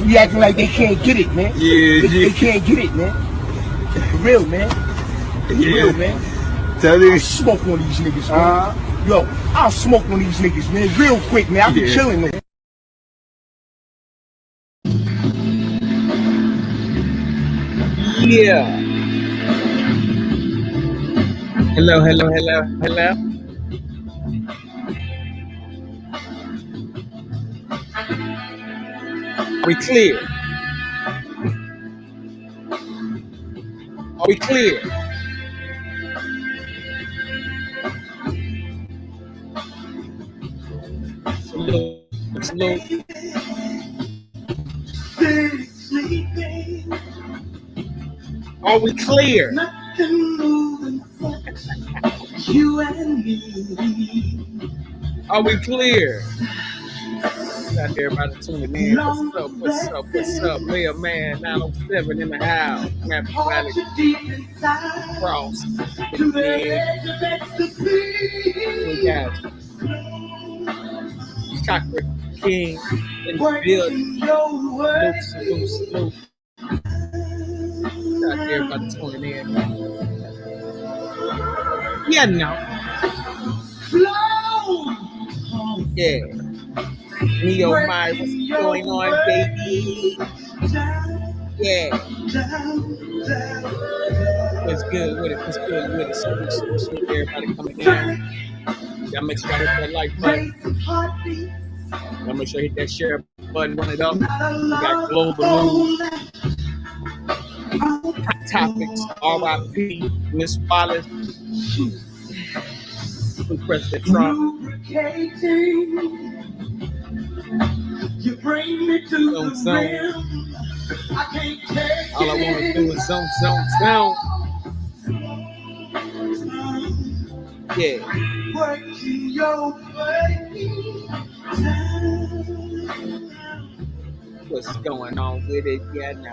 be acting like they can't get it, man. They can't get it, man. For real, man. For real, man. I'll smoke on these niggas, man. Yo, I'll smoke on these niggas, man. Real quick, man. I'll be chilling, man. Yeah. Hello. Are we clear? Are we clear? Salute. Are we clear? You and me. Are we clear? Out there about to tune in. What's up? Mayor Man 907 in the house. Mathematics. Cross. We got Chocolate King in the building. Salute. Out there about to tune in. Yeah, no. Yeah. Neo Mai, what's going on, baby? Yeah. What's good with it? Salute everybody coming in. Y'all make sure y'all hit that like button. Y'all make sure you hit that share button, run it up. We got global news, hot topics, RIP, Miss Wallace, President Trump. You bring me to zone. All I want to do is zone. Yeah. What's going on with it? Yeah, no.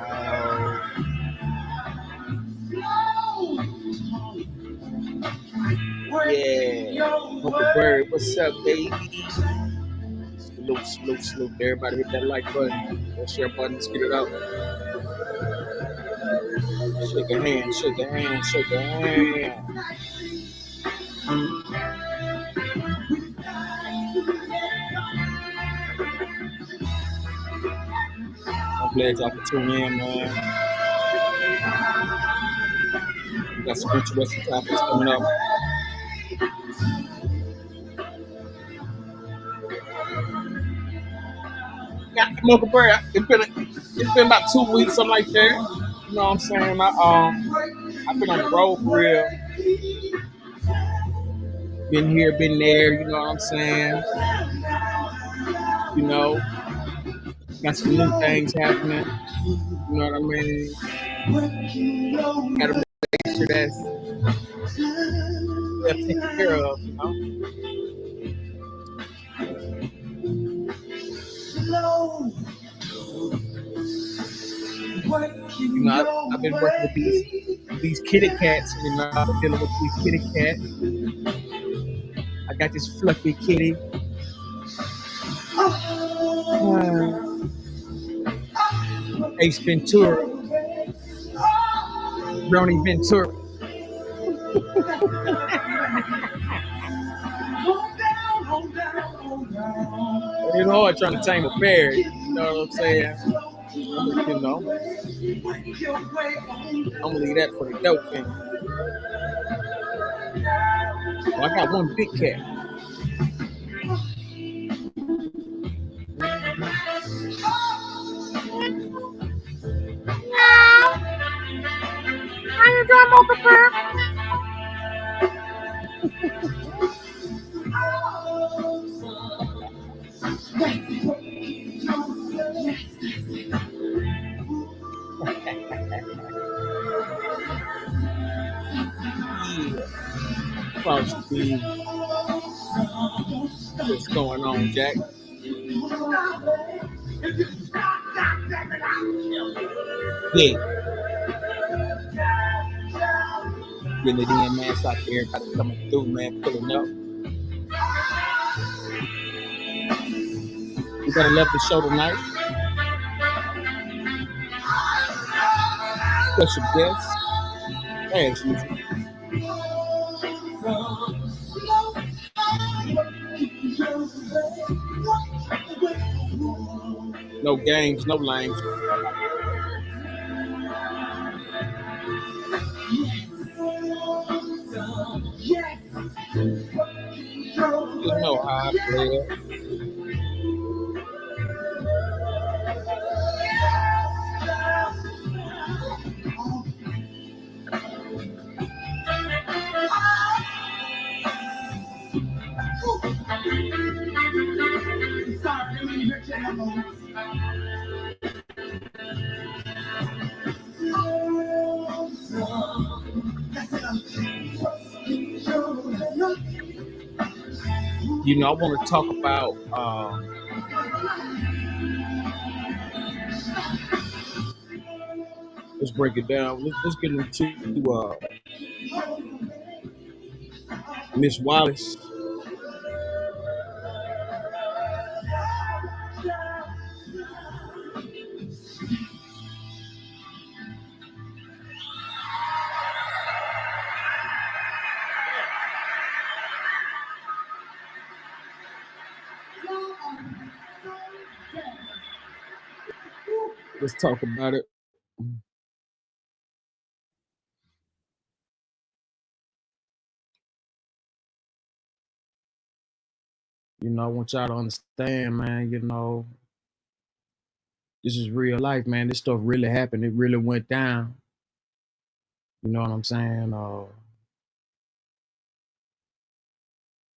Yeah. Uncle Bird, what's up, baby? Salute. Everybody hit that like button. That share button, let's get it up. Shake a hand. I'm glad y'all can tune in, man. We got some interesting topics coming up. Yeah, Uncle Bird, it's been about 2 weeks, something like that. You know what I'm saying? I've been on the road for real. Been here, been there, you know what I'm saying? You know, got some new things happening. You know what I mean? Gotta make sure that's taken care of, you know? You know, I've been working with these kitty cats, you know, I've been dealing with these kitty cats. I got this fluffy kitty. Ace Ventura. Brownie Ventura. It's hard trying to tame a bear, you know what I'm saying? You know, I'm gonna leave that for the dope thing. Well, I got one big cat. How you doing, Uncle Bird? What's going on, Jack? Yeah. Getting it in, man. It's like everybody coming through, man, pulling up. We're gonna love the show tonight. special guest, as usual. No games, no lames. You know how I play it. You know, I want to talk about let's break it down. Let's get into Miss Wallace. Let's talk about it. You know, I want y'all to understand, man, you know, this is real life, man. This stuff really happened. It really went down. You know what I'm saying?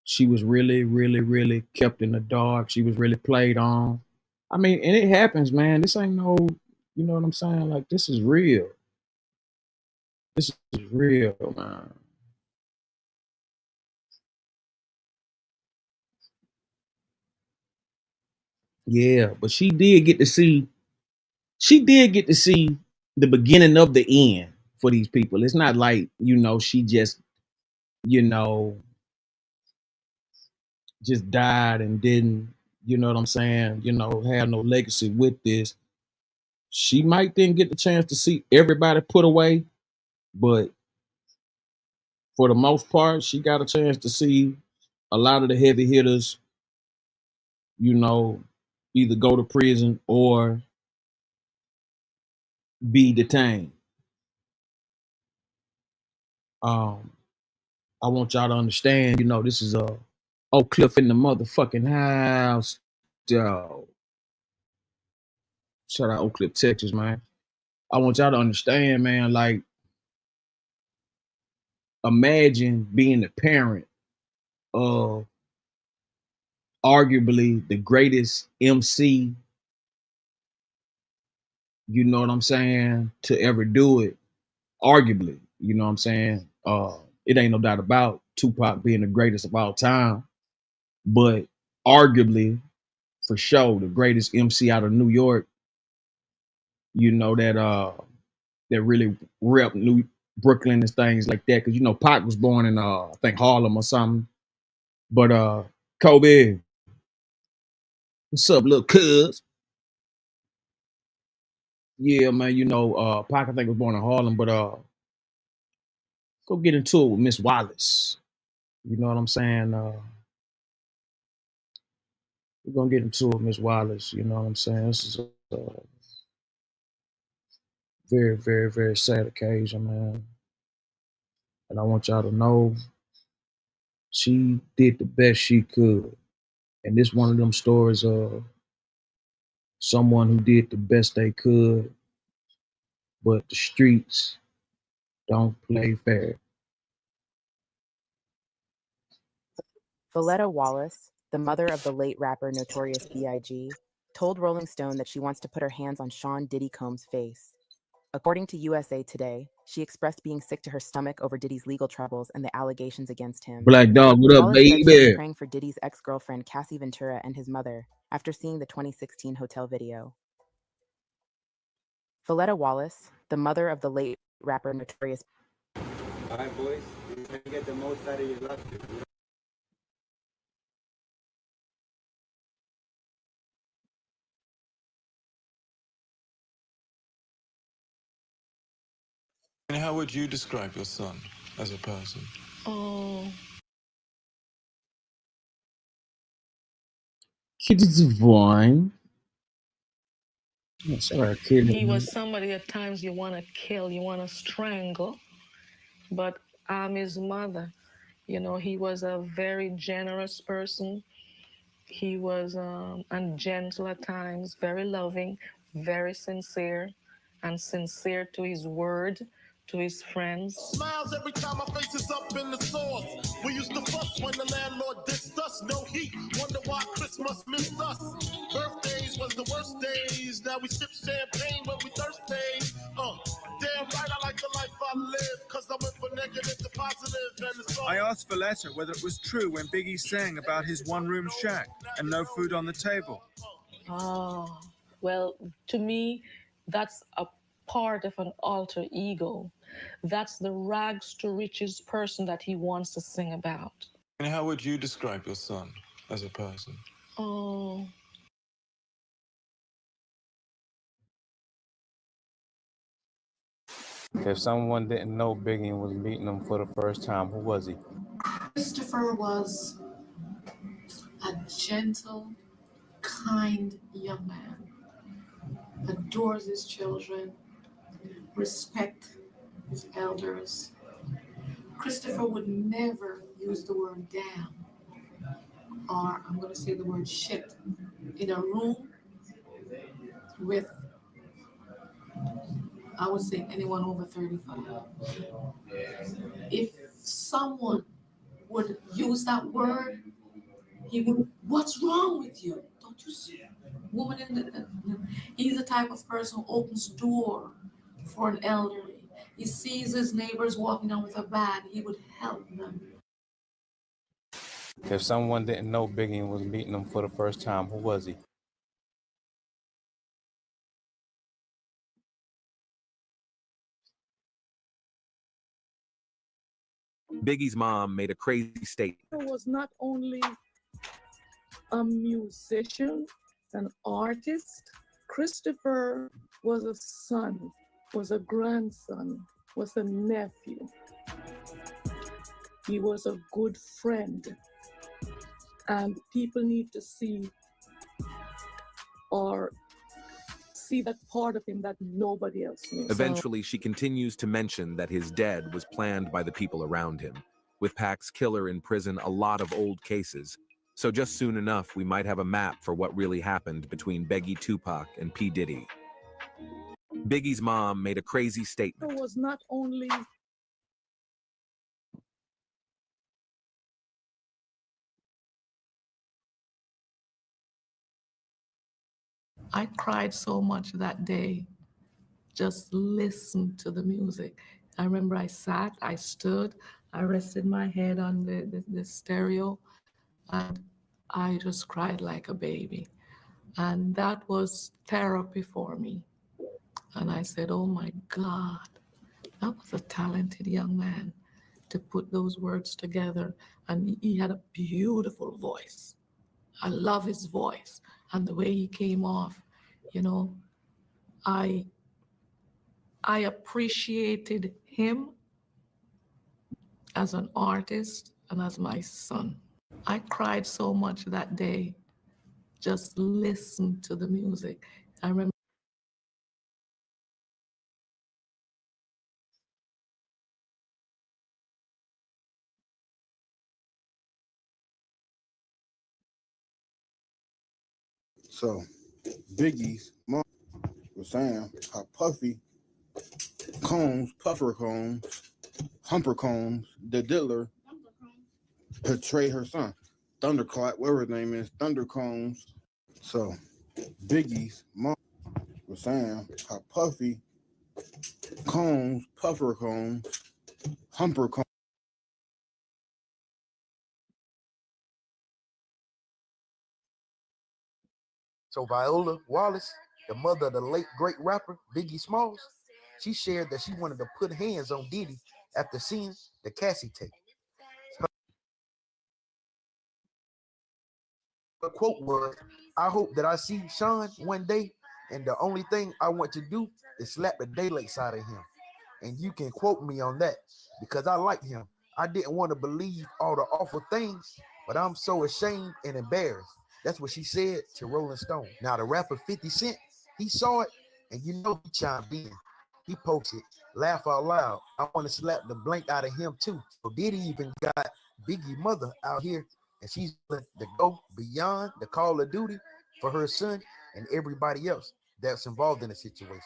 She was really, really, really kept in the dark. She was really played on. I mean, and it happens, man. This ain't no, you know what I'm saying? Like, this is real. This is real, man. Yeah, but she did get to see the beginning of the end for these people. It's not like, you know, she just, you know, just died and didn't, you know what I'm saying, you know, have no legacy with this. She might didn't get the chance to see everybody put away, but for the most part, she got a chance to see a lot of the heavy hitters, you know, either go to prison or be detained. Um, I want y'all to understand, you know, this is a Oak Cliff in the motherfucking house. Yo. Shout out Oak Cliff, Texas, man. I want y'all to understand, man, like, imagine being the parent of arguably the greatest MC, you know what I'm saying, to ever do it. Arguably, you know what I'm saying? It ain't no doubt about Tupac being the greatest of all time, but arguably, for sure, the greatest MC out of New York, you know, that really rep New Brooklyn and things like that. Cause you know, Pac was born in I think Harlem or something. But Kobe, what's up, little cuz? Yeah, man, you know, Pac I think was born in Harlem, but go get into it with Miss Wallace. You know what I'm saying? We're gonna get into it with Miss Wallace, you know what I'm saying? This is a very, very, very sad occasion, man. And I want y'all to know she did the best she could. And this one of them stories of someone who did the best they could, but the streets don't play fair. Voletta Wallace, the mother of the late rapper Notorious B.I.G., told Rolling Stone that she wants to put her hands on Sean Diddy Combs' face. According to USA Today, she expressed being sick to her stomach over Diddy's legal troubles and the allegations against him. Black Dog, what up, Wallace said she was baby? praying for Diddy's ex-girlfriend Cassie Ventura and his mother after seeing the 2016 hotel video. Voletta Wallace, the mother of the late rapper Notorious. All right, boys, you're trying to get the most out of your luck. And how would you describe your son as a person? Kids Divine. He was somebody at times you want to kill, you want to strangle, but I'm his mother. You know, he was a very generous person. He was and gentle at times, very loving, very sincere, and sincere to his word, to his friends. Smiles every time my face is up in the sauce. We used to fuss when the landlord dissed us. No heat, wonder why Christmas missed us. Birthdays was the worst days. Now we sip champagne when we thirsty. Damn right, I like the life I live, cause I went from negative to positive. And it's all... I asked Voletta whether it was true when Biggie sang about his one-room shack and no food on the table. Oh, well, to me, that's a part of an alter ego. That's the rags to riches person that he wants to sing about. And how would you describe your son as a person? Oh, If someone didn't know Biggie and was meeting him for the first time, who was he? Christopher was a gentle, kind young man, adores his children, respect his elders. Christopher would never use the word damn, or I'm going to say the word shit, in a room with, I would say, anyone over 35. If someone would use that word, he would, what's wrong with you? Don't you see? Woman in the, he's the type of person who opens door for an elderly. He sees his neighbors walking down with a bag, he would help them. If someone didn't know Biggie and was meeting him for the first time, who was he? Biggie's mom made a crazy statement. He was not only a musician, an artist. Christopher was a son, was a grandson, was a nephew. He was a good friend. And people need to see that part of him that nobody else knew. Eventually, she continues to mention that his death was planned by the people around him, with Pac's killer in prison a lot of old cases. So just soon enough, we might have a map for what really happened between Biggie Tupac and P. Diddy. Biggie's mom made a crazy statement. It was not only I cried so much that day, just listened to the music. I remember I sat, I stood, I rested my head on the stereo, and I just cried like a baby. And that was therapy for me. And I said, oh my God, that was a talented young man to put those words together. And he had a beautiful voice. I love his voice and the way he came off. You know, I appreciated him as an artist and as my son. I cried so much that day, just listened to the music. I remember. So, Biggie's mom was saying how Puffy Combs, Puffer Combs, Humper Combs, the diddler, portrayed her son. Thunderclap, whatever his name is, Thunder Combs. So, Biggie's mom was saying how Puffy Combs, Puffer Combs, Humper Combs. So Voletta Wallace, the mother of the late great rapper Biggie Smalls, she shared that she wanted to put hands on Diddy after seeing the Cassie tape. Her quote was, "I hope that I see Sean one day, and the only thing I want to do is slap the daylights out of him." and you can quote me on that because I like him. I didn't want to believe all the awful things, but I'm so ashamed and embarrassed. That's what she said to Rolling Stone. Now, the rapper 50 Cent, he saw it, and you know he chimed in. He posted, laugh out loud. I want to slap the blank out of him too. So Diddy even got Biggie mother out here, and she's willing to go beyond the call of duty for her son and everybody else that's involved in the situation.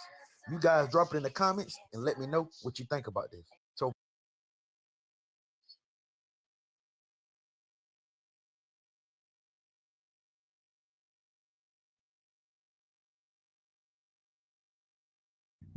You guys drop it in the comments and let me know what you think about this. So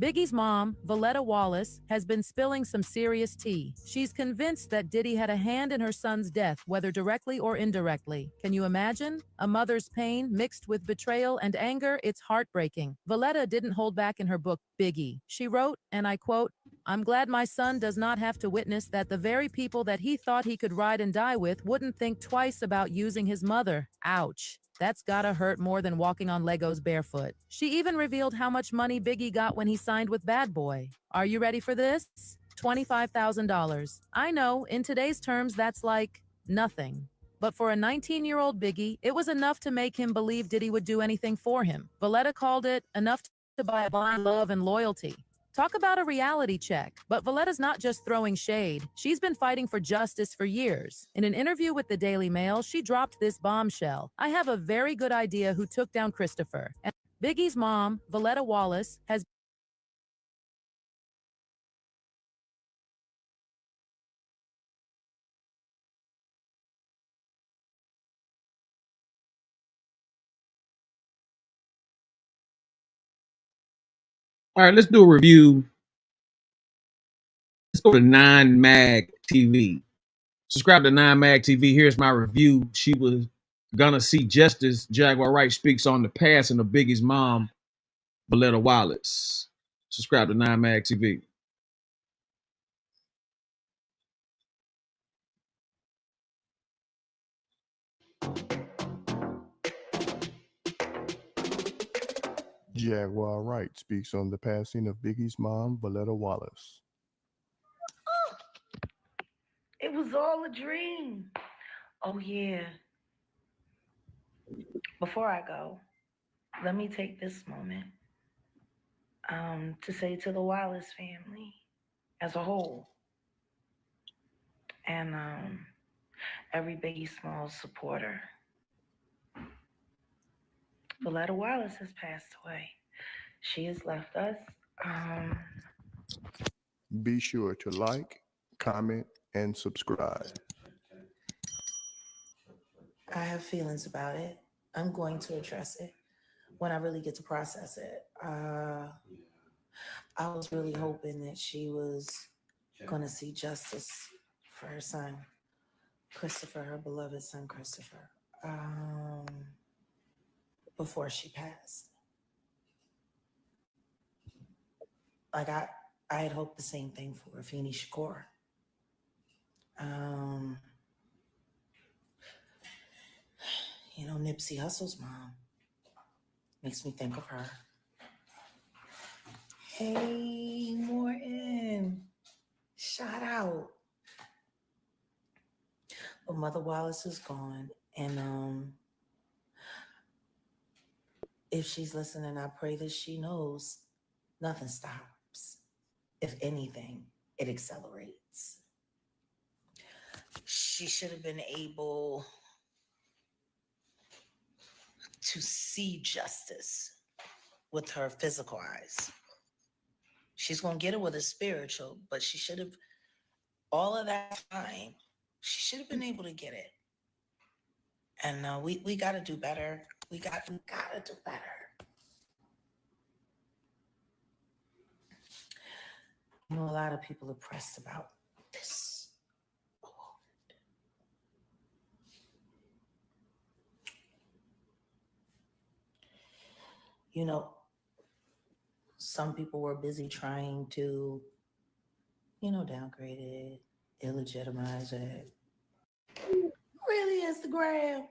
Biggie's mom, Voletta Wallace, has been spilling some serious tea. She's convinced that Diddy had a hand in her son's death, whether directly or indirectly. Can you imagine? A mother's pain mixed with betrayal and anger, it's heartbreaking. Voletta didn't hold back in her book, Biggie. She wrote, and I quote, "I'm glad my son does not have to witness that the very people that he thought he could ride and die with wouldn't think twice about using his mother. Ouch. That's gotta hurt more than walking on Legos barefoot." She even revealed how much money Biggie got when he signed with Bad Boy. Are you ready for this? $25,000. I know, in today's terms, that's like nothing. But for a 19-year-old Biggie, it was enough to make him believe Diddy would do anything for him. Voletta called it enough to buy blind love and loyalty. Talk about a reality check. But Voletta's not just throwing shade. She's been fighting for justice for years. In an interview with the Daily Mail, she dropped this bombshell. "I have a very good idea who took down Christopher." And Biggie's mom, Voletta Wallace, has All right, let's do a review. Let's go to 9 Mag TV. Subscribe to 9 Mag TV. Here's my review. She was gonna see justice. Jaguar Wright speaks on the passing of Biggie's mom, Voletta Wallace. Subscribe to 9 Mag TV. Jaguar Wright speaks on the passing of Biggie's mom, Voletta Wallace. It was all a dream. Oh, yeah. Before I go, let me take this moment to say to the Wallace family as a whole and every Biggie Smalls supporter. Voletta Wallace has passed away. She has left us. Be sure to like, comment, and subscribe. I have feelings about it. I'm going to address it when I really get to process it. I was really hoping that she was going to see justice for her son, Christopher, her beloved son, Christopher, before she passed. Like I had hoped the same thing for Afeni Shakur. You know, Nipsey Hussle's mom makes me think of her. Hey, Morton, shout out. But Mother Wallace is gone, and if she's listening, I pray that she knows nothing stops. If anything, it accelerates. She should have been able to see justice with her physical eyes. She's going to get it with her spiritual, but she should have, all of that time, she should have been able to get it. And we got to do better. We got to do better. You know, a lot of people are pressed about this award. You know, some people were busy trying to, you know, downgrade it, illegitimize it. Really, Instagram?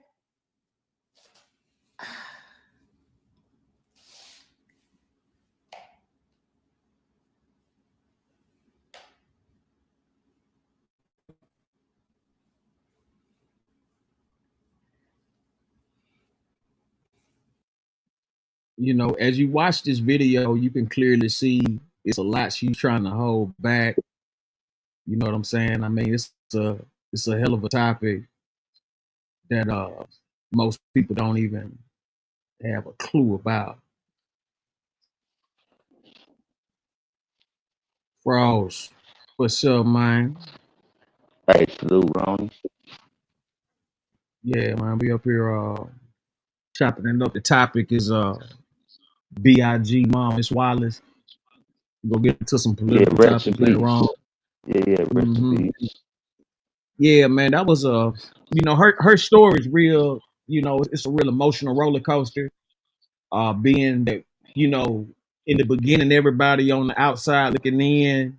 you know, as you watch this video, you can clearly see it's a lot she's trying to hold back. You know what I'm saying? I mean, it's a hell of a topic that most people don't even have a clue about. Frost, what's up, man? Hey, salute, Ronnie. Yeah, man, we up here chopping it up. The topic is Big mom, Miss Wallace. We'll get into some Yeah, political rest in topics later peace. on. Yeah, rest in hmm peace. Yeah, man, that was you know, her story is real. You know, it's a real emotional roller coaster. Being that, you know, in the beginning, everybody on the outside looking in.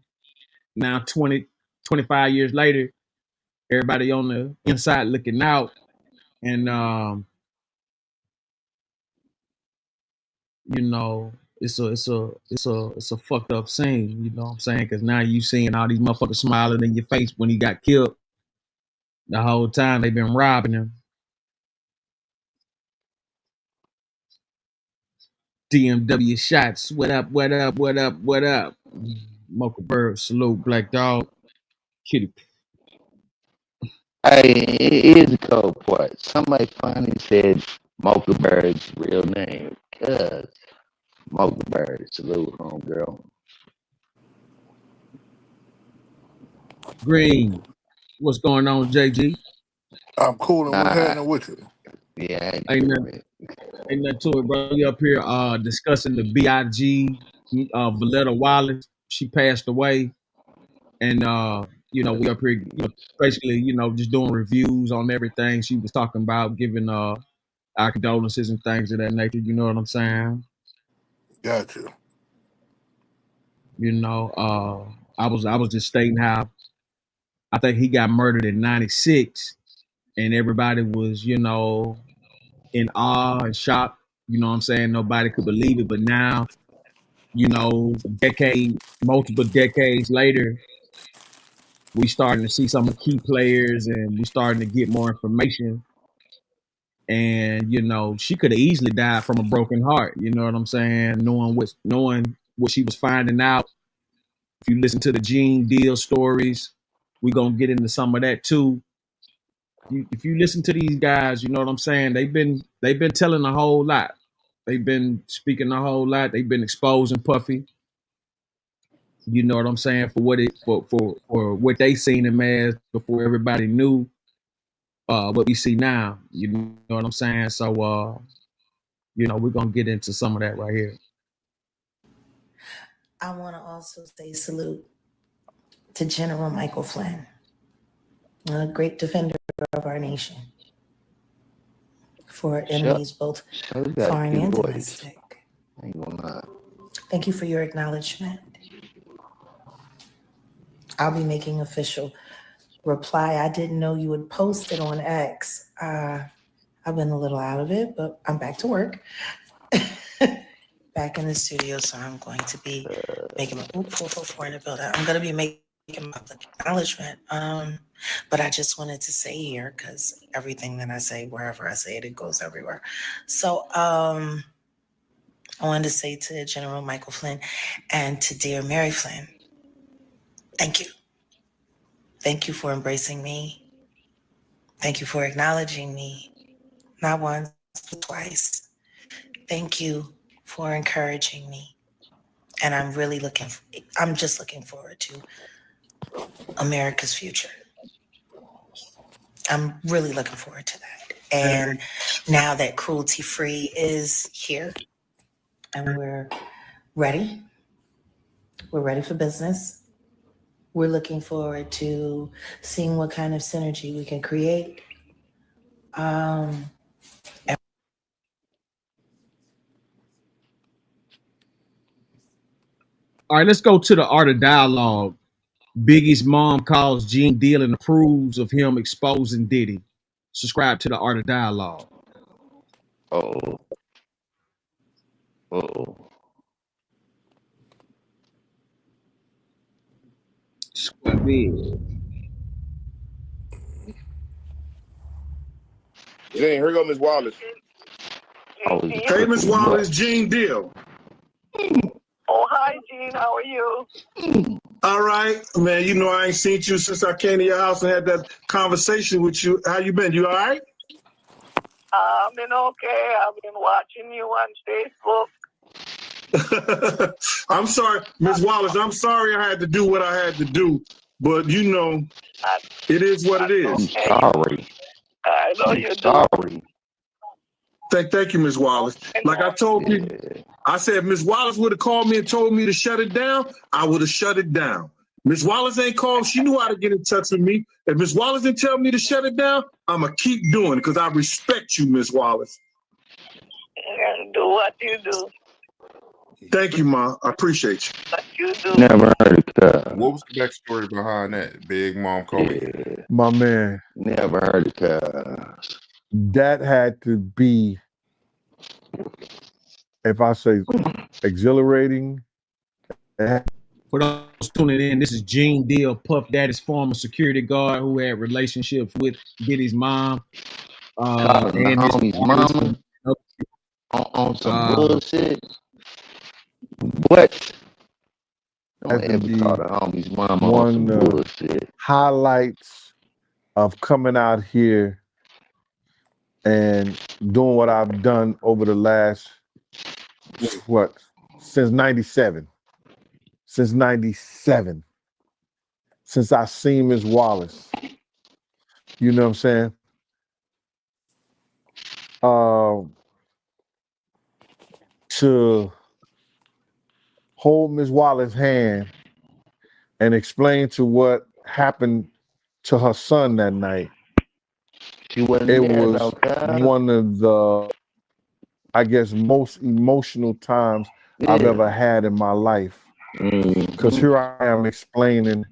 Now 25 years later, everybody on the inside looking out. And you know, it's a fucked up scene, you know what I'm saying? Because now you seeing all these motherfuckers smiling in your face when he got killed. The whole time they've been robbing him. DMW shots. What up? What up? What up? What up? Mocha Bird, salute, Black Dog, Kitty. Hey, it is a cold part. Somebody finally said Mocha Bird's real name. Cuz Mocha Bird, salute, homegirl. Green. What's going on, JG? I'm cool, and what's Nah, happening with you? yeah, I ain't Ain't tripping, nothing, man. ain't nothing to it, bro. We up here discussing the Big Voletta Wallace. She passed away. And you know, we up here, you know, basically, you know, just doing reviews on everything she was talking about, giving our condolences and things of that nature. You know what I'm saying? Gotcha. You know, I was just stating how I think he got murdered in '96, and everybody was, you know, in awe and shock. You know what I'm saying? Nobody could believe it, but now, you know, multiple decades later, we starting to see some of the key players, and we starting to get more information. And you know, she could have easily died from a broken heart. You know what I'm saying? Knowing what she was finding out. If you listen to the Gene Deal stories, we gonna get into some of that too. If you listen to these guys, you know what I'm saying. They've been telling a whole lot. They've been speaking a whole lot. They've been exposing Puffy. You know what I'm saying, for what it for what they seen him as before everybody knew what we see now. You know what I'm saying? So you know, we're gonna get into some of that right here. I want to also say salute to General Michael Flynn, a great defender of our nation, for enemies both Shell's got a foreign cute and voice. domestic. I ain't gonna lie. Thank you for your acknowledgement. I'll be making official reply. I didn't know you would post it on X. I've been a little out of it, but I'm back to work. Back in the studio, so I'm going to be making my 444 in the building. I'm going to be making public acknowledgement. But I just wanted to say here, because everything that I say, wherever I say it, it goes everywhere. So I wanted to say to General Michael Flynn and to dear Mary Flynn, thank you. Thank you for embracing me. Thank you for acknowledging me. Not once, but twice. Thank you for encouraging me. And I'm just looking forward to America's future. I'm really looking forward to that. And now that cruelty free is here and we're ready for business. We're looking forward to seeing what kind of synergy we can create. All right, let's go to the art of dialogue. Biggie's mom calls Gene Deal and approves of him exposing Diddy. Subscribe to the art of dialogue. Uh-oh. Uh-oh. Square big. Jane, here go Miss Wallace. Hey, Miss Wallace, Gene Deal. Oh, hi, Gene. How are you? All right, man. You know I ain't seen you since I came to your house and had that conversation with you. How you been? You all right? I've been okay. I've been watching you on Facebook. I'm sorry, Miss Wallace. I'm sorry I had to do what I had to do, but you know, it is what it is. Sorry. I know you do. Sorry. Thank you, Miss Wallace. Like I told you, I said if Miss Wallace would have called me and told me to shut it down, I would have shut it down. Miss Wallace ain't called. She knew how to get in touch with me. If Miss Wallace didn't tell me to shut it down, I'm going to keep doing it because I respect you, Miss Wallace. Do what you do. Thank you, Ma. I appreciate you. What you do. Never heard of Cuz. What was the backstory behind that? Big Mom called me. My man. Never heard of Cuz. That had to be, if I say exhilarating. For those tuning in, this is Gene Deal, Puff Daddy's former security guard who had relationships with Diddy's mom. And his mama on some bullshit. What? Don't ever call the homie's mama on some bullshit. Highlights of coming out here and doing what I've done over the last, since 97. Since 97. Since I seen Miss Wallace. You know what I'm saying? To hold Miss Wallace's hand and explain to what happened to her son that night. It was one of the, I guess, most emotional times I've ever had in my life. Because here I am explaining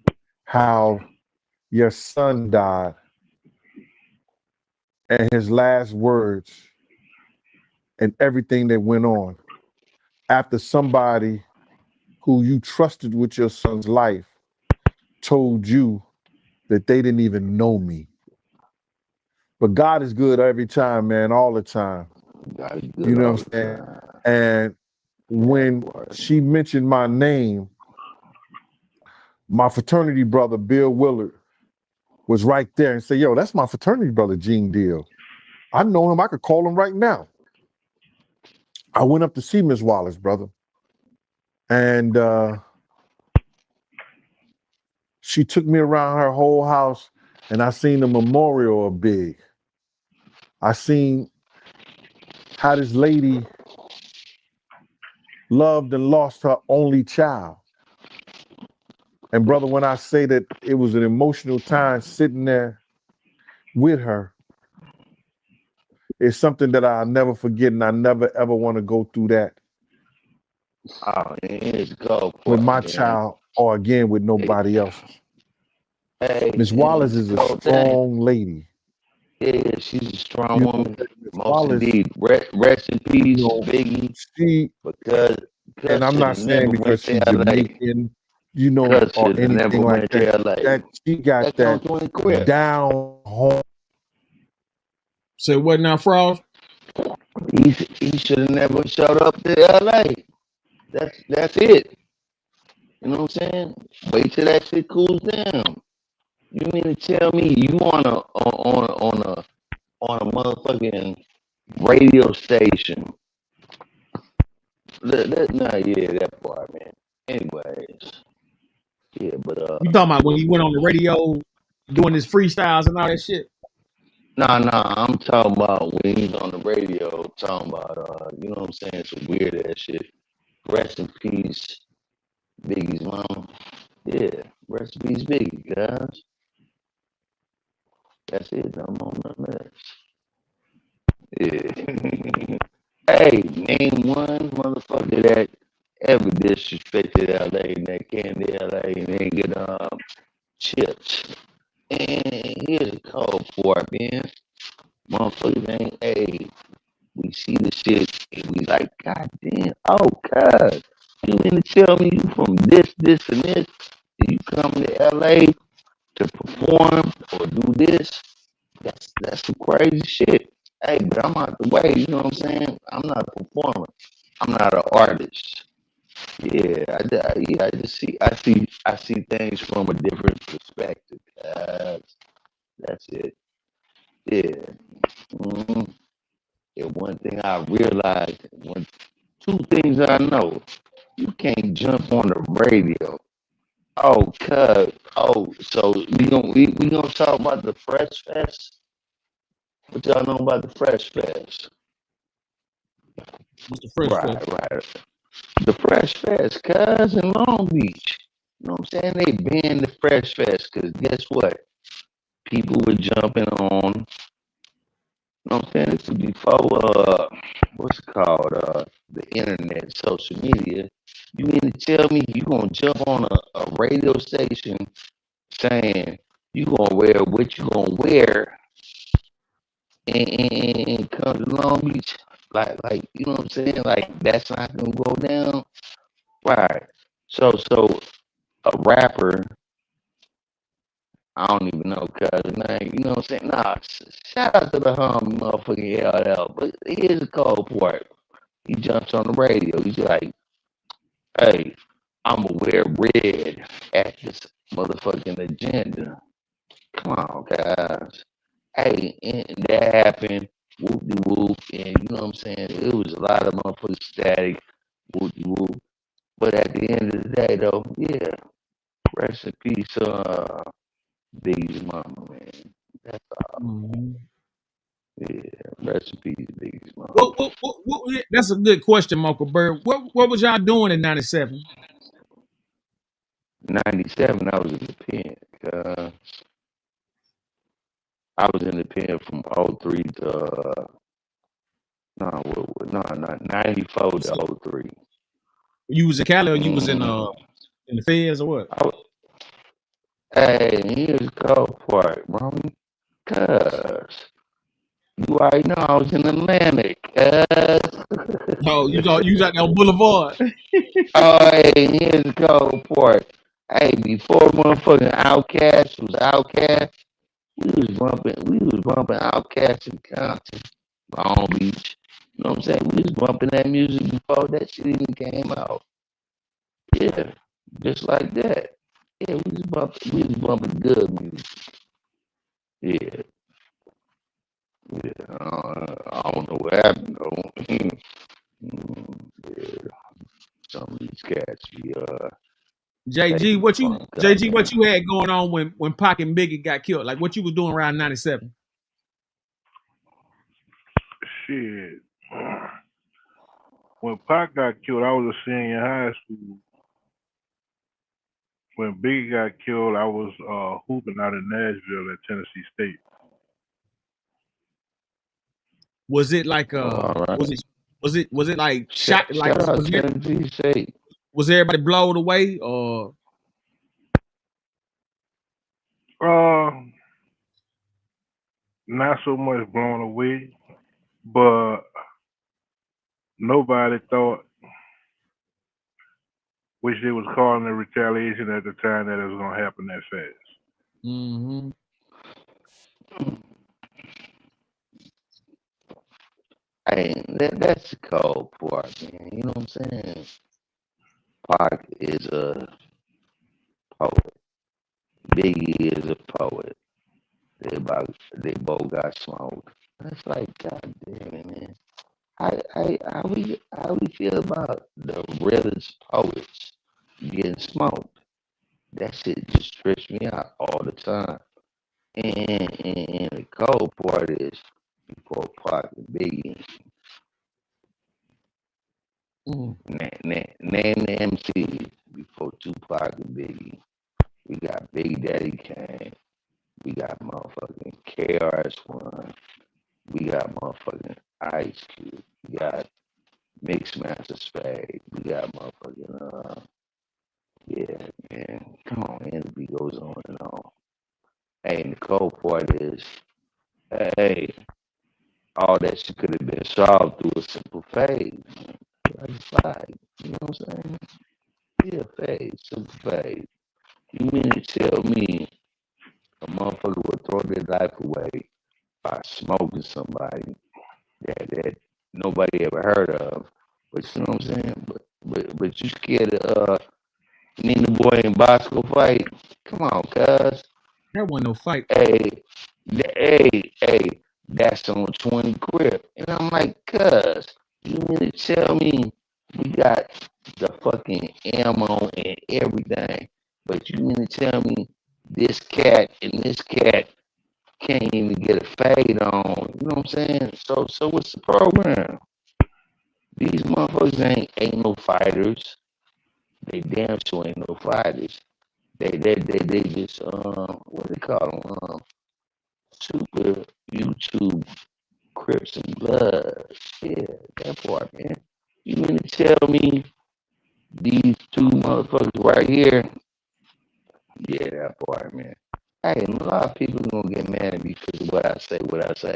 how your son died and his last words and everything that went on after somebody who you trusted with your son's life told you that they didn't even know me. But God is good every time, man, all the time. You know what I'm saying? And when she mentioned my name, my fraternity brother, Bill Willard, was right there and said, yo, that's my fraternity brother, Gene Deal. I know him. I could call him right now. I went up to see Miss Wallace, brother. And she took me around her whole house and I seen the memorial of Big. I seen how this lady loved and lost her only child. And brother, when I say that it was an emotional time sitting there with her, it's something that I'll never forget, and I never ever want to go through that with my child or again with nobody else. Miss Wallace is a strong lady. Yeah, she's a strong woman. Most indeed. Rest in peace, Biggie. Because and I'm not saying because she's Jamaican, you know, or anything like that. That she got that down home. So what now, Frost? He should have never showed up to LA. That's it. You know what I'm saying? Wait till that shit cools down. You mean to tell me you on a motherfucking radio station? That part, man. Anyways, yeah, but you talking about when he went on the radio doing his freestyles and all that shit? Nah, I'm talking about when he's on the radio, talking about you know what I'm saying, some weird ass shit. Rest in peace, Biggie's mom. Yeah, rest in peace, Biggie, guys. That's it. I'm on nothing else. Yeah. Hey, name one motherfucker that ever disrespected LA and that came to LA and ain't get chips. And here's a code for it, man. Motherfuckers ain't, hey, we see the shit and we like, God damn, oh God. You mean to tell me you from this, and this, and you come to LA to perform or do this? That's some crazy shit. Hey, but I'm out the way, you know what I'm saying? I'm not a performer. I'm not an artist. Yeah, I just see things from a different perspective. That's it. Yeah. hmm And one thing I realized, two things I know, you can't jump on the radio. Oh, so we gonna talk about the Fresh Fest? What y'all know about the Fresh Fest? What's the Fresh Fest? Right. The Fresh Fest, cuz in Long Beach. You know what I'm saying? They banned the Fresh Fest because guess what? People were jumping on, you know what I'm saying? This was before what's it called? The internet, social media. You mean to tell me you gonna jump on a radio station saying you gonna wear what you gonna wear and come to Long Beach? Like you know what I'm saying? Like that's not gonna go down. Right. So a rapper, I don't even know cuz name, you know what I'm saying? Nah, shout out to the motherfucking LL. But here's the cold part. He jumps on the radio. He's like, hey, I'ma wear red at this motherfucking agenda. Come on, guys. Hey, and that happened. Whoop de whoop. And you know what I'm saying? It was a lot of motherfucking static. Whoop de whoop. But at the end of the day, though, yeah, rest in peace, Biggie's mama, man. That's all. Mm-hmm. Yeah, rest in peace, Biggie's mama. What, that's a good question, Uncle Bird. What was y'all doing in '97? 97, I was in the pen. I was in the pen from 03 to, no, 94 to 03. You was in Cali or you was in the feds or what? Hey, here's the cold part, mommy. Cuz, you already know I was in Atlantic. Oh, you was out there on Boulevard. Oh, hey, here's the cold part. Hey, before motherfucking Outkast was Outkast, we was bumping Outkast in Compton, Long Beach. You know what I'm saying? We was bumping that music before that shit even came out. Yeah, just like that. Yeah, we was bumping good music. Yeah. Yeah. I don't know what happened though. Yeah. Some of these cats be JG, what you had going on when Pac and Biggie got killed? Like what you was doing around '97? Shit. When Pac got killed, I was a senior in high school. When Biggie got killed, I was hooping out in Nashville at Tennessee State. Was it like was it like shot like shout out Tennessee State. Was everybody blown away or not so much blown away, but nobody thought, which they was calling a retaliation at the time, that it was gonna happen that fast. Mm-hmm. Hey, that's the cold part, man. You know what I'm saying? Pac is a poet. Biggie is a poet. They both got smoked. That's like, God damn it, man. How we feel about the realest poets getting smoked? That shit just trips me out all the time. And the cold part is before Pac and Biggie. Name the MCs before Tupac and Biggie. We got Big Daddy Kane. We got motherfucking KRS-One. We got motherfucking Ice Cube. We got Mixmaster Spade. We got motherfucking yeah, man. Come on, man. The beat goes on and on. Hey, and the cold part is, hey, all that shit could have been solved through a simple phase. Like, you know what I'm saying? Yeah, phase, simple phase. You mean to tell me a motherfucker would throw their life away by smoking somebody that nobody ever heard of. But you know what I'm saying? But you scared of Nina Boy and Bosco fight? Come on, cuz. That wasn't no fight. Hey, that's on 20 Crip. And I'm like, cuz, you mean to tell me we got the fucking ammo and everything, but you mean to tell me this cat and this cat can't even get a fade on? You know what I'm saying? So what's the program? These motherfuckers ain't no fighters. They damn sure ain't no fighters. They just what they call them? Super YouTube Crips and Bloods. Yeah, that part, man. You mean to tell me these two motherfuckers right here? Yeah, that part, man. Hey, a lot of people gonna get mad at me because of what I say,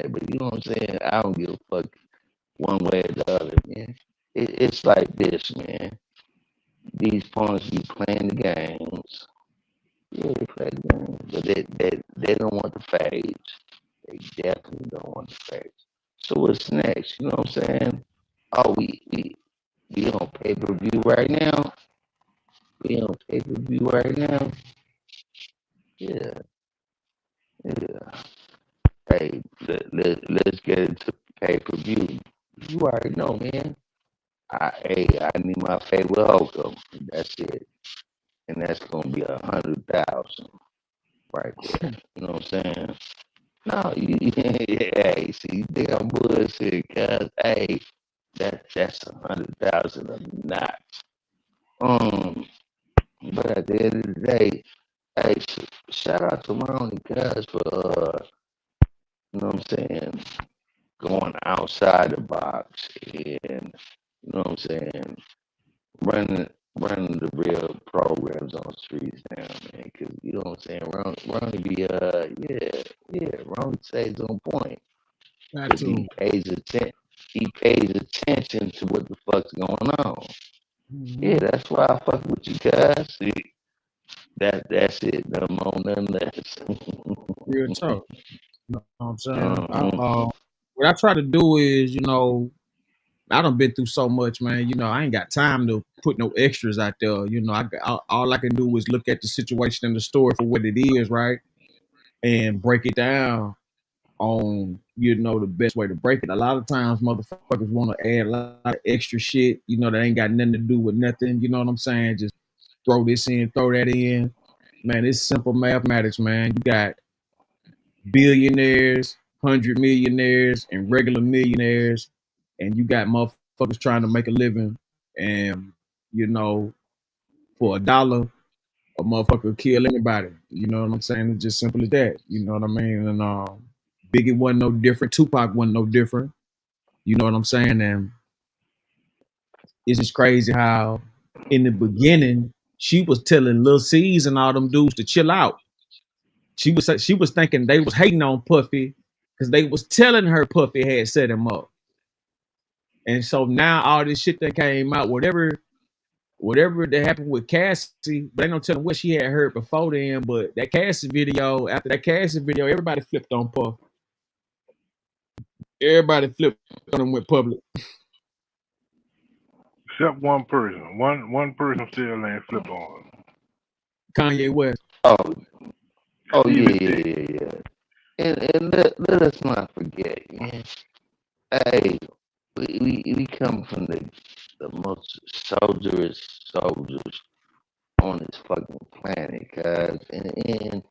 but you know what I'm saying? I don't give a fuck one way or the other, man. It's like this, man. These punks be playing the games. Yeah, they play the games, but they don't want the fades. They definitely don't want the fades. So what's next? You know what I'm saying? Oh, we on pay-per-view right now. We on pay-per-view right now. Yeah. Hey, let's get into pay-per-view. You already know, man. I need my favorite Hulk. That's it. And that's gonna be 100,000 right there. You know what I'm saying? No, hey, see, you think I'm bullshit, cuz, hey, that's 100,000 a notch. But at the end of the day, hey, shout out to Ronnie, cuz, for you know what I'm saying, going outside the box and you know what I'm saying, running the real programs on the streets now, man. Cause you know what I'm saying, Ronnie be Ronnie stays on point. Cause he pays attention to what the fuck's going on. Yeah, that's why I fuck with you guys. See, that's it. No more, nothing less. Real talk. You know what I'm saying? What I try to do is, you know, I done been through so much, man. You know, I ain't got time to put no extras out there. You know, all I can do is look at the situation and the story for what it is, right? And break it down on, you know, the best way to break it. A lot of times motherfuckers want to add a lot of extra shit, you know, that ain't got nothing to do with nothing. You know what I'm saying? Just throw this in, throw that in. Man, it's simple mathematics, man. You got billionaires, 100 millionaires, and regular millionaires, and you got motherfuckers trying to make a living, and you know, for $1, a motherfucker will kill anybody. You know what I'm saying? It's just simple as that. You know what I mean? And Biggie wasn't no different. Tupac wasn't no different. You know what I'm saying? And it's just crazy how in the beginning she was telling Lil C's and all them dudes to chill out. She was thinking they was hating on Puffy because they was telling her Puffy had set him up. And so now all this shit that came out, whatever that happened with Cassie, they don't tell them what she had heard before then, but that Cassie video, after that Cassie video, everybody flipped on Puff. Everybody flipped on him with public. Except one person. One person still ain't flipped on him. Kanye West. Oh yeah. And let us not forget, man. Hey, we come from the most soldiers on this fucking planet, guys. And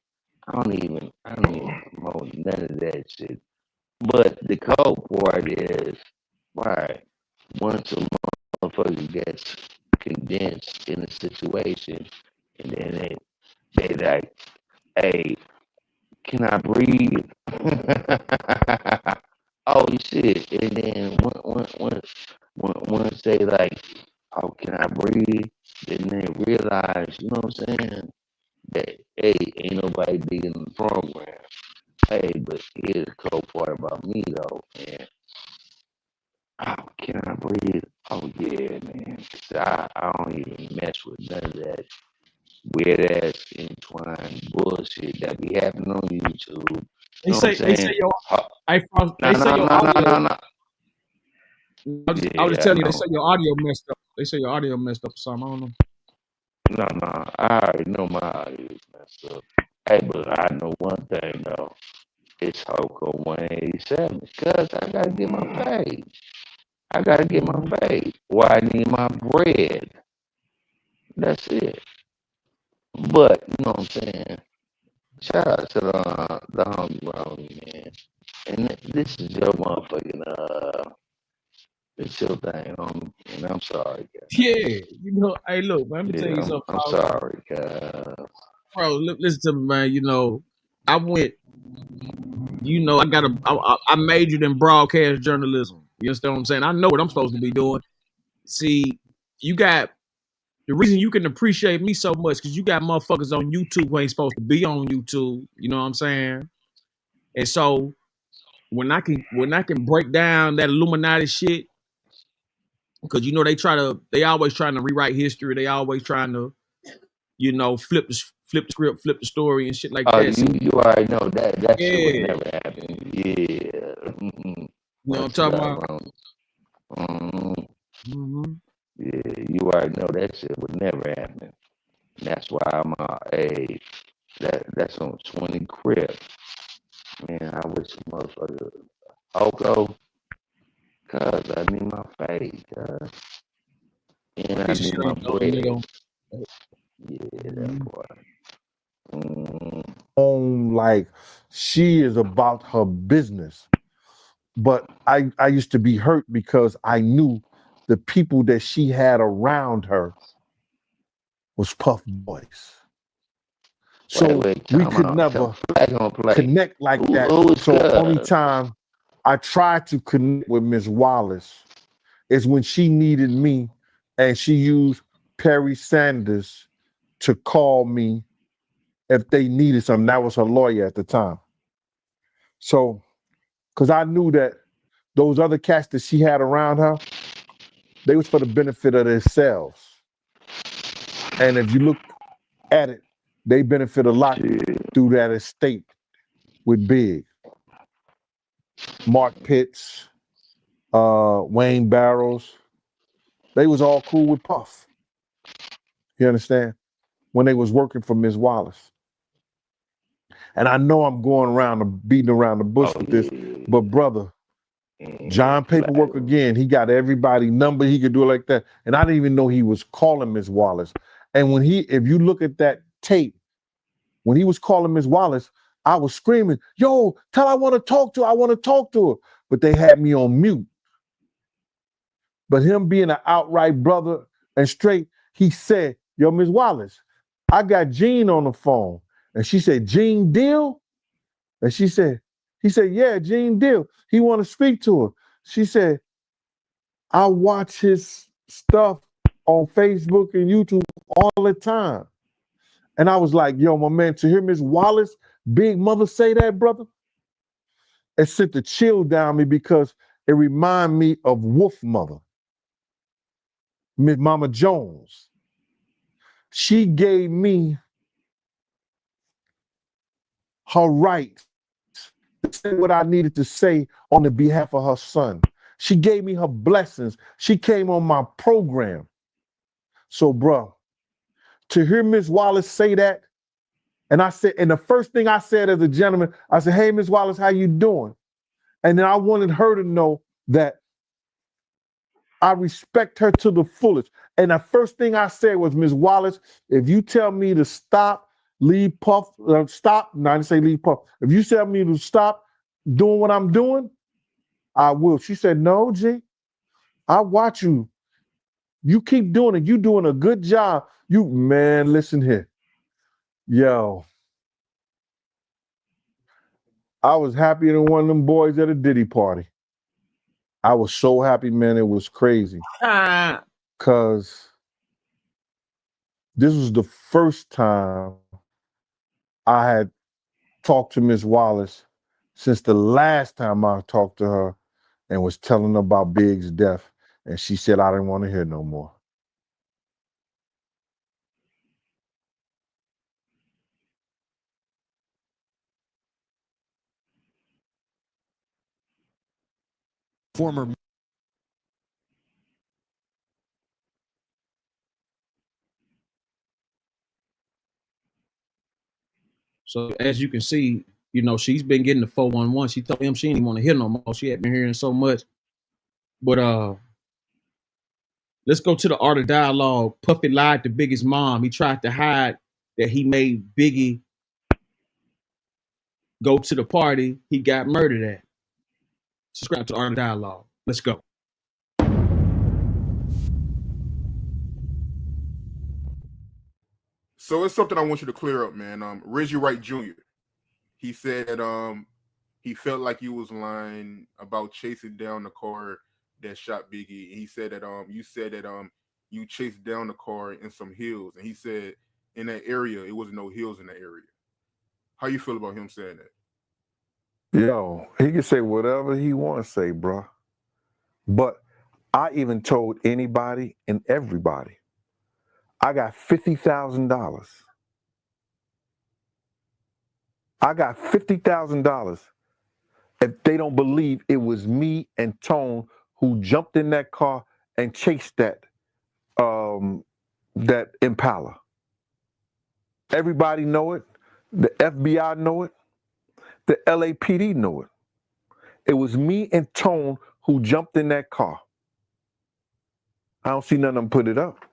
I don't even promote none of that shit. But the cold part is, right, once a motherfucker gets condensed in a situation, and then they like, hey, can I breathe? Oh shit! And then once they like, oh, can I breathe? Then they realize, you know what I'm saying, that hey, ain't nobody digging the program. Hey, but here's the cool part about me though, man. Oh, can I breathe? Oh yeah, man. 'Cause I don't even mess with none of that weird ass entwined bullshit that be happening on YouTube. You know what I'm saying? They say your audio. No. I was just I telling you, they know. say your audio messed up. They say your audio messed up or something. I don't know. No, I already know my audio is messed up. Hey, but I know one thing though. It's Hulk on 187 because I gotta get my page. I gotta get my page. Well, I need my bread. That's it. But you know what I'm saying? Shout out to the homie Ronnie, man. And this is your motherfucking it's your thing, homie. And I'm sorry, guys. Yeah, you know, hey, look, man, let me tell you Yeah, something. I'm sorry, guys. Bro, listen to me, man. You know, I went. You know, I majored in broadcast journalism. You understand what I'm saying? I know what I'm supposed to be doing. See, you got the reason you can appreciate me so much because you got motherfuckers on YouTube who ain't supposed to be on YouTube. You know what I'm saying? And so when I can break down that Illuminati shit, because you know they always trying to rewrite history. They always trying to, you know, flip the script, flip the story and shit like Oh, that. See, you already know that shit would yeah, never happen. Yeah. you know what I'm Much talking love, about? homie. Mhm. Mm-hmm. Yeah, you already know that shit would never happen. That's why I'm that's on 20 crib. Man, I wish a motherfucker Oko, cause I need my face, cuz. And I Piece of need shit my ain't going, bread. nigga. Yeah, that boy. Like she is about her business. But I used to be hurt because I knew the people that she had around her was Puff Boys. So we could never connect like that. Who's So only cuz? time I tried to connect with Miss Wallace is when she needed me and she used Perry Sanders to call me if they needed something. That was her lawyer at the time. So, because I knew that those other cats that she had around her, they was for the benefit of themselves. And if you look at it, they benefit a lot through that estate with Big. Mark Pitts, Wayne Barrows, they was all cool with Puff. You understand? When they was working for Miss Wallace. And I know I'm going around and beating around the bush with this, but brother, John Paperwork again, he got everybody number, he could do it like that. And I didn't even know he was calling Miss Wallace. And if you look at that tape, when he was calling Miss Wallace, I was screaming, yo, tell her I want to talk to her. But they had me on mute. But him being an outright brother and straight, he said, yo, Miss Wallace, I got Jean on the phone. And she said, Jean Deal? And he said, yeah, Jean Deal. He want to speak to her. She said, I watch his stuff on Facebook and YouTube all the time. And I was like, yo, my man, to hear Miss Wallace, Big Mother say that, brother, it sent the chill down me because it reminded me of Wolf Mother, Miss Mama Jones. She gave me her right to say what I needed to say on the behalf of her son. She gave me her blessings. She came on my program. So, bro, to hear Miss Wallace say that, and the first thing I said as a gentleman, I said, hey, Miss Wallace, how you doing? And then I wanted her to know that I respect her to the fullest. And the first thing I said was, Miss Wallace, if you tell me to stop, leave Puff, stop, no, I didn't say leave Puff. If you tell me to stop doing what I'm doing, I will. She said, no, G, I watch you. You keep doing it. You doing a good job. Man, listen here. Yo, I was happier than one of them boys at a Diddy party. I was so happy, man. It was crazy. Because this was the first time I had talked to Miss Wallace since the last time I talked to her and was telling her about Big's death. And she said, I didn't want to hear no more. Former So as you can see, you know, she's been getting the 411. She told him she didn't want to hear no more. She had been hearing so much. But let's go to the art of dialogue. Puffy lied to Biggie's mom. He tried to hide that he made Biggie go to the party he got murdered at. Subscribe to the art of dialogue. Let's go. So it's something I want you to clear up, man. Reggie Wright Jr. He said that he felt like you was lying about chasing down the car that shot Biggie. He said that you said that you chased down the car in some hills, and he said in that area it wasn't no hills in that area. How you feel about him saying that? Yo, he can say whatever he want to say, bro. But I even told anybody and everybody, I got $50,000. I got $50,000 if they don't believe it was me and Tone who jumped in that car and chased that that Impala. Everybody know it. The FBI know it. The LAPD know it. It was me and Tone who jumped in that car. I don't see none of them put it up.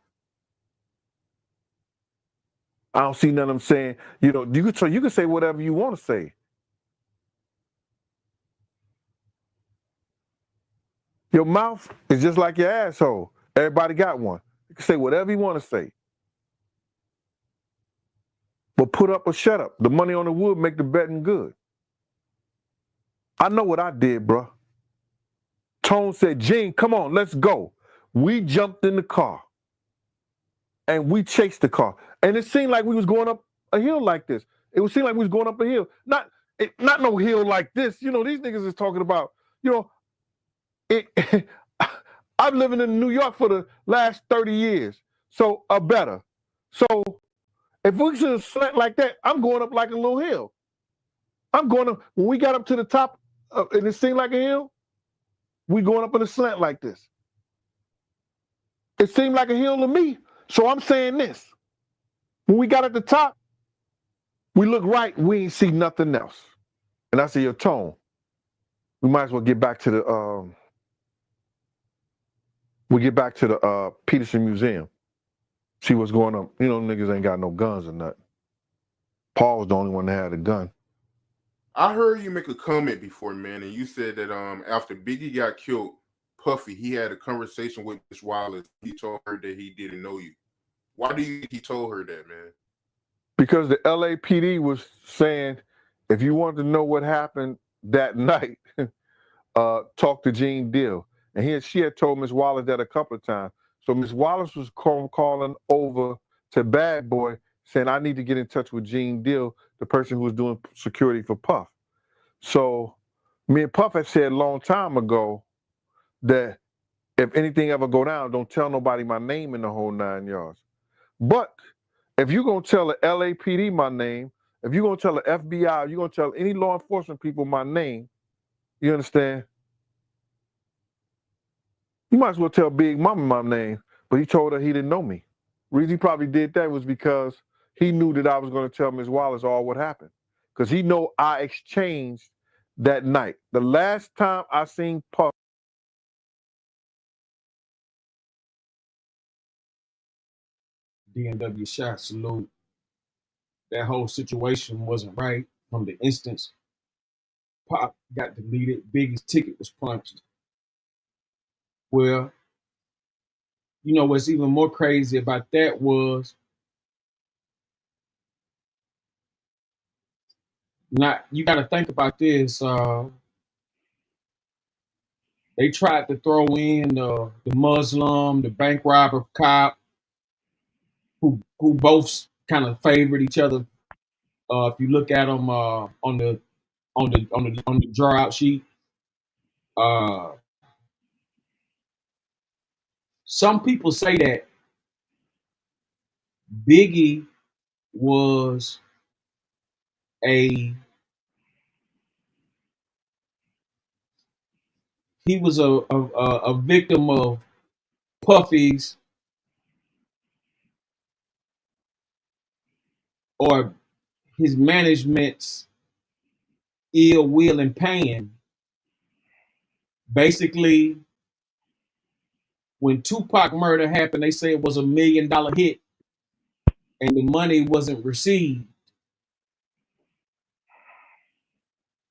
I don't see none of them saying, you know, you can say whatever you want to say. Your mouth is just like your asshole. Everybody got one. You can say whatever you want to say. But put up or shut up. The money on the wood make the betting good. I know what I did, bro. Tone said, Gene, come on, let's go. We jumped in the car. And we chased the car. And it seemed like we was going up a hill like this. It would seem like we was going up a hill. Not no hill like this. You know, these niggas is talking about, you know, I've living in New York for the last 30 years. So, better. So, if we see a slant like that, I'm going up like a little hill. I'm going up, when we got up to the top, and it seemed like a hill, we going up in a slant like this. It seemed like a hill to me. So I'm saying this. When we got at the top, we look right, we ain't see nothing else. And I say, your Tone, we might as well get back to the Peterson Museum. See what's going on. You know, niggas ain't got no guns or nothing. Paul's the only one that had a gun. I heard you make a comment before, man, and you said that after Biggie got killed, Puffy, he had a conversation with Miss Wallace. He told her that he didn't know you. Why do you think he told her that, man? Because the LAPD was saying, if you want to know what happened that night, talk to Gene Deal. And she had told Miss Wallace that a couple of times. So Miss Wallace was calling over to Bad Boy saying, I need to get in touch with Gene Deal, the person who was doing security for Puff. So me and Puff had said a long time ago that if anything ever go down, don't tell nobody my name in the whole 9 yards. But if you're going to tell the LAPD my name, if you're going to tell the FBI, you're going to tell any law enforcement people my name, you understand? You might as well tell Big Mama my name, but he told her he didn't know me. The reason he probably did that was because he knew that I was going to tell Ms. Wallace all what happened. Because he know I exchanged that night. The last time I seen Puff, DNW shot, salute. That whole situation wasn't right from the instance Pop got deleted, Biggie's ticket was punched. Well, you know what's even more crazy about that was you got to think about this. They tried to throw in the Muslim, the bank robber cop, who both kind of favored each other. If you look at them on the draw out sheet, some people say that Biggie was a victim of Puffy's, or his management's ill will and pain. Basically, when Tupac murder happened, they say it was $1 million hit and the money wasn't received.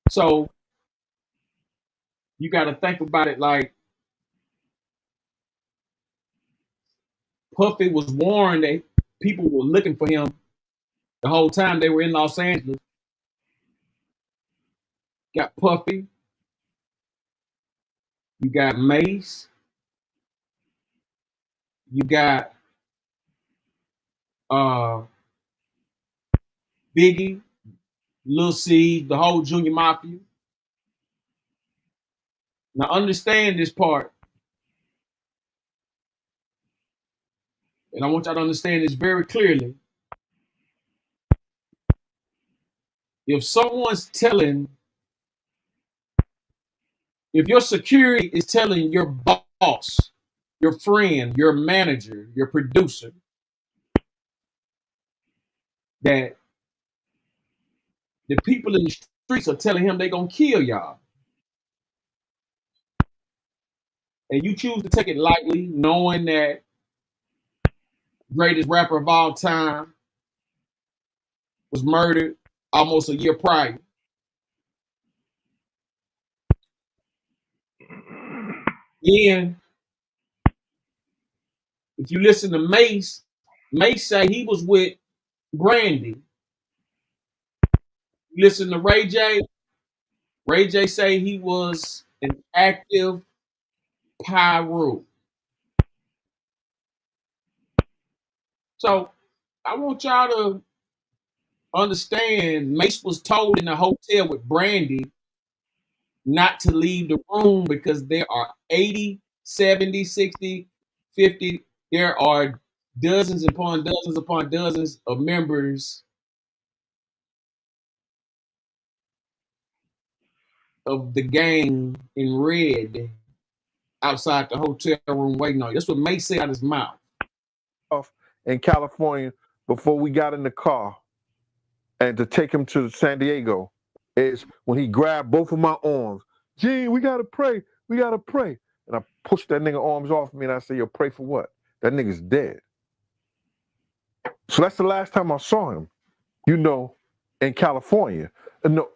So you got to think about it like Puffy was warned that people were looking for him the whole time they were in Los Angeles. Got Puffy. You got Mace. You got Biggie, Lil C, the whole Junior Mafia. Now understand this part. And I want y'all to understand this very clearly. If someone's telling, if your security is telling your boss, your friend, your manager, your producer, that the people in the streets are telling him they're going to kill y'all, and you choose to take it lightly, knowing that greatest rapper of all time was murdered almost a year prior. Then, if you listen to Mace, Mace say he was with Brandy. You listen to Ray J say he was an active pyro. So I want y'all to understand Mace was told in the hotel with Brandy not to leave the room because there are 80, 70, 60, 50. There are dozens upon dozens of members of the gang in red outside the hotel room waiting on you. That's what Mace said out his mouth. In California, before we got in the car and to take him to San Diego, is when he grabbed both of my arms. Gene, we gotta pray. We gotta pray. And I pushed that nigga arms off me and I said, yo, pray for what? That nigga's dead. So that's the last time I saw him, in California. And no,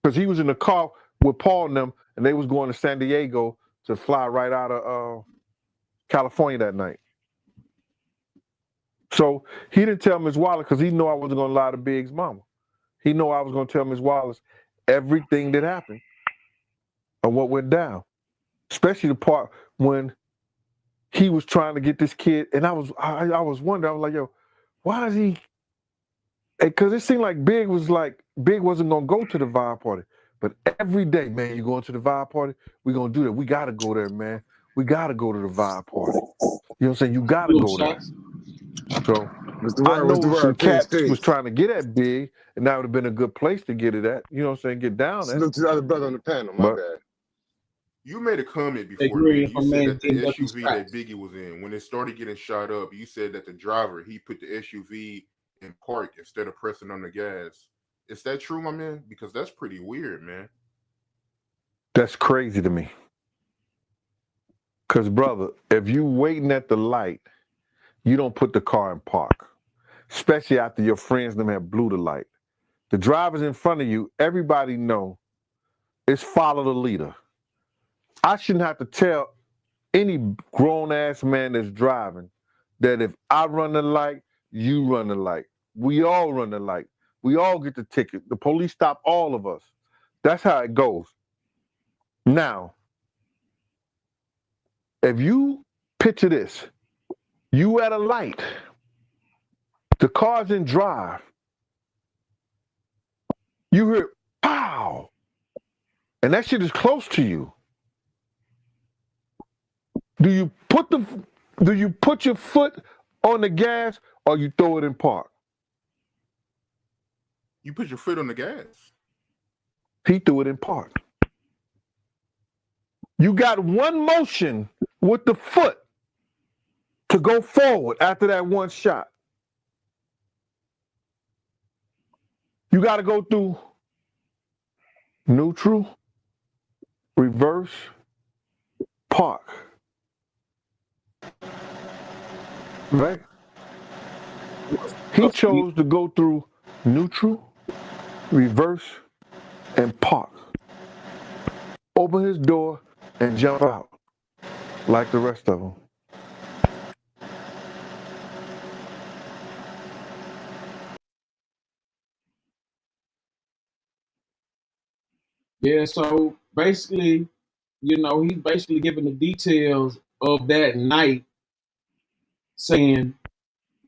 because he was in the car with Paul and them, and they was going to San Diego to fly right out of California that night. So he didn't tell Ms. Wallace because he knew I wasn't going to lie to Big's mama. He knew I was going to tell Ms. Wallace everything that happened and what went down, especially the part when he was trying to get this kid. And I was wondering, I was like, yo, why is he? Because it seemed like Big wasn't going to go to the vibe party. But every day, man, you going to the vibe party, we're going to do that. We got to go there, man. We got to go to the vibe party. You know what I'm saying? You got to go there. So I know some cats was trying to get at Big, and that would have been a good place to get it at. You know what I'm saying? Get down at. Salute to the other brother on the panel, my bad. You made a comment before, man. You said that the SUV that Biggie was in, when it started getting shot up, you said that the driver, he put the SUV in park instead of pressing on the gas. Is that true, my man? Because that's pretty weird, man. That's crazy to me. Because, brother, if you waiting at the light, you don't put the car in park, especially after your friends them have blew the light. The driver's in front of you, everybody know it's follow the leader. I shouldn't have to tell any grown-ass man that's driving that if I run the light, you run the light. We all run the light. We all get the ticket. The police stop all of us. That's how it goes. Now, if you picture this, you at a light, the car's in drive, you hear pow, and that shit is close to you. Do you put your foot on the gas or you throw it in park? You put your foot on the gas. He threw it in park. You got one motion with the foot to go forward after that one shot. You got to go through neutral, reverse, park. Right? He chose to go through neutral, reverse, and park. Open his door and jump out like the rest of them. Yeah, so basically, you know, he's basically giving the details of that night, saying,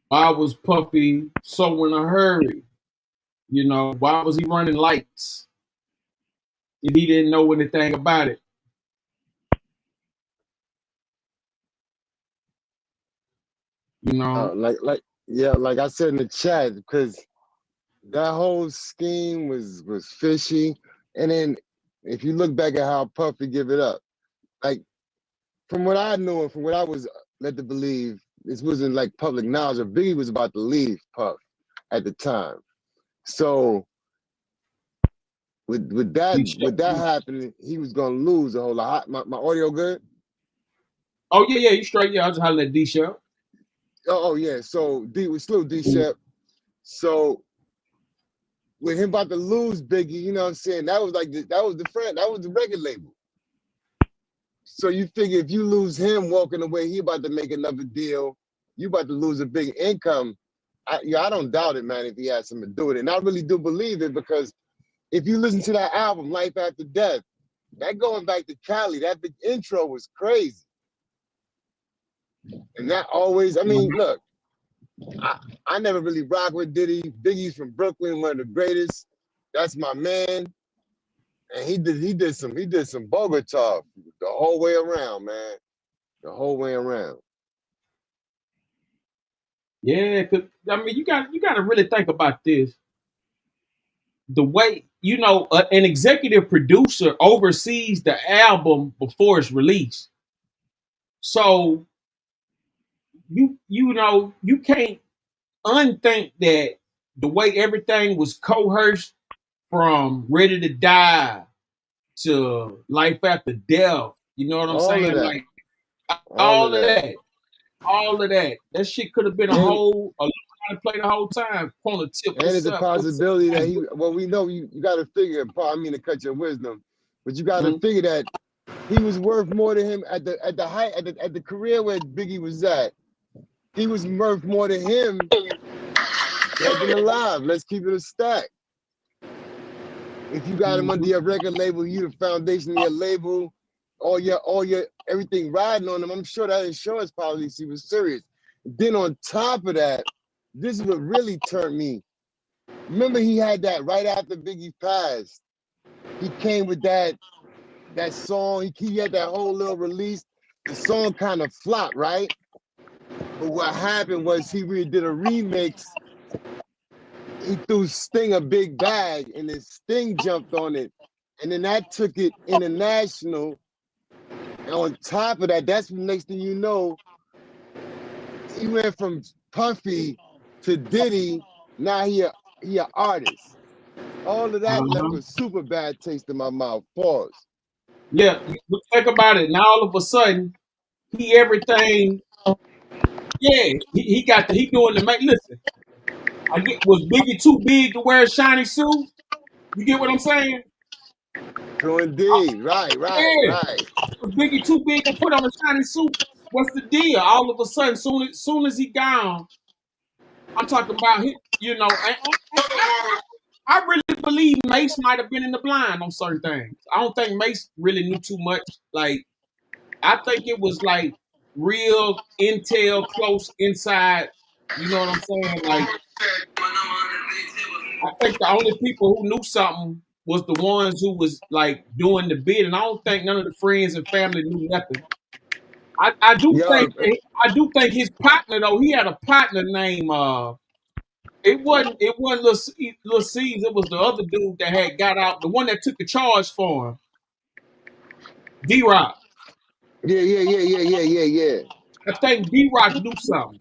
why was Puffy so in a hurry? You know, why was he running lights if he didn't know anything about it? You know, like I said in the chat, because that whole scheme was fishy. And then if you look back at how Puffy give it up, like from what I knew and from what I was led to believe, this wasn't like public knowledge. Biggie was about to leave Puff at the time. So with that happening, he was gonna lose a whole lot. My audio good? Oh yeah, you straight. Yeah, I was hollering at D Shep. Oh yeah. So D was still D Shep. So with him about to lose Biggie, you know what I'm saying? That was like that was the record label. So you figure if you lose him walking away, he about to make another deal. You about to lose a big income. I don't doubt it, man, if he had something to do with it. And I really do believe it, because if you listen to that album, Life After Death, that going back to Cali, that big intro was crazy. And that always, I mean, look, I never really rock with Diddy. Biggie's from Brooklyn, one of the greatest. That's my man. And he did some Bogota the whole way around, man. The whole way around. Yeah, cause I mean, you got to really think about this. The way, you know, an executive producer oversees the album before it's released. So you know, you can't unthink that the way everything was coerced from Ready to Die to Life After Death. You know what I'm saying? Like all of that. That shit could have been a whole play the whole time. And there's a possibility that we know you got to figure, I mean to cut your wisdom, but you got to figure that he was worth more to him at the height, at the career where Biggie was at. He was worth more to him dead than alive. Let's keep it a stack. If you got him under your record label, you the foundation of your label, all your everything riding on him, I'm sure that insurance policy was serious. Then on top of that, this is what really turned me. Remember, he had that right after Biggie passed. He came with that song. He had that whole little release. The song kind of flopped, right? But what happened was he did a remix. He threw Sting a big bag, and then Sting jumped on it. And then that took it international. And on top of that, that's the next thing you know, he went from Puffy to Diddy. Now he an artist. All of that left a super bad taste in my mouth. Pause. Yeah, think about it. Now all of a sudden, he everything. Yeah, he doing the make. Listen, was Biggie too big to wear a shiny suit? You get what I'm saying? True indeed. Right. Was Biggie too big to put on a shiny suit? What's the deal? All of a sudden, soon as he gone, I'm talking about him. You know, I really believe Mace might have been in the blind on certain things. I don't think Mace really knew too much. Like, I think it was like real intel close inside. You know what I'm saying? Like, I think the only people who knew something was the ones who was like doing the bid, and I don't think none of the friends and family knew nothing. I do think his partner though, he had a partner named it wasn't Lil C's, it was the other dude that had got out, the one that took the charge for him. D-Rock. Yeah. I think D-Rock knew something.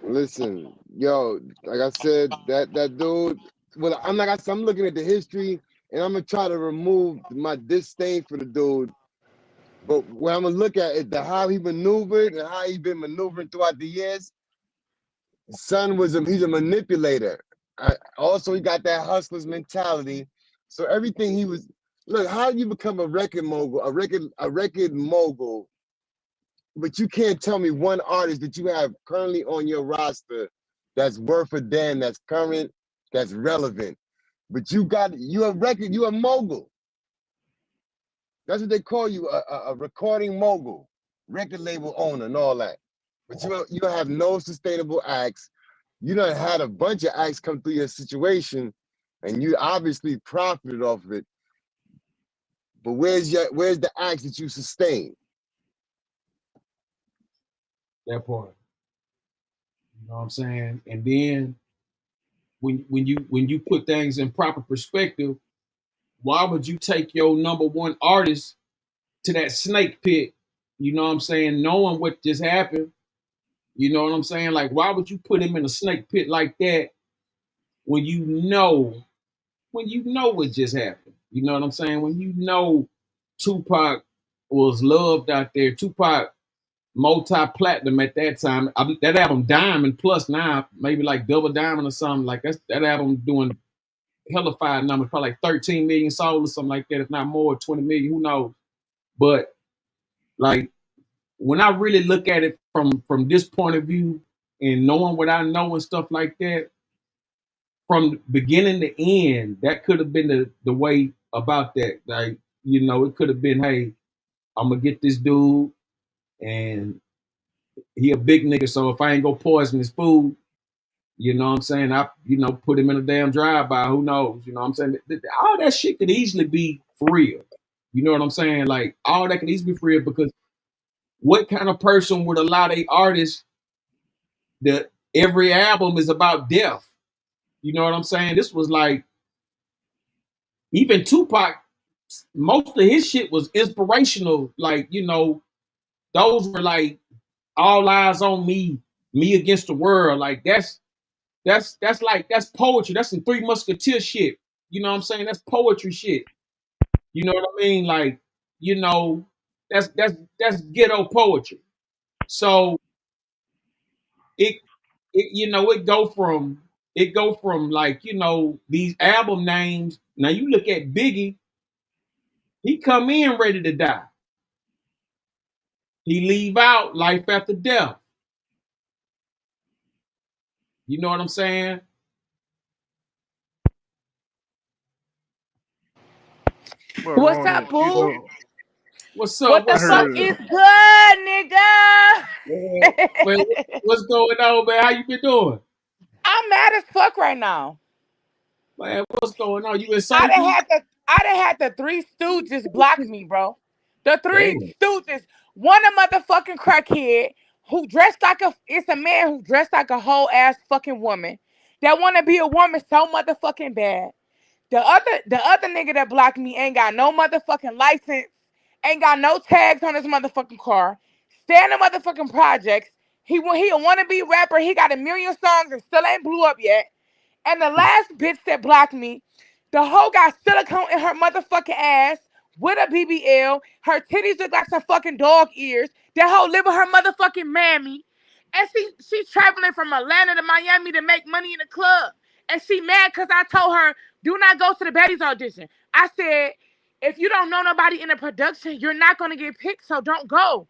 Listen, Yo, like I said, that dude. Well, I'm like I said, I'm looking at the history, and I'm gonna try to remove my disdain for the dude. But what I'm gonna look at is how he maneuvered and how he been maneuvering throughout the years. Son he's a manipulator. Also, he got that hustler's mentality. So everything he was. Look, how do you become a record mogul? A record mogul. But you can't tell me one artist that you have currently on your roster that's worth a damn, that's current, that's relevant. But you're a mogul. That's what they call you, a recording mogul, record label owner and all that. But you don't have no sustainable acts. You done had a bunch of acts come through your situation, and you obviously profited off of it. But where's the acts that you sustain? That part. You know what I'm saying? And then when you put things in proper perspective, why would you take your number one artist to that snake pit? You know what I'm saying? Knowing what just happened. You know what I'm saying? Like, why would you put him in a snake pit like that when you know what just happened? You know what I'm saying? When you know Tupac was loved out there, Tupac multi-platinum at that time. That album Diamond plus now, maybe like double diamond or something. Like that album doing hellified numbers, probably like 13 million sold or something like that, if not more, 20 million, who knows? But like when I really look at it from this point of view and knowing what I know and stuff like that, from beginning to end, that could have been the way about that. Like, you know, it could have been, hey, I'm gonna get this dude and he a big nigga, so if I ain't go poison his food, you know what I'm saying? I, put him in a damn drive-by, who knows? You know what I'm saying? All that shit could easily be for real. You know what I'm saying? Like, all that could easily be for real, because what kind of person would allow their artist that every album is about death? You know what I'm saying? This was like, even Tupac, most of his shit was inspirational. Like, those were like, all eyes on me, me against the world. Like, that's poetry. That's some Three Musketeers shit. You know what I'm saying? That's poetry shit. You know what I mean? Like, that's ghetto poetry. So it go from like, these album names. Now you look at Biggie, he come in ready to die. He leave out life after death. You know what I'm saying? Well, What's Ronnie, up, boo? What's What up? the What's fuck up? is good, Man, nigga? what's going on, man? How you been doing? I'm mad as fuck right now. Man, what's going on? You in I St. done Pete? had the Three Stooges block me, bro. The Three Damn. Stooges. One a motherfucking crackhead who dressed like it's a man who dressed like a whole ass fucking woman that want to be a woman so motherfucking bad. The other nigga that blocked me ain't got no motherfucking license, ain't got no tags on his motherfucking car, stay in the motherfucking projects. He a wannabe rapper. He got a million songs and still ain't blew up yet. And the last bitch that blocked me, the hoe got silicone in her motherfucking ass with a BBL. Her titties look like some fucking dog ears. That hoe live with her motherfucking mammy. And she's traveling from Atlanta to Miami to make money in the club. And she mad because I told her, do not go to the Betty's audition. I said, if you don't know nobody in the production, you're not going to get picked, so don't go.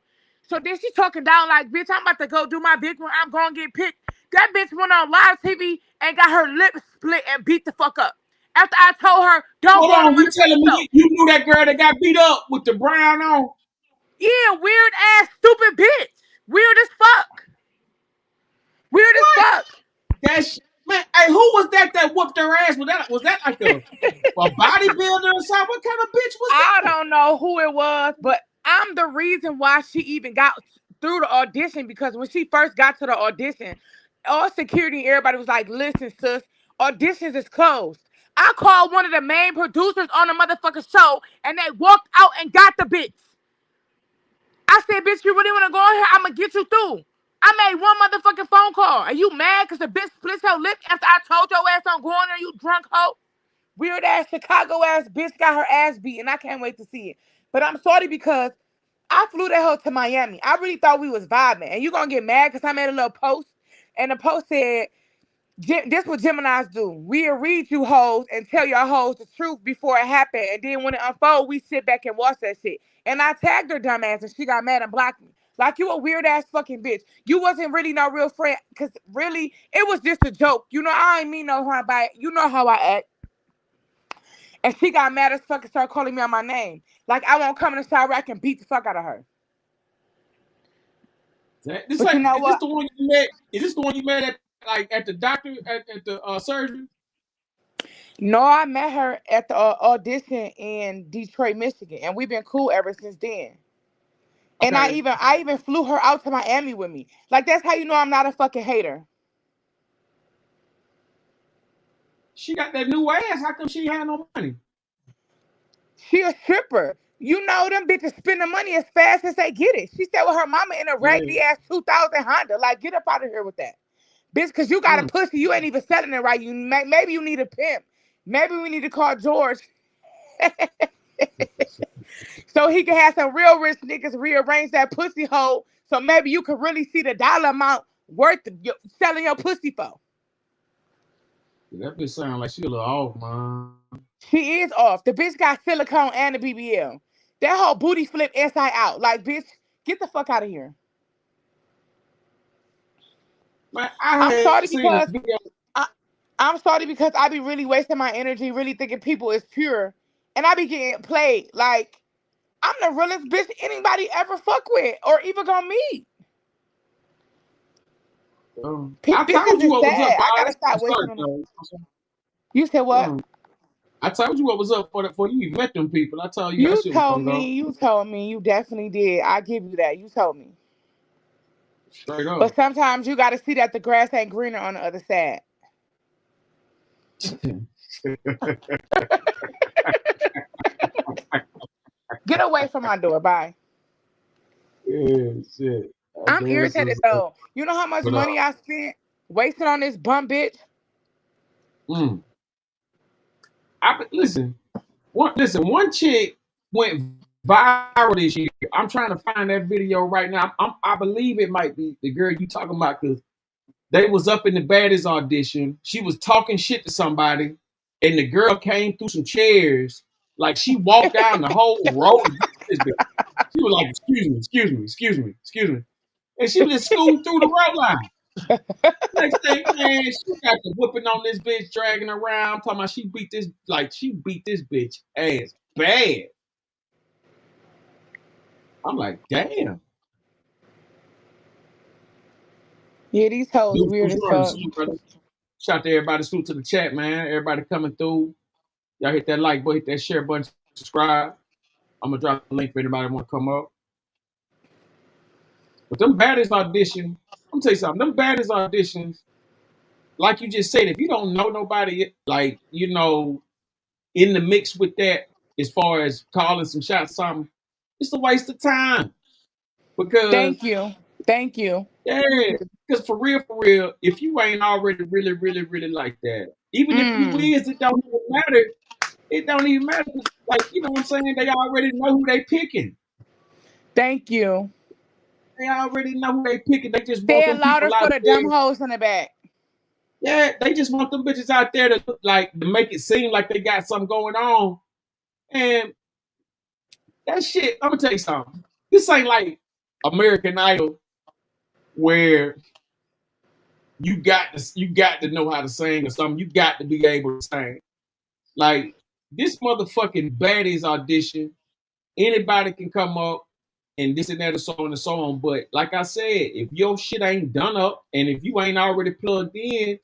So then she talking down like, bitch, I'm about to go do my big one. I'm going to get picked. That bitch went on live TV and got her lips split and beat the fuck up. After I told her, don't Hold go on the on, you motherfucking telling me show. you knew that girl that got beat up with the brown on? Yeah, weird ass, stupid bitch. Weird as fuck. Weird as What? fuck. Man, hey, who was that whooped her ass? Was that like a bodybuilder or something? What kind of bitch was I that? don't know who it was, but I'm the reason why she even got through the audition, because when she first got to the audition, all security and everybody was like, listen, sis, auditions is closed. I called one of the main producers on the motherfucking show and they walked out and got the bitch. I said, bitch, you really want to go in here? I'm going to get you through. I made one motherfucking phone call. Are you mad because the bitch splits her lip after I told your ass I'm going there, you drunk hoe? Weird ass Chicago ass bitch got her ass beat, and I can't wait to see it. But I'm sorry because I flew that hoe to Miami. I really thought we was vibing. And you gonna get mad because I made a little post. And the post said, this what Geminis do. We'll read you hoes and tell y'all hoes the truth before it happened. And then when it unfolds, we sit back and watch that shit. And I tagged her dumb ass and she got mad and blocked me. Like, you a weird ass fucking bitch. You wasn't really no real friend. Cause really, it was just a joke. You know, I ain't mean no harm by it. You know how I act. And she got mad as fuck and started calling me on my name. Like, I won't come in the shower, I can beat the fuck out of her. This But like, you know is what? this the one you met? Is this the one you met at like at the doctor at the surgery? No, I met her at the audition in Detroit, Michigan, and we've been cool ever since then. And Okay. I even flew her out to Miami with me. Like, that's how you know I'm not a fucking hater. She got that new ass. How come she ain't had no money? She a stripper. You know them bitches spend the money as fast as they get it. She stayed with her mama in a raggedy ass 2000 Honda. Like, get up out of here with that. Bitch, because you got a pussy, you ain't even selling it right. Maybe you need a pimp. Maybe we need to call George so he can have some real rich niggas rearrange that pussy hole so maybe you can really see the dollar amount worth of selling your pussy for. That bitch sound like she a little off, man. She is off. The bitch got silicone and a BBL. That whole booty flip inside out. Like, bitch, get the fuck out of here. Man, I'm sorry seen a because video. I'm sorry because I be really wasting my energy, really thinking people is pure, and I be getting played. Like, I'm the realest bitch anybody ever fuck with or even gonna meet. I told Bitches you is what was up, sad. I dog. gotta That's stop what's wasting up, on them. though. You said what? I told you what was up for you met them people. I told you that You shit was told gonna go. me. You told me. You definitely did. I give you that. You told me. Straight up. But sometimes you gotta see that the grass ain't greener on the other side. Get away from my door. Bye. Yeah, shit. I'm irritated though. You know how much money I spent wasting on this bum bitch? Listen. One chick went viral this year. I'm trying to find that video right now. I believe it might be the girl you talking about because they was up in the baddies audition. She was talking shit to somebody, and the girl came through some chairs. Like, she walked down the whole row. She was like, excuse me. And she was just scooting through the row line. Next thing, man, she got the whipping on this bitch, dragging her around. Talking about she beat this bitch ass bad. I'm like, damn. Yeah, these hoes Dude, weird as fuck. Shout out to everybody, salute to the chat, man. Everybody coming through. Y'all hit that like button, hit that share button, subscribe. I'm gonna drop the link for anybody want to come up. But them baddies audition, I'm gonna tell you something. Them baddies auditions, like you just said, if you don't know nobody, like, you know, in the mix with that, as far as calling some shots, or something, it's a waste of time. Because Thank you. Yeah, because for real, if you ain't already really like that, even if you is, it don't even matter. It don't even matter. Like, you know what I'm saying? They already know who they picking. Thank you. They already know who they picking. They just want Say it them louder people for out the there. dumb hoes in the back. Yeah, they just want them bitches out there to look like, to make it seem like they got something going on. And that shit, I'm gonna tell you something. This ain't like American Idol where you got to know how to sing or something. You got to be able to sing. Like, this motherfucking baddies audition, anybody can come up and this and that and so on and so on. But like I said, if your shit ain't done up and if you ain't already plugged in,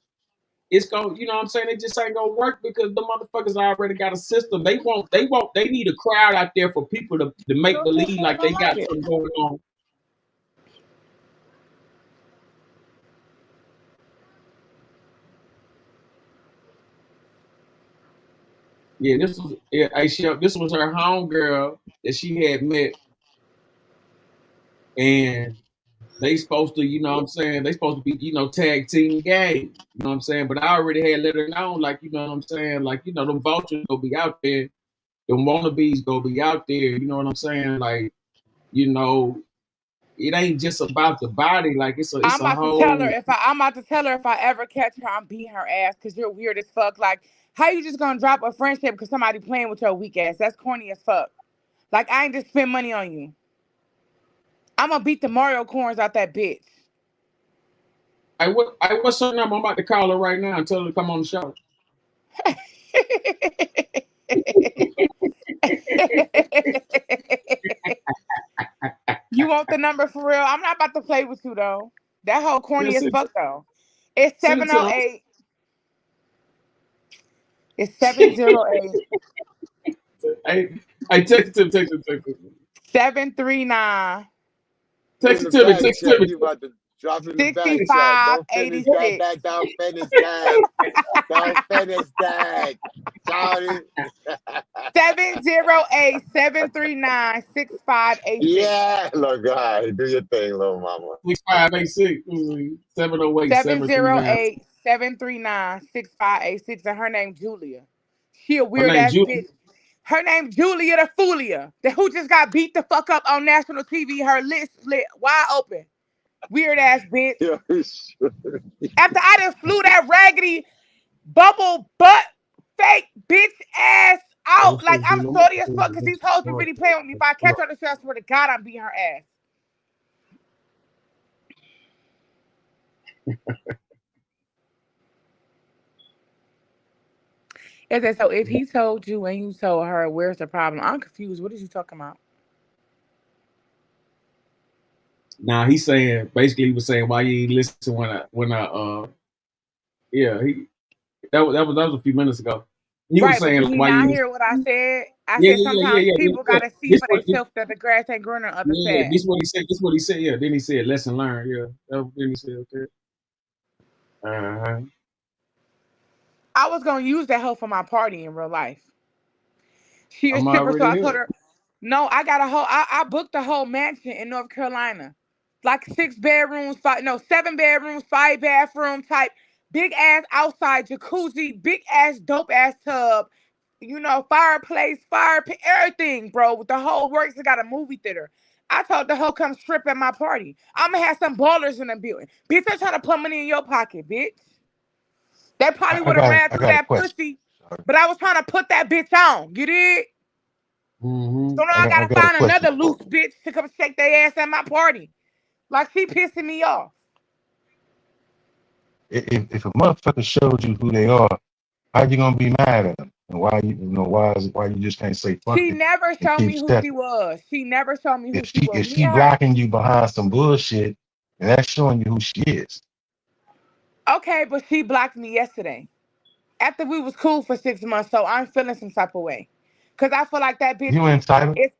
it's going, you know what I'm saying? It just ain't gonna work because the motherfuckers already got a system. They need a crowd out there for people to make believe like they got something going on. Yeah, this was her homegirl that she had met, and they supposed to, you know what I'm saying, they supposed to be, you know, tag team gang. You know what I'm saying? But I already had let her know, like, you know what I'm saying, like, you know, them vultures go be out there, them wannabes go be out there, you know what I'm saying? Like, you know, it ain't just about the body, like it's I'm a about to tell her whole. I'm about to tell her if I ever catch her, I'm beating her ass because you're weird as fuck. Like, how you just gonna drop a friendship because somebody playing with your weak ass? That's corny as fuck. Like, I ain't just spend money on you. I'm gonna beat the Mario corns out that bitch. What's her number? I'm about to call her right now and tell her to come on the show. You want the number for real? I'm not about to play with you though. That whole corny as fuck though. It's Send it to her. 708. It's 708. Hey, text it to me. 739. Put Text in it the to me. back Text it to chat. me. You about to drop in the back chat. Don't finish that. 6586. Don't finish that. Don't finish that. Shout 708-739-6586. Yeah, look, guys, do your thing, little mama. 6586 708 739. 708-739-6586. And her name Julia. She a Her weird name ass Julie. bitch. Her name Julia the Foolia. Who just got beat the fuck up on national TV. Her lip split wide open. Weird ass bitch. After I done flew that raggedy bubble butt fake bitch ass out. Like, I'm salty as fuck because these hoes be really playing with me. If I catch her on the show, I swear to God, I'm beating her ass. It said, so if he told you and you told her, where's the problem? I'm confused. What is you talking about? Nah, he's saying basically he was saying why you ain't listen when I yeah, that was a few minutes ago. He was Right, but saying did like he why you not ain't hear what I said? I yeah, said yeah, yeah, yeah, sometimes yeah, people yeah. gotta see for themselves that the grass ain't greener on the other Yeah, side. this what he said. This what he said. Yeah, then he said lesson learned. Yeah, then he said okay. I was gonna use that hoe for my party in real life. She a I'm stripper, so already I told here. her, no, I got a whole I booked a whole mansion in North Carolina. Like 6 bedrooms, 7 bedrooms, 5 bathroom type, big ass outside jacuzzi, big ass dope ass tub, fireplace, fire pit, everything, bro. With the whole works, it got a movie theater. I told the hoe come strip at my party. I'ma have some ballers in the building. Bitch, I'm trying to put money in your pocket, bitch. They probably would have ran I through got a that question. pussy, but I was trying to put that bitch on. Get it? So now I I gotta got a find question. another loose bitch to come shake their ass at my party. Like, she pissing me off. If a motherfucker showed you who they are, how you gonna be mad at them? And why why you just can't say fuck She it never and showed keep me who she stepping? was. She never showed me who If she was. if Me she and her. blocking you behind some bullshit, and that's showing you who she is. Okay, but she blocked me yesterday. After we was cool for 6 months, so I'm feeling some type of way. Cause I feel like that bitch You entitled. is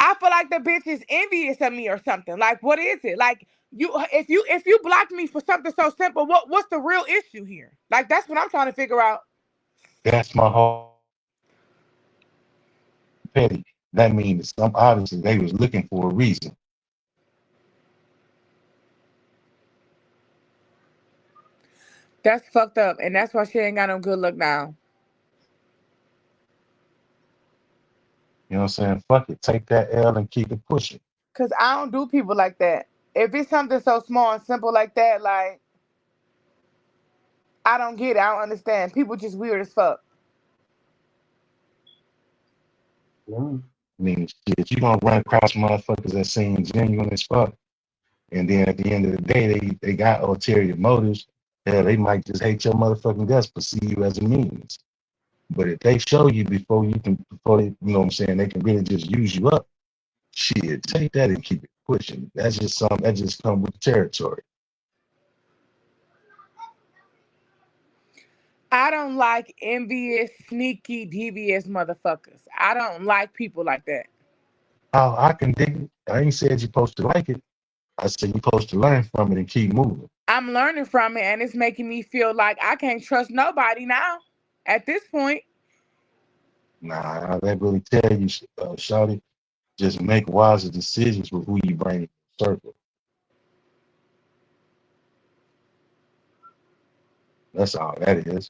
I feel like the bitch is envious of me or something. Like, what is it? Like, if you block me for something so simple, what's the real issue here? Like, that's what I'm trying to figure out. That's my whole petty. That means some obviously they was looking for a reason. That's fucked up, and that's why she ain't got no good luck now. You know what I'm saying? Fuck it. Take that L and keep it pushing. Cause I don't do people like that. If it's something so small and simple like that, like, I don't get it. I don't understand. People just weird as fuck. I mean, shit, you gonna run across motherfuckers that seem genuine as fuck. And then at the end of the day, they got ulterior motives. Hell, they might just hate your motherfucking guts, but see you as a means. But if they show you before they, you know what I'm saying, they can really just use you up. Shit, take that and keep it pushing. That's just something that just comes with the territory. I don't like envious, sneaky, devious motherfuckers. I don't like people like that. Oh, I can dig it. I ain't said you're supposed to like it. I said you're supposed to learn from it and keep moving. I'm learning from it, and it's making me feel like I can't trust nobody now. At this point, Nah, that really tell you, shawty, just make wiser decisions with who you bring in the circle. That's all that is.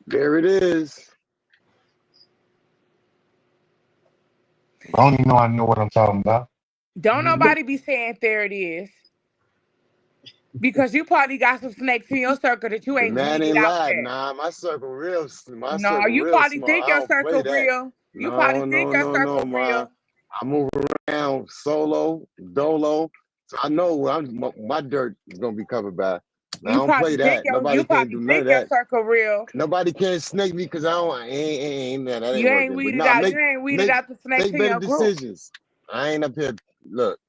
There it is. I don't even know I know what I'm talking about. Don't nobody be saying there it is. Because you probably got some snakes in your circle that you The ain't man weeded ain't out lied. yet. Nah, my circle real No, small. you probably think I your don't play circle that. real. You probably No, think no, your no, circle no, ma. real. I move around solo, dolo. So I know my dirt is gonna be covered by. Now, I don't play that. Nobody can't do none of your that. circle real. Nobody can snake me because I don't. Ain't that ain't You ain't working. But weeded nah, out. You ain't weeded out the snakes make in better your group. decisions. I ain't up here. Look,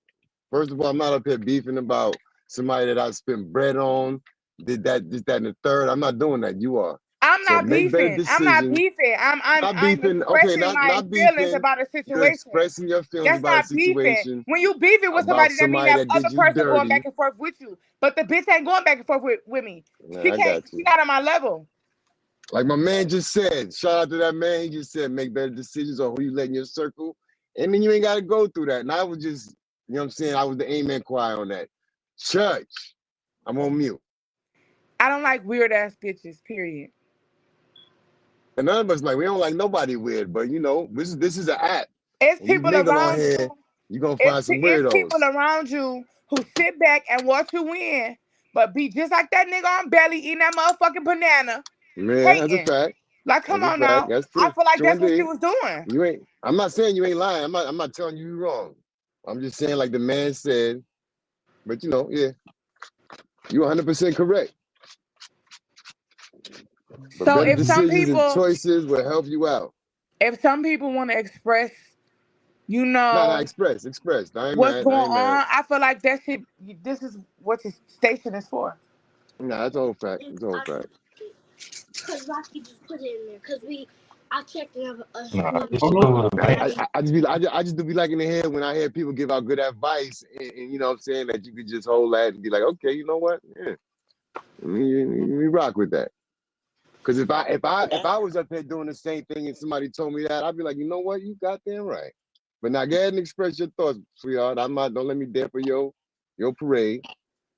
first of all, I'm not up here beefing about somebody that I spent bread on. Did that, this, that, and the third. I'm not doing that. You are. I'm So not make better beefing. I'm not decisions. beefing. I'm Not beefing. Okay, expressing my not feelings beefing. about a You're situation. expressing your feelings That's about a not beefing. situation When you beefing with about somebody, that means somebody that that other did you person going dirty. back and forth with you. But the bitch ain't going back and forth with me. Yeah, She I can't. got you. She not on my level. Like my man just said, shout out to that man. He just said, make better decisions on who you let in your circle. And then you ain't got to go through that. And I was just, you know what I'm saying? I was the amen choir on that. Church, I'm on mute. I don't like weird ass bitches, period. And none of us like, we don't like nobody weird, but you know, this is an app. It's When you people mingle on around here, you. you're going to find some It's weirdos. people around you who sit back and watch you win, but be just like that nigga on belly eating that motherfucking banana. Man, that's a Hating. fact. Like, come That's a on fact. now. That's I true. feel like True that's what she indeed. was doing. You ain't. I'm not saying you ain't lying. I'm not telling you you're wrong. I'm just saying, like the man said. But you know, yeah, you're 100% correct. But So better if some decisions and people choices will help you out. want to express, you Nah, know, express. I ain't what's mad. going I ain't mad. on, I feel like that shit. This is what your station is for. Nah, that's a whole fact. It's a whole fact. Because Rocky just put it in there. Because I checked and Nah, it's Oh, cool, man. I just do be liking to hear when I hear people give out good advice, and you know what I'm saying, that you could just hold that and be like, okay, you know what? Yeah, we rock with that. Because if I was up here doing the same thing and somebody told me that, I'd be like, you know what? You goddamn right. But now go ahead and express your thoughts, sweetheart. I'm not. Don't let me dare for your parade.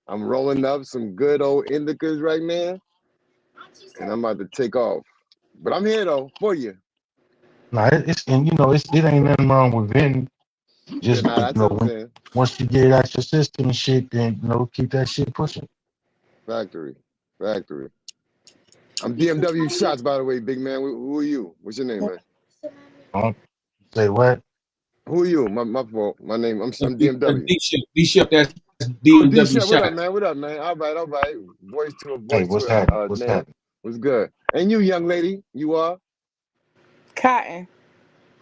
I'm rolling up some good old indicas right now, and I'm about to take off. But I'm here though for you. Nah, it's and you know it ain't nothing wrong with venting. Yeah, Just nah, you that's know what I'm saying. once you get it out your system and shit, then you know keep that shit pushing. Factory. I'm DMW Shots, by the way, big man. Who are you? What's your name, man? Say what? Who are you? My fault. My name. I'm DMW. D-Ship, that's Oh, DMW D-Shep, what up, Shot. man? What up, man? All right. Voice to Hey, what's happening? a What's name. happening? What's good? And you, young lady, you are? Cotton.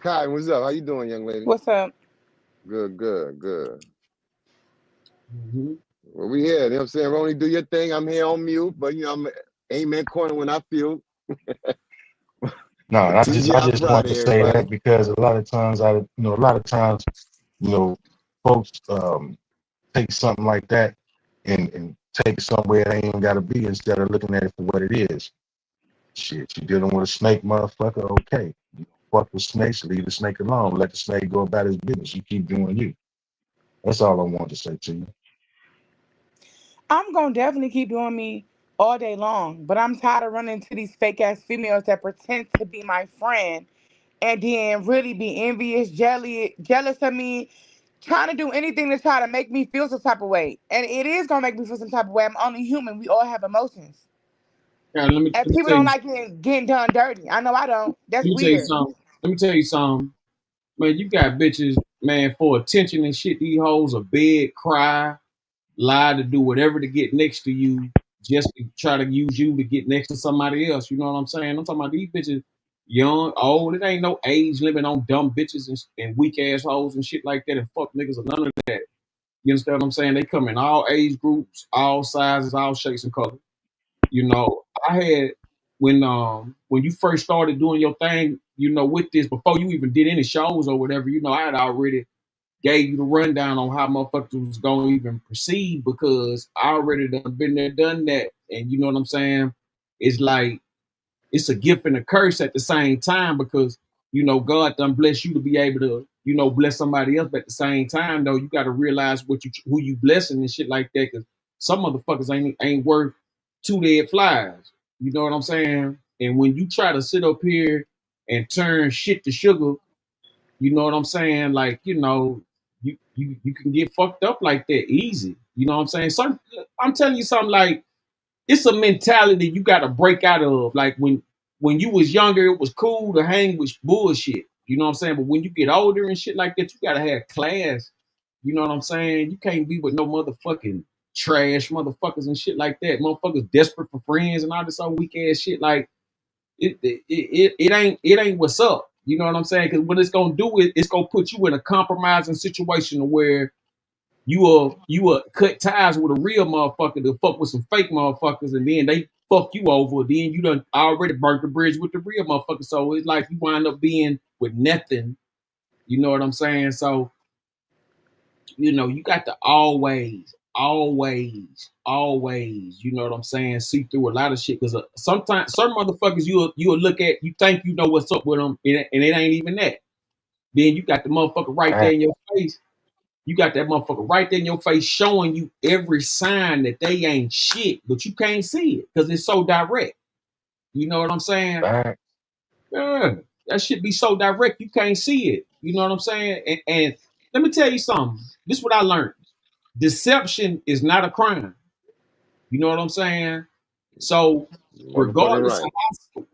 Kai, what's up? How you doing, young lady? What's up? Good. Mm-hmm. Well, we here. You know what I'm saying? Roni, do your thing. I'm here on mute, but you know, I'm amen corner when I feel. No, I TGI just want Friday, to say everybody. that because a lot of times folks take something like that and take it somewhere it ain't even gotta be instead of looking at it for what it is. Shit, you dealing with a snake, motherfucker, okay. You fuck with snakes, leave the snake alone. Let the snake go about his business. You keep doing you. That's all I want to say to you. I'm gonna definitely keep doing me all day long, but I'm tired of running into these fake ass females that pretend to be my friend and then really be envious, jealous of me, trying to do anything to try to make me feel some type of way. And it is gonna make me feel some type of way. I'm only human. We all have emotions. Yeah, let And me people tell don't you. like getting done dirty. I know I don't. That's Let me tell you weird. something. Let me tell you something. Man, you got bitches, man, for attention and shit. These hoes are beg, cry, lie to do whatever to get next to you, just to try to use you to get next to somebody else. You know what I'm saying? I'm talking about these bitches, young, old. It ain't no age limit on dumb bitches and weak ass hoes and shit like that and fuck niggas or none of that. You understand what I'm saying? They come in all age groups, all sizes, all shapes and colors. You know, I had when you first started doing your thing, you know, with this before you even did any shows or whatever, you know, I had already gave you the rundown on how motherfuckers was gonna even proceed because I already done been there, done that. And you know what I'm saying? It's like it's a gift and a curse at the same time because you know God done bless you to be able to, you know, bless somebody else. But at the same time, though, you got to realize who you blessing and shit like that. Because some motherfuckers ain't worth two dead flies. You know what I'm saying? And when you try to sit up here and turn shit to sugar, you know what I'm saying? Like, you know, you can get fucked up like that easy. You know what I'm saying? So I'm telling you something, like, it's a mentality you got to break out of. Like when you was younger, it was cool to hang with bullshit. You know what I'm saying? But when you get older and shit like that, you gotta have class. You know what I'm saying? You can't be with no motherfucking trash motherfuckers and shit like that. Motherfuckers desperate for friends and all this other weak ass shit. Like it ain't what's up. You know what I'm saying? Because what it's gonna do is it's gonna put you in a compromising situation where you will cut ties with a real motherfucker to fuck with some fake motherfuckers, and then they fuck you over. Then you done already burnt the bridge with the real motherfucker. So it's like you wind up being with nothing. You know what I'm saying? So, you know, you got to always, you know what I'm saying, see through a lot of shit. Because sometimes some motherfuckers you'll look at, you think you know what's up with them, and it ain't even that. Then you got the motherfucker right there in your face. You got that motherfucker right there in your face showing you every sign that they ain't shit, but you can't see it because it's so direct. You know what I'm saying? Yeah, that shit be so direct you can't see it. You know what I'm saying? And let me tell you something. This is what I learned. Deception is not a crime. You know what I'm saying? So Motherfucking right.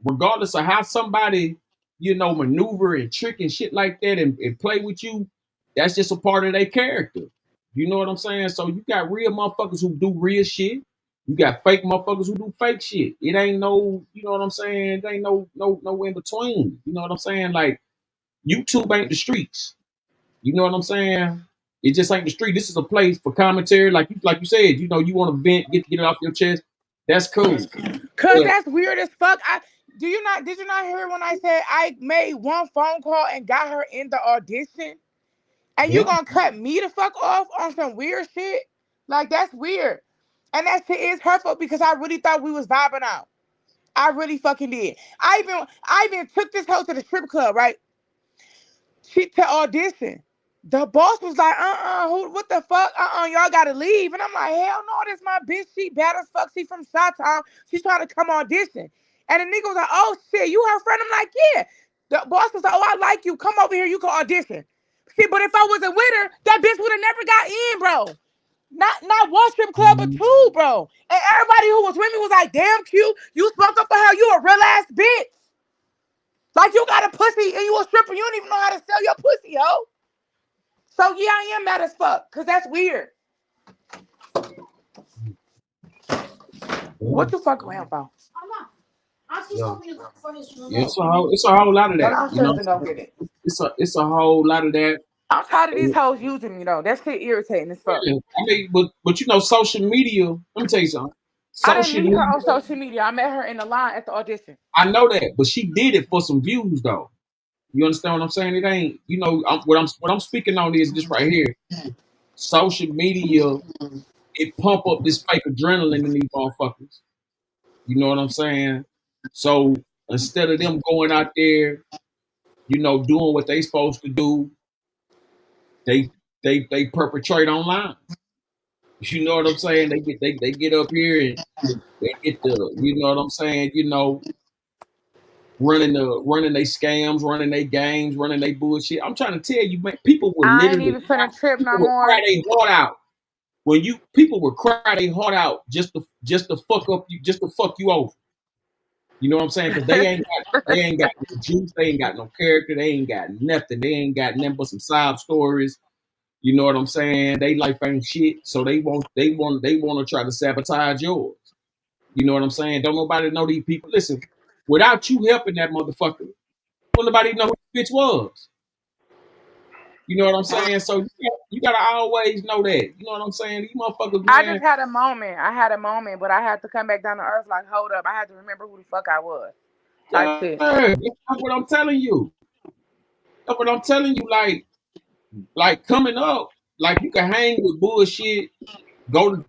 regardless of how somebody, you know, maneuver and trick and shit like that and play with you, that's just a part of their character. You know what I'm saying? So you got real motherfuckers who do real shit. You got fake motherfuckers who do fake shit. It ain't no, you know what I'm saying? It ain't no in between. You know what I'm saying? Like, YouTube ain't the streets. You know what I'm saying? It just ain't the street. This is a place for commentary, like you said. You know, you want to vent, get it off your chest. That's cool. Cause But that's weird as fuck. Did you not hear when I said I made one phone call and got her in the audition? And you yeah, gonna cut me the fuck off on some weird shit? Like, that's weird. And that shit is hurtful because I really thought we was vibing out. I really fucking did. I even took this hoe to the strip club, right? She to audition. The boss was like, what the fuck? Y'all gotta leave. And I'm like, hell no, this my bitch. She bad as fuck. She from Chi-Town. She's trying to come audition. And the nigga was like, oh shit, you her friend? I'm like, yeah. The boss was like, oh, I like you. Come over here, you can audition. See, but if I wasn't with her, that bitch would have never got in, bro. Not one strip club, but two, bro. And everybody who was with me was like, damn, Q, you spoke up for her. You a real ass bitch. Like, you got a pussy and you a stripper. You don't even know how to sell your pussy, ho. So yeah, I am mad as fuck, cause that's weird. What you fuck around for? yeah. Yeah, it's a whole lot of None that. of my You know, children don't get it. it's a whole lot of that. I'm tired of these hoes using me though. That shit irritating as fuck. Yeah, I mean, but you know, social media. Let me tell you something. I didn't Social meet her media. on social media. I met her in the line at the audition. I know that, but she did it for some views, though. You understand what I'm saying? It ain't, you know, what I'm speaking on is this right here. Social media, it pump up this fake adrenaline in these motherfuckers. You know what I'm saying? So instead of them going out there, you know, doing what they supposed to do, they they perpetrate online. You know what I'm saying? They get up here and they get the, you know what I'm saying, you know, running they scams, running they games, running they bullshit. I'm trying to tell you, man, people will I ain't literally even finna trip people no will cry more. their heart out. When you people will cry their heart out just to fuck up you, just to fuck you over. You know what I'm saying? Because they ain't got no juice, they ain't got no character, they ain't got nothing, they ain't got nothing but some sob stories. You know what I'm saying? They life ain't shit, so they want to try to sabotage yours. You know what I'm saying? Don't nobody know these people. Listen, without you helping that motherfucker, don't nobody know who the bitch was. You know what I'm saying? So you gotta always know that. You know what I'm saying? These motherfuckers, I man. just had a moment. I had a moment, but I had to come back down to earth. Like, hold up, I had to remember who the fuck I was. Type Yeah, shit. that's what I'm telling you. That's what I'm telling you. Like coming up, like you can hang with bullshit, go to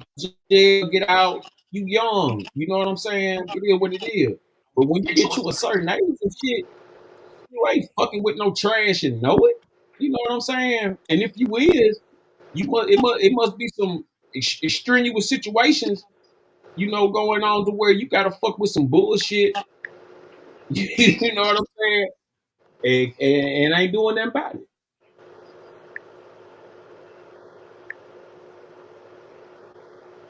jail, get out. You young. You know what I'm saying? It is what it is. But when you get to a certain age and shit, you ain't fucking with no trash and know it. You know what I'm saying? And if you is, it must be some extraneous situations going on to where you gotta fuck with some bullshit. You know what I'm saying? And ain't doing nothing about it.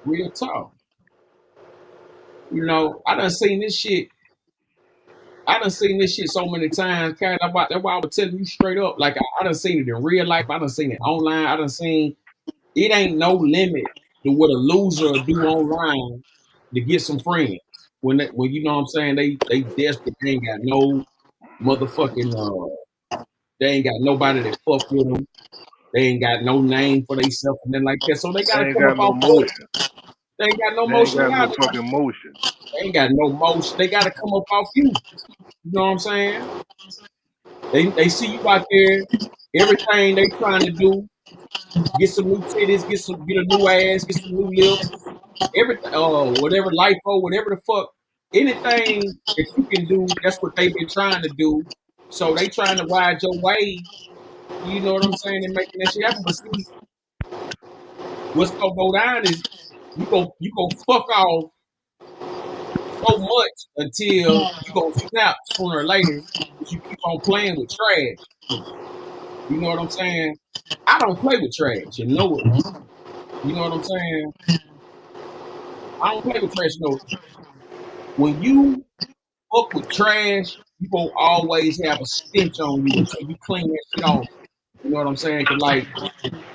Real talk. I done seen this shit. I done seen this shit so many times, Kat. That's why I was telling you straight up. Like I done seen it in real life. I done seen it online. I done seen it ain't no limit to what a loser do online to get some friends. When you know what I'm saying, they desperate. They ain't got no motherfucking they ain't got nobody that fuck with them. They ain't got no name for themselves and then like that. So they They gotta ain't come got up no off what? motion. They ain't got no They ain't motion got no around. fucking motion. They ain't got no motion. They gotta come up off you. You know what I'm saying? They see you out there, everything they trying to do, get some new titties, get a new ass, get some new lips, everything, whatever lipo, whatever the fuck, anything that you can do, that's what they've been trying to do. So they trying to ride your wave, you know what I'm saying, and making that shit happen. But see, what's gonna go down is you go fuck off so much until you gonna snap sooner or later if you keep on playing with trash. You know what I'm saying? I don't play with trash, you know it. You know what I'm saying? I don't play with trash. When you fuck with trash, you gonna always have a stench on you until you clean that shit off. You know what I'm saying? Cause like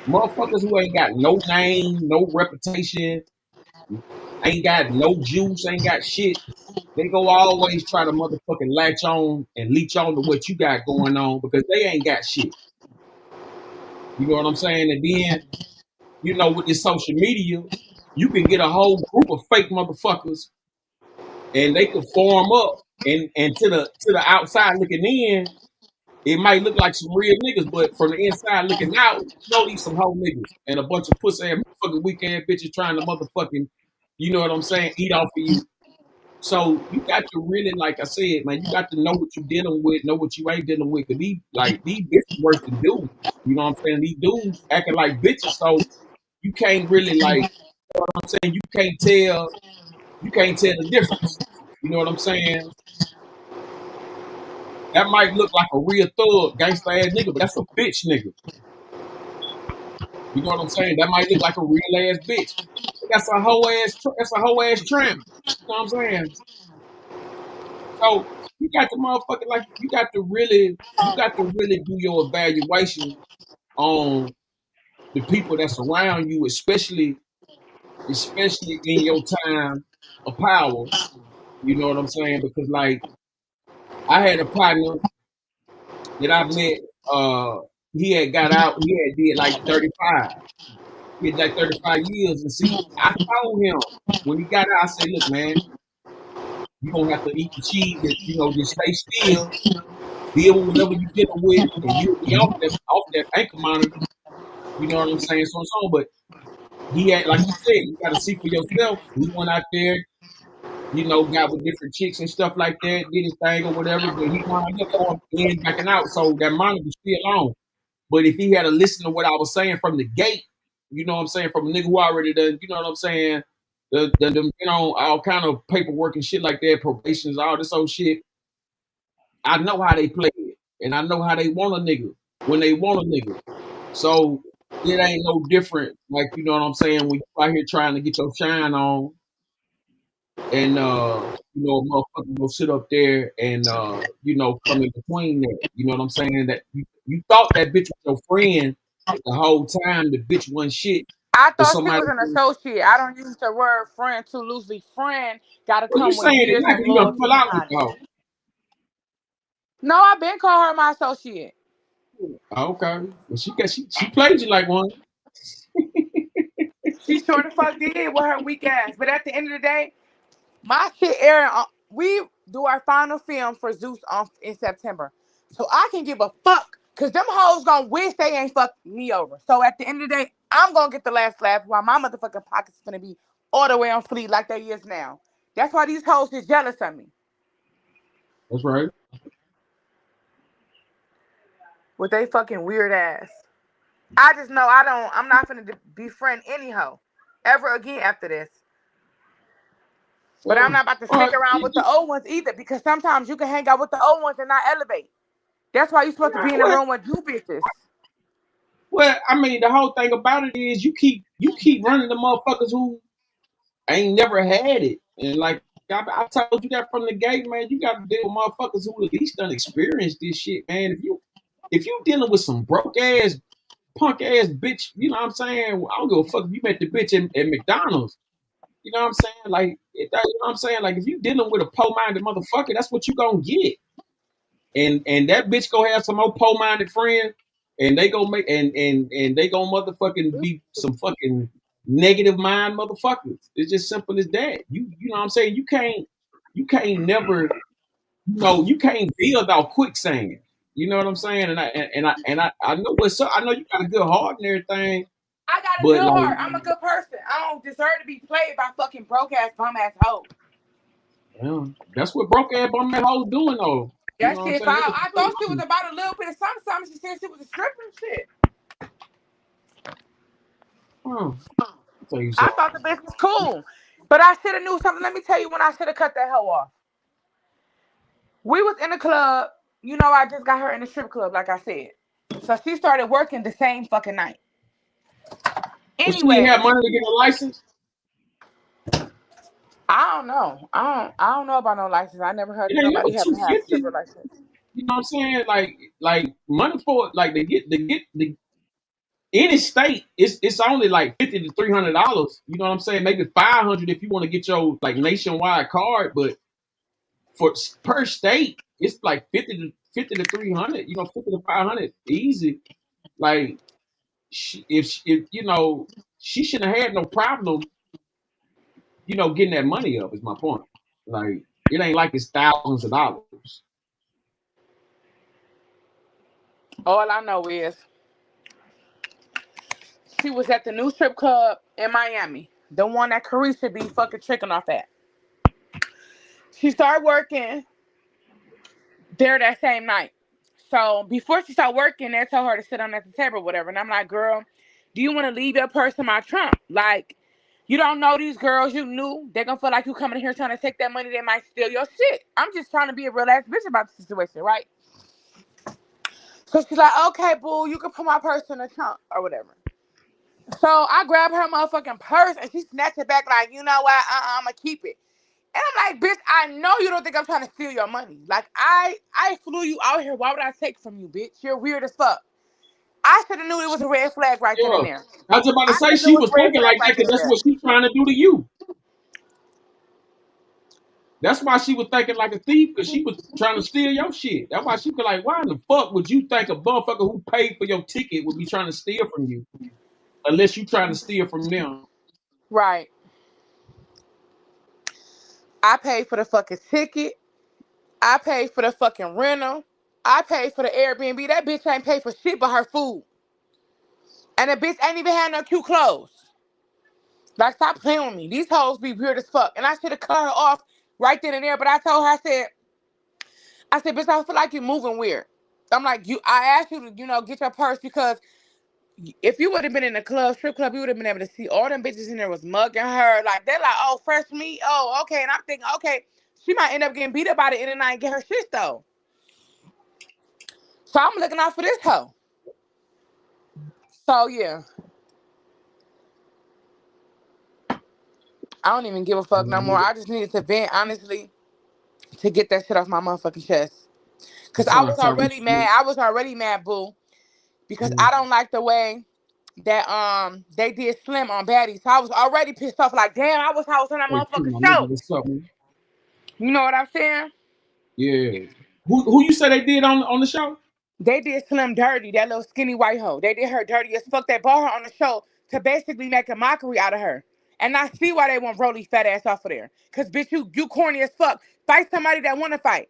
motherfuckers who ain't got no name, no reputation, ain't got no juice, ain't got shit, they go always try to motherfucking latch on and leech on to what you got going on because they ain't got shit. You know what I'm saying? And then, with this social media, you can get a whole group of fake motherfuckers and they can form up and to the outside looking in, it might look like some real niggas, but from the inside looking out, these some hoe niggas and a bunch of pussy ass motherfucking weak ass bitches trying to motherfucking, you know what I'm saying, eat off of you. So you got to really, like I said, man, you got to know what you're dealing with, know what you ain't dealing with. Cause these bitches worse than dudes. You know what I'm saying? These dudes acting like bitches, so you can't really like, you know what I'm saying? You can't tell the difference. You know what I'm saying? That might look like a real thug, gangster ass nigga, but that's a bitch nigga. You know what I'm saying? That might look like a real ass bitch. That's a whole ass. That's a whole ass tramp. You know what I'm saying? So you got to motherfucker like you got to really do your evaluation on the people that's around you, especially in your time of power. You know what I'm saying? Because like I had a partner that I met. He had got out. He had did like 35. He had like 35 years. And see, I told him when he got out, I said, look, man, you're gonna have to eat the cheese and just stay still, deal with whatever you're dealing with, and you'll be off that anchor monitor. You know what I'm saying? So and so. But he had, like you said, you gotta see for yourself. He went out there, got with different chicks and stuff like that, did his thing or whatever, but he wound up going in, backing out. So that monitor was still on. But if he had to listen to what I was saying from the gate, you know what I'm saying, from a nigga who already done, you know what I'm saying, all kind of paperwork and shit like that, probations, all this old shit. I know how they play it, and I know how they want a nigga when they want a nigga. So it ain't no different, like you know what I'm saying, when you out here trying to get your shine on, and a motherfucker go sit up there and come in between that. You know what I'm saying? That you thought that bitch was your friend the whole time. The bitch wasn't shit. I But thought she somebody, was an associate. I don't use the word friend too loosely. Friend got to well, you come with saying it years like of you done loyalty fell and out with the honesty. hoe. No, I've been called her my associate. Okay, well she played you like one. She sure the fuck did with her weak ass. But at the end of the day, my shit airing. We do our final film for Zeus in September, so I can give a fuck. Cause them hoes gonna wish they ain't fucked me over. So at the end of the day, I'm gonna get the last laugh while my motherfucking pockets gonna be all the way on fleek like they is now. That's why these hoes is jealous of me. That's right. With they fucking weird ass. I just know I'm not finna befriend any hoe ever again after this. But I'm not about to stick Well, around with the old ones either, because sometimes you can hang out with the old ones and not elevate. That's why you're supposed to be in the room with new bitches. Well, I mean, the whole thing about it is you keep running the motherfuckers who ain't never had it, and like I told you that from the gate, man. You got to deal with motherfuckers who at least done experienced this shit, man. If you dealing with some broke ass, punk ass bitch, you know what I'm saying? I don't give a fuck if you met the bitch at McDonald's. You know what I'm saying? Like, you know what I'm saying? Like, if you dealing with a poor-minded motherfucker, that's what you gonna get. And that bitch gonna have some more poor-minded friends, and they gonna make and they gonna motherfucking be some fucking negative mind motherfuckers. It's just simple as that. You know what I'm saying? You can't never, you can't build off quicksand. You know what I'm saying? I know what's up. I know you got a good heart and everything, I got a but good like, heart. I'm a good person. I don't deserve to be played by fucking broke ass, bum ass hoes. yeah, that's what broke ass bum that hoes doing though. You That know what I'm shit saying? foul. I thought she was about a little bit of something. She said she was a stripper and shit. Tell you I something. thought the bitch was cool. But I should have knew something. Let me tell you when I should have cut that hoe off. We was in the club. You know, I just got her in the strip club, like I said. So she started working the same fucking night. But she didn't have Anyways, money to get a license. I don't know. I don't know about no license. I never heard It of ain't nobody no having to have 250. stripper license. You know what I'm saying? Like money for like they get the any state it's only like $50 to $300. You know what I'm saying? Maybe $500 if you want to get your like nationwide card, but for per state it's like 50 to 300. You know, 50 to 500 easy. Like if you know she shouldn't have had no problem. You know, getting that money up is my point. Like it ain't like it's thousands of dollars. All I know is she was at the new strip club in Miami. The one that Carisha be fucking tricking off at. She started working there that same night. So before she started working, they told her to sit down at the table or whatever. And I'm like, girl, do you want to leave your purse in my trunk? Like, you don't know these girls you knew. They're going to feel like you coming in here trying to take that money. They might steal your shit. I'm just trying to be a real ass bitch about the situation, right? So she's like, okay, boo, you can put my purse in the trunk or whatever. So I grab her motherfucking purse and she snatched it back like, you know what? I'm going to keep it. And I'm like, bitch, I know you don't think I'm trying to steal your money. Like, I flew you out here. Why would I take from you, bitch? You're weird as fuck. I should have knew it was a red flag right then Yeah. and there. I was about to I say should have knew she it was was a red thinking flag like right that then because and that's there. what she's trying to do to you. That's why she was thinking like a thief because she was trying to steal your shit. That's why she was like, why in the fuck would you think a motherfucker who paid for your ticket would be trying to steal from you? Unless you trying to steal from them. Right. I paid for the fucking ticket. I paid for the fucking rental. I paid for the Airbnb. That bitch ain't paid for shit but her food. And the bitch ain't even had no cute clothes. Like, stop playing with me. These hoes be weird as fuck. And I should have cut her off right then and there. But I told her, I said, bitch, I feel like you're moving weird. I'm like, I asked you to, get your purse because if you would have been in the club, strip club, you would have been able to see all them bitches in there was mugging her. Like, they're like, oh, fresh meat. Oh, okay. And I'm thinking, okay, she might end up getting beat up by the end of the night and get her shit though. So I'm looking out for this hoe. So yeah. I don't even give a fuck no more. I just needed to vent, honestly, to get that shit off my motherfucking chest. Cause I was already mad. I was already mad, boo. Because I don't like the way that they did Slim on Baddies. So I was already pissed off. Like, damn, I was on that Hey, motherfucking my nigga, show. what's up, man? You know what I'm saying? Yeah. Who you said they did on the show? They did Slim dirty, that little skinny white hoe. They did her dirty as fuck. They brought her on the show to basically make a mockery out of her. And I see why they want Broly fat ass off of there. Cause bitch, you corny as fuck. Fight somebody that wanna fight.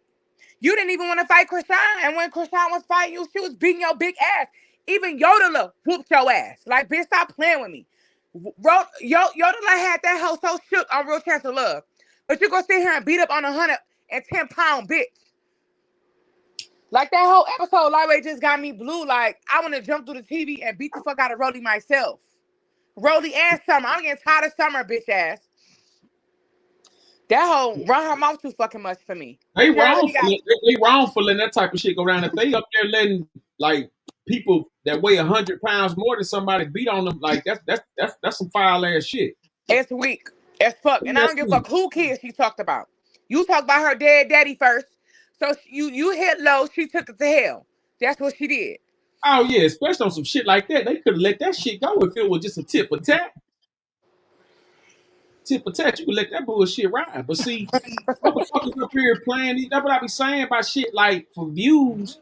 You didn't even want to fight Krishan. And when Krishan was fighting you, she was beating your big ass. Even Yodeler whooped your ass. Like, bitch, stop playing with me. Yodeler had that hoe so shook on Real Chance of Love. But you gonna sit here and beat up on a 110-pound bitch. Like, that whole episode, Lightweight just got me blue. Like, I want to jump through the TV and beat the fuck out of Rolly myself. Rolly and Summer. I'm getting tired of Summer, bitch ass. That whole run her mouth too fucking much for me. They She wrong already for got. they wrong for letting that type of shit go down. If they up there letting like people that weigh 100 pounds more than somebody beat on them, like that's some foul ass shit. It's weak as fuck, and I don't give a fuck who kids she talked about. You talked about her dead daddy first, so you hit low. She took it to hell. That's what she did. Oh yeah, especially on some shit like that. They could have let that shit go if it was just a tit for tat. Tit for tat, you could let that bullshit ride. But see, motherfuckers up here playing, that's what I be saying about shit like for views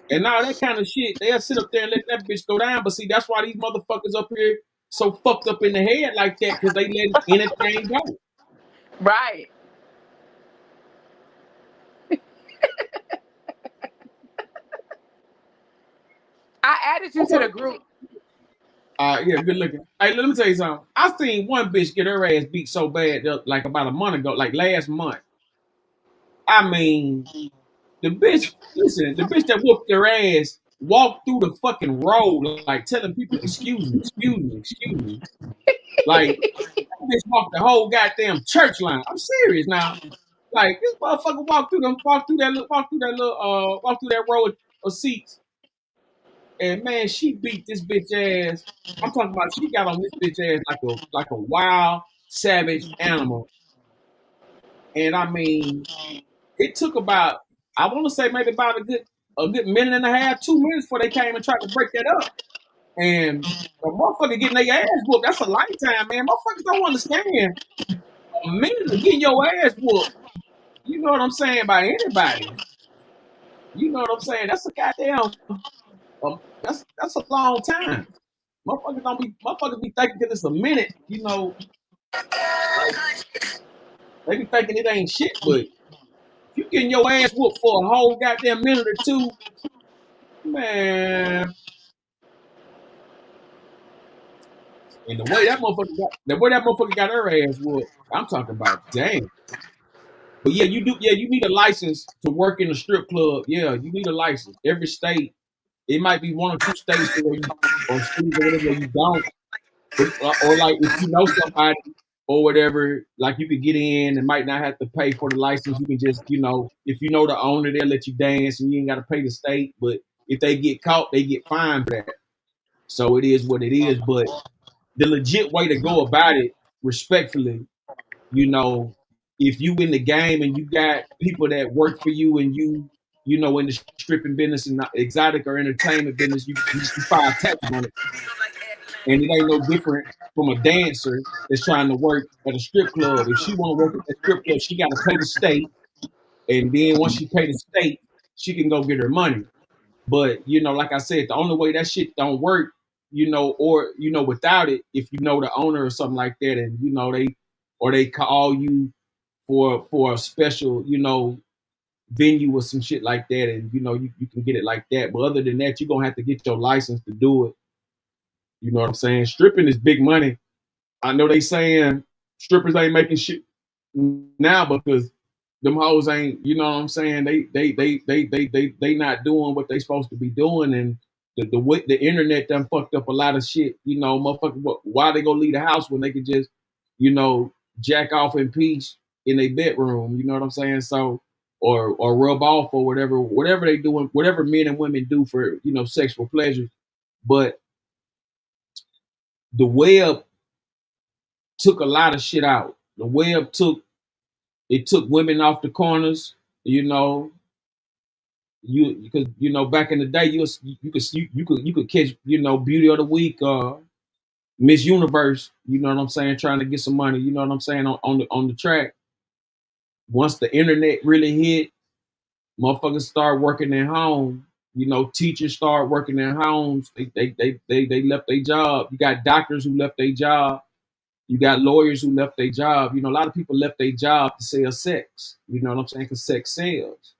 and all that kind of shit. They'll sit up there and let that bitch go down. But see, that's why these motherfuckers up here so fucked up in the head like that, because they let anything go. Right. I added you to the group. Yeah, good looking. Hey, let me tell you something. I seen one bitch get her ass beat so bad, like about a month ago, like last month. I mean, the bitch that whooped her ass walked through the fucking road, like telling people, excuse me, excuse me, excuse me. Like, that bitch walked the whole goddamn church line. I'm serious now. Like, this motherfucker walked through that row of seats. And man, she beat this bitch ass. I'm talking about she got on this bitch ass like a wild, savage animal. And I mean, it took about, I want to say maybe about a good minute and a half, 2 minutes before they came and tried to break that up. And the motherfucker getting their ass whooped, that's a lifetime, man. Motherfuckers don't understand. A minute of getting your ass whooped, you know what I'm saying, by anybody. You know what I'm saying? That's a goddamn, that's a long time. Motherfuckers be thinking that it's a minute, you know, like they be thinking it ain't shit, but if you getting your ass whooped for a whole goddamn minute or two, man. And the way that motherfucker got her ass whooped, I'm talking about damn. But yeah, you need a license to work in a strip club. Yeah, you need a license. Every state, it might be one or two states where you or cities or whatever where you don't. But, or like if you know somebody or whatever, like you could get in and might not have to pay for the license. You can just, if you know the owner, they'll let you dance and you ain't got to pay the state. But if they get caught, they get fined for that. So it is what it is. But the legit way to go about it, respectfully, if you in the game and you got people that work for you and you in the stripping business and exotic or entertainment business, you file taxes on it. And it ain't no different from a dancer that's trying to work at a strip club. If she want to work at that strip club, she got to pay the state. And then once she pay the state, she can go get her money. But, like I said, the only way that shit don't work, or, without it, if you know the owner or something like that and, they call you for a special, venue or some shit like that and, you can get it like that. But other than that, you're going to have to get your license to do it. You know what I'm saying? Stripping is big money. I know they saying strippers ain't making shit now because them hoes ain't, you know what I'm saying? They not doing what they supposed to be doing, and the internet done fucked up a lot of shit. Motherfucker, why they gonna leave the house when they could just, jack off in peace in their bedroom? You know what I'm saying? So, or rub off or whatever they doing, whatever men and women do for sexual pleasure, but the web took a lot of shit out. The web took women off the corners, because back in the day you could catch Beauty of the Week, Miss Universe, you know what I'm saying, trying to get some money, you know what I'm saying, on the track. Once the internet really hit, motherfuckers start working at home. Teachers start working at homes. They left their job. You got doctors who left their job. You got lawyers who left their job. A lot of people left their job to sell sex. You know what I'm saying? Because sex sells.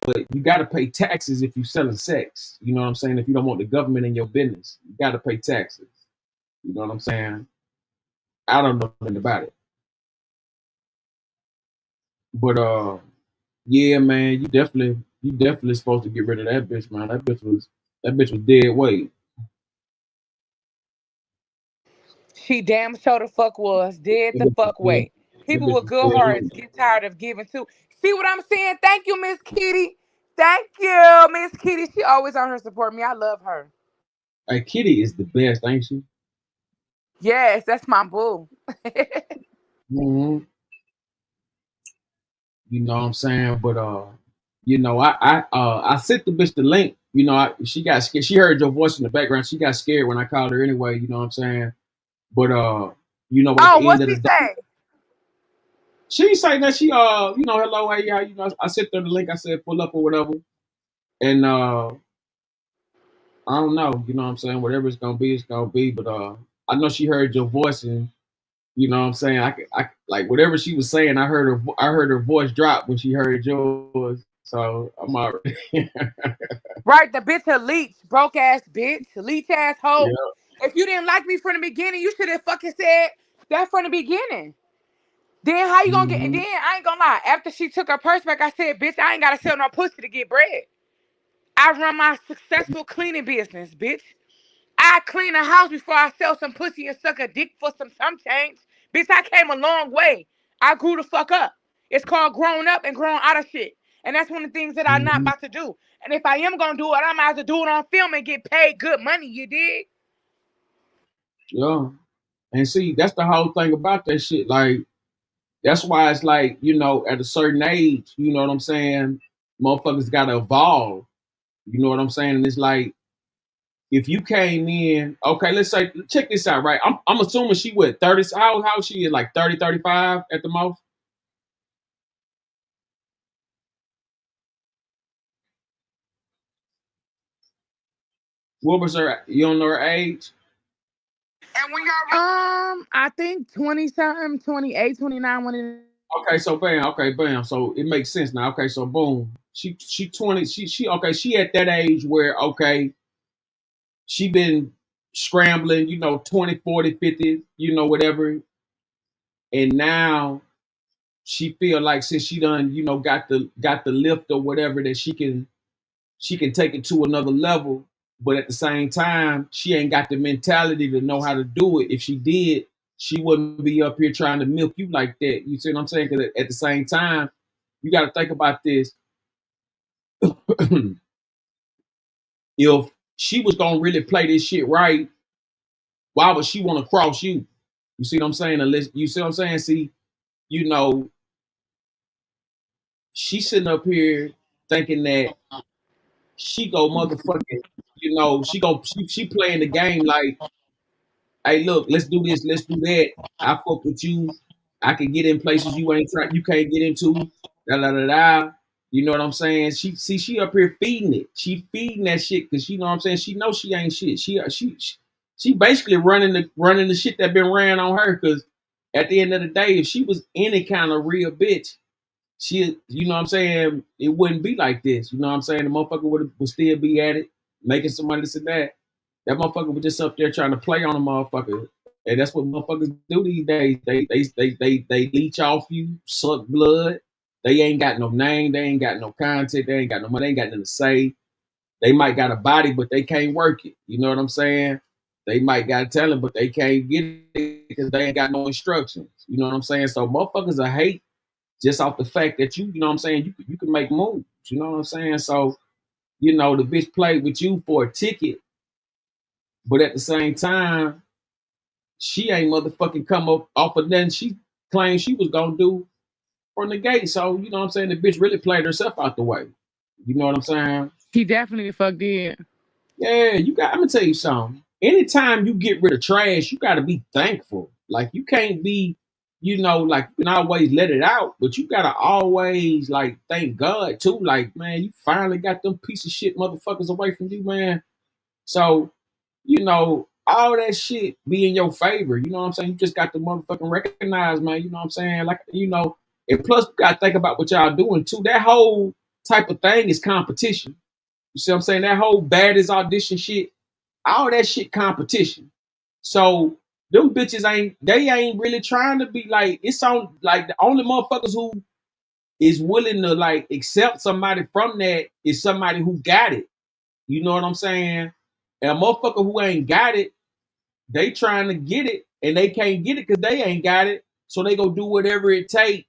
But you got to pay taxes if you're selling sex. You know what I'm saying? If you don't want the government in your business, you got to pay taxes. You know what I'm saying? I don't know nothing about it. But yeah, man, you definitely supposed to get rid of that bitch, man. That bitch was dead weight. She damn sure the fuck was dead the fuck weight. People bitch with was good dead hearts easy. get tired of giving too. See what I'm saying? Thank you, Miss Kitty. Thank you, Miss Kitty. She always on her support me. I love her. Hey, Kitty is the best, ain't she? Yes, that's my boo. Hmm. You know what I'm saying? But I sent the bitch the link. She got scared. She heard your voice in the background. She got scared when I called her anyway. You know what I'm saying? But at Oh, the end what's of the she day, say? she ain't saying that. She hello, hey, yeah. I sent her the link. I said pull up or whatever. And I don't know. You know what I'm saying? Whatever it's gonna be, it's gonna be. But I know she heard your voice and. You know what I'm saying? I like whatever she was saying. I heard her voice drop when she heard yours. So I'm already. Right, the bitch a leech, broke ass bitch, leech ass hoe. Yeah. If you didn't like me from the beginning, you should have fucking said that from the beginning. Then how you gonna get? And Hmm. then I ain't gonna lie. After she took her purse back, I said, "Bitch, I ain't gotta sell no pussy to get bread. I run my successful cleaning business, bitch. I clean a house before I sell some pussy and suck a dick for some change. Bitch, I came a long way. I grew the fuck up. It's called growing up and growing out of shit. And that's one of the things that I'm not Hmm. about to do. And if I am gonna do it, I'm about to do it on film and get paid good money, you dig? Yeah. And see, that's the whole thing about that shit. Like, that's why it's like, at a certain age, you know what I'm saying? Motherfuckers gotta evolve. You know what I'm saying? And it's like, if you came in, okay, let's say, check this out, right? I'm assuming she what, 30, how she is, like 30, 35 at the most? What was her, you don't know her age? I think 20 something, 28, 29, one of them. Okay, so bam, okay, bam. So it makes sense now. Okay, so boom. She 20, she okay, she at that age where okay, she been scrambling, 20, 40, 50, whatever. And now she feel like since she done, got the lift or whatever that she can take it to another level. But at the same time, she ain't got the mentality to know how to do it. If she did, she wouldn't be up here trying to milk you like that. You see what I'm saying? Because at the same time, you got to think about this. If she was gonna really play this shit right, why would she want to cross you? You see what I'm saying? Unless you see what I'm saying. See, you know, she sitting up here thinking that she go motherfucking, she playing the game like, hey, look, let's do this, let's do that. I fuck with you. I can get in places you can't get into. Da da da da. You know what I'm saying? She up here feeding it. She feeding that shit because you know what I'm saying. She knows she ain't shit. She basically running the shit that been ran on her. Because at the end of the day, if she was any kind of real bitch, you know what I'm saying, it wouldn't be like this. You know what I'm saying? The motherfucker would still be at it, making some money this and that. That motherfucker was just up there trying to play on a motherfucker. And that's what motherfuckers do these days. They leech off you, suck blood. They ain't got no name, they ain't got no content, they ain't got no money, they ain't got nothing to say. They might got a body, but they can't work it. You know what I'm saying? They might got talent, but they can't get it because they ain't got no instructions. You know what I'm saying? So motherfuckers are hate just off the fact that you know what I'm saying, you can make moves. You know what I'm saying? So, the bitch played with you for a ticket, but at the same time, she ain't motherfucking come up off of nothing she claimed she was gonna do from the gate. So, you know what I'm saying? The bitch really played herself out the way. You know what I'm saying? She definitely the fuck did. Yeah, I'm gonna tell you something. Anytime you get rid of trash, you gotta be thankful. Like you can't be, like you can always let it out, but you gotta always like thank God too. Like, man, you finally got them piece of shit motherfuckers away from you, man. So, all that shit be in your favor. You know what I'm saying? You just got to motherfucking recognize, man. You know what I'm saying? Like, and plus you gotta think about what y'all doing too. That whole type of thing is competition. You see what I'm saying? That whole baddest audition shit, all that shit competition. So them bitches ain't really trying to be like, it's on like the only motherfuckers who is willing to like accept somebody from that is somebody who got it. You know what I'm saying? And a motherfucker who ain't got it, they trying to get it and they can't get it because they ain't got it. So they go do whatever it takes,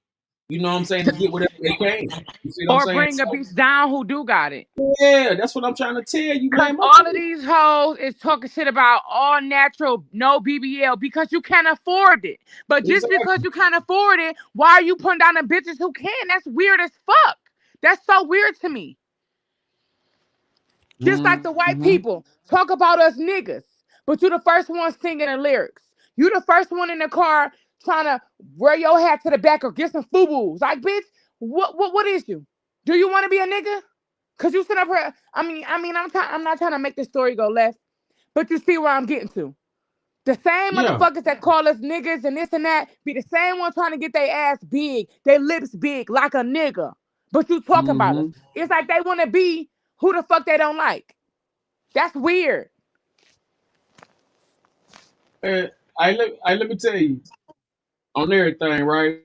you know what I'm saying, to get whatever they can. You see what I'm Or saying? bring a So, bitch down who do got it. yeah, that's what I'm trying to tell you, Cause man. all of these hoes is talking shit about all natural, no BBL, because you can't afford it. But just because Exactly. you can't afford it, why are you putting down the bitches who can? That's weird as fuck. That's so weird to me. Just like the white Mm-hmm. people talk about us niggas, but you the first one singing the lyrics. You the first one in the car trying to wear your hat to the back or get some FUBUs. Like, bitch, what is you? Do you want to be a nigga? Cause you sit up here. I'm not trying to make the story go left, but you see where I'm getting to. The same Yeah. motherfuckers that call us niggas and this and that be the same one trying to get their ass big, their lips big like a nigga. But you talking about us. Mm-hmm. It's like they want to be who the fuck they don't like. That's weird. Let me tell you on everything, right?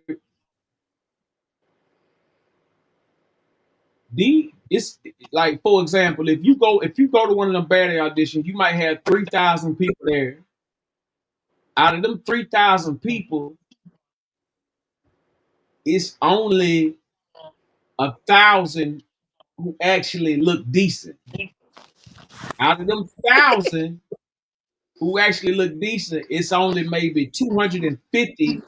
It's like, for example, if you go to one of them bad auditions, you might have 3,000 people there. Out of them 3,000 people, it's only 1,000 who actually look decent. Out of them 1,000 who actually look decent, it's only maybe 250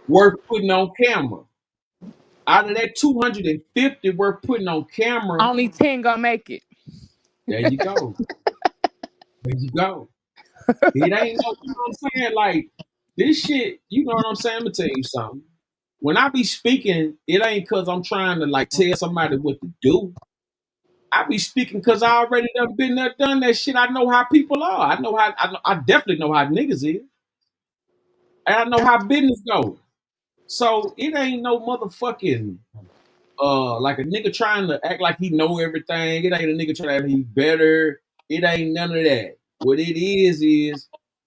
worth putting on camera. Out of that 250 worth putting on camera, Only 10 gonna make it. there you go. There you go. It ain't no, you know what I'm saying? Like, this shit, you know what I'm saying? I'm gonna tell you something. When I be speaking, it ain't cause I'm trying to like tell somebody what to do. I be speaking cause I already done been there, done that shit. I know how people are. I definitely know how niggas is. And I know how business go. So it ain't no motherfucking like a nigga trying to act like he know everything. It ain't a nigga trying to act he better. It ain't none of that. What it is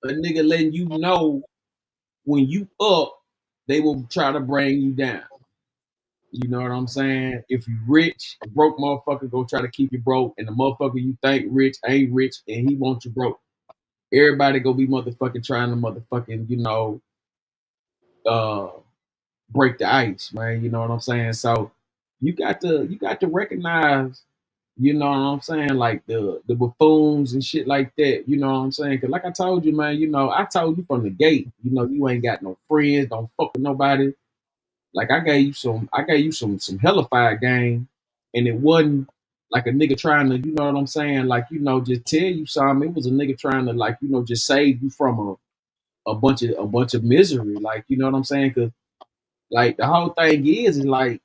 a nigga letting you know when you up, they will try to bring you down. You know what I'm saying? If you rich, a broke motherfucker go try to keep you broke, and the motherfucker you think rich ain't rich, and he wants you broke. Everybody go be motherfucking trying to motherfucking, uh, break the ice, man. You know what I'm saying? So you got to recognize, you know what I'm saying, like the buffoons and shit like that. You know what I'm saying? Cause like I told you, man, I told you from the gate, you ain't got no friends, don't fuck with nobody. Like I gave you some hellified game, and it wasn't like a nigga trying to, you know what I'm saying, like, just tell you something. It was a nigga trying to, like, just save you from a bunch of misery. Like, you know what I'm saying? Cause like the whole thing is like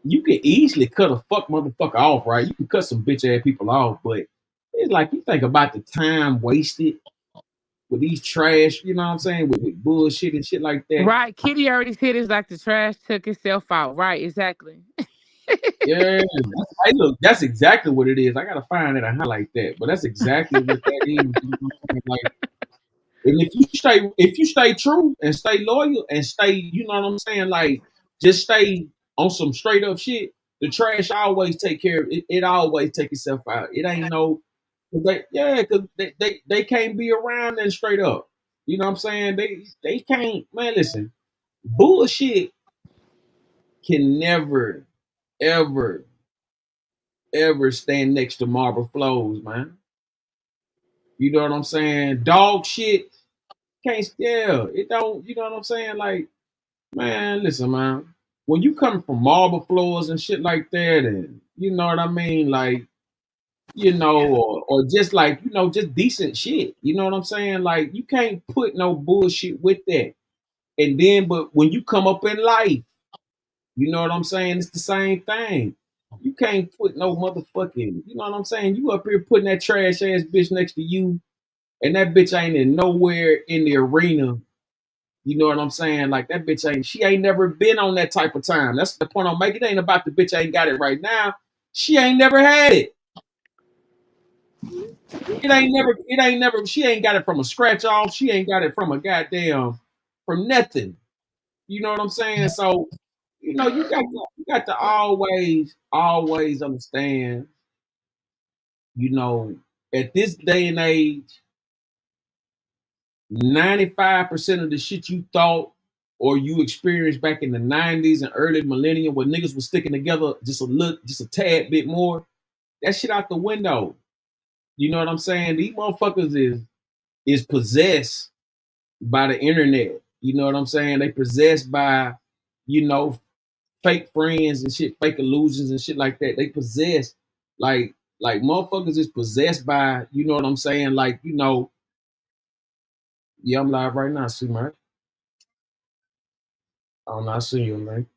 you can easily cut a fuck motherfucker off, right? You can cut some bitch ass people off, but it's like you think about the time wasted with these trash, you know what I'm saying, with bullshit and shit like that. Right. Kitty already said it's like the trash took itself out. Right, exactly. Yeah, hey, look, that's exactly what it is. I gotta find it and highlight that, but that's exactly what that is. You know what I'm saying? Like, and if you stay true and stay loyal and stay, you know what I'm saying, like just stay on some straight up shit, the trash always take care of it. It always take itself out. It ain't no, cause they can't be around and straight up. You know what I'm saying? They can't, man. Listen, bullshit can never, ever, ever stand next to marble flows, man. You know what I'm saying? Dog shit can't. Yeah, it don't. You know what I'm saying? Like, man, listen, man. When you come from marble floors and shit like that, and you know what I mean, like, or just like, just decent shit. You know what I'm saying? Like, you can't put no bullshit with that. And then, but when you come up in life, you know what I'm saying? It's the same thing. You can't put no motherfucking, you know what I'm saying? You up here putting that trash ass bitch next to you, and that bitch ain't in nowhere in the arena. You know what I'm saying? Like that bitch she ain't never been on that type of time. That's the point I'm making. It ain't about the bitch ain't got it right now. She ain't never had it. She ain't got it from a scratch off. She ain't got it from a goddamn, from nothing. You know what I'm saying? So, you got to always understand, at this day and age, 95% of the shit you thought or you experienced back in the 90s and early millennium when niggas was sticking together just a tad bit more, that shit out the window. You know what I'm saying? These motherfuckers is possessed by the internet. You know what I'm saying? They possessed by, you know, fake friends and shit, fake illusions and shit like that. They possess like motherfuckers is possessed by, you know what I'm saying? Like, you know, yeah, I'm live right now, see, man. I'm not seeing you, man.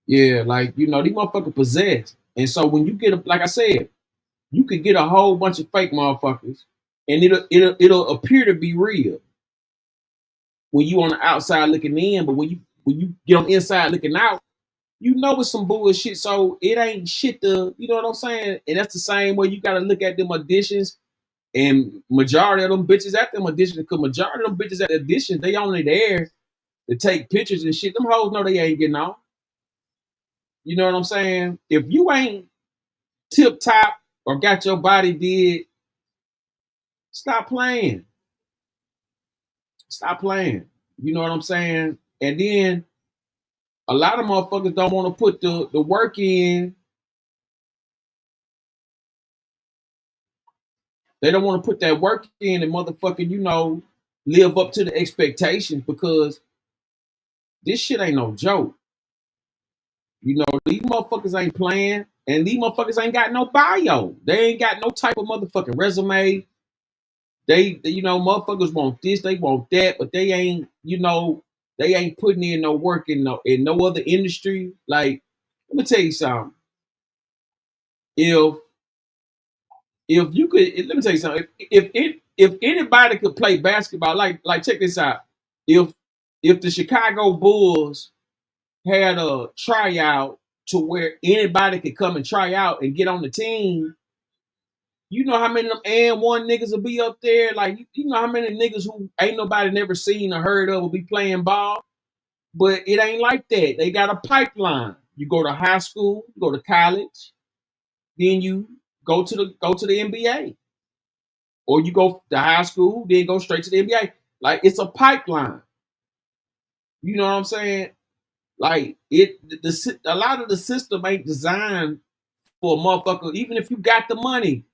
Yeah, like, you know, these motherfuckers possessed. And so when you get like I said, you could get a whole bunch of fake motherfuckers and it'll appear to be real when you on the outside looking in, but when you get on the inside looking out, you know it's some bullshit. So it ain't shit to, you know what I'm saying? And that's the same way you gotta look at them auditions and majority of them bitches at them auditions, because majority of them bitches at the auditions, they only there to take pictures and shit. Them hoes know they ain't getting on. You know what I'm saying? If you ain't tip top or got your body did, stop playing. Stop playing. You know what I'm saying? And then a lot of motherfuckers don't want to put the work in. They don't want to put that work in and motherfucking, you know, live up to the expectations, because this shit ain't no joke. You know, these motherfuckers ain't playing, and these motherfuckers ain't got no bio. They ain't got no type of motherfucking resume. They you know, motherfuckers want this, they want that, but they ain't, you know, they ain't putting in no work in no other industry. Like, let me tell you something. If you could, let me tell you something. If anybody could play basketball, like check this out. If the Chicago Bulls had a tryout to where anybody could come and try out and get on the team, you know how many of them and one niggas will be up there? Like, you know how many niggas who ain't nobody never seen or heard of will be playing ball? But it ain't like that. They got a pipeline. You go to high school, you go to college, then you go to the NBA. Or you go to high school, then go straight to the NBA. Like, it's a pipeline. You know what I'm saying? Like, a lot of the system ain't designed for a motherfucker. Even if you got the money,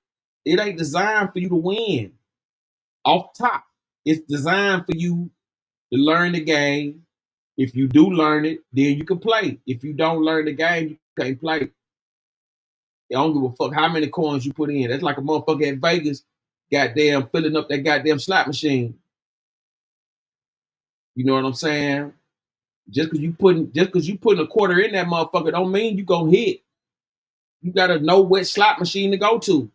it ain't designed for you to win off top. It's designed for you to learn the game. If you do learn it, then you can play. If you don't learn the game, you can't play. I don't give a fuck how many coins you put in. That's like a motherfucker at Vegas, goddamn filling up that goddamn slot machine. You know what I'm saying? Just because you putting a quarter in that motherfucker don't mean you gonna hit. You gotta know what slot machine to go to.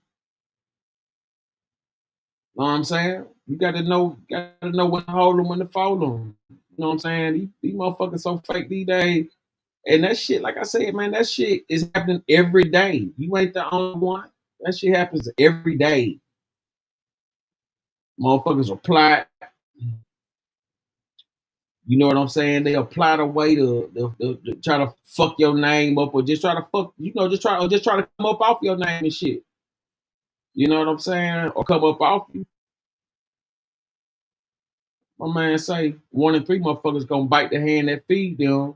Know what I'm saying? You gotta know when to hold them, when to fold them. You know what I'm saying? These motherfuckers so fake these days. And that shit, like I said, man, that shit is happening every day. You ain't the only one. That shit happens every day. Motherfuckers apply. You know what I'm saying? They apply the way to try to fuck your name up, or just try to fuck, you know, just try to come up off your name and shit. You know what I'm saying? Or come up off you. My man say 1 in 3 motherfuckers gonna bite the hand that feed them.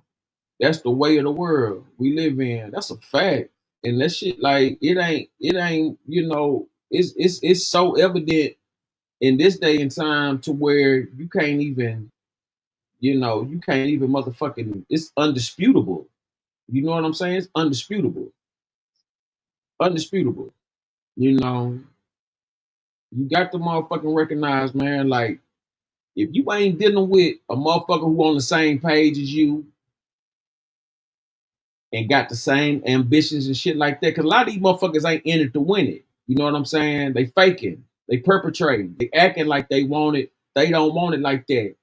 That's the way of the world we live in. That's a fact. And that shit, like, it ain't, you know, it's so evident in this day and time to where you can't even, you know, you can't even motherfucking, it's undisputable. You know what I'm saying? It's undisputable. Undisputable. You know, you got to motherfucking recognize, man, like, if you ain't dealing with a motherfucker who on the same page as you and got the same ambitions and shit like that, because a lot of these motherfuckers ain't in it to win it. You know what I'm saying? They faking. They perpetrating. They acting like they want it. They don't want it like that.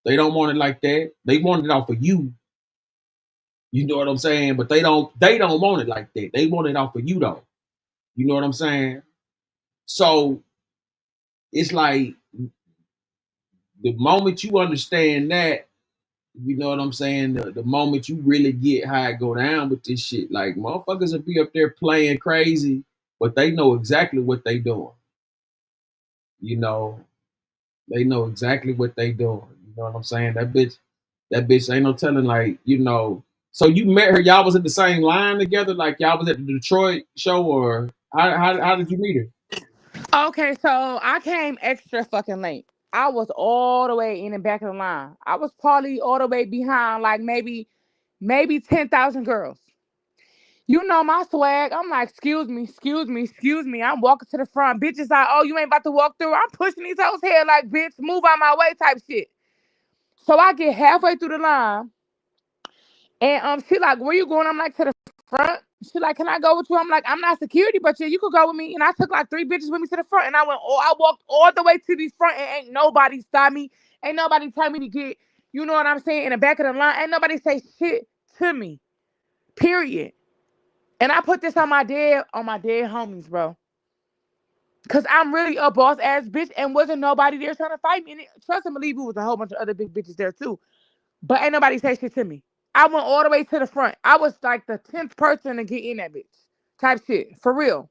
They don't want it like that. They want it off of you. You know what I'm saying? But they don't want it like that. They want it off of you though. You know what I'm saying? So it's like the moment you understand that, you know what I'm saying? The moment you really get how it go down with this shit, like, motherfuckers will be up there playing crazy, but they know exactly what they doing. you know, they know exactly what they doing. You know what I'm saying? That bitch ain't no telling, like, you know. So you met her, y'all was at the same line together, like y'all was at the Detroit show, or how did you meet her? Okay, so I came extra fucking late. I was all the way in the back of the line. I was probably all the way behind, like maybe 10,000 girls. You know my swag. I'm like, excuse me, excuse me, excuse me. I'm walking to the front. Bitches like, oh, you ain't about to walk through. I'm pushing these hoes head like, bitch, move out my way type shit. So I get halfway through the line, and she like, where you going? I'm like, to the front. She like, can I go with you? I'm like, I'm not security, but yeah, you could go with me. And I took like 3 bitches with me to the front, and I walked all the way to the front, and ain't nobody stop me. Ain't nobody tell me to get, you know what I'm saying, in the back of the line. Ain't nobody say shit to me. Period. And I put this on my dead homies, bro. Cause I'm really a boss ass bitch, and wasn't nobody there trying to fight me. And trust and believe, it was a whole bunch of other big bitches there too. But ain't nobody say shit to me. I went all the way to the front. I was like the 10th person to get in that bitch. Type shit. For real.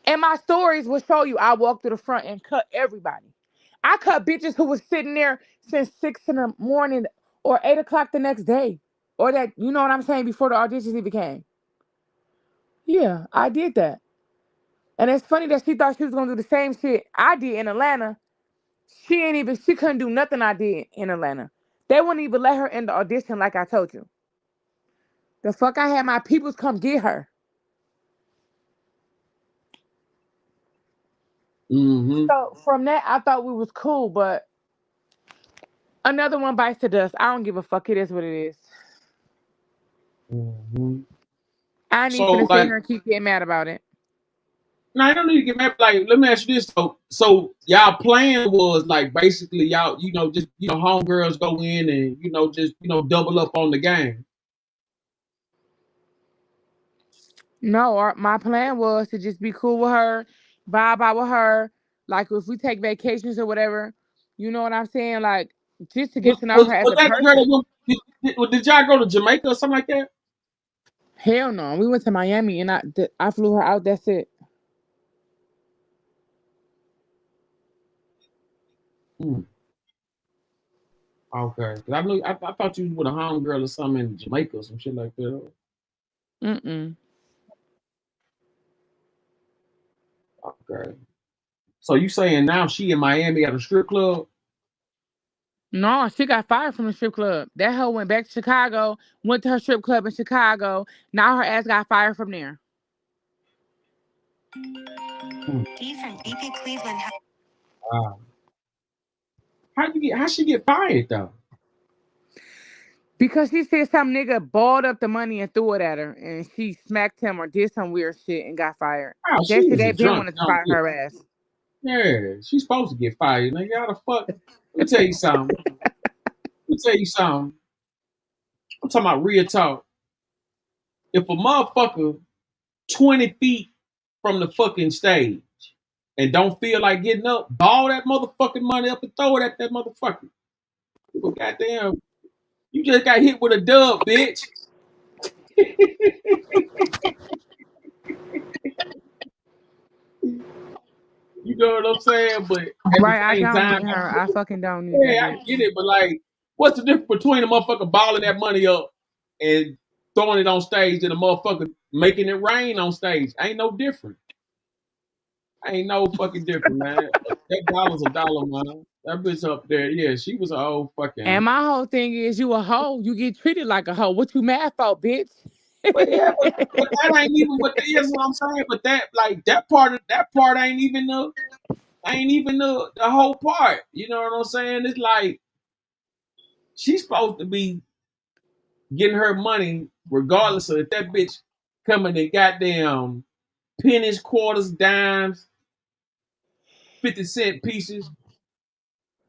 And my stories will show you I walked to the front and cut everybody. I cut bitches who was sitting there since 6 in the morning or 8 o'clock the next day. Or that, you know what I'm saying, before the auditions even came. Yeah, I did that. And it's funny that she thought she was gonna do the same shit I did in Atlanta. She couldn't do nothing I did in Atlanta. They wouldn't even let her in the audition like I told you. The fuck, I had my peoples come get her. Mm-hmm. So from that, I thought we was cool, but another one bites the dust. I don't give a fuck. It is what it is. Mm-hmm. I ain't even So finna sit like, here and keep getting mad about it. no, I don't need to get mad. Like, let me ask you this. So y'all plan was like basically y'all, you know, just, you know, homegirls go in and, you know, just, you know, double up on the game. No, my plan was to just be cool with her, vibe out with her. Like if we take vacations or whatever, you know what I'm saying? Like just to get to know her as Was a that the girl person. did y'all go to Jamaica or something like that? Hell no. We went to Miami and I flew her out. That's it. Hmm. Okay. 'Cause I thought you was with a homegirl or something in Jamaica or some shit like that. Mm-mm. Okay. So you saying now she in Miami at a strip club? No, she got fired from the strip club. That hoe went back to Chicago, went to her strip club in Chicago. Now her ass got fired from there. D from BP Cleveland. Wow. How she get fired though? Because she said some nigga balled up the money and threw it at her, and she smacked him or did some weird shit and got fired. Oh, They she said was they a been drunk wanted to young fire bitch. her ass. Yeah, she's supposed to get fired. Nigga, how the fuck? Let me tell you something. I'm talking about real talk. If a motherfucker 20 feet from the fucking stage and don't feel like getting up, ball that motherfucking money up and throw it at that motherfucker. Well, goddamn, you just got hit with a dub, bitch. You know what I'm saying? But at the Right, I same don't time, need her. I fucking don't need that yeah, I bitch. get it, but like, what's the difference between a motherfucker balling that money up and throwing it on stage and a motherfucker making it rain on stage? Ain't no different. Ain't no fucking different, man. That dollar's a dollar, man. That bitch up there, yeah, she was a old And fucking. my whole thing is, you a hoe. You get treated like a hoe. What you mad for, bitch? But yeah, but that ain't even what that is. What I'm saying. But that like that part ain't even the whole part. You know what I'm saying? It's like she's supposed to be getting her money regardless of if that bitch coming in goddamn pennies, quarters, dimes, 50-cent pieces,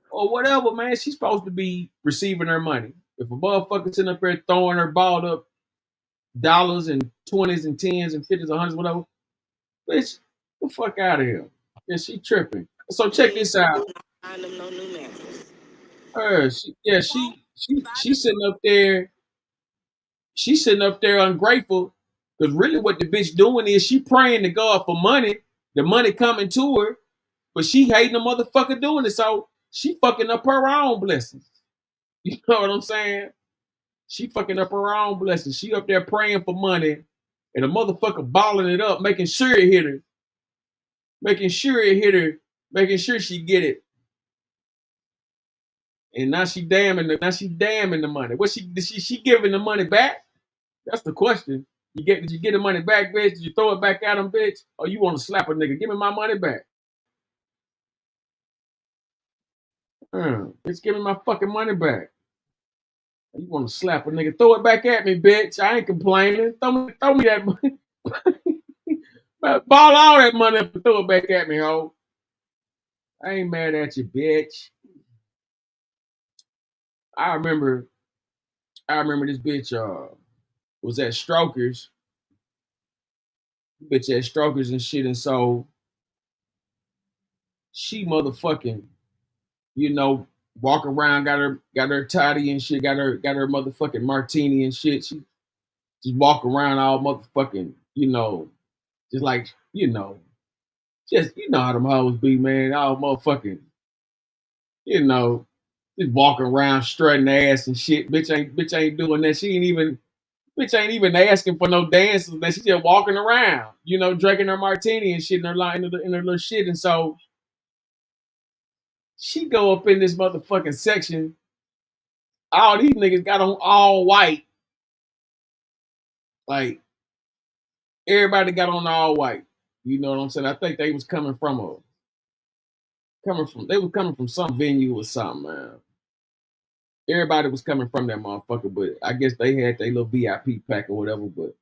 or whatever, man. She's supposed to be receiving her money. If a motherfucker sitting up there throwing her balled up dollars and 20s and 10s and 50s and 100s, whatever, bitch, the fuck out of here. Yeah, she tripping. So check this out. She sitting up there. She's sitting up there ungrateful because really what the bitch doing is she praying to God for money, the money coming to her, But she hating the motherfucker doing it, so she fucking up her own blessings. You know what I'm saying? She fucking up her own blessings. She up there praying for money, and the motherfucker balling it up, making sure it hit her, making sure it hit her, making sure she get it. And now she damning the money. What she giving the money back? That's the question. Did you get the money back, bitch? Did you throw it back at him, bitch? Or you want to slap a nigga? Give me my money back. Bitch, give me my fucking money back. You want to slap a nigga? Throw it back at me, bitch. I ain't complaining. Throw me that money. Ball all that money up and throw it back at me, ho. I ain't mad at you, bitch. I remember this bitch was at Strokers. Bitch at Strokers and shit, and so she motherfucking, walk around, got her toddy and shit, got her motherfucking martini and shit. She just walk around all motherfucking, just like, just how them hoes be, man, all motherfucking, just walking around strutting ass and shit. Bitch ain't doing that. Bitch ain't even asking for no dances. Man, she just walking around, drinking her martini and shit in her little shit. And so she go up in this motherfucking section. All these niggas got on all white. Like, everybody got on all white. You know what I'm saying? I think they was coming from some venue or something, man. Everybody was coming from that motherfucker, but I guess they had their little VIP pack or whatever, but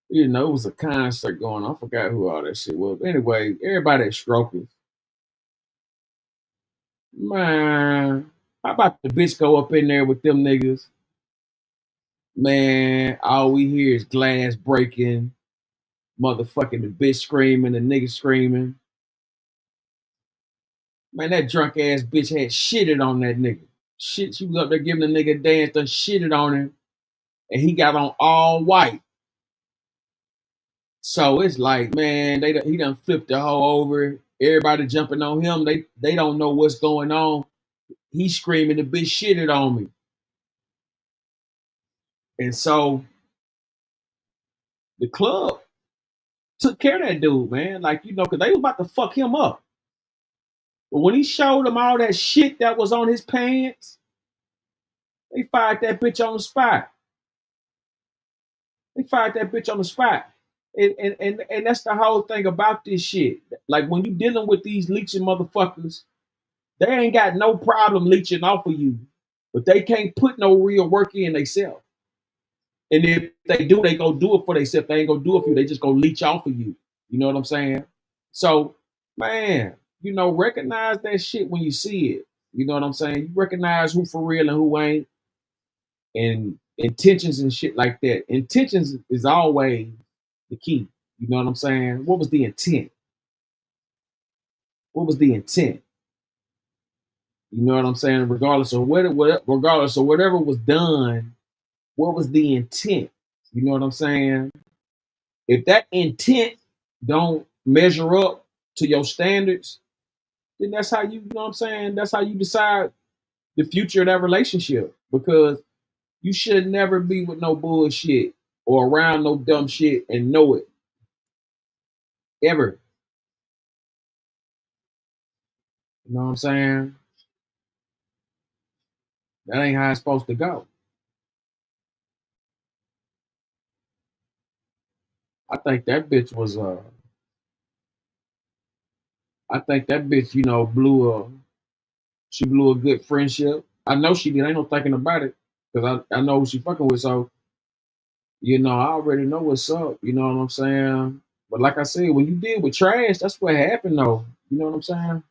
it was a concert going on. I forgot who all that shit was. But anyway, everybody at Strokers. Man, how about the bitch go up in there with them niggas? Man, all we hear is glass breaking, motherfucking the bitch screaming, the nigga screaming. Man, that drunk ass bitch had shitted on that nigga. Shit, she was up there giving the nigga a dance, done shitted on him, and he got on all white. So it's like, man, he done flipped the hoe over. Everybody jumping on him. They don't know what's going on. He screaming, the bitch shitted on me. And so the club took care of that dude, man. Like, because they was about to fuck him up. But when he showed them all that shit that was on his pants, they fired that bitch on the spot. And that's the whole thing about this shit. Like, when you dealing with these leeching motherfuckers, they ain't got no problem leeching off of you, but they can't put no real work in themselves. And if they do, they go do it for themselves. They ain't gonna do it for you. They just gonna leech off of you. You know what I'm saying? So, man, recognize that shit when you see it. You know what I'm saying? You recognize who for real and who ain't. And intentions and shit like that. Intentions is always the key. You know what I'm saying? What was the intent? What was the intent? You know what I'm saying? Regardless of whatever was done, what was the intent? You know what I'm saying? If that intent don't measure up to your standards, then that's how you know what I'm saying? That's how you decide the future of that relationship. Because you should never be with no bullshit or around no dumb shit and know it. Ever. You know what I'm saying? That ain't how it's supposed to go. I think that bitch was she blew a good friendship. I know she did. I ain't no thinking about it. Because I know who she fucking with. So, I already know what's up. You know what I'm saying? But like I said, when you deal with trash, that's what happened though. You know what I'm saying?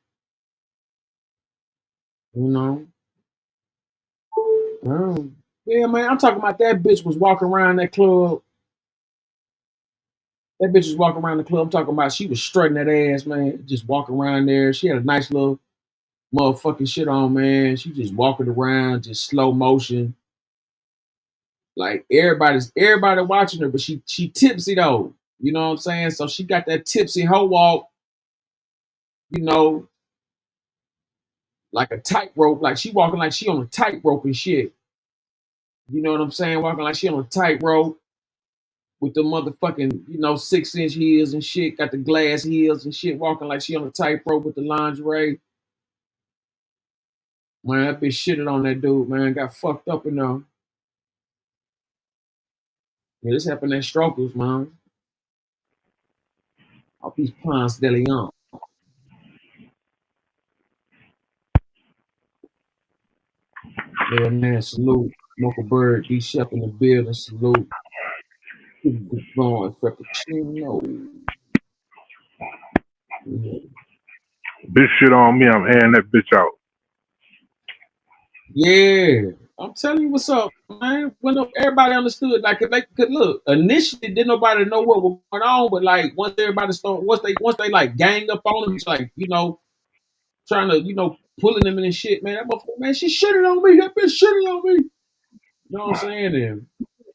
Yeah, man, I'm talking about that bitch was walking around that club. That bitch was walking around the club. I'm talking about she was strutting that ass, man. Just walking around there. She had a nice little motherfucking shit on, man. She just walking around, just slow motion. Like everybody watching her, but she tipsy though. You know what I'm saying? So she got that tipsy hoe walk. you know, like a tightrope, like she walking like she on a tightrope and shit. You know what I'm saying? Walking like she on a tightrope with the motherfucking, 6-inch heels and shit, got the glass heels and shit, walking like she on a tightrope with the lingerie. Man, that bitch shitted on that dude, man. Got fucked up in there. Yeah, this happened at Strokers, man. Off these Ponce de Leon. Yeah, man, salute. Smoke Bird, D Shep in the building, salute. Good going, Frappuccino. Yeah. Bitch shit on me, I'm airing that bitch out. Yeah, I'm telling you what's up, man. When everybody understood, like, if they could look, initially didn't nobody know what was going on, but like once everybody started, once they like gang up on him, it's like, trying to, pulling them in and shit, man. That motherfucker, man, she shitted on me. That bitch shitted on me. You know what I'm saying? And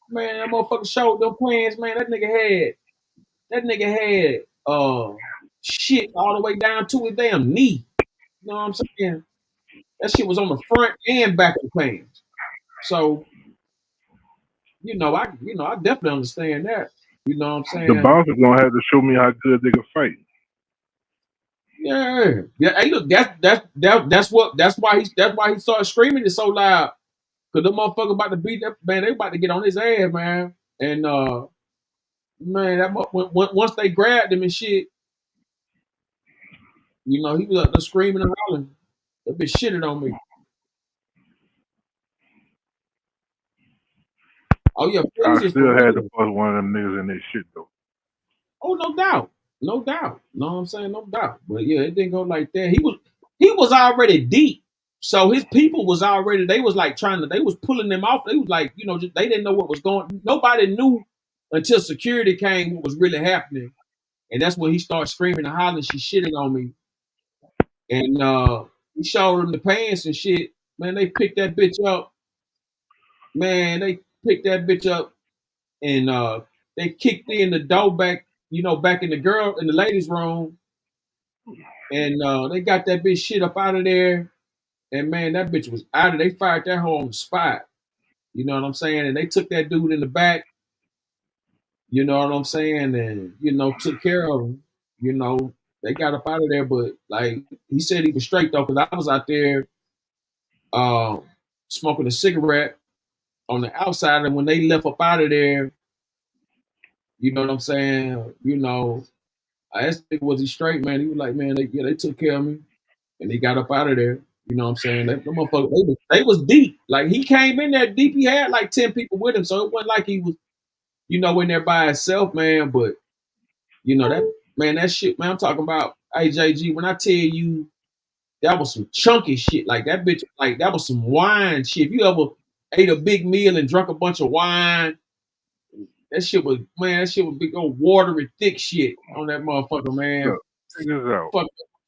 man, that motherfucker showed them plans, man. That nigga had shit all the way down to his damn knee. You know what I'm saying? That shit was on the front and back of the pants. So, I definitely understand that. You know what I'm The saying? bouncer gonna have to show me how good they can fight. Yeah. Yeah. Hey, look, that's why he started screaming it so loud. Cause the motherfucker about to beat that man, they about to get on his ass, man. And man, once they grabbed him and shit, he was up there screaming and hollering. That bitch shitted on me. Oh yeah, I Freeze is for still had to real. bust one of them niggas in this shit though. Oh, no doubt. No doubt. Know what I'm saying? No doubt. But yeah, it didn't go like that. He was already deep. So his people was already, they was like they was pulling them off. They was like, they didn't know what was going. Nobody knew until security came what was really happening. And that's when he started screaming and hollering, she shitting on me. And he showed him the pants and shit. Man, they picked that bitch up. Man, they picked that bitch up and they kicked in the door back, back in the ladies' room. And they got that bitch shit up out of there. And man, that bitch was out of. They fired that hoe on the spot. You know what I'm saying? And they took that dude in the back. You know what I'm saying? And took care of him. They got up out of there. But like he said, he was straight though, because I was out there smoking a cigarette on the outside. And when they left up out of there, you know what I'm saying? I asked him, was he straight, man? He was like, man, they took care of me. And he got up out of there. You know what I'm saying? That motherfucker, they was deep. Like he came in there deep. He had like 10 people with him. So it wasn't like he was, in there by himself, man. But that shit, man, I'm talking about AJG. When I tell you that was some chunky shit, like that bitch, like that was some wine shit. If you ever ate a big meal and drunk a bunch of wine, that shit was big old watery, thick shit on that motherfucker, man. Look, check this out. Fuck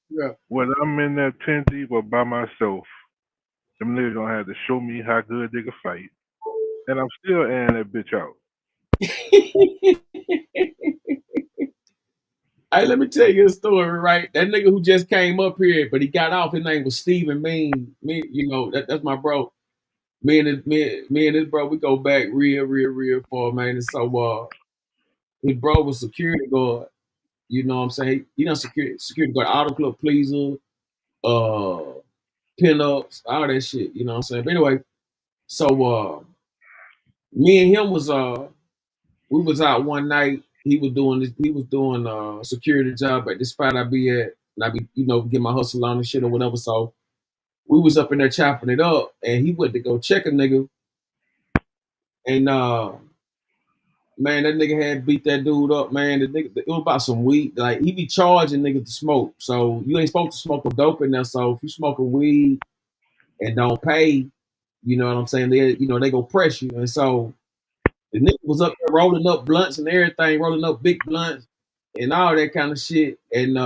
yeah. When I'm in that tent deep or by myself, them niggas gonna have to show me how good they can fight. And I'm still airing that bitch out. Hey, let me tell you a story, right? That nigga who just came up here, but he got off, his name was Steven Mean. That's my bro. Me and his bro, we go back real far, man. And so his bro was security guard. You know what I'm saying? Security guard, Auto Club Pleaser, pinups, all that shit. You know what I'm saying? But anyway, so me and him we was out one night. He was doing a security job at the spot I be at. And I be, get my hustle on and shit or whatever. So we was up in there chopping it up and he went to go check a nigga. And man, that nigga had beat that dude up, man. The nigga, it was about some weed. Like he be charging niggas to smoke. So you ain't supposed to smoke with dope in there. So if you smoking weed and don't pay, you know what I'm saying? They go press you. And so the nigga was up there rolling up blunts and everything, rolling up big blunts and all that kind of shit. And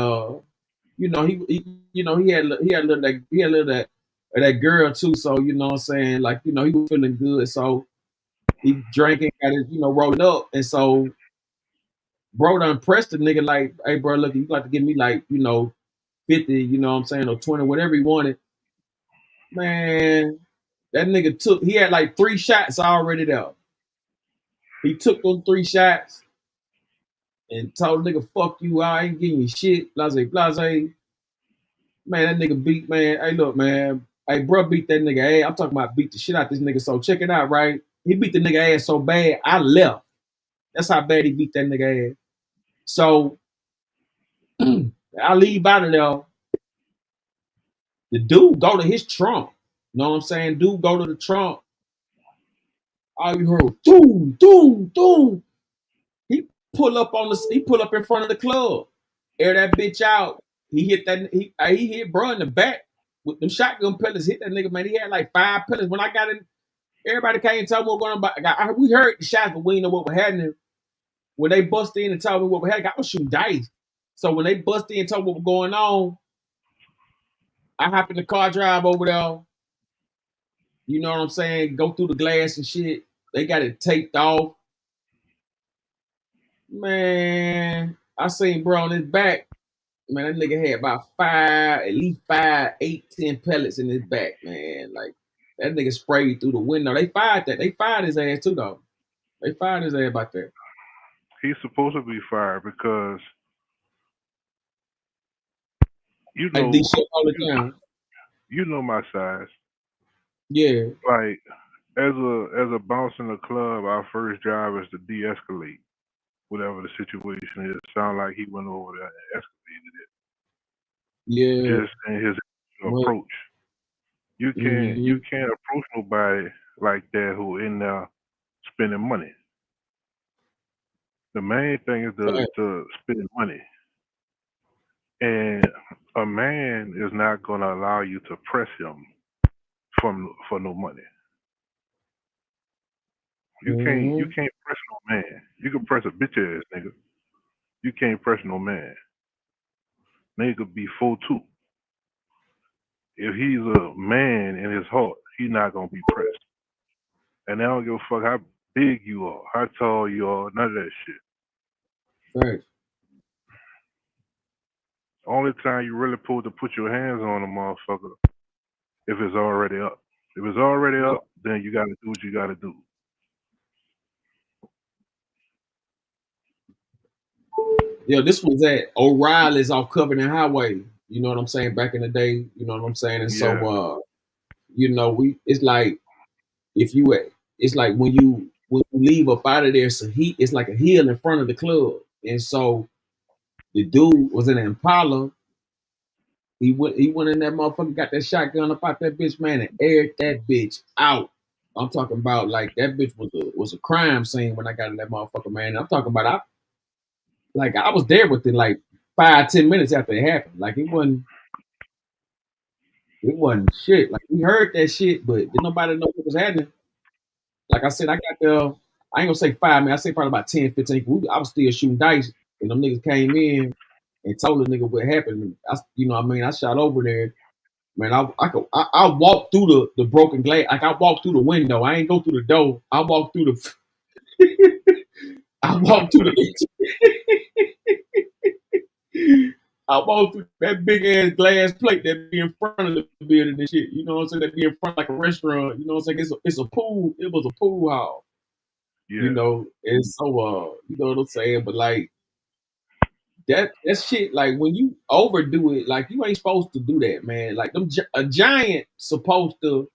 he had a little of that girl too. So you know what I'm saying, like he was feeling good. So he drinking, got his rolling up, and so bro done pressed the nigga like, hey bro, look, you got to give me like 50, you know what I'm saying, or 20, whatever he wanted. Man, that nigga he had like 3 shots already there. He took those 3 shots and told nigga, fuck you, I ain't giving you shit, blase, blase. Man, that nigga beat, man. Hey, look, man. Hey, bro beat that nigga ass. I'm talking about beat the shit out this nigga. So check it out, right? He beat the nigga ass so bad, I left. That's how bad he beat that nigga ass. So I leave out of there. The dude go to his trunk. You know what I'm saying? Dude go to the trunk. All you heard was doom, doom, doom. He pull up in front of the club. Air that bitch out. He hit he hit bro in the back with them shotgun pellets. Hit that nigga, man. He had like 5 pellets. When I got in, everybody came and told me what was going on. We heard the shots, but we didn't know what was happening. When they busted in and told me what was happening, I was shooting dice. So when they busted in and told me what was going on, I hopped in the car, drive over there. You know what I'm saying? Go through the glass and shit. They got it taped off. Man, I seen bro on his back. Man, that nigga had about 5, at least 5, 8, 10 pellets in his back, man. Like, that nigga sprayed through the window. They fired that. They fired his ass too, though. They fired his ass about that. He's supposed to be fired because you Like know, this shit all the time. You know my size. Yeah. Like as a bounce in the club, our first job is to de-escalate whatever the situation is. Sound like he went over there and escalated it. Yeah. Just in his approach. You can't approach nobody like that who in there spending money. The main thing is to spend money. And a man is not gonna allow you to press him for no money. You can't press no man. You can press a bitch ass nigga. You can't press no man. Nigga be 4'2". If he's a man in his heart, he's not gonna be pressed. And I don't give a fuck how big you are, how tall you are, none of that shit. Right. Only time you really pull to put your hands on a motherfucker if it's already up. If it's already up, then you gotta do what you gotta do. Yeah, this was at O'Reilly's off Covenant Highway. You know what I'm saying? Back in the day, you know what I'm saying? And so you know, it's like it's like when you leave up out of there, it's like a hill in front of the club. And so the dude was in an Impala. He went in that motherfucker, got that shotgun up out that bitch, man, and aired that bitch out. I'm talking about like that bitch was a crime scene when I got in that motherfucker, man. I'm talking about I was there within like 5-10 minutes after it happened. Like it wasn't shit. Like we heard that shit, but didn't nobody know what was happening. Like I said, I got there. I ain't gonna say 5 minutes. I say probably about 10, 15. I was still shooting dice, and them niggas came in and told the nigga what happened. You know what I mean? I shot over there. Man, I walked through the broken glass. Like I walked through the window. I ain't go through the door. I walked through I walked through I walked through that big ass glass plate that be in front of the building and shit. You know what I'm saying? That be in front like a restaurant. You know what I'm saying? It's a pool. It was a pool hall. Yeah. You know, and so you know what I'm saying? But like that shit, like when you overdo it, like you ain't supposed to do that, man. Like a giant supposed to,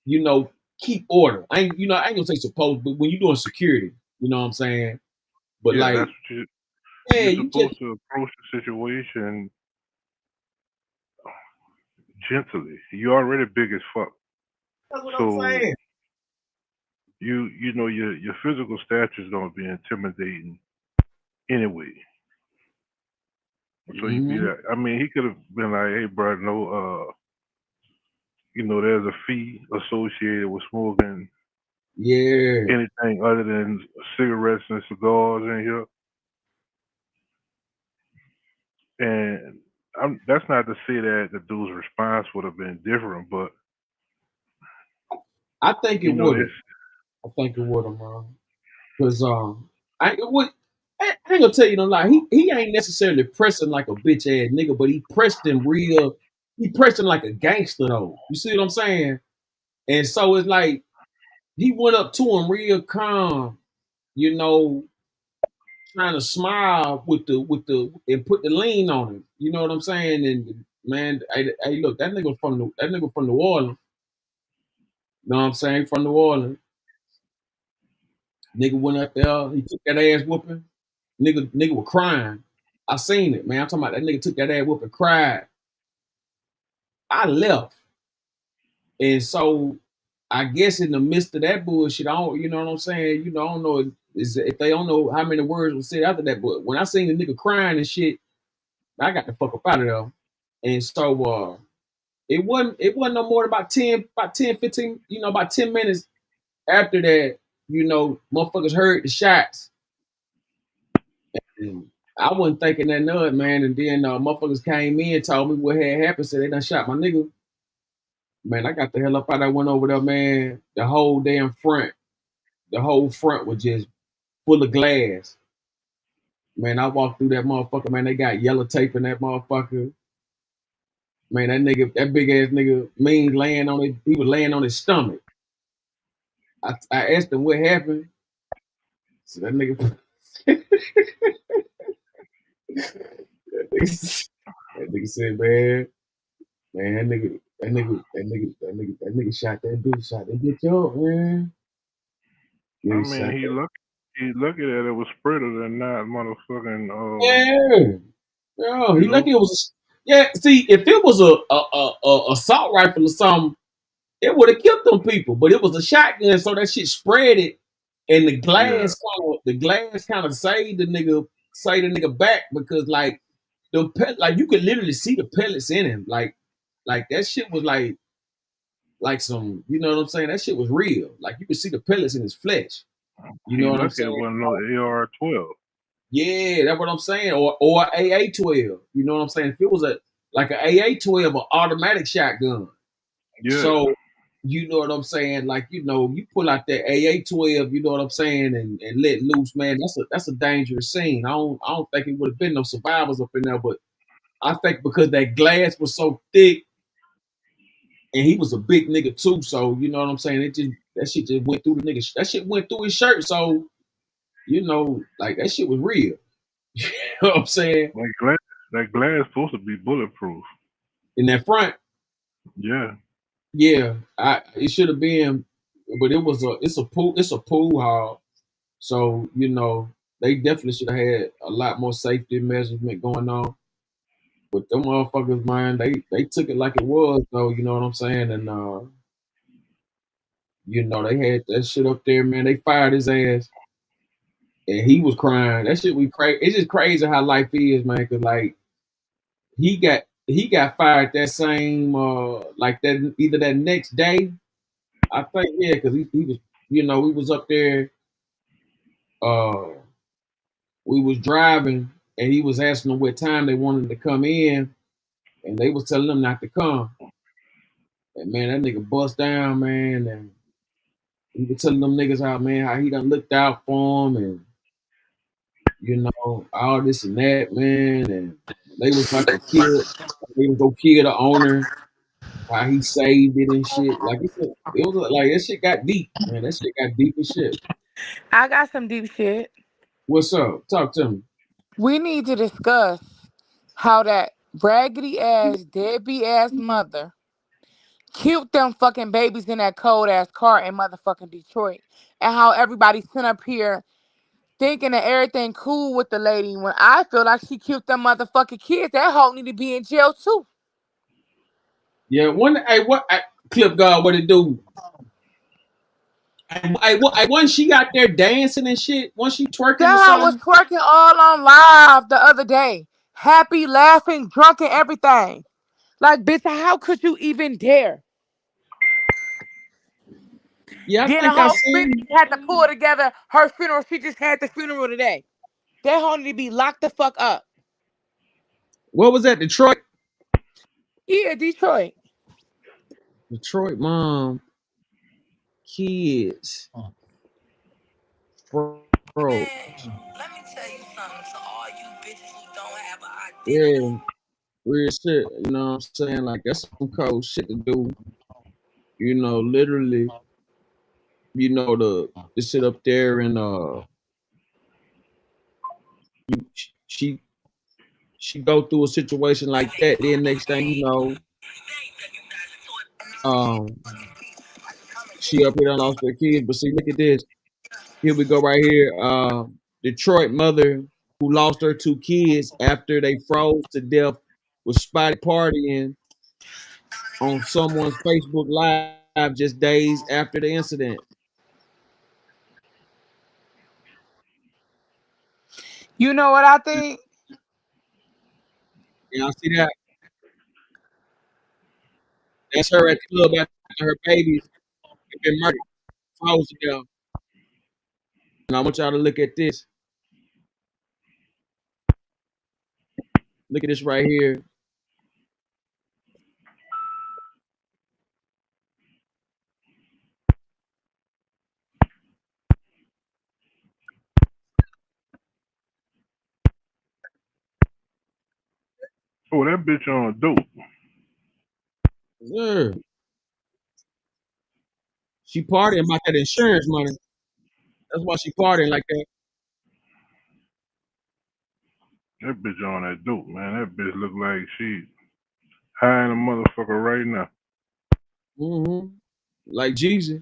you know, keep order. I ain't gonna say supposed, but when you doing security, you know what I'm saying? But yeah, like, that's what you're supposed to approach the situation gently. You already big as fuck. That's what I'm saying. You know your physical stature is gonna be intimidating anyway. So you be that. I mean, he could have been like, "Hey, bro, no, you know, there's a fee associated with smoking anything other than cigarettes and cigars in here." And that's not to say that the dude's response would have been different, but I think it would have. I think it would have, man. Because I ain't gonna tell you no lie. He ain't necessarily pressing like a bitch ass nigga, but he pressed him real. He pressed him like a gangster though. You see what I'm saying? And so it's like he went up to him real calm, you know, trying to smile with the and put the lean on him. You know what I'm saying? And man, hey look, that nigga from New Orleans. You know what I'm saying? From New Orleans. Nigga went up there, he took that ass whooping. Nigga was crying. I seen it, man. I'm talking about that nigga took that ass whooping, cried. I left. And so I guess in the midst of that bullshit, I don't, you know what I'm saying? You know, I don't know if they don't know how many words were said after that, but when I seen the nigga crying and shit, I got the fuck up out of there. And so it wasn't no more than about 10, 15, you know, about 10 minutes after that, you know, motherfuckers heard the shots. And I wasn't thinking that nut, man. And then motherfuckers came in, told me what had happened, said they done shot my nigga. Man, I got the hell up out. I went over there, man. The whole front was just full of glass. Man, I walked through that motherfucker, man. They got yellow tape in that motherfucker. Man, that big ass nigga, mean laying on it. He was laying on his stomach. I asked him what happened. So that nigga, that nigga said, man, that nigga shot that bitch up, man. I mean, he lucky that it was spreader and not motherfucking. Yeah, he lucky it was. See, if it was a assault rifle or something, it would have killed them people. But it was a shotgun, so that shit spread it, and the glass kind of saved the nigga back because like like you could literally see the pellets in him, like that shit was like some, you know what I'm saying? That shit was real. Like you could see the pellets in his flesh. You He know what I'm lucky it saying? wasn't no AR-12. Yeah, that's what I'm saying. Or AA-12. You know what I'm saying? If it was like an AA-12, an automatic shotgun. Yeah. So you know what I'm saying? Like, you know, you pull out that AA-12, you know what I'm saying, and let loose, man. That's a dangerous scene. I don't think it would have been no survivors up in there, but I think because that glass was so thick and he was a big nigga too, so you know what I'm saying? That shit just went through the nigga. That shit went through his shirt, so you know, like that shit was real. You know what I'm saying? That glass supposed to be bulletproof. In that front, yeah, it should have been, but it's a pool hall, so you know they definitely should have had a lot more safety measurement going on. But them motherfuckers, man, they took it like it was, though. You know what I'm saying? And you know they had that shit up there, man. They fired his ass, and he was crying. That shit we crazy. It's just crazy how life is, man. Cause like he got fired that same like that either that next day. I think because he was, you know, we was up there, uh we was driving and he was asking them what time they wanted to come in and they was telling them not to come. And man, that nigga bust down, man, and he was telling them niggas how, man, how he done looked out for him and you know, all this and that, man, and they was about to kill they was gonna kill the owner. How he saved it and shit. Like it was like that shit got deep, man. That shit got deep as shit. I got some deep shit. What's up? Talk to me. We need to discuss how that raggedy ass, deadbeat ass mother killed them fucking babies in that cold ass car in motherfucking Detroit. And how everybody sent up here thinking that everything cool with the lady when I feel like she killed them motherfucking kids. That hoe need to be in jail too. Yeah, Clip God, what it do? Once she got there dancing and shit, once she twerking or That hoe was something. twerking all on live the other day. Happy, laughing, drunk, and everything. Like, bitch, how could you even dare? Yeah, I Then the think I whole bitch seen. had to pull together her funeral. She just had the funeral today. That hoe need to be locked the fuck up. What was that? Detroit? Yeah, Detroit. Detroit mom, kids, bro. something to all you bitches who don't have an identity. Yeah, real shit. You know what I'm saying? Like that's some cold shit to do. You know, literally. You know to sit up there and she go through a situation like that. Then next thing you know, she up here done lost her kids. But see, look at this. Here we go right here. Detroit mother who lost her 2 kids after they froze to death was spotted partying on someone's Facebook Live just days after the incident. You know what I think? Y'all see that? That's her at the club after her babies have been murdered, froze to death. And I want y'all to look at this. Look at this right here. Oh, that bitch on dope. Yeah. She partying about that insurance money. That's why she partying like that. That bitch on that dope, man. That bitch look like she high in a motherfucker right now. Mm-hmm. Like Jesus.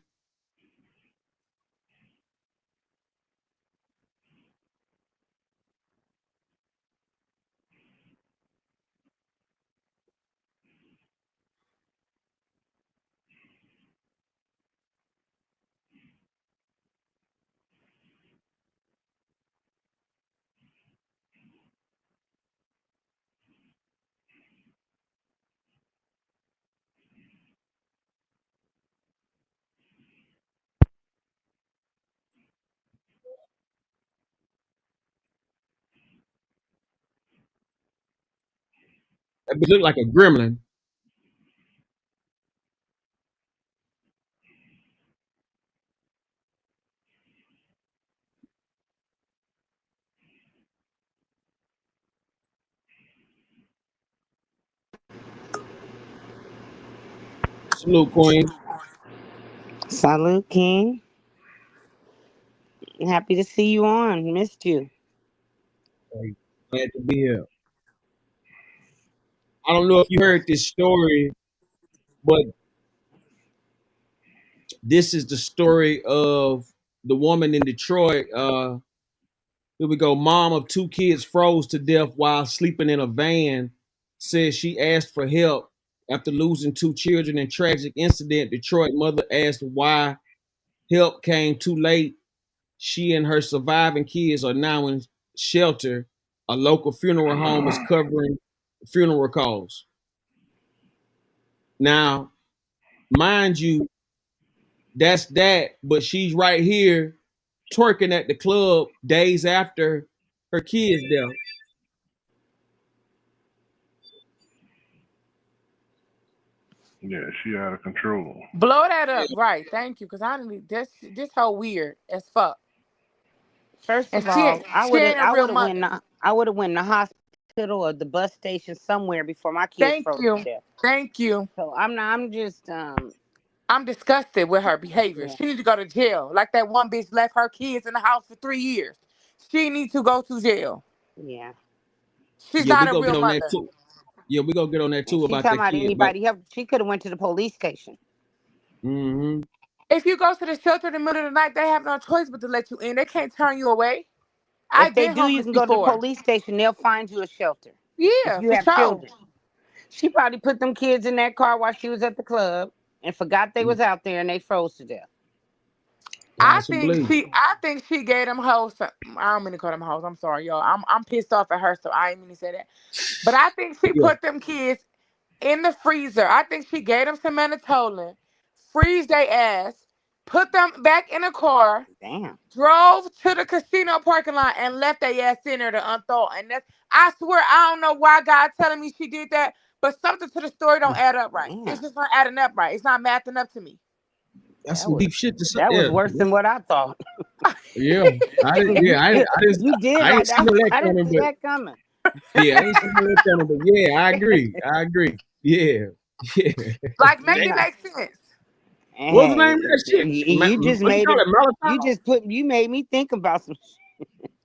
That bitch look like a gremlin. Salute, Queen. Salute, King. Happy to see you on. Missed you. Hey, glad to be here. I don't know if you heard this story, but this is the story of the woman in Detroit. Here we go. Mom of 2 kids froze to death while sleeping in a van. Says she asked for help after losing 2 children in tragic incident. Detroit mother asked why help came too late. She and her surviving kids are now in shelter. A local funeral home is covering funeral costs. Now, mind you, that's that, but she's right here twerking at the club days after her kids' death. Yeah, she out of control. Blow that up, right? Thank you, because I didn't. This whole weird as fuck. First And of all, she ain't a real mother. I would have went in the hospital or the bus station somewhere before my kids Thank froze to you, death. thank you. So I'm just I'm disgusted with her behavior. yeah. She needs to go to jail. Like that one bitch left her kids in the house for 3 years. She needs to go to jail. Yeah. She's Yeah, we not a go get real on that mother. too. Yeah, we gonna get on that And too she about talking that about kid. But anybody help. She could have went to the police station. mm-hmm. If you go to the shelter in the middle of the night, they have no choice but to let you in. They can't turn you away. If I've they been do, you homeless can go to the before. police station. They'll find you a shelter if Yeah, you for have sure. children. She probably put them kids in that car while she was at the club and forgot they was out there and they froze to death. Possibly. I think she gave them hoes I don't mean to call them hoes. I'm sorry, y'all. I'm pissed off at her, so I ain't mean to say that. But I think she Yeah. put them kids in the freezer. I think she gave them some melatonin, freeze their ass, put them back in a car, Damn. drove to the casino parking lot and left their ass in there to unthaw. And that's I swear I don't know why God telling me she did that, but something to the story don't add up right. It's Damn. just not adding up right. It's not mathing up to me. That's That some was deep shit to say. that was Yeah, worse than what I thought. yeah. I didn't. you Yeah, I did, didn't. you did I ain't like seen that. that I didn't coming, see but that coming. yeah, I ain't seen that coming. But yeah, I agree. I agree. Yeah, yeah. Like, make You it know, make sense. and What's the hey, name of that shit? you just What you made call it. it? Malachite? You made me think about some.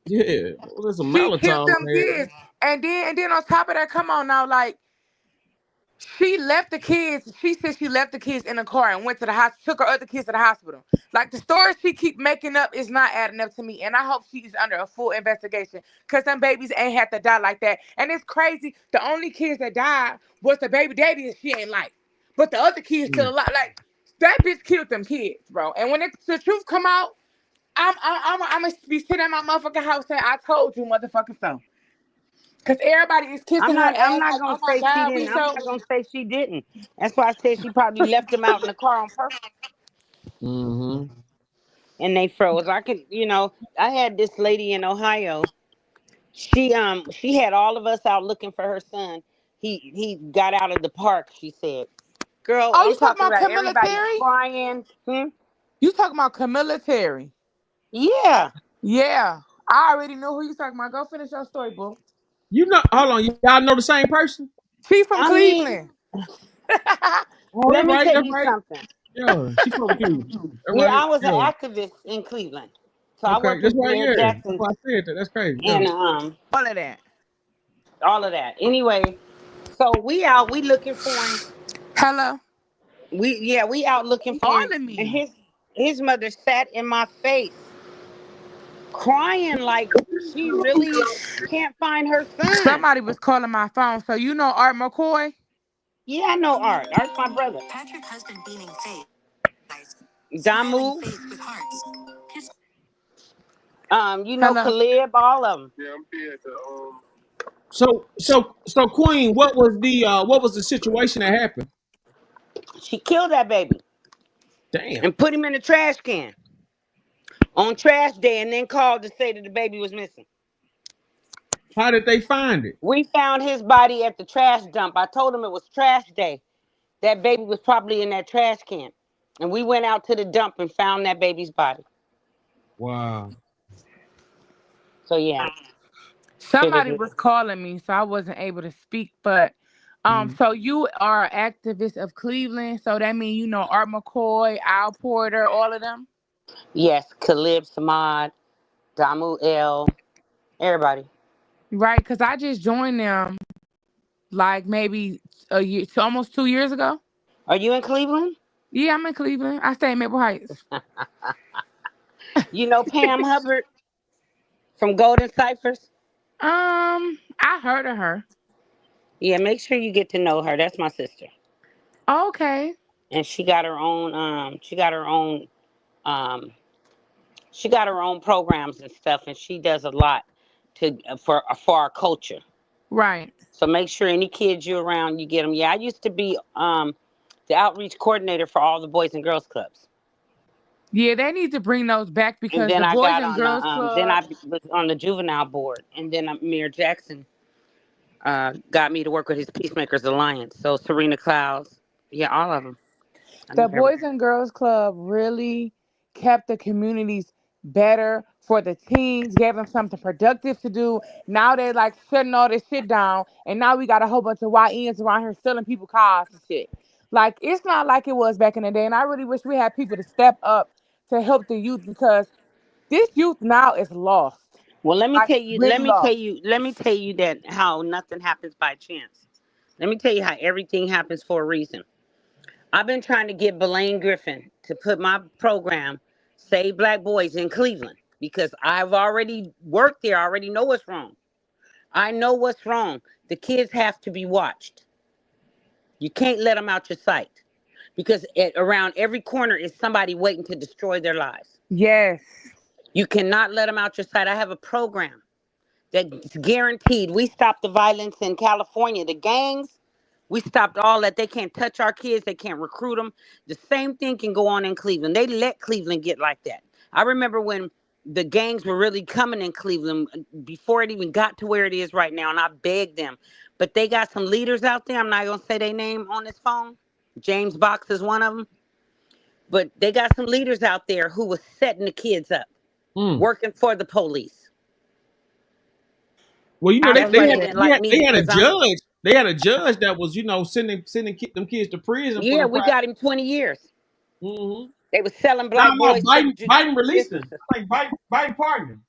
Yeah. Well, there's some She killed malachite on them there. kids. And then on top of that, come on now, like, she left the kids. She said she left the kids in the car and went to the hospital, took her other kids to the hospital. Like, the stories she keep making up is not adding up to me. And I hope she's under a full investigation. Cause them babies ain't had to die like that. And it's crazy. The only kids that died was the baby daddy that she ain't like. But the other kids still alive. Like, that bitch killed them kids, bro. And when the truth come out, I'm gonna be sitting at my motherfucking house saying, I told you, motherfucking so. Cause everybody is kissing her I'm ass not like, gonna oh my say she God, we didn't. I'm so. not gonna say she didn't. That's why I said she probably left them out in the car on purpose, Mm-hmm. and they froze. I could, I had this lady in Ohio. She had all of us out looking for her son. He got out of the park. She said, "Girl, Oh, I'm you talking talking about about Camilla everybody Terry? crying." You talking about Camilla Terry? Yeah. Yeah, I already know who you talking about. Go finish your story, boo. You know, hold on. Y'all know the same person? She from I mean, Cleveland. Oh, let that's me right. tell That's you right. something. Yeah, she from the Cleveland. That's Yeah, right. I was an Yeah. activist in Cleveland, so I Okay, worked that's with right. Mayor Yeah, that's Jackson why I said that. That's crazy. Yeah. and All of that. all of that. Anyway, so we looking for him. Hello. We out looking for him, Calling and me. his mother sat in my face, crying like she really can't find her son. Somebody was calling my phone. So you know Art McCoy? Yeah, I know Art. Art's my brother. Patrick has been beaming face. Smiling Damu, face with hearts. His Hello. Khalib, all of them. So Queen, what was the situation that happened? She killed that baby Damn. and put him in the trash can on trash day, and then called to say that the baby was missing. How did they find it? We found his body at the trash dump. I told him it was trash day. That baby was probably in that trash can. And we went out to the dump and found that baby's body. Wow. So yeah, shit is Somebody was calling me, so I wasn't able to speak. But Mhm. so you are an activist of Cleveland, so that means you know Art McCoy, Al Porter, all of them, yes, Khalib Samad, Damu L, everybody. right? Because I just joined them like maybe a year, so almost 2 years ago. Are you in Cleveland? Yeah, I'm in Cleveland. I stay in Maple Heights. You know Pam Hubbard from Golden Ciphers? I heard of her. Yeah, make sure you get to know her. That's my sister. Okay. And um she got her own programs and stuff, and she does a lot to for our culture. Right. So make sure any kids you around, you get them. Yeah, I used to be the outreach coordinator for all the Boys and Girls Clubs. Yeah, they need to bring those back And because then the I Boys got and on the Girls then I Club. was on the juvenile board, and then Mayor Jackson got me to work with his Peacemakers Alliance. So Serena Clouds, yeah, all of them. I know The Boys everybody. and Girls Club really kept the communities better for the teens, gave them something productive to do. Now they're like shutting all this shit down, and now we got a whole bunch of YNs around here stealing people cars and shit. Like, it's not like it was back in the day, and I really wish we had people to step up to help the youth because this youth now is lost. Well, let me Like, tell you, let really me tell lost. you, let me tell you that how nothing happens by chance. Let me tell you how everything happens for a reason. I've been trying to get Belaine Griffin to put my program, Save Black Boys, in Cleveland because I've already worked there. I already know what's wrong. I know what's wrong. The kids have to be watched. You can't let them out your sight because around every corner is somebody waiting to destroy their lives. Yes. You cannot let them out your sight. I have a program that's guaranteed. We stopped the violence in California. The gangs, we stopped all that. They can't touch our kids. They can't recruit them. The same thing can go on in Cleveland. They let Cleveland get like that. I remember when the gangs were really coming in Cleveland before it even got to where it is right now, and I begged them. But they got some leaders out there. I'm not going to say their name on this phone. James Box is one of them. But they got some leaders out there who was setting the kids up, working for the police. Well, That's they why they had didn't like me they had a because I'm. judge. They had a judge that was sending them kids to prison for Yeah, them we private. got him 20 years. Mm-hmm. They was selling No, black no, boys to Biden released him. businesses. Like Biden pardoned him.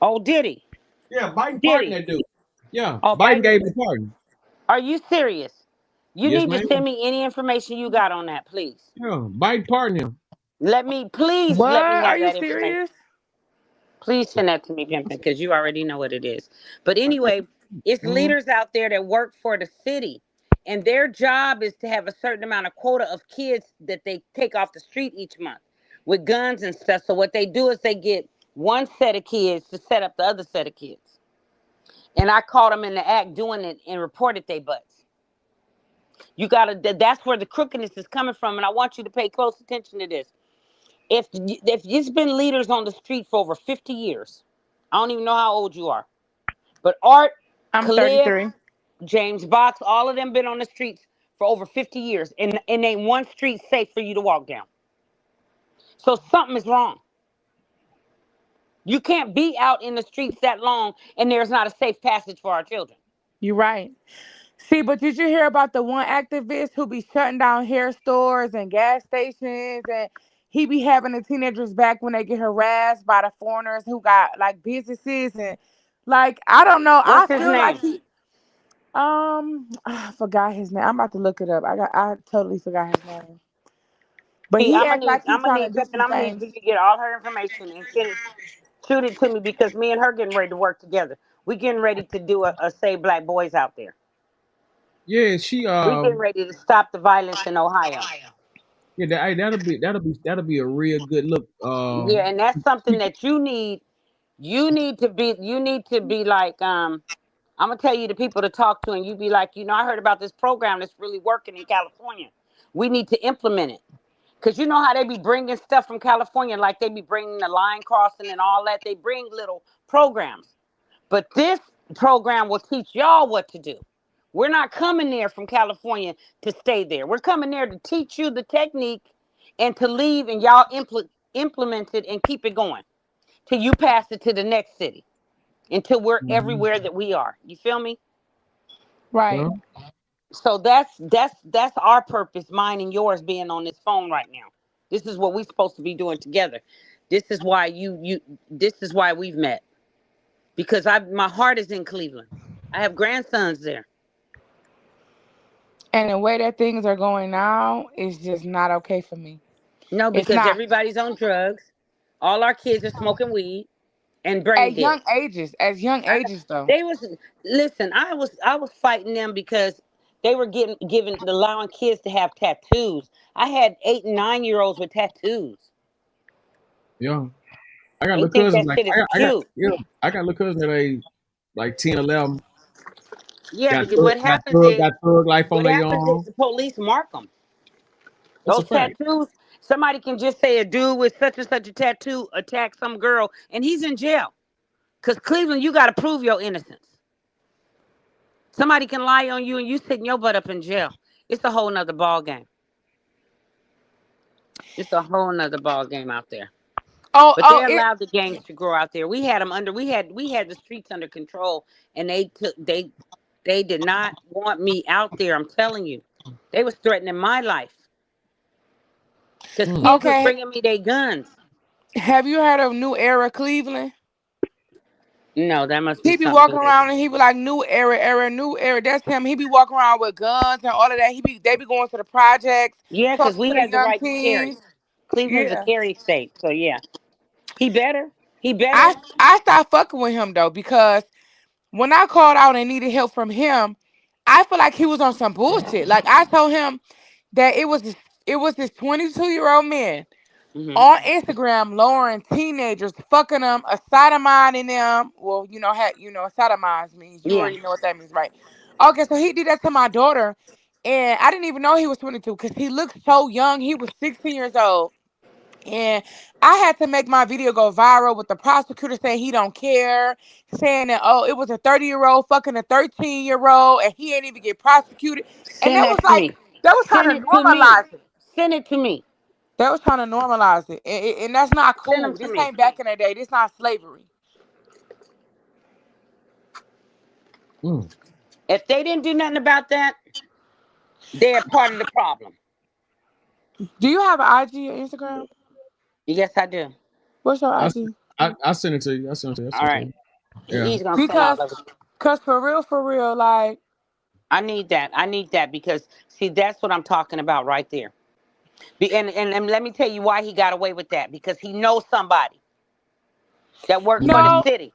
Oh, Diddy. Yeah, Biden pardoned Diddy. that dude. Yeah, Oh, Biden Biden. gave him a pardon. Are you serious? You Yes, need to ma'am. send me any information you got on that, please. Yeah, Biden pardoned him. Please What? let me Are have you that information. serious? Please send that to me, Pimpin, because you already know what it is. But anyway, it's leaders out there that work for the city, and their job is to have a certain amount of quota of kids that they take off the street each month with guns and stuff. So what they do is they get one set of kids to set up the other set of kids. And I caught them in the act doing it and reported they butts. You gotta. That's where the crookedness is coming from, and I want you to pay close attention to this. If it's been leaders on the street for over 50 years, I don't even know how old you are, but Art, I'm Khalid, 33. James Box, all of them been on the streets for over 50 years, and ain't one street safe for you to walk down. So something is wrong. You can't be out in the streets that long, and there's not a safe passage for our children. You're right. See, but did you hear about the one activist who be shutting down hair stores and gas stations, and he be having the teenagers back when they get harassed by the foreigners who got like businesses and like I don't know. I What's his feel like name? he I forgot his name. I'm about to look it up. I totally forgot his name. But See, he act like he I'm gonna trying need to do Pimpin. some I'm gonna need things. you to get all her information and send it, shoot it to me because me and her getting ready to work together. We getting ready to do a Save Black Boys out there. Yeah, she We getting ready to stop the violence in Ohio. yeah that'll be a real good look. Yeah, and that's something that you need. You need to be like, I'm gonna tell you the people to talk to, and you be like, I heard about this program that's really working in California. We need to implement it. Cause you know how they be bringing stuff from California, like they be bringing the line crossing and all that. They bring little programs. But this program will teach y'all what to do. We're not coming there from California to stay there. We're coming there to teach you the technique and to leave and y'all implement it and keep it going till you pass it to the next city, until we're everywhere that we are. You feel me? Right. Yeah. So that's our purpose, mine and yours, being on this phone right now. This is what we're supposed to be doing together. This is why this is why we've met. Because my heart is in Cleveland. I have grandsons there. And the way that things are going now is just not okay for me. No, It's because not. everybody's on drugs. All our kids are smoking weed and brain At dead. young ages. As young I know. ages though. They was listen. I was fighting them because they were allowing kids to have tattoos. I had 8 and 9 year olds with tattoos. Yeah. I got They little think cousins that like shit is cute. I got little cousins that ain't like 10, 11. Yeah, Got because what happens is got thug life on their arm. the police mark them. That's a Those fact. tattoos. Somebody can just say a dude with such and such a tattoo attacked some girl, and he's in jail. Because Cleveland, you got to prove your innocence. Somebody can lie on you, and you sitting your butt up in jail. It's a whole nother ball game. It's a whole nother ball game out there. But they It allowed the gangs to grow out there. We had them under. We had the streets under control, and they did not want me out there. I'm telling you, they was threatening my life because kids was okay. bringing me their guns. Have you heard of New Era Cleveland? No, that must be He be something walking good. around and he be like new era. That's him. He be walking around with guns and all of that. They be going to the projects, Yeah, because talking we to the have the young right to carry. teens. Cleveland's a Yeah. carry state, so yeah, he better. He better. I stopped fucking with him though because when I called out and needed help from him, I feel like he was on some bullshit. Like I told him that it was this 22-year-old man Hmm. on Instagram lowering teenagers, fucking them, a sodomizing them. Well, sodomize means you Yeah. already know what that means, right? Okay, so he did that to my daughter, and I didn't even know he was 22 because he looked so young. He was 16 years old. And I had to make my video go viral with the prosecutor saying he don't care, saying that, oh, it was a 30-year-old fucking a 13-year-old and he ain't even get prosecuted. And Send that to me. that was trying Send to it to me. normalize it. Send it to me. They was trying to normalize it, and that's not Send them cool. to This me. ain't back in the day. This not slavery. If they didn't do nothing about that, they're part of the problem. Do you have an IG or Instagram? Yes, I do. What's your I, IG? I sent it to you. I sent it to you. I All sent it to right. you. Yeah. He's gonna send all Because, of it. for real, like I need that. I need that because see, that's what I'm talking about right there. And let me tell you why he got away with that. Because he knows somebody that works for the no, city.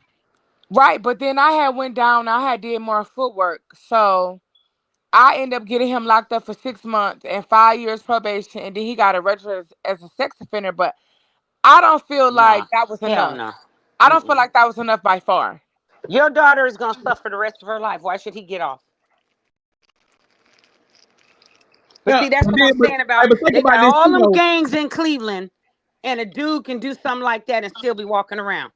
right. But then I had went down. I had did more footwork, so I ended up getting him locked up for 6 months and 5 years probation, and then he got arrested as a sex offender. But I don't feel Nah. like that was Hell enough. no. I don't feel Mm-mm. like that was enough by far. Your daughter is gonna suffer the rest of her life. Why should he get off? But Yeah. see, that's what I'm saying about But think they got about this all too, them though. gangs in Cleveland, and a dude can do something like that and still be walking around.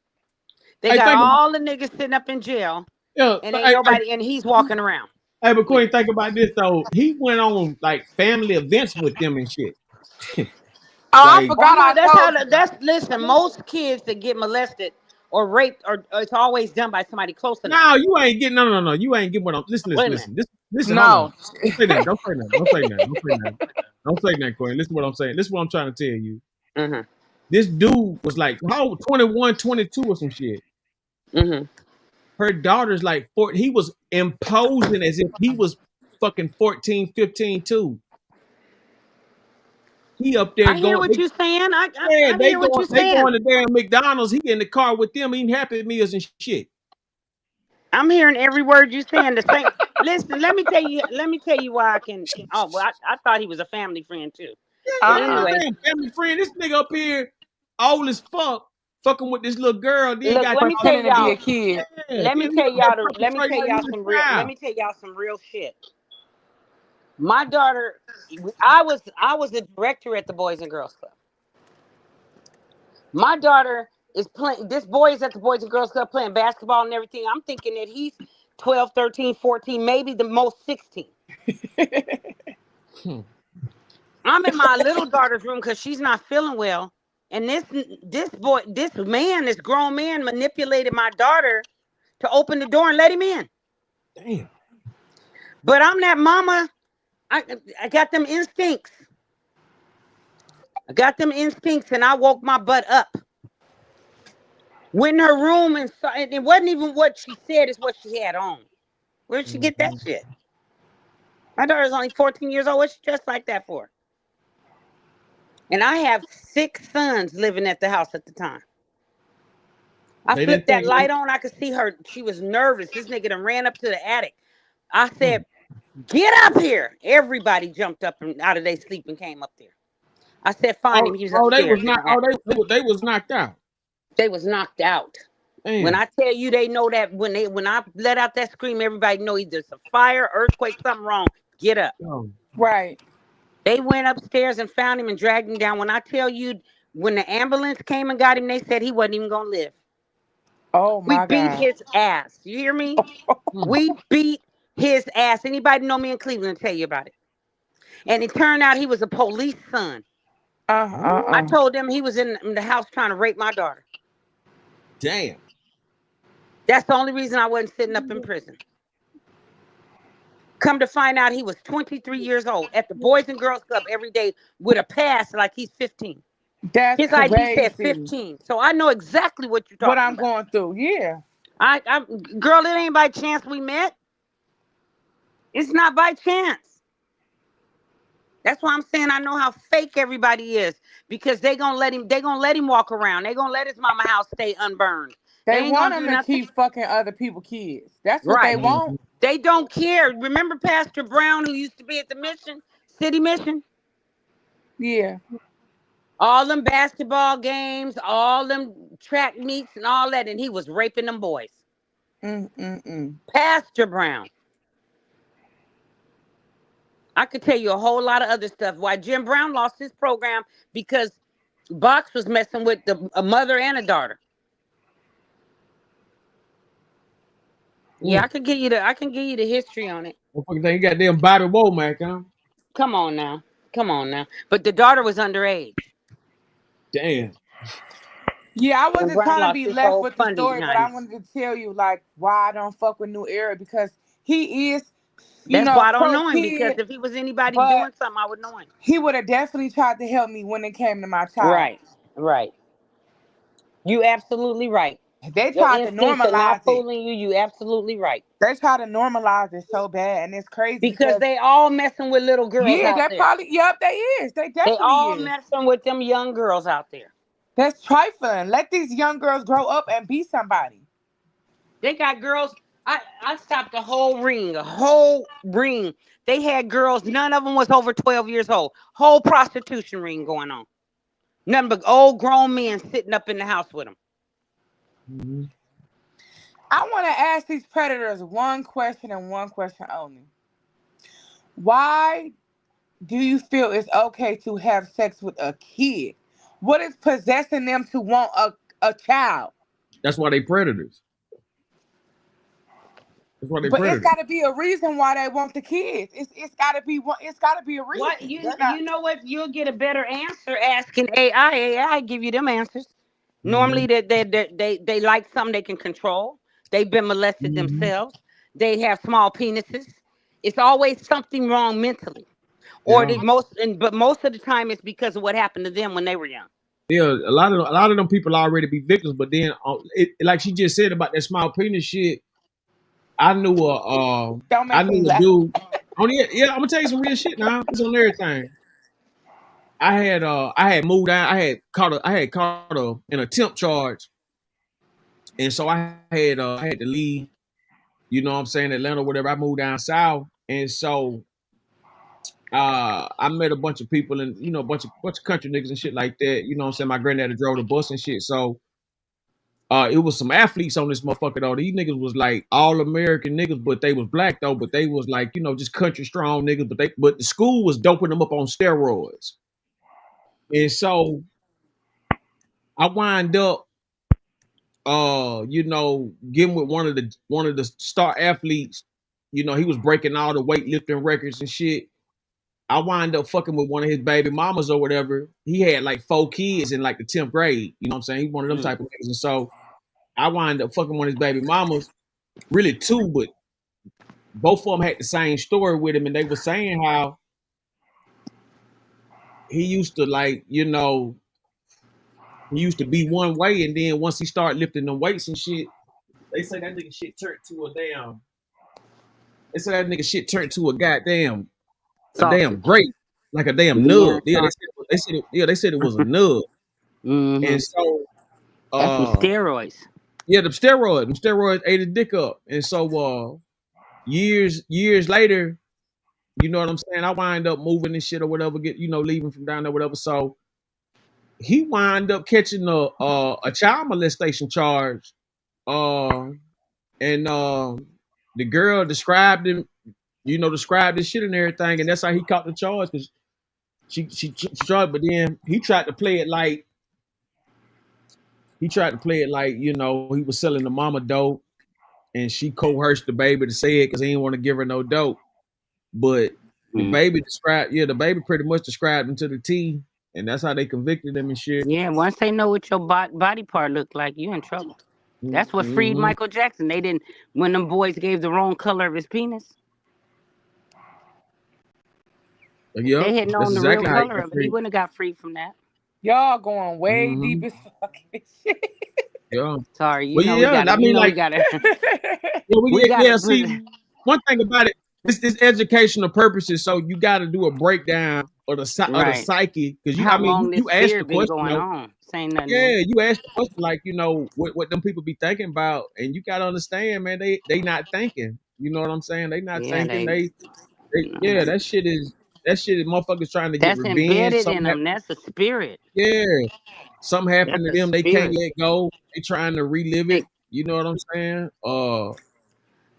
They I got think. all the niggas sitting up in jail, Yeah. and But ain't nobody, and he's walking around. but Yeah. Queen, think about this though. He went on like family events with them and shit. Oh, I Like, Oh forgot no, I that's how. told you. Listen. Most kids that get molested or raped, or it's always done by somebody close enough. no, you ain't getting no. You ain't getting what I'm Wait a minute. Listen, hold on. No. Don't say that. Don't say that. Don't say that. Don't say that. Don't say that, Queen. Listen to what I'm saying. Listen to what I'm trying to tell you. Mm-hmm. This dude was like, how 21, 22 or some shit. Mm-hmm. Her daughter's like 4. He was imposing as if he was fucking 14, 15 too. He up there I hear going, what you're saying. yeah, I hear what you're they saying. going to damn McDonald's. He in the car with them eating Happy Meals and shit. I'm hearing every word you're saying. The same. Listen, let me tell you. Let me tell you why I can. Oh, well, I thought he was a family friend too. But Yeah, anyway, damn family friend. This nigga up here, old as fuck, fucking with this little girl. Then look. got Let me tell Pretending to be y'all. a kid. yeah, Let me he tell up there y'all. Let me tell perpetrating like y'all he some a real. Let child. me tell y'all some real shit. My daughter. I was a director at the Boys and Girls Club. My daughter is playing. This boy is at the Boys and Girls Club playing basketball and everything. I'm thinking that he's 12, 13, 14, maybe the most 16. I'm in my little daughter's room because she's not feeling well. And this grown man manipulated my daughter to open the door and let him in. Damn. But I'm that mama. I got them instincts. And I woke my butt up. Went in her room and it wasn't even what she said, it's what she had on. Where did she get that shit? My daughter's only 14 years old. What's she dressed like that for? And I have 6 sons living at the house at the time. I They didn't flipped that think. light on. I could see her. She was nervous. This nigga done ran up to the attic. I said, get up here. Everybody jumped up and out of their sleep and came up there. I said, find him. He was They upstairs was in not. the attic. They was knocked out. They was knocked out. When Damn. I tell you they know that when I let out that scream, everybody know either it's a fire, earthquake, something wrong. Get up. Oh. Right. They went upstairs and found him and dragged him down. When I tell you, when the ambulance came and got him, they said he wasn't even gonna live. Oh We my beat God. his ass. You hear me? We beat his ass. Anybody know me in Cleveland tell you about it. And it turned out he was a police son. I told them he was in the house trying to rape my daughter. Damn. That's the only reason I wasn't sitting up in prison. Come to find out he was 23 years old at the Boys and Girls Club every day with a pass like he's 15. That's His ID said crazy. 15. So I know exactly what you're What talking I'm about. going through, yeah. Girl, it ain't by chance we met. It's not by chance. That's why I'm saying I know how fake everybody is because they gonna let him walk around. They gonna let his mama house stay unburned. They They ain't want gonna them do to nothing. keep fucking other people's kids. That's what they Right. want. They don't care. Remember Pastor Brown who used to be at the mission, city mission? Yeah. All them basketball games, all them track meets and all that, and he was raping them boys. Pastor Brown. I could tell you a whole lot of other stuff. Why Jim Brown lost his program because Box was messing with a mother and a daughter. Yeah, I can give you the history on it. Motherfucker think he got damn Bobby Womack, huh? Come on now. But the daughter was underage. Damn. Yeah, I And wasn't Ron trying to lost be his left whole with the funding story, but behind I it. wanted to tell you like why I don't fuck with New Era because he is, That's why I don't pro know him, because kid, if he was anybody but doing something, I would know him. he would have definitely tried to help me when it came to my child. Right. Right. You absolutely right. They Your tried to instincts are normalize not it. fooling you. You absolutely right. They try to normalize it so bad, and it's crazy Because because they all messing with little girls yeah, out that there. probably they is. They They definitely all is. messing with them young girls out there. That's trifling. Let these young girls grow up and be somebody. They got girls. I stopped a whole ring, a whole ring. They had girls. None of them was over 12 years old. Whole prostitution ring going on. Nothing but old grown men sitting up in the house with them. Mm-hmm. I want to ask these predators one question and one question only. Why do you feel it's okay to have sex with a kid? What is possessing them to want a child? That's why they predators. That's why they But it's predators. got to be a reason why they want the kids. It's got to be one. It's got to be a What reason. you They're not. you know what? You'll get a better answer asking AI. AI give you them answers. Mm-hmm. Normally they like something they can control. They've been molested Mm-hmm. themselves. They have small penises. It's always something wrong mentally. Or Yeah. the but most of the time it's because of what happened to them when they were young. Yeah, a lot of them people already be victims, but then like she just said about that small penis shit. I knew Don't I make me knew a laugh. dude. Yeah, I'm gonna tell you some real shit now. It's on everything. I had moved out. I had caught an attempt charge, and so I had to leave. You know what I'm saying, Atlanta, whatever. I moved down south, and so I met a bunch of people and a bunch of country niggas and shit like that. You know what I'm saying? My granddaddy drove the bus and shit. So it was some athletes on this motherfucker though. These niggas was like all American niggas, but they was black though. But they was like, just country strong niggas. But the school was doping them up on steroids. And so I wind up getting with one of the star athletes. He was breaking all the weightlifting records and shit. I wind up fucking with one of his baby mamas or whatever. He had like 4 kids in like the 10th grade. You know what I'm saying? He's one of them type of niggas. And so I wind up fucking one of his baby mamas, really 2, but both of them had the same story with him. And they were saying how he used to he used to be one way. And then once he started lifting them weights and shit, they say that nigga shit turned to a goddamn, a damn Sausage. grape, like a damn Yeah, nub. Yeah, they said it was a nub. mm-hmm. And so That's some steroids. yeah, them steroids ate his dick up. And so years later, you know what I'm saying, I wind up moving this shit or whatever, leaving from down there, whatever. So he wind up catching a child molestation charge. And the girl described him, described his shit and everything, and that's how he caught the charge, because she charged, but then he tried to play it like he was selling the mama dope, and she coerced the baby to say it because he didn't want to give her no dope. But the baby pretty much described him to the T, and that's how they convicted him and shit. Yeah, once they know what your body part looked like, you're in trouble. That's what freed Mm-hmm. Michael Jackson. They didn't, when them boys gave the wrong color of his penis. If Yep, they had that's known the real exactly how he color got of it, he free. wouldn't have got freed from that. Y'all going way Mm-hmm. deep as fucking shit. Yeah. Sorry, Well, yeah, I mean, we like, gotta, we gotta see, one thing about it, it's educational purposes, so you got to do a breakdown of the right. psyche, because How long this you asked fear the been question, going on? Saying nothing yeah, new. you asked the question, like, what them people be thinking about, and you got to understand, man, they not thinking. You know what I'm saying? They not Yeah, thinking. Yeah, that shit is motherfuckers trying to get that's revenge. embedded in them. That's a spirit. Yeah, something happened That's to a them, they can't spirit. let go. They trying to relive it. You know what I'm saying?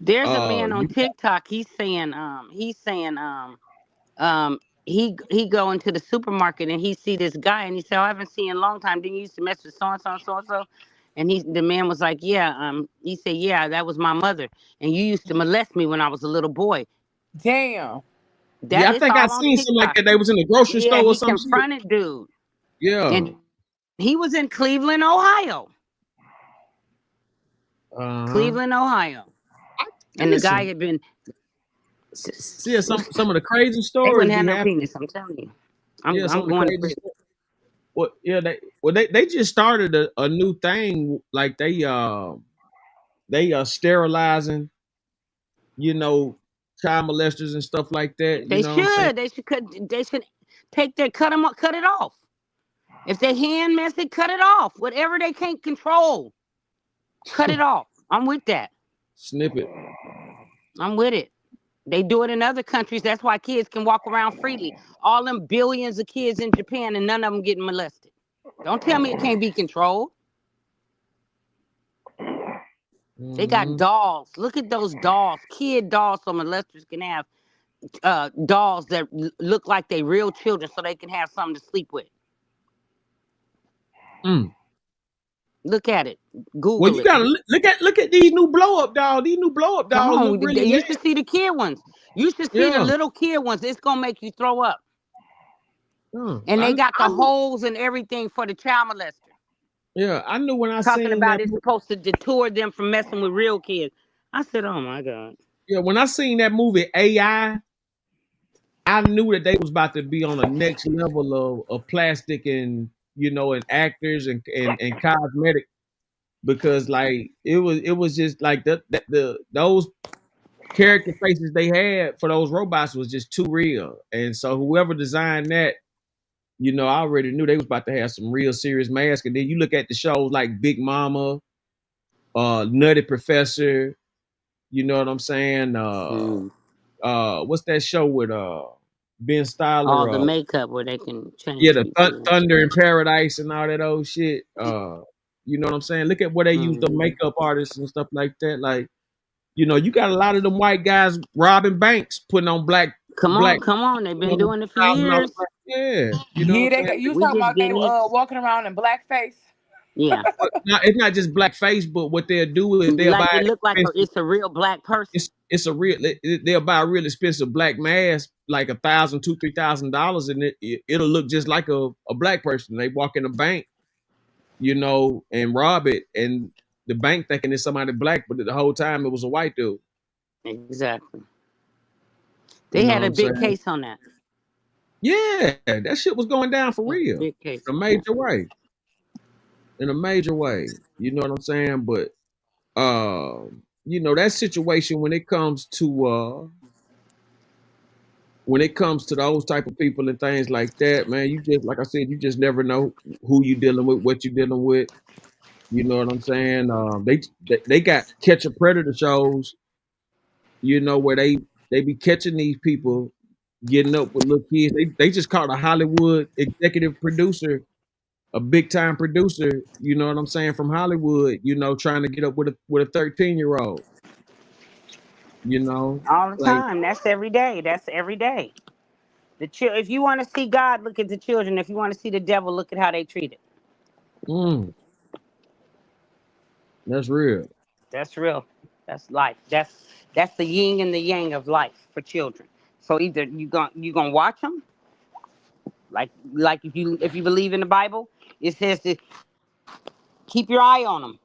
There's a man on You TikTok. He's saying um he go into the supermarket and he see this guy and he said, "Oh, I haven't seen you in a long time. Didn't you used to mess with so and so and so and so?" And the man was like, "Yeah." He said, "Yeah, that was my mother, and you used to molest me when I was a little boy." Damn. That I is think I all on seen something like TikTok. that. They was in the grocery Yeah, store or he some shit. confronted dude. Yeah. And He was in Cleveland, Ohio. Cleveland, Ohio. And the guy had been. See, some of the crazy They stories wouldn't have be no happening. penis. I'm telling you. Yeah, some I'm of the going to crazy. prison. They just started a new thing. Like they sterilizing, child molesters and stuff like that. You They know what I'm saying? should. They should take their cut it off. If they hand mess it, cut it off. Whatever they can't control, cut it off. I'm with that. Snippet. I'm with it. They do it in other countries. That's why kids can walk around freely. All them billions of kids in Japan and none of them getting molested. Don't tell me it can't be controlled. They got dolls. Look at those dolls. Kid dolls so molesters can have dolls that look like they real children so they can have something to sleep with. Look at it. Google Well, you it. gotta look at these new blow up dolls. These new blow up Come dolls look on. really You bad. should see the kid ones. You should see the little kid ones. It's going to make you throw up. And they got the holes and everything for the child molester. Yeah, I knew when I Talking seen about that. it's supposed to deter them from messing with real kids. I said, oh, my God. Yeah, when I seen that movie AI, I knew that they was about to be on the next level of plastic and and actors and cosmetic, because like it was just like those character faces they had for those robots was just too real. And so whoever designed that, I already knew they was about to have some real serious masks. And then you look at the shows like Big Mama, Nutty Professor, you know what I'm saying? What's that show with Ben All the Stiller? makeup where they can Yeah, change the people. Thunder in Paradise and all that old shit. You know what I'm saying? Look at where they use the makeup artists and stuff like that. Like, you got a lot of them white guys robbing banks, putting on black. Come on. They've been doing it for years. Yeah, you know Yeah, what I'm saying? you We talking just about they getting it. walking around in blackface? Yeah. It's not just blackface, but what they'll do is they'll Like buy it look like it's a real black person. it's a real they'll buy a real expensive black mask, like $1,000, $2,000, $3,000, and it'll look just like a black person. They walk in a bank, and rob it, and the bank thinking it's somebody black, but the whole time it was a white dude. Exactly. You They know had what a I'm big saying? case on that. Yeah, that shit was going down for real. Big case. In a major way. In a major way. You know what I'm saying? But that situation when it comes to those type of people and things like that, man, you just, like I said, you just never know who you dealing with, what you dealing with. You know what I'm saying? They got catch a predator shows, where they be catching these people getting up with little kids. They just caught a Hollywood executive producer, a big time producer, you know what I'm saying, from Hollywood, trying to get up with a 13-year-old. All the Like, time. That's every day. That's every day. If you want to see God, look at the children. If you want to see the devil, look at how they treat it. That's real. That's real. That's life. That's the yin and the yang of life for children. So either you gonna watch them, like if you believe in the Bible, it says to keep your eye on them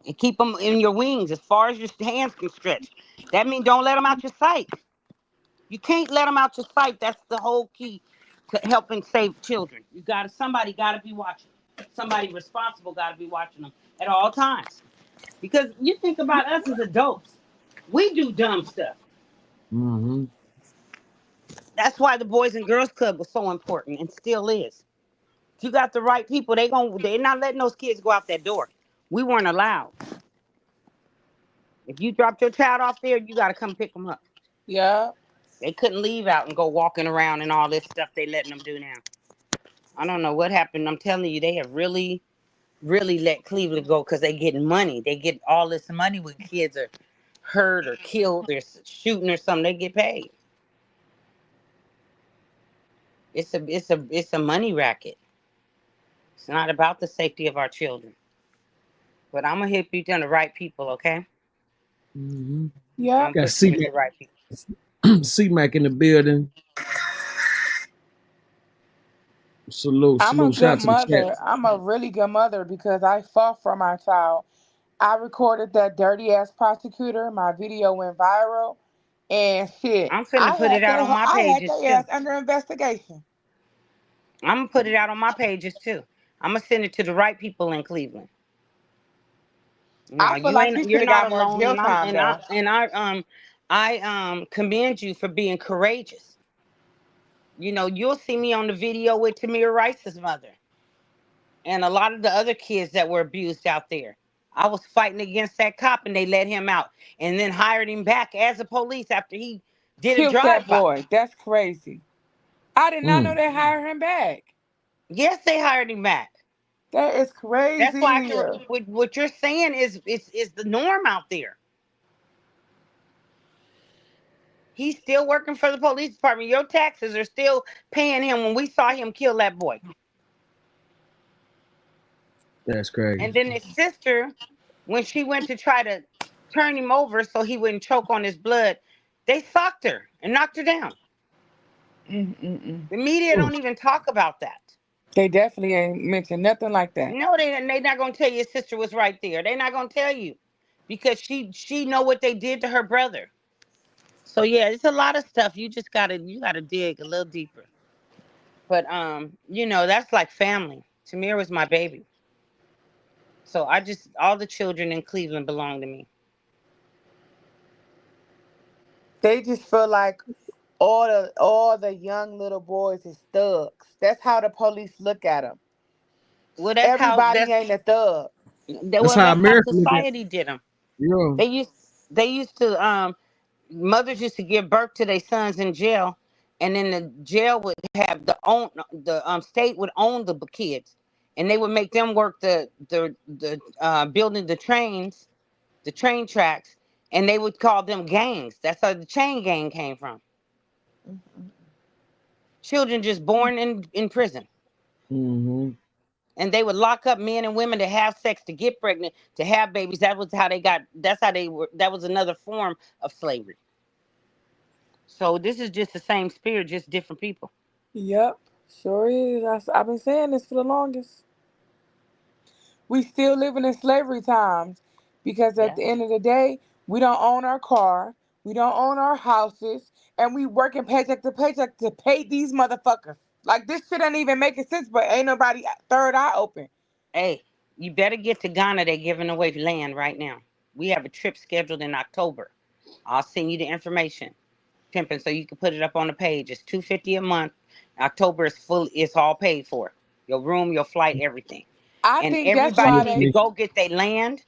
and keep them in your wings as far as your hands can stretch. That means don't let them out your sight. You can't let them out your sight. That's the whole key to helping save children. Somebody gotta be watching. Somebody responsible gotta be watching them at all times. Because you think about us as adults, we do dumb stuff. That's why the Boys and Girls Club was so important and still is. If you got the right people, they're not letting those kids go out that door. We weren't allowed. If you dropped your child off there, you got to come pick them up. Yeah. They couldn't leave out and go walking around and all this stuff they letting them do now. I don't know what happened. I'm telling you, they have really, really let Cleveland go because they getting money. They get all this money when kids are hurt or killed or shooting or something. They get paid. It's a money racket. It's not about the safety of our children. But I'm gonna hit you on the right people, okay? Yeah. Got C-Mac in the building. Salute, I'm a salute. Shout good out to the chat. mother. I'm a really good mother because I fought for my child. I recorded that dirty ass prosecutor. My video went viral, and shit, I'm finna put it out on my I had pages their too. ass under investigation. I'm gonna put it out on my pages too. I'm gonna send it to the right people in Cleveland. No, I feel like he should you're have not got more alone, jail and I'm time and I though. and I commend you for being courageous. You know, you'll see me on the video with Tamir Rice's mother and a lot of the other kids that were abused out there. I was fighting against that cop and they let him out and then hired him back as a police after he did a Killed that drive-by. boy. That's crazy. I did not know Mm. they hired him back. Yes, they hired him back. That is That's why crazy. what you're saying is the norm out there. He's still working for the police department. Your taxes are still paying him when we saw him kill that boy. That's crazy. And then his sister, when she went to try to turn him over so he wouldn't choke on his blood, they socked her and knocked her down. Mm-mm-mm. The media don't even talk about that. They definitely ain't mentioned nothing like that. No, they're not gonna tell you his sister was right there. They're not gonna tell you because she know what they did to her brother. So yeah, it's a lot of stuff. You gotta dig a little deeper. But you know, that's like family. Tamir was my baby. So all the children in Cleveland belong to me. They just feel like all the young little boys is thugs. That's how the police look at them. Well, Everybody ain't a thug. That's how that's how America look at. society did them. Yeah. They used to mothers used to give birth to their sons in jail, and then the jail would have the state would own the kids, and they would make them work the building the train tracks, and they would call them gangs. That's how the chain gang came from. Children just born in prison. Mm-hmm. And they would lock up men and women to have sex, to get pregnant, to have babies. That was how they got. That's how they were. That was another form of slavery. So this is just the same spirit, just different people. Yep, sure is. I've been saying this for the longest. We still living in slavery times because at Yeah. the end of the day, we don't own our car, we don't own our houses, and we working paycheck to pay these motherfuckers. Like this shit ain't even making sense, but ain't nobody third eye open. Hey, you better get to Ghana. They're giving away land right now. We have a trip scheduled in October. I'll send you the information, pimping, so you can put it up on the page. It's $250 a month. October is full. It's all paid for. Your room, your flight, everything. I And think that's everybody why need to they. go get their land.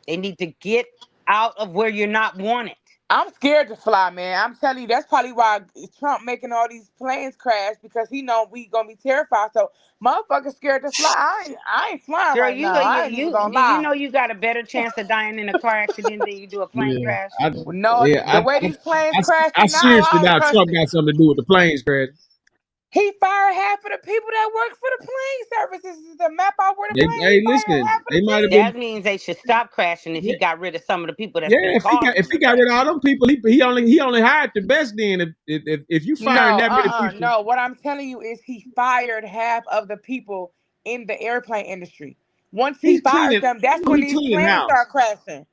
They need to get out of where you're not wanted. I'm scared to fly, man. I'm telling you, that's probably why Trump making all these planes crash because he know we gonna be terrified. So motherfuckers scared to fly. I ain't flying Girl, right now. I ain't even gonna do you lie. know you got a better chance of dying in a car accident than you do a plane Yeah. crash? No, the way these planes I crashing now, seriously I don't doubt trust Trump it. got something to do with the planes crash. He fired half of the people that work for the plane services to map out where the plane. He Hey, fired listen, half of they the might have team. been. That means they should stop crashing if he Yeah, got rid of some of the people that's yeah. been If causing he the got rid of crash. all them people, he only hired the best. Then if you firing No, that many people, no. What I'm telling you is he fired half of the people in the airplane industry. Once he he's fires cleaning. them, I that's know when he these cleaning planes house. start crashing.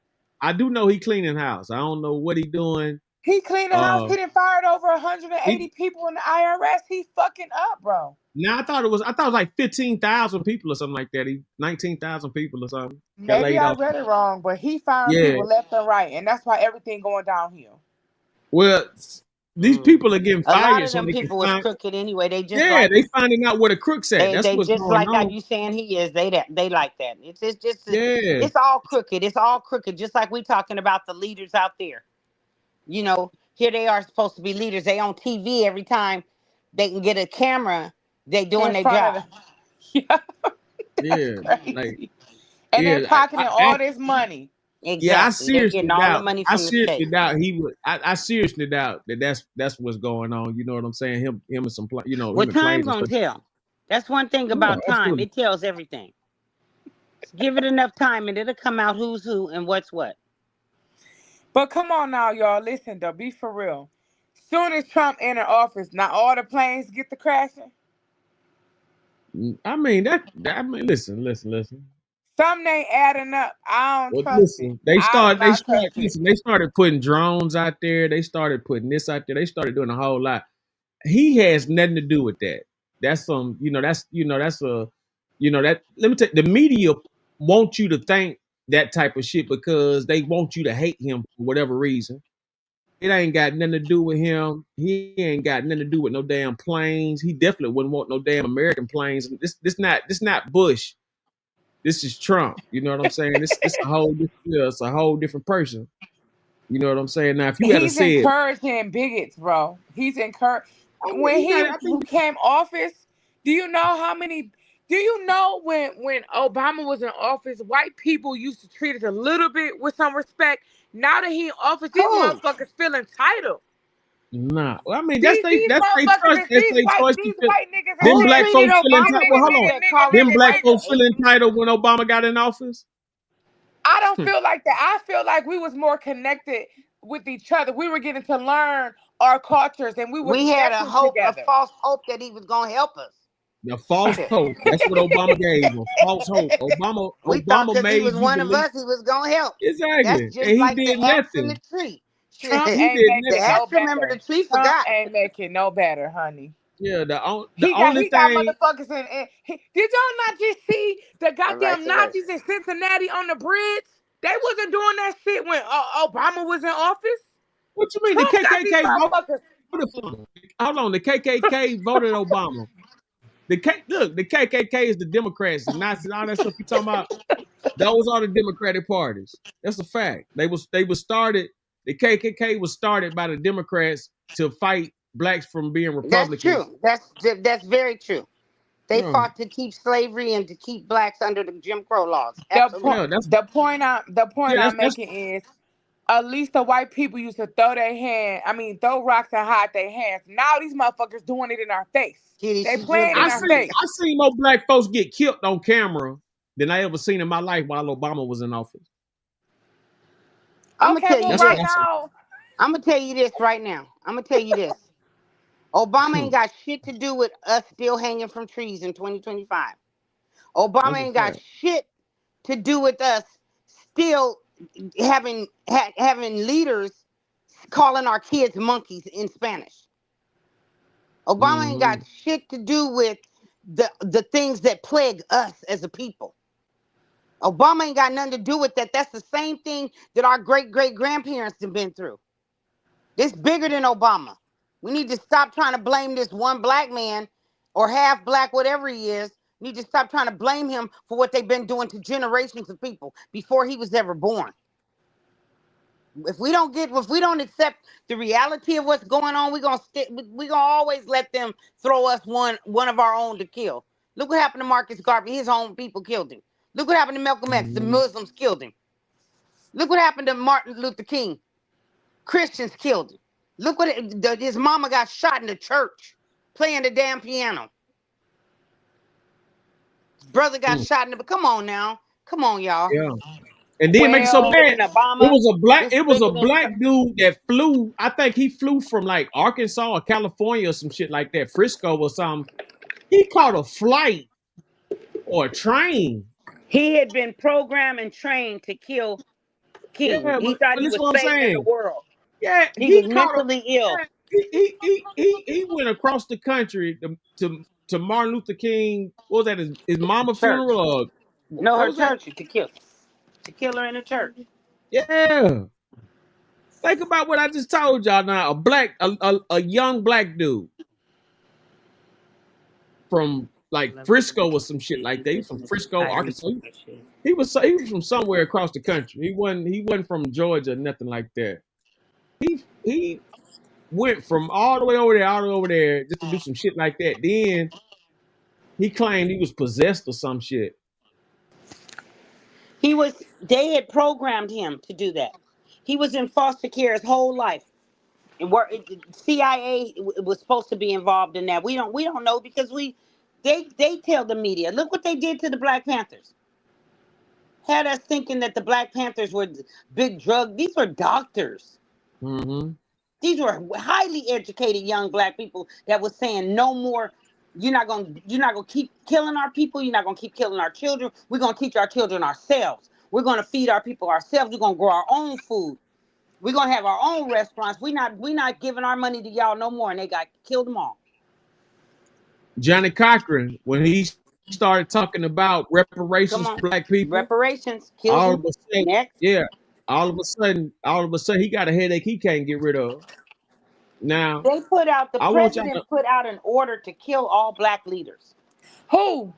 I do know he cleaning house. I don't know what he doing. He cleaned the house. Uh, He done fired over 180 he people in the IRS. He fucking up, bro. now I thought it was like 15,000 people or something like that. 19,000 people or something got Maybe laid I off. read it wrong, but he firing Yeah. people left and right, and that's why everything going downhill. Well, these Mm. people are getting A lot fired of so them they can people was find. crooked anyway. They just Yeah, like they him. finding out where the crooks at. That's They what's just going like how on. you saying he is. They like that. It's just Yeah. it's all crooked. It's all crooked. Just like we talking about the leaders out there. You know, here they are supposed to be leaders. They on TV every time they can get a camera. They doing In their front of job. the, yeah, Yeah. Like crazy. And they yeah. pocketing all this money. Yeah, I Exactly. They're seriously getting all the doubt. money I from the seriously state. doubt he would. I seriously doubt that that's what's going on. You know what I'm saying? Him and some Well, him and time planes and gonna stuff. tell. That's one thing Yeah, about time. absolutely. It tells everything. Give it enough time and it'll come out who's who and what's what. But come on now, y'all. Listen, though. Be for real. Soon as Trump enter office, now all the planes get to crashing. I mean listen. Something ain't adding up. I don't Well, trust it. listen, they I do started not trust it. putting drones out there. They started putting this out there. They started doing a whole lot. He has nothing to do with that. That's some, that's a, that let me tell you, the media want you to think that type of shit because they want you to hate him for whatever reason. It ain't got nothing to do with him. He ain't got nothing to do with no damn planes. He definitely wouldn't want no damn American planes. This not Bush. This is Trump. You know what I'm saying? It's it's a whole different person. You know what I'm saying? Now, if you had He's said, encouraging bigots, bro. He's encouraged. When he I think became office, do you know how many? Do you know when Obama was in office, white people used to treat us a little bit with some respect. Now that he in office, these motherfuckers feel entitled. nah. Well, I mean, These that's they motherfuckers, choice. That's these they white choice. these white niggas is Them saying black folks feel nigga, entitled. Well, hold on. Them black folks feel entitled when Obama got in office. I don't feel like that. I feel like we was more connected with each other. We were getting to learn our cultures, and we were We had a dancing hope, a together. false hope that he was gonna help us. The false hope. That's what Obama gave us. False hope. We thought Obama because he made was you one of believe. us, he was gonna help. That's Exactly. And just he like the did axe in the nothing. tree. Trump He ain't did The making nothing. no axe remember the better. tree Trump forgot. ain't making no better, honey. Yeah, the He only got thing. motherfuckers did y'all not just see the All right, goddamn all right. Nazis in Cincinnati on the bridge? They wasn't doing that shit when Obama was in office. What you mean? The Trump got these KKK motherfuckers. voted. Hold on. The KKK voted Obama. The KKK is the Democrats, the Nazis, all that stuff you talking about. Those are the Democratic parties. That's a fact. They was started. The KKK was started by the Democrats to fight blacks from being That's Republicans. true. That's very true. They Yeah, fought to keep slavery and to keep blacks under the Jim Crow laws. The point Absolutely. yeah, that's the point I'm that's making is at least the white people used to throw rocks and hide their hands. Now these motherfuckers doing it in our face. Kitty, They she playing dripping in I our seen grease. face. I seen more black folks get killed on camera than I ever seen in my life while Obama was in office. I'm gonna Okay, tell you well That's what right I this. said. now, I'm gonna tell you this right now. I'm gonna tell you this. Obama Hmm, ain't got shit to do with us still hanging from trees in 2025. Obama that's a ain't got fact. shit to do with us still having leaders calling our kids monkeys in Spanish. Obama ain't Mm-hmm. got shit to do with the things that plague us as a people. Obama ain't got nothing to do with that. That's the same thing that our great great grandparents have been through. This bigger than Obama. We need to stop trying to blame this one black man or half black, whatever he is. We need to stop trying to blame him for what they've been doing to generations of people before he was ever born. If we don't accept the reality of what's going on, we're gonna always let them throw us one of our own to kill. Look what happened to Marcus Garvey. His own people killed him. Look what happened to Malcolm X. The Mm-hmm. Muslims killed him. Look what happened to Martin Luther King. Christians killed him. Look what his mama got shot in the church playing the damn piano. His brother got shot in the. Come on now, come on y'all. Yeah. And then make it so well, Bigger bad. than Obama. This It was bigger a than. black dude that flew. I think he flew from like Arkansas or California or some shit like that, Frisco or something. He caught a flight or a train. He had been programmed and trained to kill King. Yeah, He thought but he this is was what I'm saving the saying. world. Yeah, He was mentally ill. yeah, he went across the country to Martin Luther King. What was that? His mama Church. funeral? Or No, what her was that? church to kill her in the church. Yeah. Think about what I just told y'all now. A young black dude from like Frisco or some shit like that. He from Frisco, Arkansas. He was from somewhere across the country. He wasn't from Georgia or nothing like that. He went from all the way over there just to do some shit like that. Then he claimed he was possessed or some shit. They had programmed him to do that. He was in foster care his whole life. And CIA was supposed to be involved in that. We don't know because they tell the media. Look what they did to the Black Panthers. Had us thinking that the Black Panthers were big drug. These were doctors. Mm-hmm. These were highly educated young black people that was saying no more You're not gonna keep killing our people. You're not gonna keep killing our children. We're gonna teach our children ourselves. We're gonna feed our people ourselves. We're gonna grow our own food. We're gonna have our own restaurants. We not giving our money to y'all no more. And they got killed them all. Johnny Cochran, when he started talking about reparations for black people, reparations, all of kills a sudden, next. yeah, all of a sudden, he got a headache he can't get rid of. Now, They put out the I want y'all president to, put out an order to kill all black leaders. Who?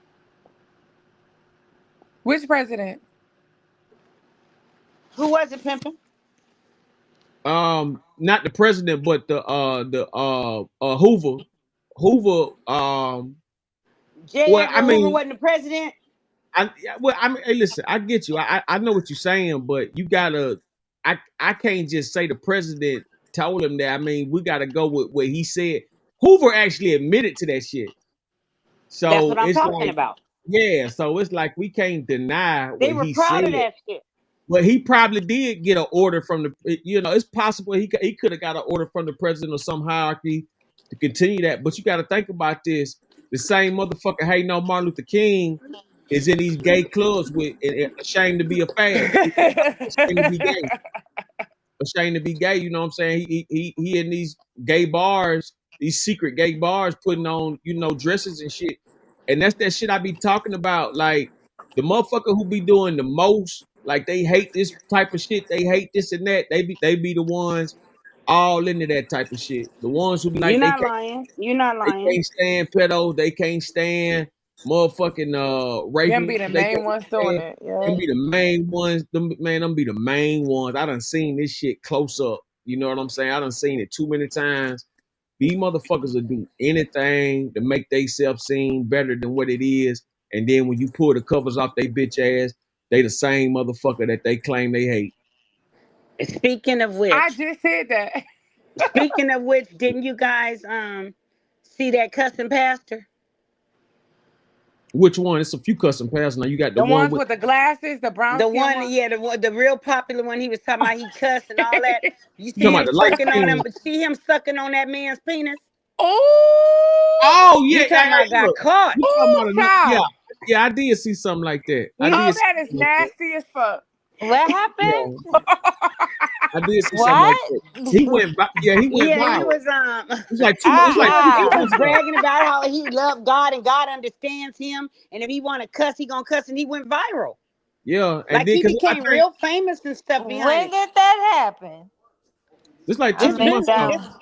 Which president? Who was it, pimping? not the president, but the Hoover. Hoover, J. well, I Edgar Hoover mean, wasn't the president. I mean, hey, listen, I get you. I know what you're saying, but you gotta. I can't just say the president told him that. I mean, we gotta go with what he said. Hoover actually admitted to that shit. That's So what I'm it's talking like, about. yeah. So it's like we can't deny They what were he proud of said. that shit. But he probably did get an order from the. You know, it's possible he could have got an order from the president or some hierarchy to continue that. But you got to think about this: the same motherfucker hating on Martin Luther King is in these gay clubs with and ashamed to be a fag, ashamed to be gay, ashamed to be gay. You know what I'm saying? He in these gay bars, these secret gay bars, putting on dresses and shit. And that's that shit I be talking about. Like the motherfucker who be doing the most, like they hate this type of shit. They hate this and that. They be the ones all into that type of shit. The ones who be You're like not lying. You're not they lying. can't stand pedos. They can't stand motherfucking Them be rapists. the They main can't ones doing stand. it. Them Yeah. be the main ones. Them be the main ones. I done seen this shit close up. You know what I'm saying? I done seen it too many times. These motherfuckers will do anything to make themselves seem better than what it is. And then when you pull the covers off they bitch ass, they the same motherfucker that they claim they hate. Speaking of I which, just said that. didn't you guys see that cussing pastor? Which one? It's a few custom passes. Now you got the The one ones with with the glasses, the brown The skin one, one. yeah, the real popular one. He was talking about he cussed and all that. You you talking see about him the light sucking on skin him, one. but see him sucking on that man's penis. Oh, Oh You yeah, talking about got look, caught? you talking oh, about another? Yeah, child. yeah. I did see something like that. I Oh, did see that is something like that. nasty as fuck. What happened? Yeah, I did see something like What? that. He went, yeah, he went Yeah, he viral. was It's like two, it's like 2 he was months ago. bragging about how he loved God and God understands him, and if he want to cuss, he gonna cuss, and he went viral. Yeah, and Like then he because I became think real famous and stuff behind When it. did that happen? it's like I two, It's three been months missed ago. that this. one.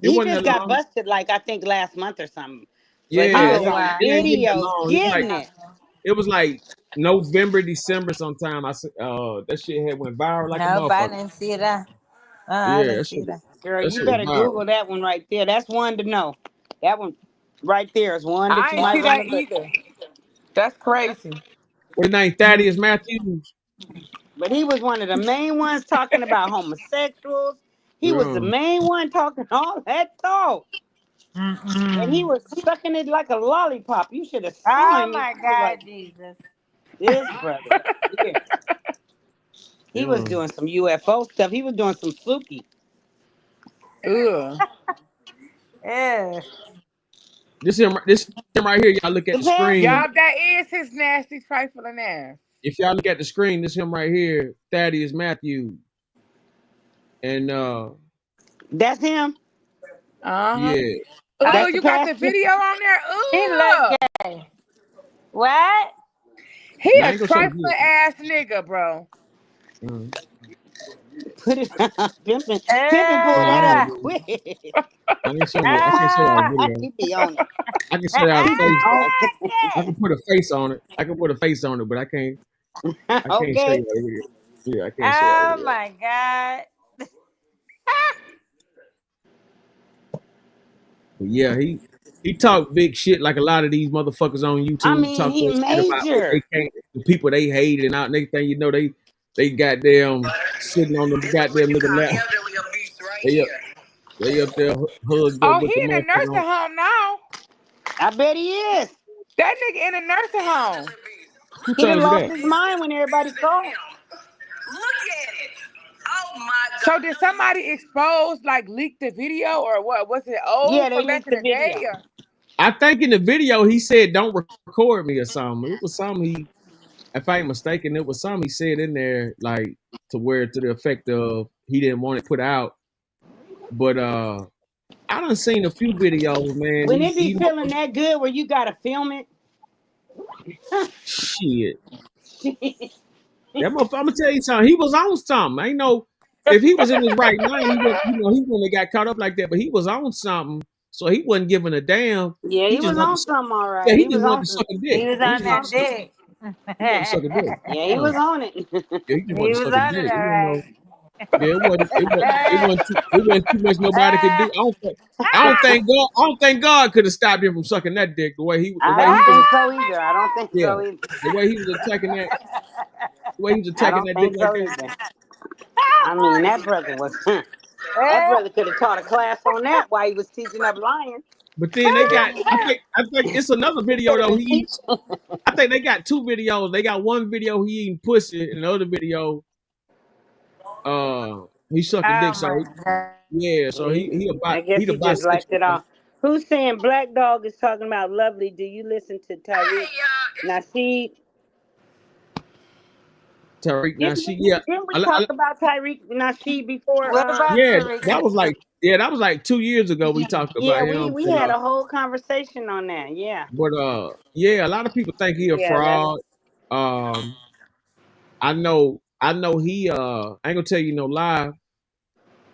It He wasn't just that got long. busted, like I think last month or something. But he Yeah, Oh was it ain't, on wow. it ain't been that video long. It's like getting it. it was like November, December sometime. That shit had went viral like a Nope, I motherfucker. didn't see that. I Yeah, didn't see that. Girl, that you shit was better viral. Google that one right there. That's one to know. That one right there is one that I you ain't might see want that to look either. at. That's crazy. What his name? Thaddeus Matthews. But he was one of the main ones talking about homosexuals. He was the Yeah. main one talking all that talk. And he Mm-mm. was sucking it like a lollipop. You should have saw Oh him. my I was God, like, Jesus. this brother right here. He was Yeah. doing some UFO stuff. He was doing some spooky. Ugh. Yeah. This him right here. Y'all look at The the pastor. screen. Y'all, that is his nasty trifling ass. If y'all look at the screen, this him right here, Thaddeus Matthews. And That's him. Uh-huh. yeah. Oh, That's the you got the pastor. video on there? He look Ugh. gay. What? He Now I a ain't gonna show trifling you. ass nigga, bro. Mm. Put it pimping pulled that up Ah, Mm. quick. I can't show y'all the ah, video. He be on it. I can show y'all the He be face. on ah, I can gay. put a face on it. I can put a face on it, but it. I can't show Okay. y'all the video. Yeah, I can't show y'all the Oh video. my God. But yeah, he talked big shit like a lot of these motherfuckers on I YouTube mean, talk he that shit about they major. can't the people they hate and out and everything, they goddamn sitting on them goddamn nigga lap. They up they up there hugged up Oh, with the he in a motherfucker nursing on. home now. I bet he is. That nigga in a nursing home. Who He done told you lost that? his mind when everybody saw him. So did somebody expose, like leak the video or what? Was it Yeah, old they from back leaked in the the day? video. Or? I think in the video he said, "Don't record me" or something. It was something if I ain't mistaken, it was something he said in there like to the effect of he didn't want it put out. But I done seen a few videos, man. When it be He feeling that good where you gotta film it. shit. That motherfucker, I'm gonna tell you something. He was on something. I ain't know if he was in his right mind, he wouldn't have got caught up like that. But he was on something, so he wasn't giving a damn. Yeah, He he just was wanted on to suck. something, all Yeah, right. he He just was wanted on to some. suck a He dick. was He on just wanted that to suck. dick. He wanted to suck a dick. Yeah, he was on it. Yeah, he just wanted He to was suck a on it, dick. all You know. right. Yeah, it wasn't too much nobody could do. I don't think God could have stopped him from sucking that dick the I way he don't was. think so either. I don't think Yeah, so either. the way he was attacking that. The way he was I attacking don't that dick think like so that. either. I mean, that brother was. That brother could have taught a class on that while he was teaching up lying. But then they got. I think it's another He video could have though. been teaching. I think they got two videos. They got one video he eating pussy, and the other video, he sucking Oh dick. So my God. yeah, so I guess he the he just liked bisexual. it off. Who's saying Black Dog is talking about Lovely? Do you listen to Tyreek? Nasheed? Tariq Didn't we talk about Tyreek Nasheed before? What about Yeah, Tariq? that was like 2 years ago we talked Yeah, about him. we had a whole conversation on that. Yeah. Yeah, a lot of people think he a Yeah, that's fraud. Um, I know he I ain't gonna tell you no lie,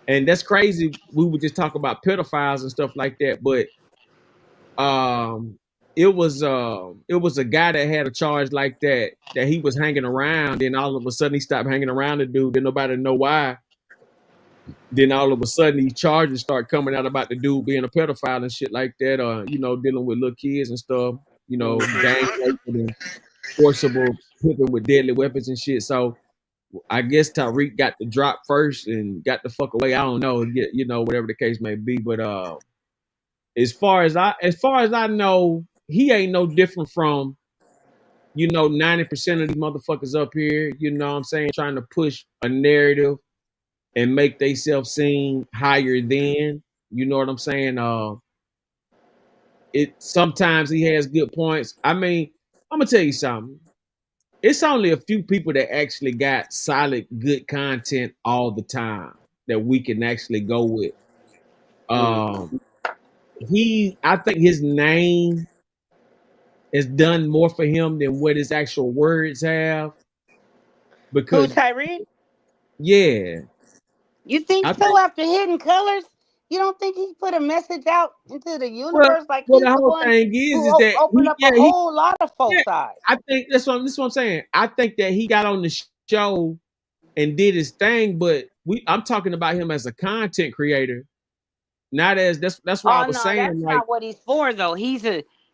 and that's crazy. We would just talk about pedophiles and stuff like that, but it was a guy that had a charge like that he was hanging around, then all of a sudden he stopped hanging around the dude, then nobody know why. Then all of a sudden these charges start coming out about the dude being a pedophile and shit like that, dealing with little kids and stuff, gang raping and forcible pimping with deadly weapons and shit. So I guess Tyreek got the drop first and got the fuck away. I don't know, whatever the case may be. But as far as I know, he ain't no different from 90% of these motherfuckers up here. You know what I'm saying? Trying to push a narrative and make themselves seem higher than. You know what I'm saying? It sometimes he has good points. I mean, I'm gonna tell you something. It's only a few people that actually got solid, good content all the time that we can actually go with. I think his name has done more for him than what his actual words have. who Because Tyreek? yeah, You think I so? think After Hidden Colors, you don't think he put a message out into the well, universe like well he's the the whole one thing is who that opened up a whole lot of yeah, folks' eyes? I think this is what I'm saying. I think that he got on the show and did his thing, but I'm talking about him as a content creator, not as that's why I Oh was no, saying that's like not what he's for though. He's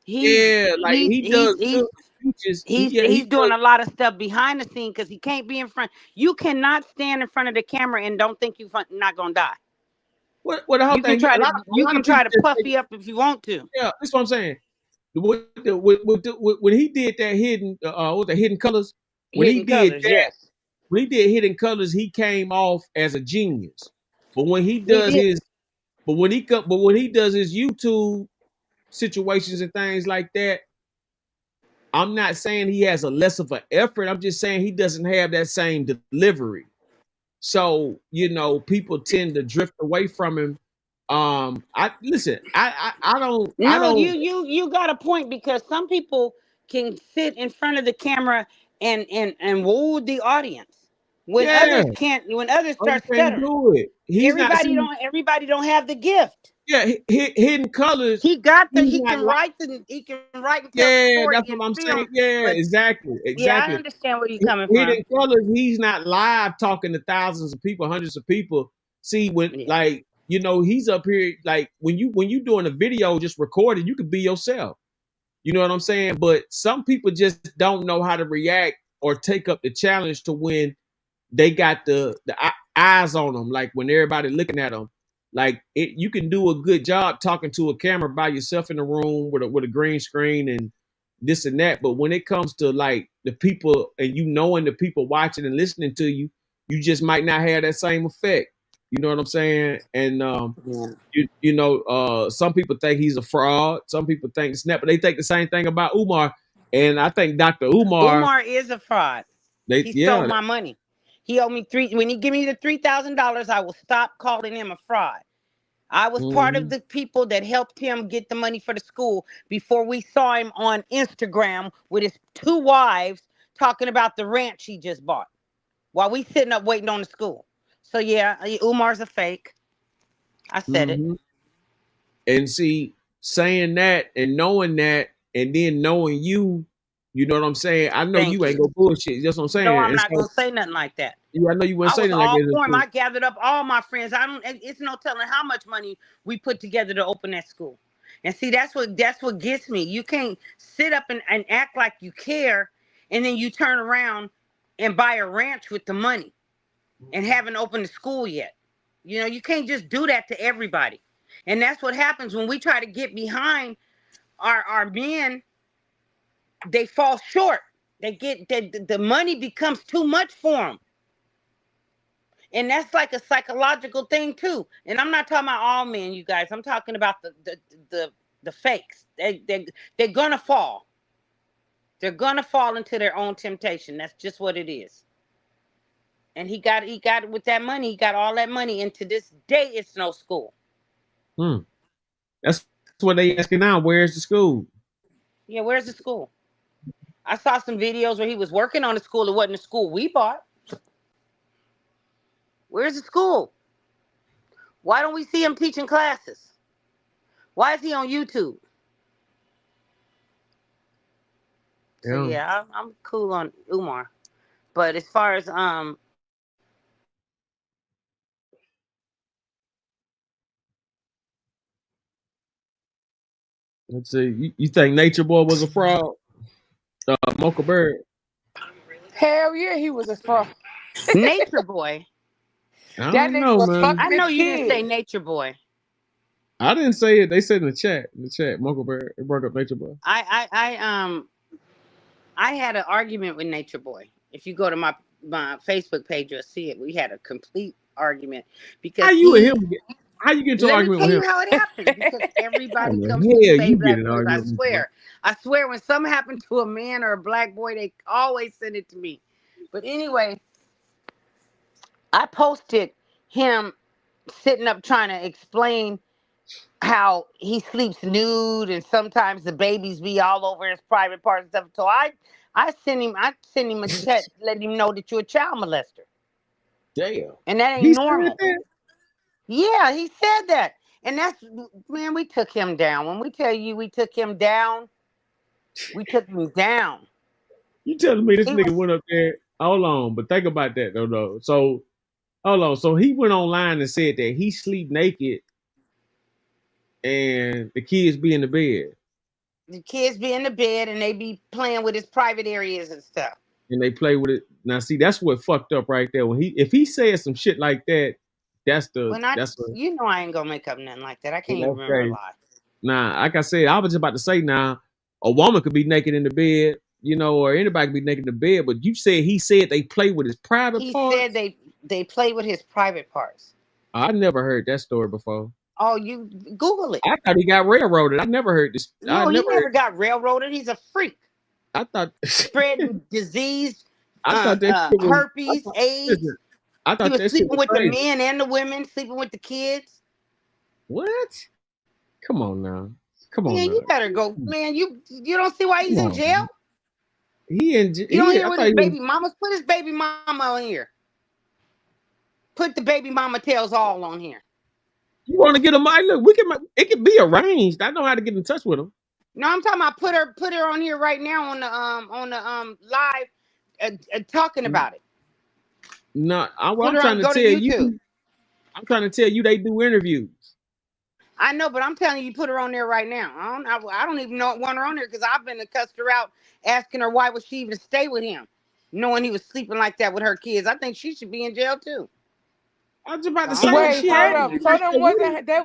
yeah, like he does good speeches. he's He doing does a lot of stuff behind the scene because he can't be in front. You cannot stand in front of the camera and don't think you're not gonna die. what the whole You can thing. try A to lot of people just say, puffy up if you want to. yeah, that's what I'm saying. When he did that what the Hidden Colors, when he Hidden did Colors, that, yes, when he did Hidden Colors, he came off as a genius. But when he he does did. his, but when he does his YouTube situations and things like that, I'm not saying he has a less of an effort. I'm just saying he doesn't have that same delivery. So, people tend to drift away from him. I listen, I No, don't you got a point because some people can sit in front of the camera and woo the audience when yeah, others can't. When others others start can't stuttering, do it. He's not seeing everybody don't have the gift. yeah, Hidden Colors, He got he's he not can like write and tell the yeah, story that's in what I'm saying. film. Yeah, But exactly, yeah, I exactly. understand where you're coming from. Hidden Colors, he's not live talking to thousands of people, hundreds of people. See, when Yeah. he's up here, like when you doing a video just recorded, you could be yourself. You know what I'm saying? But some people just don't know how to react or take up the challenge to when they got the eyes on them, like when everybody looking at them. Like you can do a good job talking to a camera by yourself in the room with a green screen and this and that. But when it comes to like the people and knowing the people watching and listening to you, you just might not have that same effect. You know what I'm saying? And some people think he's a fraud. Some people think Snap, but they think the same thing about Umar. And I think Dr. Umar, Umar is a fraud. He stole my money. He owed me when he give me the $3,000, I will stop calling him a fraud. I was part of the people that helped him get the money for the school before we saw him on Instagram with his 2 wives talking about the ranch he just bought while we sitting up waiting on the school. So yeah, Umar's a fake. I said it. And see, saying that and knowing that and then knowing you know what I'm saying? I know you ain't gonna bullshit. That's what I'm saying. No, I'm And not so, gonna say nothing like that. yeah, I know you wouldn't I say was nothing like all that. for him. I gathered up all my friends. It's no telling how much money we put together to open that school. And see, that's what gets me. You can't sit up and act like you care, and then you turn around and buy a ranch with the money and haven't opened the school yet. You know, you can't just do that to everybody. And that's what happens when we try to get behind our men. They fall short. The money becomes too much for them. And that's like a psychological thing too. And I'm not talking about all men, you guys. I'm talking about the fakes. They're gonna fall. They're gonna fall into their own temptation. That's just what it is. And he got it with that money. He got all that money. And to this day, it's no school. That's what they asking now. Where's the school? Yeah, where's the school? I saw some videos where he was working on the school. It wasn't the school we bought. Where's the school? Why don't we see him teaching classes? Why is he on YouTube? So yeah, I'm cool on Umar. But as far as let's see. You think Nature Boy was a fraud? Mocha Bird. Hell yeah, he was a fraud. Nature Boy. I That don't nigga know, was man. fucking I know his you didn't say kids. Nature Boy. I didn't say it. They said in the chat. Mocha Bird. It broke up Nature Boy. I had an argument with Nature Boy. If you go to my Facebook page, you'll see it. We had a complete argument because How you get into an let me argument tell with you him? how it happens. Because How everybody comes to the me hell say you get black an boys. I argument with him? swear, when something happened to a man or a black boy, they always send it to me. But anyway, I posted him sitting up trying to explain how he sleeps nude and sometimes the babies be all over his private parts and stuff. So I sent him a chat letting him know that you're a child molester. Damn. And that ain't He said normal. that? Yeah, he said that. And that's, man, we took him down. When we tell you we took him down, we took him down. You telling me this He nigga was went up there? Hold on, but think about that though. So hold on. So he went online and said that he sleep naked and the kids be in the bed. the kids be in the bed and they be playing with his private areas and stuff. And they play with it. Now see, that's what fucked up right there. If he said some shit like that, that's You know I ain't gonna make up nothing like that. I can't even remember a okay. lie. Nah, like I said, I was just about to say now, a woman could be naked in the bed, or anybody could be naked in the bed, but you said he said they play with his private He parts. said they play with his private parts. I never heard that story before. Oh, you Google it. I thought he got railroaded. I never heard this. No, he never got railroaded. He's a freak. I thought spreading disease, I thought that shit was. herpes, AIDS. I He thought was that shit sleeping was with the crazy. men and the women, sleeping with the kids. What? Come on now. Come on Man, now. you better go. Man, you don't see why he's in jail? Man. He in jail. You don't hear what his baby mamas put his baby mama on here. Put the baby mama tails all on here. You want to get him? Look, it can be arranged. I know how to get in touch with him. No, I'm talking about put her on here right now on the live talking about it. No, I'm Put her trying on, to go tell to YouTube. you. I'm trying to tell you they do interviews. I know, but I'm telling you, put her on there right now. I don't even want her on there because I've been to cuss her out, asking her why would she even stay with him, knowing he was sleeping like that with her kids. I think she should be in jail too. I was about to say Wait, she hold had up. So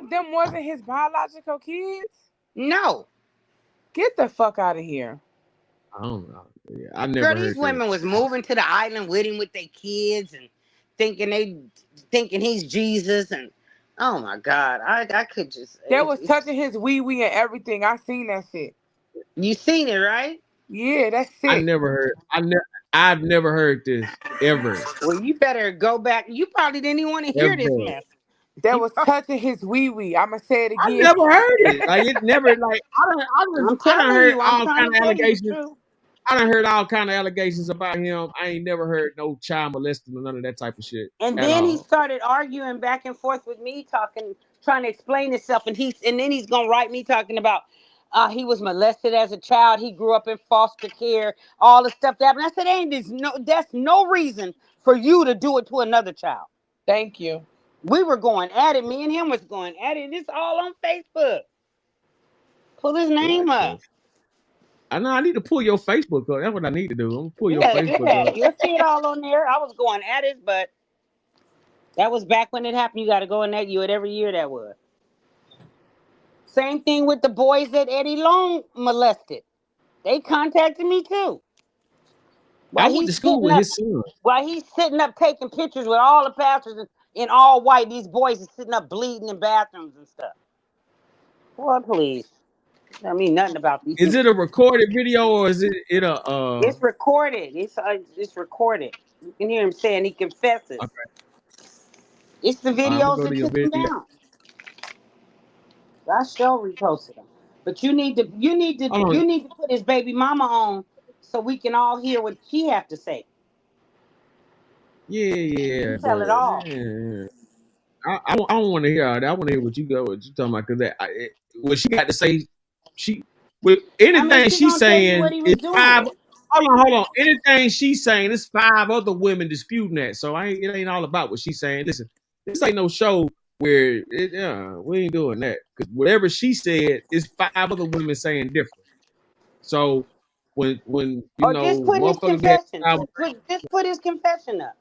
them wasn't his biological kids? No. Get the fuck out of here. I don't know. Yeah, I never Girl, heard these women was moving to the island with him with their kids and thinking he's Jesus, and oh my God, I could just That was touching his wee wee and everything. I seen that shit. You seen it, right? Yeah, that's sick. I've never heard this ever. Well, you better go back. You probably didn't even want to hear this Ever. mess. That was touching his wee wee. I'ma say it I again. never heard it. Like it never like I'm I done telling heard you, I'm all trying kind to of tell you the allegations. truth. I done heard all kind of allegations about him. I ain't never heard no child molesting or none of that type of shit And at then he all. started arguing back and forth with me, trying to explain himself, and then he's gonna write me talking about he was molested as a child, he grew up in foster care, all the stuff that happened. I said, that's no reason for you to do it to another child. Thank you. We were going at it, me and him was going at it. It's all on Facebook. Pull his name up. I know I need to pull your Facebook up. That's what I need to do. I'm gonna pull your Yeah, Facebook up. you'll see it all on there. I was going at it, but that was back when it happened. You got to go in that every year that was. Same thing with the boys that Eddie Long molested. They contacted me too. I went to school with his son. While he's sitting up taking pictures with all the pastors in all white, these boys are sitting up bleeding in bathrooms and stuff. Boy, please. I mean nothing about these. Is it a recorded video or is it It's recorded. It's recorded. You can hear him saying he confesses. Okay. It's the I'm gonna videos go that to your took him video. down. I sure reposted them. But you need to put his baby mama on so we can all hear what she have to say. Yeah, Tell it all. yeah. I don't want to hear all that. I want to hear what you talking about because what she got to say, with anything she's saying is five. Hold on. Anything she's saying is 5 other women disputing that. So it ain't all about what she's saying. Listen, this ain't no show where we ain't doing that because whatever she said is 5 other women saying different. So when just put his confession. Just put his confession up.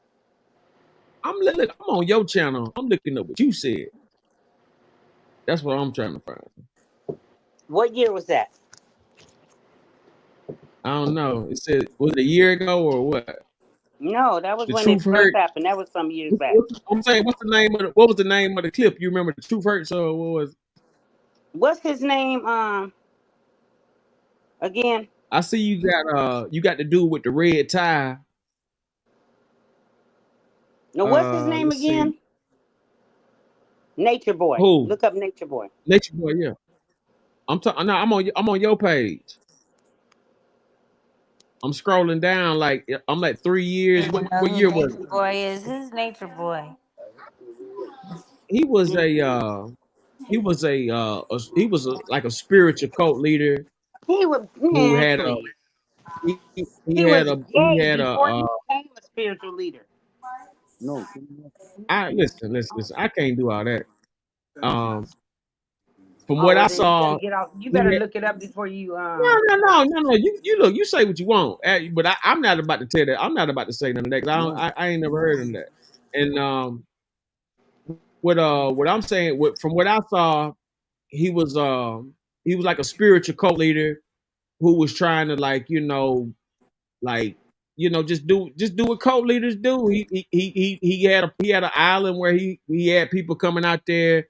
I'm on your channel. I'm looking up what you said. That's what I'm trying to find. What year was that? I don't know. It said, was it a year ago or what? No, that was The when Truth it first Hurt. happened. That was some years back. I'm saying, what was the name of the clip? You remember The Truth Hurts or what was it? What's his name? Again. I see you got the dude with the red tie. No, what's his name again? See. Nature Boy. Who? Look up Nature Boy. Nature Boy, yeah. I'm on your page. I'm scrolling down I'm like 3 years. What year was it? Nature Boy is his Nature Boy. He was like a spiritual cult leader. He was who had he was gay before he became a spiritual leader. No, listen. I can't do all that. From what I saw, you better look it up before you. No. You say what you want, but I'm not about to tell that. I'm not about to say none of that. 'Cause I ain't never heard of that. And what I'm saying, from what I saw, he was like a spiritual cult leader who was trying to just do what cult leaders do. He had an island where he had people coming out there.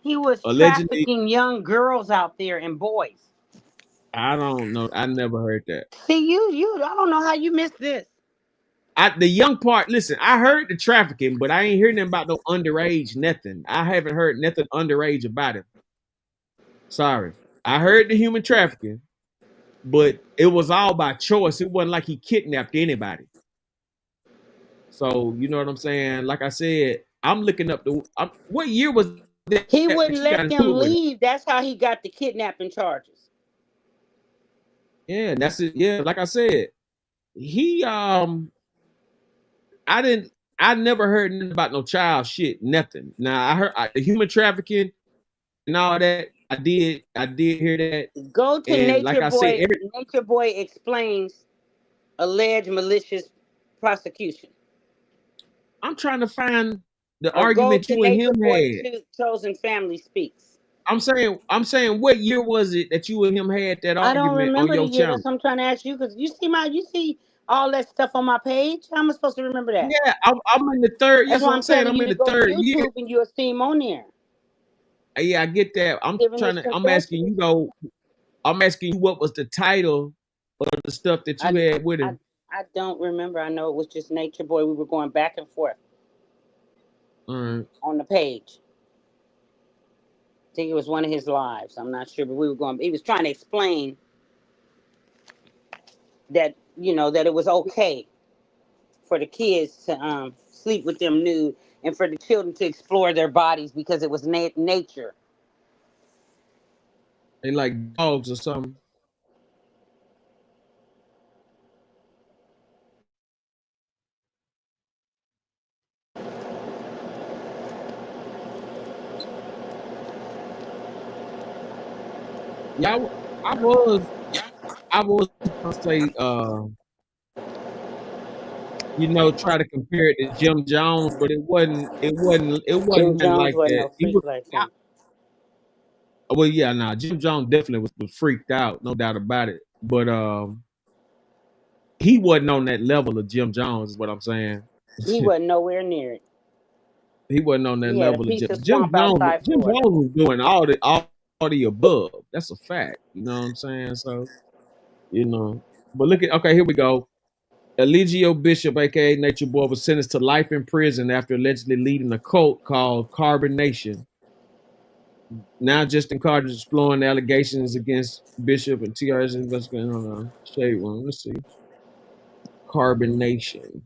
He was allegedly trafficking young girls out there and boys. I don't know. I never heard that. See, I don't know how you missed this. The young part, listen, I heard the trafficking, but I ain't hearing nothing about no underage, nothing. I haven't heard nothing underage about him. Sorry. I heard the human trafficking, but it was all by choice. It wasn't like he kidnapped anybody. So, you know what I'm saying? Like I said, I'm looking up what year was that? He wouldn't let them leave. That's how he got the kidnapping charges. Yeah, that's it. Yeah, like I said, he I never heard nothing about no child shit, nothing. Now I heard the human trafficking and all that. I did hear that. Go to and Nature Boy. Nature Boy explains alleged malicious prosecution. I'm trying to find the argument you and him had. Chosen Family Speaks. I'm saying, what year was it that you and him had that argument on your channel? That's what I'm trying to ask you, because you see all that stuff on my page. How am I supposed to remember that? Yeah, I'm in the third. That's That's why what I'm I'm saying. telling I'm you in to the go to third year. YouTube and you'll see him on there. Yeah, I get that. Giving his I'm asking you confessions. though. I'm asking you what was the title of the stuff that you had with him. I don't remember. I know it was just Nature Boy. We were going back and forth on the page. I think it was one of his lives. I'm not sure, but we were going. He was trying to explain that that it was okay for the kids to sleep with them nude and for the children to explore their bodies because it was nature. They like dogs or something. Yeah, I was gonna say, try to compare it to Jim Jones, but it wasn't Jim nothing Jones like wasn't that. no He freak was, like him. well, yeah, nah, Jim Jones definitely was freaked out, no doubt about it. But he wasn't on that level of Jim Jones, is what I'm saying. He wasn't nowhere near it. He wasn't on that He had a level of piece Jim. of swamp outside Jim Florida. Jones was doing all the above. That's a fact. You know what I'm saying? So, but look at, okay, here we go. Eligio Bishop, aka Nature Boy, was sentenced to life in prison after allegedly leading a cult called Carbon Nation. Now Justin Carter is exploring the allegations against Bishop and TR's investigating on a shade room. Let's see. Carbon Nation.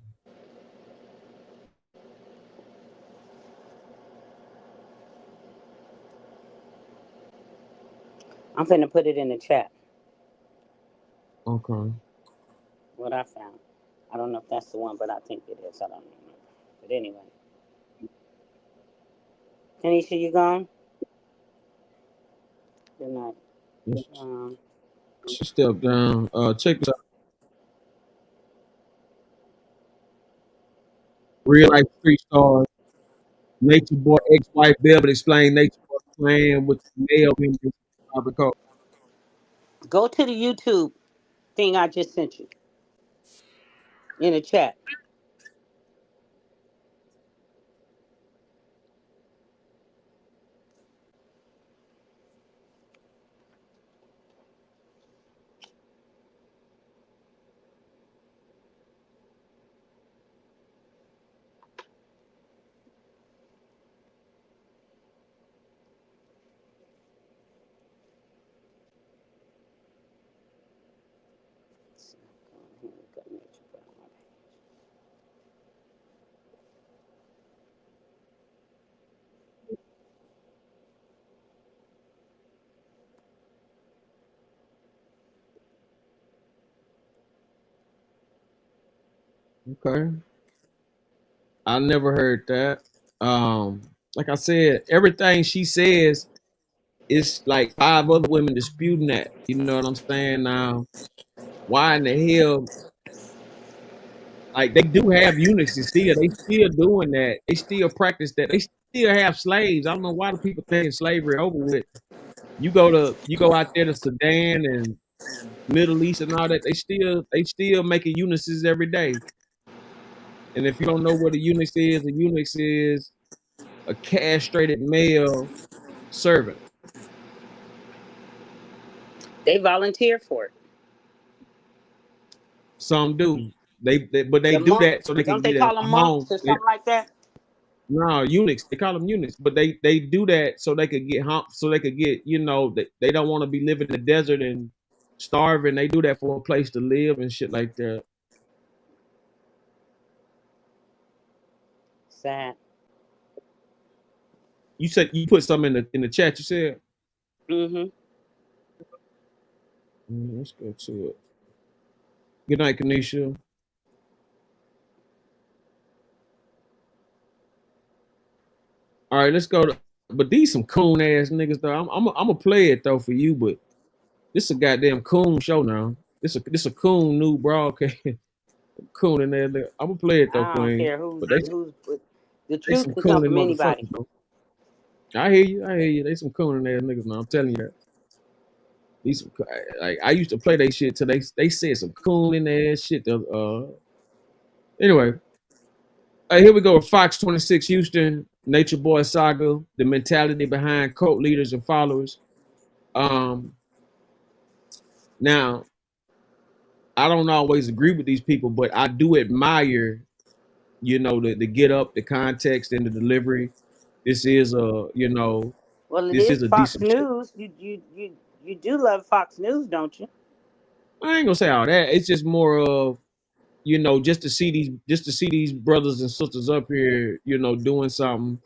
I'm finna put it in the chat. Okay. What I found. I don't know if that's the one, but I think it is. I don't remember. But anyway. Tanisha, you gone? Good night. She stepped down. Check this out. Real life street stars. Nature Boy ex-wife Beverly explained Nature Boy's plan with male members of the cult. Go to the YouTube thing I just sent you in the chat. Okay. I never heard that. Like I said, everything she says, it's like 5 other women disputing that. You know what I'm saying? Now, why in the hell? Like they do have eunuchs still. They still doing that. They still practice that. They still have slaves. I don't know why the people thinking slavery over with. You go out there to Sudan and Middle East and all that. They still making eunuchs every day. And if you don't know what a eunuch is a castrated male servant. They volunteer for it. Some do. But they The do monk, that so they can don't they get a call them home. monks or something like that? No, eunuchs. They call them eunuchs, but they do that so they could get so they could get they don't want to be living in the desert and starving. They do that for a place to live and shit like that. Sad. You said you put something in the chat. You said. Mm-hmm. Let's go to it. Good night, Kanisha. All right, let's go to. But these some coon ass niggas though. I'm gonna play it though for you, but this a goddamn coon show now. This a coon new broadcast. Coon in there. I'm gonna play it though, I don't Queen. care who's But they the they truth some can come cooning from anybody. motherfuckers though. I hear you. They some cooning ass niggas now. I'm telling you that. These like I used to play they shit till they said some cool in there shit. Anyway, here we go with Fox 26 Houston, Nature Boy saga, the mentality behind cult leaders and followers. Now, I don't always agree with these people, but I do admire, you know, the get up, the context, and the delivery. This is Well, it this is is a Fox decent show. News. You do love Fox News, don't you? I ain't gonna say all that. It's just more of, you know, just to see these brothers and sisters up here, you know, doing something.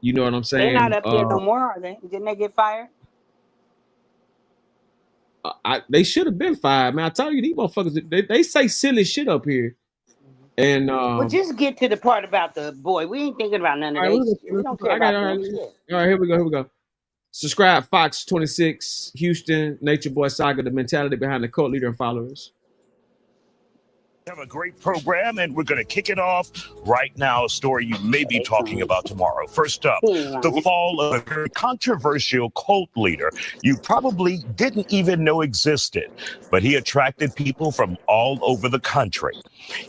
You know what I'm They're not saying? up there no more, are they? Didn't they get fired? They should have been fired, man. I tell you, these motherfuckers, they say silly shit up here. And Well, just get to the part about the boy. We ain't thinking about none of all right, that shit. We don't care I got about all them right. shit. All right, here we go. Subscribe Fox 26 Houston, Nature Boy Saga, the mentality behind the cult leader and followers. Have a great program, and we're going to kick it off right now. A story you may be talking about tomorrow. First up, the fall of a very controversial cult leader you probably didn't even know existed, but he attracted people from all over the country.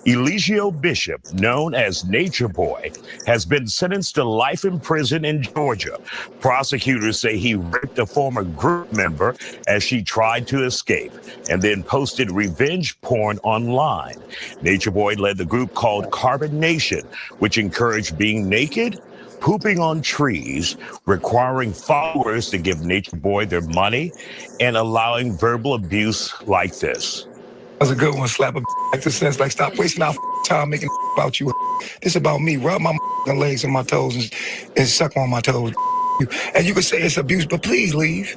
Eligio Bishop, known as Nature Boy, has been sentenced to life in prison in Georgia. Prosecutors say he raped a former group member as she tried to escape and then posted revenge porn online. Nature Boy led the group called Carbon Nation, which encouraged being naked, pooping on trees, requiring followers to give Nature Boy their money, and allowing verbal abuse like this. That's a good one. Slap a like the sense, like stop wasting our time making about you. This about me. Rub my legs and my toes and suck on my toes. And you can say it's abuse, but please leave.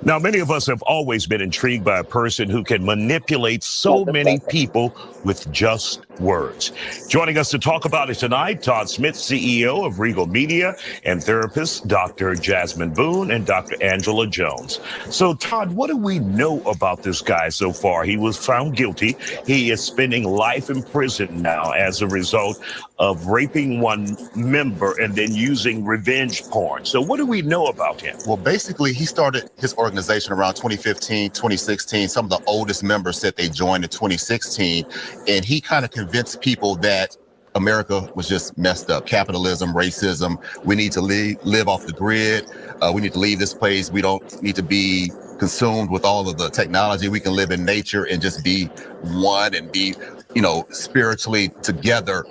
Now, many of us have always been intrigued by a person who can manipulate so many people with just words. Joining us to talk about it tonight, Todd Smith, CEO of Regal Media, and therapist Dr. Jasmine Boone and Dr. Angela Jones. So, Todd, what do we know about this guy so far? He was found guilty. He is spending life in prison now as a result of raping one member and then using revenge porn. So what do we know about him? Well, basically, he started his organization around 2015, 2016. Some of the oldest members said they joined in 2016. And he kind of convinced people that America was just messed up. Capitalism, racism. We need to live off the grid. We need to leave this place. We don't need to be consumed with all of the technology. We can live in nature and just be one and be, you know, spiritually together.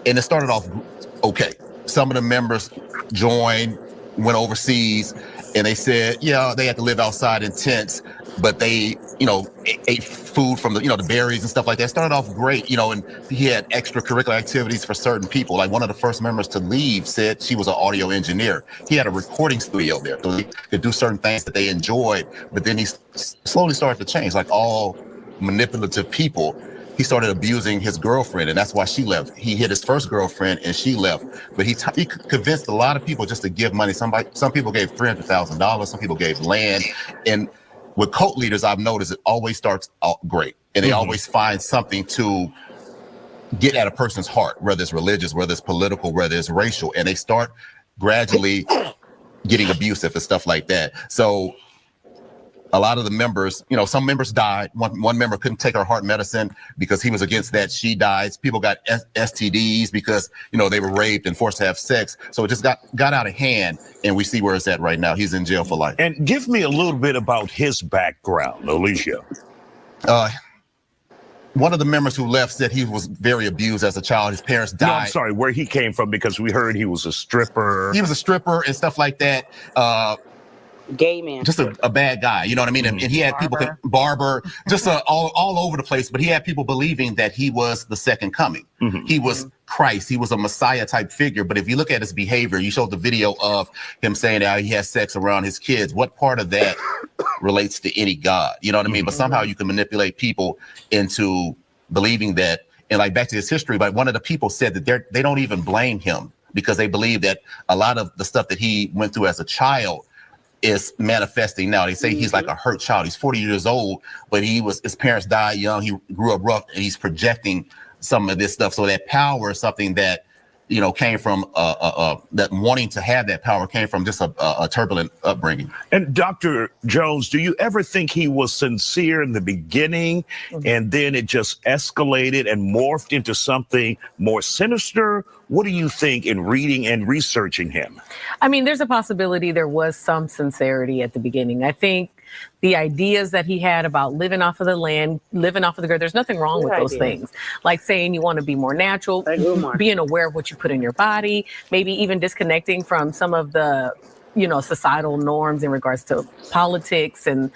And it started off okay. Some of the members joined, went overseas, and they said, yeah, they had to live outside in tents, but they, you know, ate food from the, you know, the berries and stuff like that. It started off great, you know, and he had extracurricular activities for certain people. Like one of the first members to leave said she was an audio engineer. He had a recording studio there, so he could do certain things that they enjoyed, but then he slowly started to change, like all manipulative people. He started abusing his girlfriend, and that's why she left. He hit his first girlfriend, and she left. But he convinced a lot of people just to give money. Some people gave $300,000. Some people gave land. And with cult leaders, I've noticed it always starts out great, and they always find something to get at a person's heart, whether it's religious, whether it's political, whether it's racial, and they start gradually getting abusive and stuff like that. So a lot of the members, you know, some members died. One member couldn't take her heart medicine because he was against that. She died. People got STDs because, you know, they were raped and forced to have sex. So it just got out of hand, and we see where it's at right now. He's in jail for life. And give me a little bit about his background, Eligio. One of the members who left said he was very abused as a child. His parents died. No, I'm sorry, where he came from, because we heard he was a stripper. He was a stripper and stuff like that. Gay man, just a bad guy, you know what I mean? And he had people, just all over the place, but he had people believing that he was the second coming. He was Christ. He was a Messiah type figure. But if you look at his behavior, you showed the video of him saying how he has sex around his kids. What part of that relates to any God? You know what I mean? But somehow you can manipulate people into believing that. And like back to his history, but one of the people said that they don't even blame him because they believe that a lot of the stuff that he went through as a child is manifesting now. They say he's like a hurt child. He's 40 years old, but his parents died young. He grew up rough, and he's projecting some of this stuff. So that power is something that came from that wanting to have that power came from just a turbulent upbringing. And Dr. Jones, do you ever think he was sincere in the beginning and then it just escalated and morphed into something more sinister? What do you think in reading and researching him? I mean, there's a possibility there was some sincerity at the beginning. I think the ideas that he had about living off of the land, living off of the earth, there's nothing wrong with those things. Like saying you want to be more natural, being aware of what you put in your body, maybe even disconnecting from some of the societal norms in regards to politics and,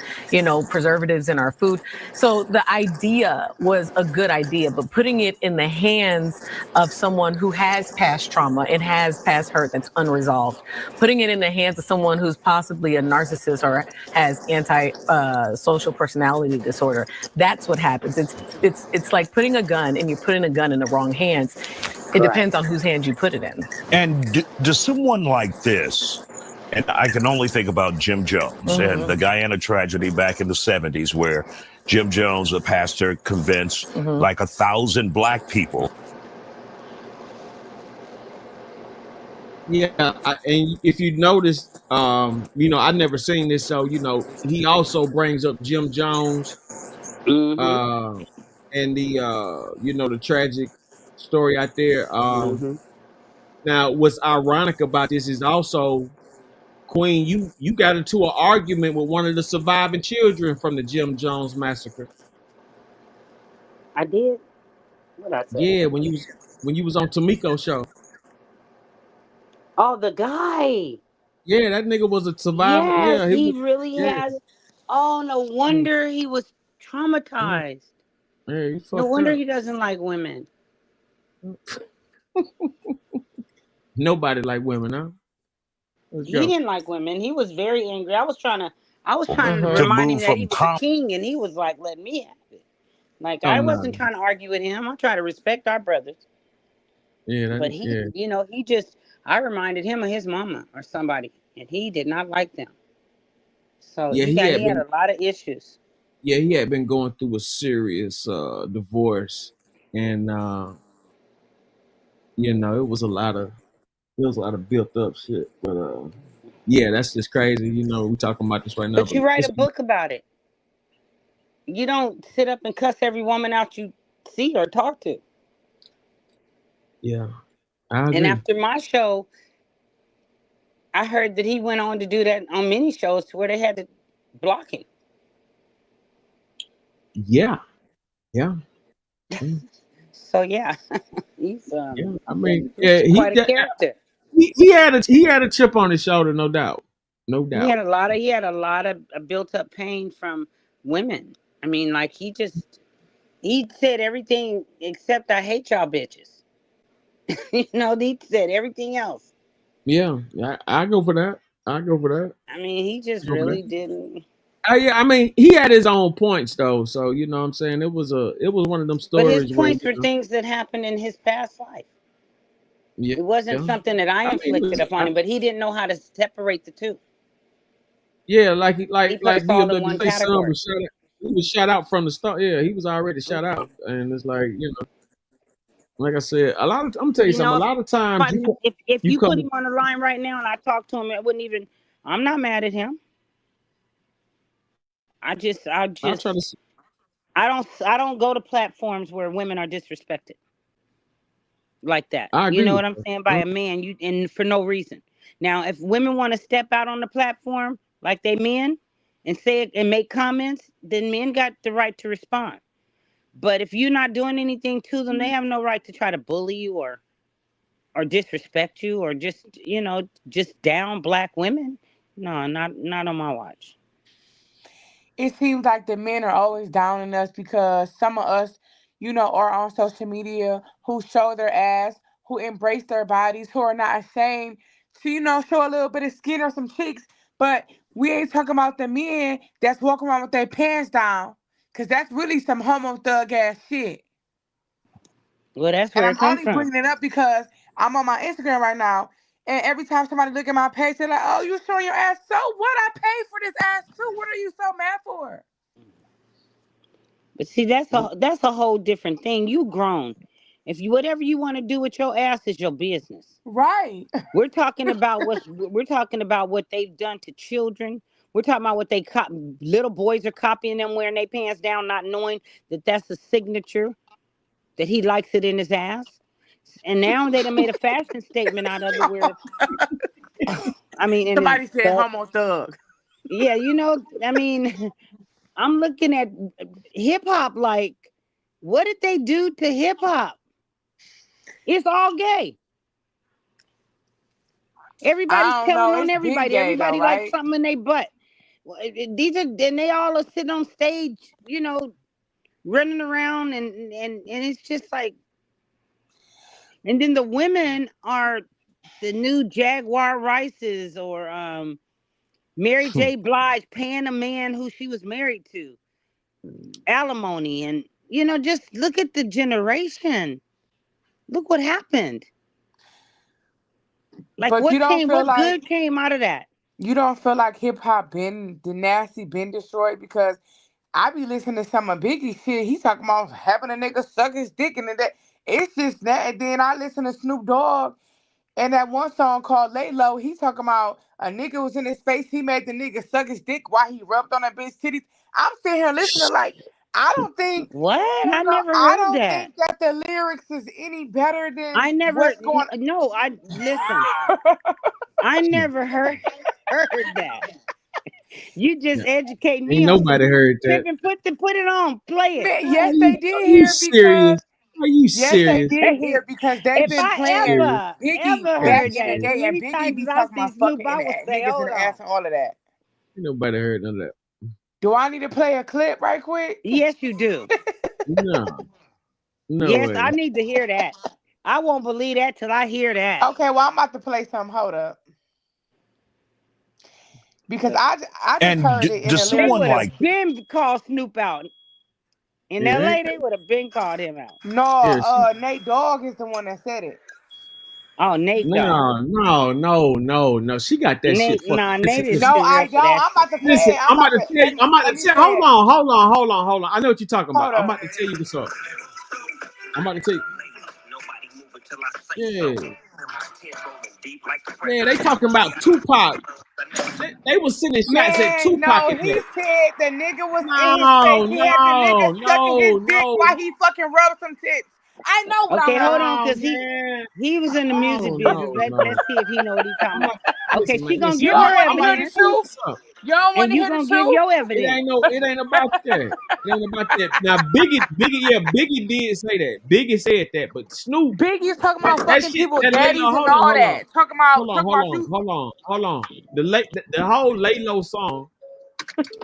preservatives in our food. So the idea was a good idea, but putting it in the hands of someone who has past trauma and has past hurt that's unresolved, putting it in the hands of someone who's possibly a narcissist or has anti-social personality disorder, that's what happens. It's like putting a gun, and you're putting a gun in the wrong hands. It depends on whose hands you put it in. And does someone like this, and I can only think about Jim Jones and the Guyana tragedy back in the 70s where Jim Jones, the pastor, convinced like 1,000 black people. Yeah, and if you notice, I never seen this, so he also brings up Jim Jones, and the the tragic story out there. Now, what's ironic about this is also, Queen, you got into an argument with one of the surviving children from the Jim Jones massacre. I did. What I said? Yeah, when you was on Tomiko's show. Oh, the guy. Yeah, that nigga was a survivor. Yes, Yeah, he was. really Yeah. has. Oh, no wonder he was traumatized. Yeah, he No fucked wonder up. he doesn't like women. Nobody like women, huh? He didn't like women. He was very angry. I was trying to To remind him move that he from was a king, and he was like, "Let me have it." Like, I wasn't trying to argue with him. I try to respect our brothers. Yeah, But I reminded him of his mama or somebody, and he did not like them. So yeah, he had a lot of issues. Yeah, he had been going through a serious divorce, and it was a lot of built up shit. But yeah, that's just crazy. We talking about this right now. But you write a book about it. You don't sit up and cuss every woman out you see or talk to. Yeah, I agree. And after my show, I heard that he went on to do that on many shows to where they had to block him. Yeah. So yeah, he's I mean, yeah, quite a character. He had a chip on his shoulder, no doubt. No doubt. He had a lot of built up pain from women. I mean, like he said everything except "I hate y'all bitches." He said everything else. Yeah, I go for that. I mean, he just really didn't. Yeah, I mean, he had his own points though, so you know what I'm saying. It was one of them stories. But his points were things that happened in his past life. Yeah, it wasn't something that I inflicted upon him, but he didn't know how to separate the two. Yeah, like he all in one category. He was shot out from the start. Yeah, he was already shot out, and it's like like I said, I'm gonna tell you something. A lot of times, if you put him on the line right now and I talk to him, I'm not mad at him. I don't go to platforms where women are disrespected like that. You know what I'm saying? By a man, and for no reason. Now, if women want to step out on the platform like they men and say it and make comments, then men got the right to respond. But if you're not doing anything to them, they have no right to try to bully you or disrespect you or just down black women. No, not on my watch. It seems like the men are always downing us because some of us, are on social media who show their ass, who embrace their bodies, who are not ashamed to, show a little bit of skin or some cheeks. But we ain't talking about the men that's walking around with their pants down, because that's really some homo thug ass shit. Well, that's where and it comes I'm from. only bringing it up because I'm on my Instagram right now, and every time somebody look at my page, they're like, "Oh, you showing your ass? So what? I paid for this ass too. What are you so mad for?" But see, that's a whole different thing. You grown. If you whatever you want to do with your ass is your business. Right. We're talking about what they've done to children. We're talking about what little boys are copying them wearing their pants down, not knowing that that's a signature, that he likes it in his ass. And now they done made a fashion statement out of it where, I mean, in Somebody his said butt. homo thug. Yeah, I mean, I'm looking at hip hop like, what did they do to hip hop? It's all gay. Everybody's I don't telling know. on It's been everybody. gay though, Everybody likes right? something in their butt. Well, then they all are sitting on stage, running around and it's just like, and then the women are the new Jaguar Rices or Mary J. Blige paying a man who she was married to alimony, and just look at the generation. Look what happened. Like But you don't feel what like good came out of that? you don't feel like hip hop been the nasty been destroyed because I be listening to some of Biggie shit. He talking about having a nigga suck his dick and that. It's just that. And then I listen to Snoop Dogg and that one song called Lay Low. He talking about a nigga was in his face. He made the nigga suck his dick while he rubbed on that bitch titties. I'm sitting here listening like I don't think What? I never I heard don't that. think that the lyrics is any better than I never what's going. no, I listen. I never heard that. You just educate me Ain't on some nobody heard that. tripping. Put it on. Play it. Man, yes, they did Are you hear it because serious? Are you yes, they serious? did hear it because they've If been I playing Serious? Biggie ever Oh, back heard in the that, day, and anytime Biggie that be I talking see about Snoop, fucking I would say, niggas in hold the ass on. and all of that. Ain't nobody heard none of that. Do I need to play a clip right quick? Yes, you do. No, no Yes, I way. need to hear that. I won't believe that till I hear that. Okay, well I'm about to play some. Hold up, because I just And heard it in does the They someone lyrics. would like have been called Snoop out. In It ain't. LA, they would have been called him out. No, Yes. Nate Dogg is the one that said it. Oh, Nate Dogg. No. She got that shit fucked. Nate Listen, is No, listen, too I real for don't. that I'm shit. about to play listen. it. I'm about to tell you. I'm about Let to me tell. play it. Hold on. I know what you're talking about. Hold I'm up. about to tell you what's up. I'm about to tell you. Yeah. Man, they talking about Tupac. They was sending shots at Man, Tupac no, at he that. said the nigga was in his face. No, He had the nigga no, sucking his no, dick no, while he fucking rubbed some tits. I know what I Okay, hold on, heard. no, cause man. he was in the music Oh business. no. Let's see if he know what he talking I'm about. not. Okay, Listen, man. she gonna Listen. You give don't her want to I'm hear about to the evidence, tell you truth? what's up. You don't want and to you hear the gonna give truth? your It evidence. ain't no. It ain't about that. It ain't about that. Now, Biggie did say that. Biggie said that, but Snoop, Biggie's talking that, about that fucking shit, people, that lay daddies low. and Hold on, all hold on, that. Talking about you. hold on. The whole lay low song,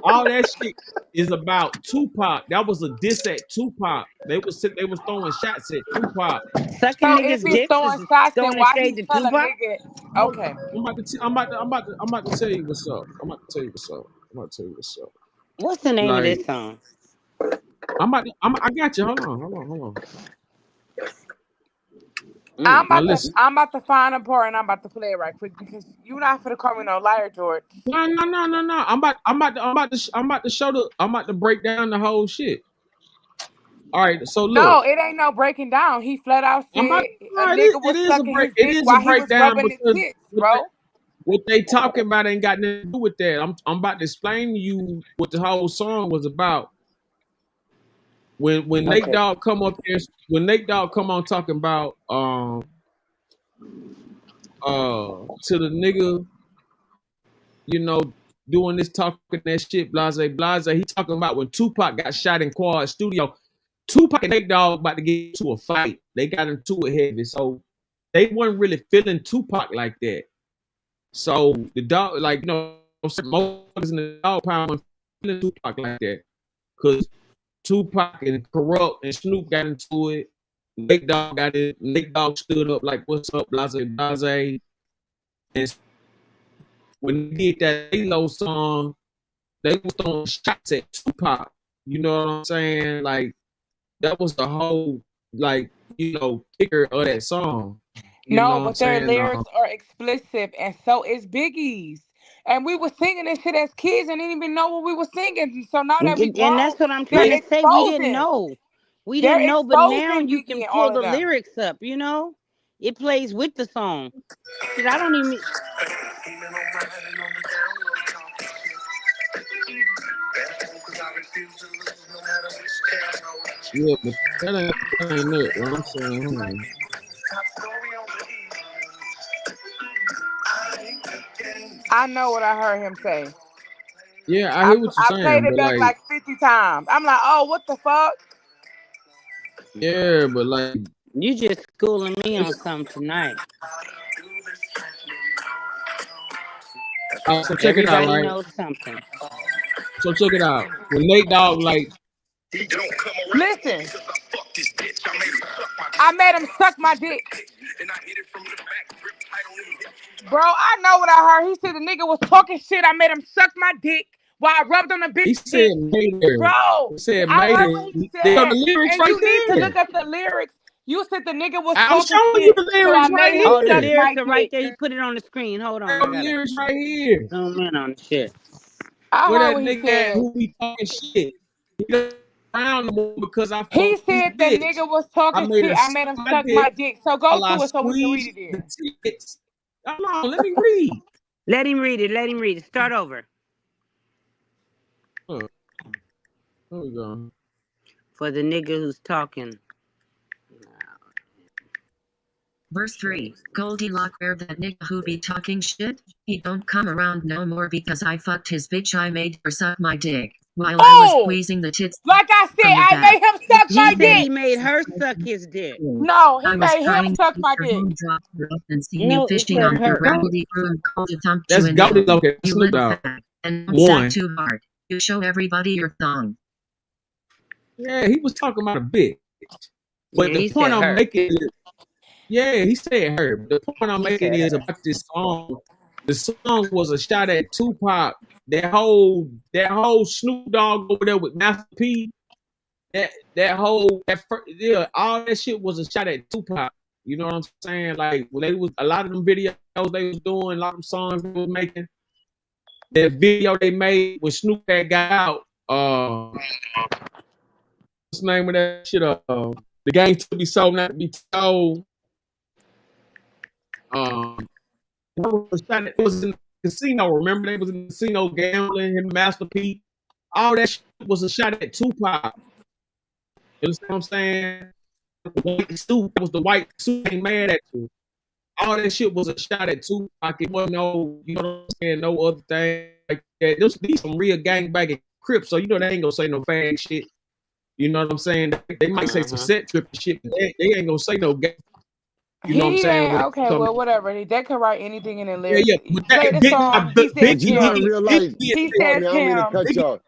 all that shit is about Tupac. That was a diss at Tupac. They was throwing shots at Tupac. Sucking So if niggas' he's dicks throwing is shots, then throwing a why shade he's to telling Tupac. nigga? Hold Okay. on. I'm about to tell you what's up. I'm about to tell you what's up. I'm about to tell you what's up. What's the name of Like this song? I got you. Hold on. I'm Now about to listen. I'm about to find a part and I'm about to play it right quick because you're not finna call me no liar, George. No. I'm about to break down the whole shit. All right. So No, look, it ain't no breaking down. He flat out I'm about. said a No, nigga it was is a sucking break. his It dick is a while he was breakdown rubbing his because tits, bro. what they talking about ain't got nothing to do with that. I'm about to explain to you what the whole song was about. When Nate Okay. Dogg come up there, when Nate Dogg come on talking about to the nigga, you know, doing this talking that shit, blase. He talking about when Tupac got shot in Quad Studio. Tupac and Nate Dogg about to get into a fight. They got into it heavy, so they weren't really feeling Tupac like that. So the dog, like most in the dog pound weren't feeling Tupac like that, because Tupac and Corrupt and Snoop got into it. Nate Dogg got it. Nate Dogg stood up like, "What's up, blase?" And when they did that Halo song, they was throwing shots at Tupac. You know what I'm saying? Like that was the whole kicker of that song. You know No, what I'm but their saying? lyrics are explicit and so is Biggie's. And we were singing this shit as kids and didn't even know what we were singing. So now that we And grown, that's what I'm trying they to say. We expose didn't it. know. We They're didn't know, but now exposing you Biggie can and all pull of the them. lyrics up, you know? It plays with the song. Shit, I don't even... Yeah, but that ain't it. What I'm saying, I know what I heard him say. yeah, I hear what you're I played saying, it but back like 50 times. I'm like, oh, what the fuck? yeah, but like, you just schooling me on something tonight. so check it out, Everybody right? knows something. So check it out. When Nate Dogg, like, listen, I made him suck my dick. Bro, I know what I heard. He said the nigga was talking shit. I made him suck my dick while I rubbed on the he bitch said dick. made her. Bro, He said I made heard her. what he They got said. the lyrics And right you need to there. look up the lyrics. You said the nigga was I'm talking showing you shit, the so I lyrics right made him Oh, the suck here. my lyrics are right dick. there. He put it on the screen. Hold on, I The gotta lyrics right here. zoom in on the shit. I Where heard that what he nigga at said. who be talking shit? He don't around no more because I He fucked this said the bitch. nigga was I talking made shit. her I suck made him my suck my dick dick. So go while I to it so we can read squeeze it the then. tits. Hold on, let me read. Let him read it. Let him read it. Start over. Here we go. For the nigga who's talking. Verse 3, Goldilocks, where that nigga who be talking shit, he don't come around no more because I fucked his bitch. I made her suck my dick while I was Oh, squeezing the tits like I said, from the I back. made him suck He my said he dick. made her suck his dick. No, he I was made him trying to suck keep my her dick. home, dropped her up, and seen you No, it fishing said on your her. raggedy broom, cold to thump you That's in the Goldie dome. Loke. You Snoop little Dogg. fag, and don't One. sag too hard. You show everybody your thong. Yeah, he was talking about a bitch. But Yeah, the he point said I'm her. making is, yeah, he said her. The point I'm He making said is her. about this song. The song was a shot at Tupac. That whole Snoop Dogg over there with Master P. Yeah, all that shit was a shot at Tupac. You know what I'm saying? Like when they was a lot of them videos they was doing, a lot of them songs they was making. That video they made when Snoop had got out. What's the name of that shit? The game to be sold, not to be told. It was in the casino. Remember, they was in the casino gambling. Him, Master P. All that shit was a shot at Tupac. You understand what I'm saying? The white suit was the white suit. Ain't mad at you. All that shit was a shot at Tupac. It wasn't no, you know what I'm saying, no other thing like that. These some real gangbanging Crips, so you know they ain't gonna say no fag shit. You know what I'm saying? They might say some set trip shit, but they ain't gonna say no gang. You know what I'm He saying? ain't When it okay. come Well, to, whatever. They could write anything in the yeah, lyrics. yeah. But Play the song. He But says you know, in him. real life, He pardon says me, I don't mean to him. cut you off.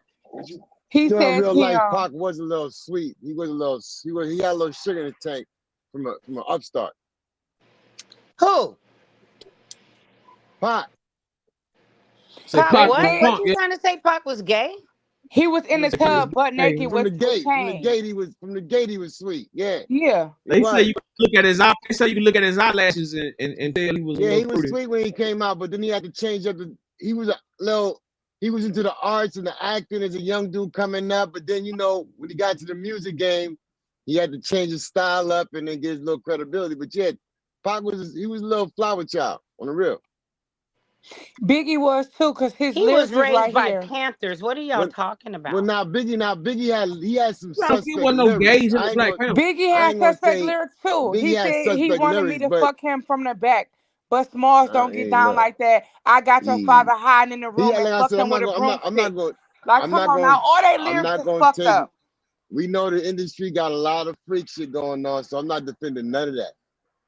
You He know, in says real life, him. Pac was a little sweet. He was a little, he had a little sugar in the tank from an upstart. Who? Pac. say They Pac What? was did. What punk, you yeah. trying to say? Pac was gay? He was in the Pac was tub, butt gay. naked From with the gate, chains. from the gate, he was sweet. Yeah, Yeah. he They say was. you can look at his eye. They say you can look at his eyelashes and tell he was a Yeah, little he was fruity. sweet when he came out, but then he had to change up he was a little, he was into the arts and the acting as a young dude coming up, but then, you know, when he got to the music game, he had to change his style up and then get his little credibility. But yeah, Pac he was a little flower child on the real. Biggie was too, because his He was lyrics is raised right by here. Panthers. What are y'all talking Well, about? now Biggie he had some Like he suspect wasn't no lyrics. gays in the Black Panther. Biggie I had ain't gonna suspect say lyrics too. He Biggie had said he suspect wanted me lyrics, to but fuck him from the back. But Smalls don't get hey, down look, like that. I got your father hiding in the he room had, and like I fucked said, him with a broomstick. Like, I'm come not on now. going, All they I'm lyrics not is going to fucked take it. up. We know the industry got a lot of freak shit going on, so I'm not defending none of that.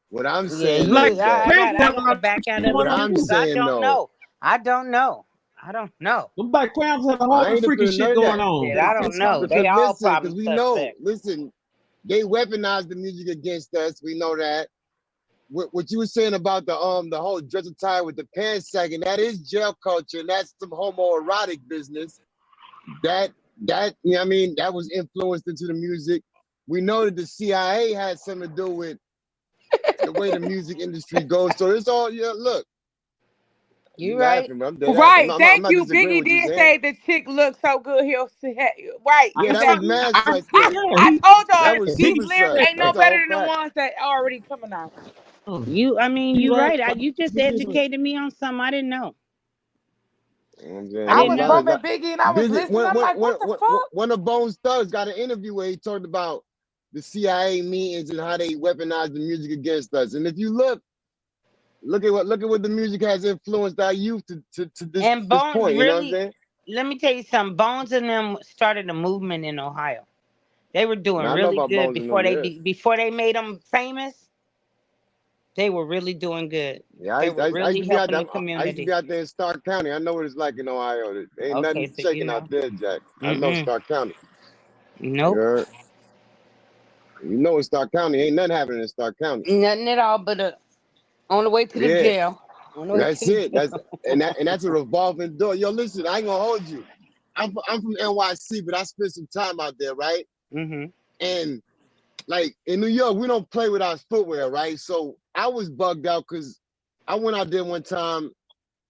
What I'm Yeah, saying Black is you. though, I Panther got to back out of what him too, I'm because I saying don't though, know. I don't know. I don't know. The Black Panthers had a whole I lot of ain't freaky defending none shit of going that. on. Shit, I don't know. They Because all listen, probably because we know, suspect. listen, they weaponized the music against us. We know that. What you were saying about the whole dress attire with the pants sagging, that is jail culture, and that's some homoerotic business. That you know what I mean, that was influenced into the music. We know that the CIA had something to do with the way the music industry goes. So it's all, yeah, look, You right. laughing, but I'm dead ass. Right. I'm Thank not you. disagreeing Biggie with you did saying. say the chick looked so good. Right. Yeah, that was Exactly. mass right Yeah, there. I told That y'all was these super limbs sight. ain't no That's a whole better than the fact. ones that already coming out. I mean, you you're right. right. You just educated me on something I didn't know. You know what I'm saying? I I didn't was know. bumping Biggie and I was Busy. listening. I'm like, what the fuck? One of Bones Thugs got an interview where he talked about the CIA meetings and how they weaponize the music against us. And if you look at what the music has influenced our youth to And this Bones point. You know what I'm really, saying? let me tell you something. Bones and them started a movement in Ohio. They were doing Now I know really about good Bones and them. Yeah, before they made them famous. They were really doing good. yeah. They were I used really to be out helping there. the I used to be community. out there in Stark County. I know what it's like in Ohio. There ain't Okay, nothing so you shaking out know. there, Jack. I know Mm-mm. Stark County. You Nope. heard? You know in Stark County ain't nothing happening in Stark County. Nothing at all but on the way to the Yeah, jail. On the way to that's the it. jail. And that's a revolving door. Yo, listen, I ain't gonna hold you. I'm from NYC, but I spent some time out there, right? Mm-hmm. And like in New York, we don't play with our footwear, right? So I was bugged out because I went out there one time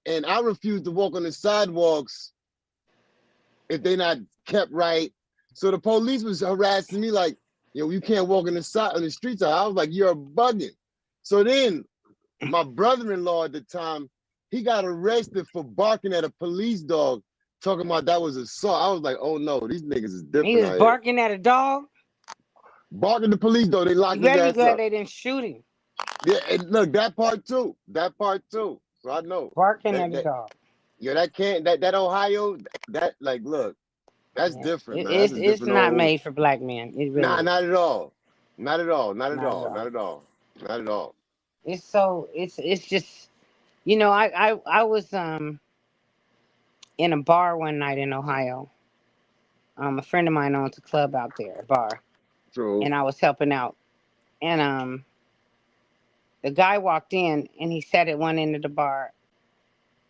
and I refused to walk on the sidewalks if they not kept right. So the police was harassing me like, yo, you can't walk on the streets. I was like, you're bugging. So then my brother-in-law at the time, he got arrested for barking at a police dog, talking about that was assault. I was like, oh no, these niggas is He different was out here. barking at a dog. Barking the police dog, they locked You his better be ass glad up. they didn't shoot him. Yeah, and look, that part too. That part too. So I know. Barking at a dog. Yeah, that Ohio, that like look, that's Yeah. different, man. That's a It's different not old made for black men. It really nah, is. not at all. Not at all. Not at Not at all. all. Not at all. Not at all. It's just I was in a bar one night in Ohio. A friend of mine owns a club out there, a bar, True. and I was helping out. And the guy walked in and he sat at one end of the bar,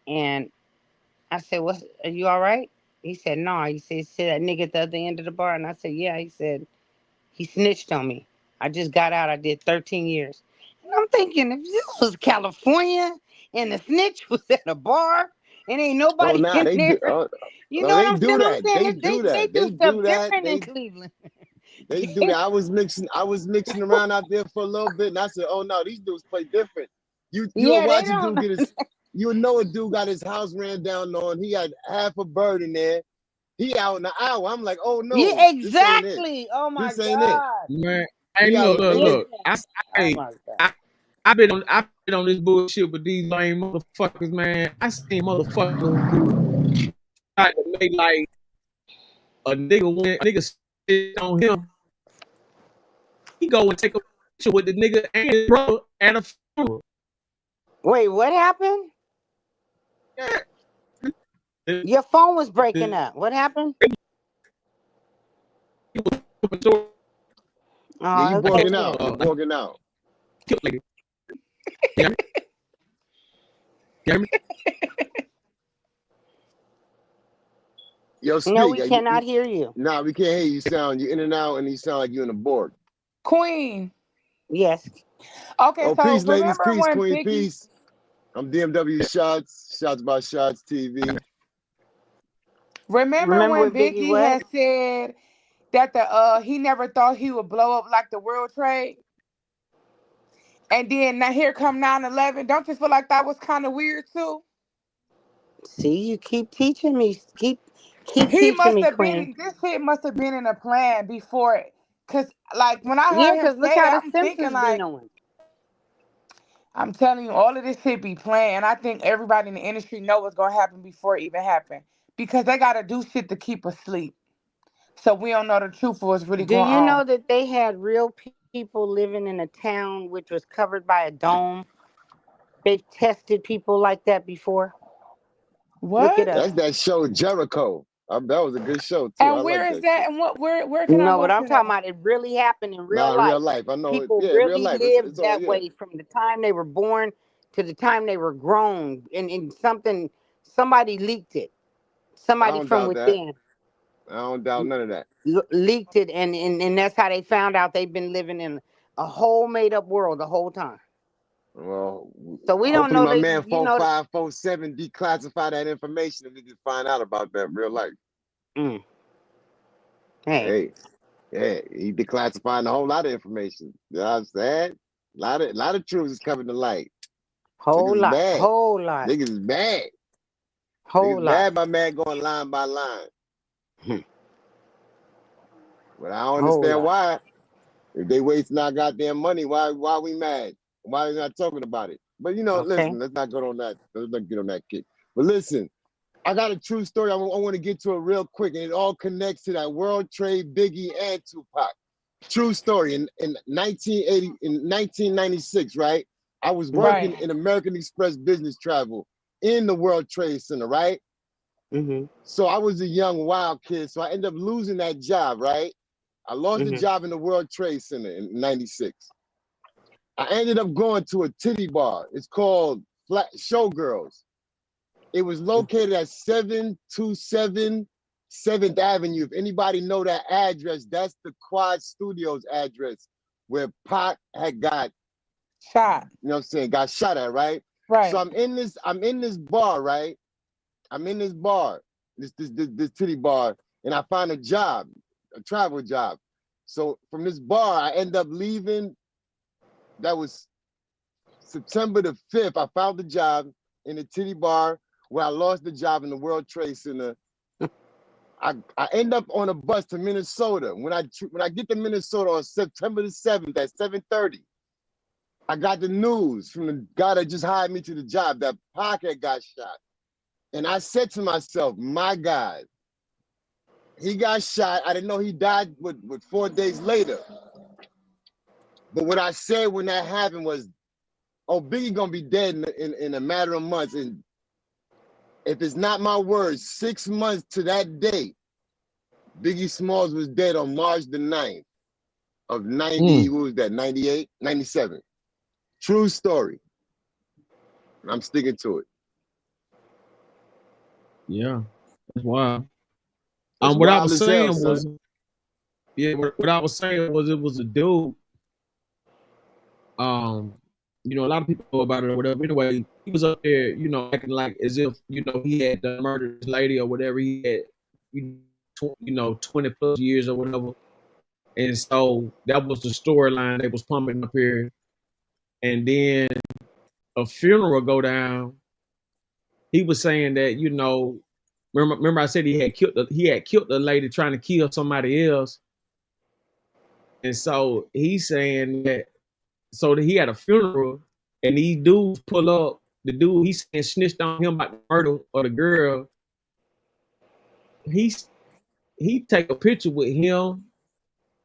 and I said, "What? Are you all right?" He said, "No." He said, "That nigga at the other end of the bar," and I said, "Yeah." He said, "He snitched on me. I just got out. I did 13 years." And I'm thinking, if this was California and the snitch was at a bar and ain't Oh nobody nah, in they do there, you know no, what they I'm do saying? I'm that. saying They they do they that. do They stuff do that. different in Cleveland. They do that. I was mixing around out there for a little bit, and I said, "Oh no, these dudes play different." You'll Yeah, they watch a don't. dude get his. You'll know a dude got his house ran down on. He had half a bird in there. He out in the hour. I'm like, "Oh no, Yeah, this ain't it. exactly. Oh my This ain't it." God. Man, hey, He out. Listen. look. Oh Hey, my God. I, I been on this bullshit with these lame motherfuckers, man. I seen motherfuckers who tried to make like a nigga sit on him. He go and take a picture with the nigga and his brother at a funeral. Wait, what happened? Yeah. Your phone was breaking up. What happened? Yeah, you Oh, okay. bugging out. You're bugging out. Yo, No, speak. we cannot hear you. Nah, we can't hear you. You in and out, and you sound like you in a board. Queen. Yes. Okay, Oh, so peace, ladies. remember Peace, when queen. Biggie Peace. I'm DMW Shots. Shots by Shots TV. remember Remember when when Biggie Biggie what? had said that he never thought he would blow up like the World Trade? And then now here come 9/11. Don't you feel like that was kind of weird too? See, you keep teaching me. Keep He teaching must me, have Queen. been, this shit must have been in a plan before it. Cause like when I Yeah, heard him because look say how the that, I'm thinking Simpsons be like, knowing. I'm telling you, all of this shit be planned. I think everybody in the industry know what's gonna happen before it even happened. Because they gotta do shit to keep us asleep. So we don't know the truth of what's really Do going you on. know that they had real people living in a town which was covered by a dome? They've tested people like that before. Look it What? up. That's that show Jericho. That was a good show too. I And like where is that that? shit. And where can I No, go but I'm to talking that? about it really happened in real Nah, real life. life. I know it. People Yeah, real really life. lived It's all that yeah. way from the time they were born to the time they were grown. And somebody leaked it. I Somebody don't from doubt that. within I don't doubt none of that. leaked it, and that's how they found out they've been living in a whole made up world the whole time. Well, So we don't hopefully know my that, man you know. 4547 declassify that information and we can find out about that in real life. Hey. Hey, he declassifying a whole lot of information. You know what I'm saying? A lot of truth is coming to light. Whole Niggas lot. bad. Whole lot. Niggas is bad. Whole Niggas lot. bad, my man going line by line. But I don't Whole understand lot. why. If they wasting our goddamn money, why we mad? Why are we not talking about it? But you know, listen, let's not go on that. Let's not get on that kick. But listen, I got a true story. I want to get to it real quick, and it all connects to that World Trade, Biggie, and Tupac. True story. In 1996, right? I was working in American Express business travel in the World Trade Center, right? So I was a young wild kid, so I ended up losing that job, right? I lost the job in the World Trade Center in 96. I ended up going to a titty bar. It's called Showgirls. It was located at 727 7th Avenue. If anybody know that address, that's the Quad Studios address where Pac had got shot. You know what I'm saying? Got shot at, right? Right. So I'm in this bar, right? I'm in this bar, this titty bar, and I find a job, a travel job. So from this bar, I end up leaving. That was September the 5th. I found the job in the titty bar where I lost the job in the World Trade Center. I end up on a bus to Minnesota. When I get to Minnesota on September the 7th at 7:30, I got the news from the guy that just hired me to the job that Pac had got shot. And I said to myself, my God, he got shot. I didn't know he died with 4 days later. But what I said when that happened was, oh, Biggie gonna be dead in a matter of months. And if it's not my words, 6 months to that date, Biggie Smalls was dead on March the 9th of 90, what was that, 98, 97. True story. And I'm sticking to it. Yeah, that's wild. It's What I wild was as hell, saying son. was, what I was saying was it was a dude. You know, a lot of people know about it or whatever. Anyway, he was up there, you know, acting like as if, you know, he had murdered his lady or whatever. He had, you know, 20 plus years or whatever. And so that was the storyline they was pumping up here. And then a funeral go down. He was saying that, you know, remember I said he had killed the lady trying to kill somebody else. And so he's saying that, so that he had a funeral and these dudes pull up, the dude he's saying snitched on him about the murder of the girl. He take a picture with him,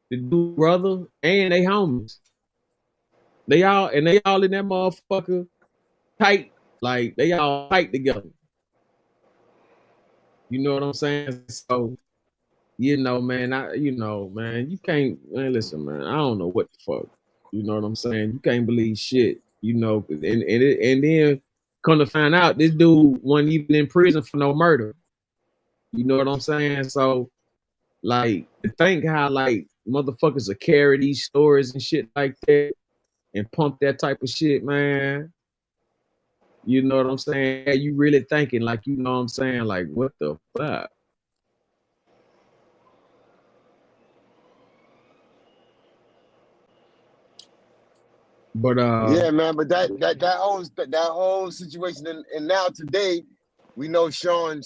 the dude brother, and they homies. They all in that motherfucker tight, like they all tight together. You know what I'm saying? So, you know, man, you can't, man, listen, man, I don't know what the fuck. You know what I'm saying? You can't believe shit, you know, and then come to find out this dude wasn't even in prison for no murder. You know what I'm saying? So, like, to think how, like, motherfuckers will carry these stories and shit like that and pump that type of shit, man. You know what I'm saying? You really thinking, like, you know what I'm saying? Like, what the fuck? But yeah, man. But that whole situation, and now today, we know Sean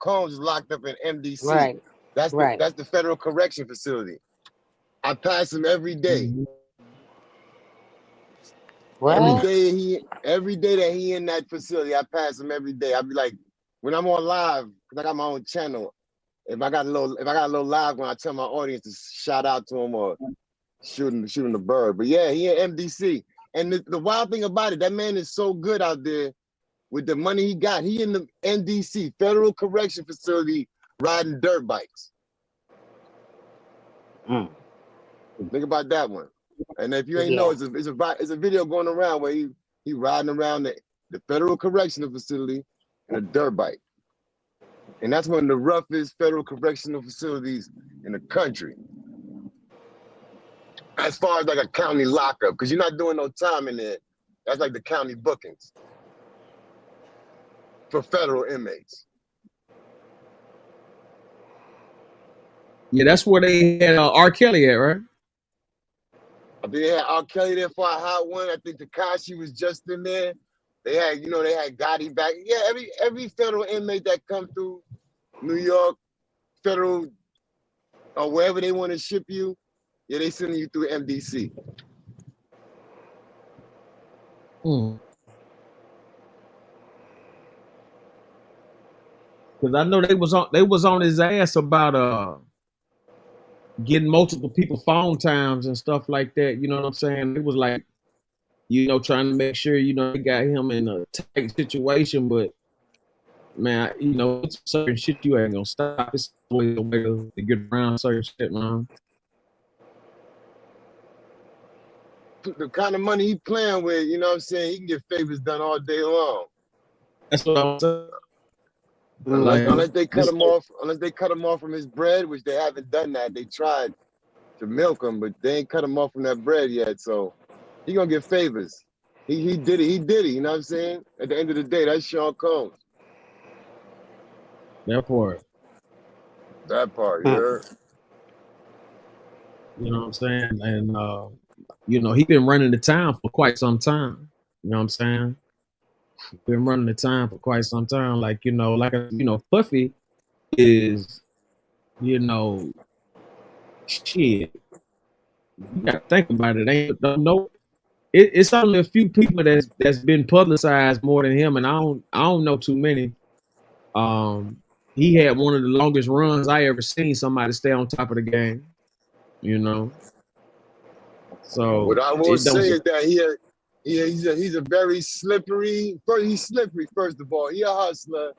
Combs is locked up in MDC. Right. That's the federal correction facility. I pass him every day. What? Every day that he in that facility, I pass him every day. I be like, when I'm on live, because I got my own channel. If I got a little live, when I tell my audience to shout out to him or shooting the bird. But yeah, he in MDC. And the wild thing about it, that man is so good out there with the money he got. He in the NDC, Federal Correction Facility, riding dirt bikes. Think about that one. And if you ain't know, it's a video going around where he riding around the Federal Correctional Facility in a dirt bike. And that's one of the roughest federal correctional facilities in the country. As far as like a county lockup, because you're not doing no time in there That's like the county bookings for federal inmates. Yeah, that's where they had R. Kelly at, right? I think they had R. Kelly there for a hot one. I think Tekashi was just in there. They had, they had Gotti back. Yeah, every federal inmate that come through New York, federal, or wherever they want to ship you, yeah, they sending you through MDC. Because I know they was on his ass about getting multiple people phone times and stuff like that. You know what I'm saying? It was like, trying to make sure, they got him in a tight situation, but man, it's certain shit you ain't gonna stop. It's always a way to get around certain shit, man. The kind of money he playing with, you know what I'm saying? He can get favors done all day long. That's what I'm saying. Unless they cut him off from his bread, which they haven't done that. They tried to milk him, but they ain't cut him off from that bread yet. So he gonna get favors. He did it, you know what I'm saying? At the end of the day, that's Sean Combs. That part. That part, yeah. You know what I'm saying? And he been running the town for quite some time. You know what I'm saying? Been running the town for quite some time. Like, Puffy is, shit. You gotta think about it. It's only a few people that's been publicized more than him, and I don't know too many. He had one of the longest runs I ever seen somebody stay on top of the game. So what I will say is that he's a very slippery. He's slippery, first of all. He a hustler,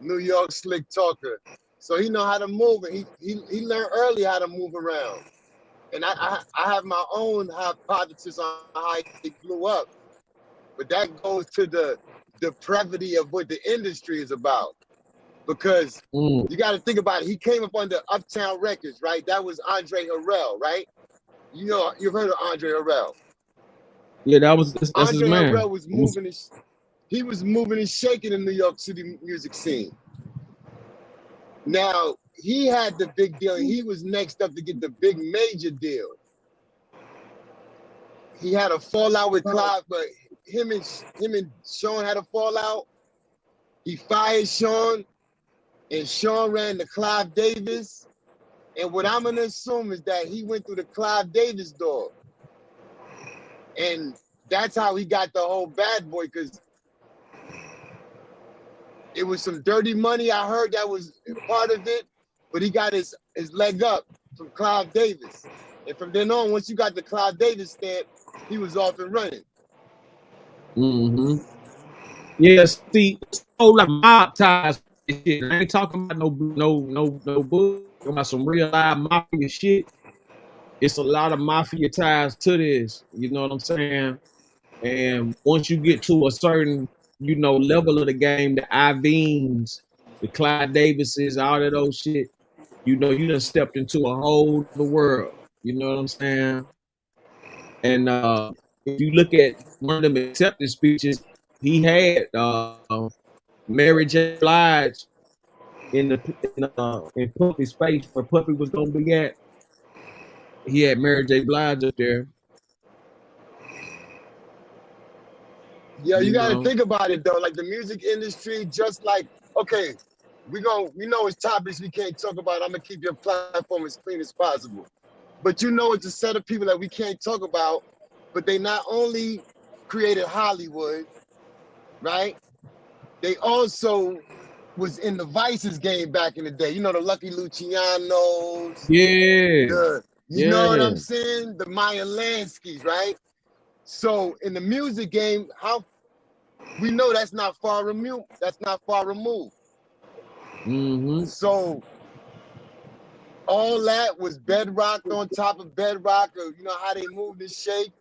New York slick talker. So he know how to move, and he learned early how to move around. And I have my own hypothesis on how he blew up. But that goes to the depravity of what the industry is about. Because you got to think about it. He came up under Uptown Records, right? That was Andre Harrell, right? You've heard of Andre Harrell. Yeah, that's his man. Harrell was moving he was moving and shaking in the New York City music scene. Now, he had the big deal. He was next up to get the big major deal. He had a fallout with Clive, but him and Sean had a fallout. He fired Sean, and Sean ran to Clive Davis. And what I'm gonna assume is that he went through the Clive Davis door. And that's how he got the whole Bad Boy, because it was some dirty money. I heard that was part of it, but he got his leg up from Clive Davis. And from then on, once you got the Clive Davis stamp, he was off and running. Yeah, see, it's all like mob ties and shit. I ain't talking about no bull. About some real live mafia shit. It's a lot of mafia ties to this. You know what I'm saying? And once you get to a certain, level of the game, the Ivines, the Clyde Davises, all of those shit, you done stepped into a whole other world. You know what I'm saying? And if you look at one of them acceptance speeches, he had Mary J. Blige in Puffy's face where Puffy was gonna be at. He had Mary J. Blige up there. Yeah, you got to think about it though. Like the music industry, just like, okay, we know it's topics we can't talk about. I'm gonna keep your platform as clean as possible. But it's a set of people that we can't talk about. But they not only created Hollywood, right? They also was in the Vices game back in the day. The Lucky Lucianos. Yeah. You know what I'm saying? The Maya Lanskys, right? So in the music game, how we know that's not far removed. That's not far removed. So all that was bedrock on top of bedrock, or how they moved and shake.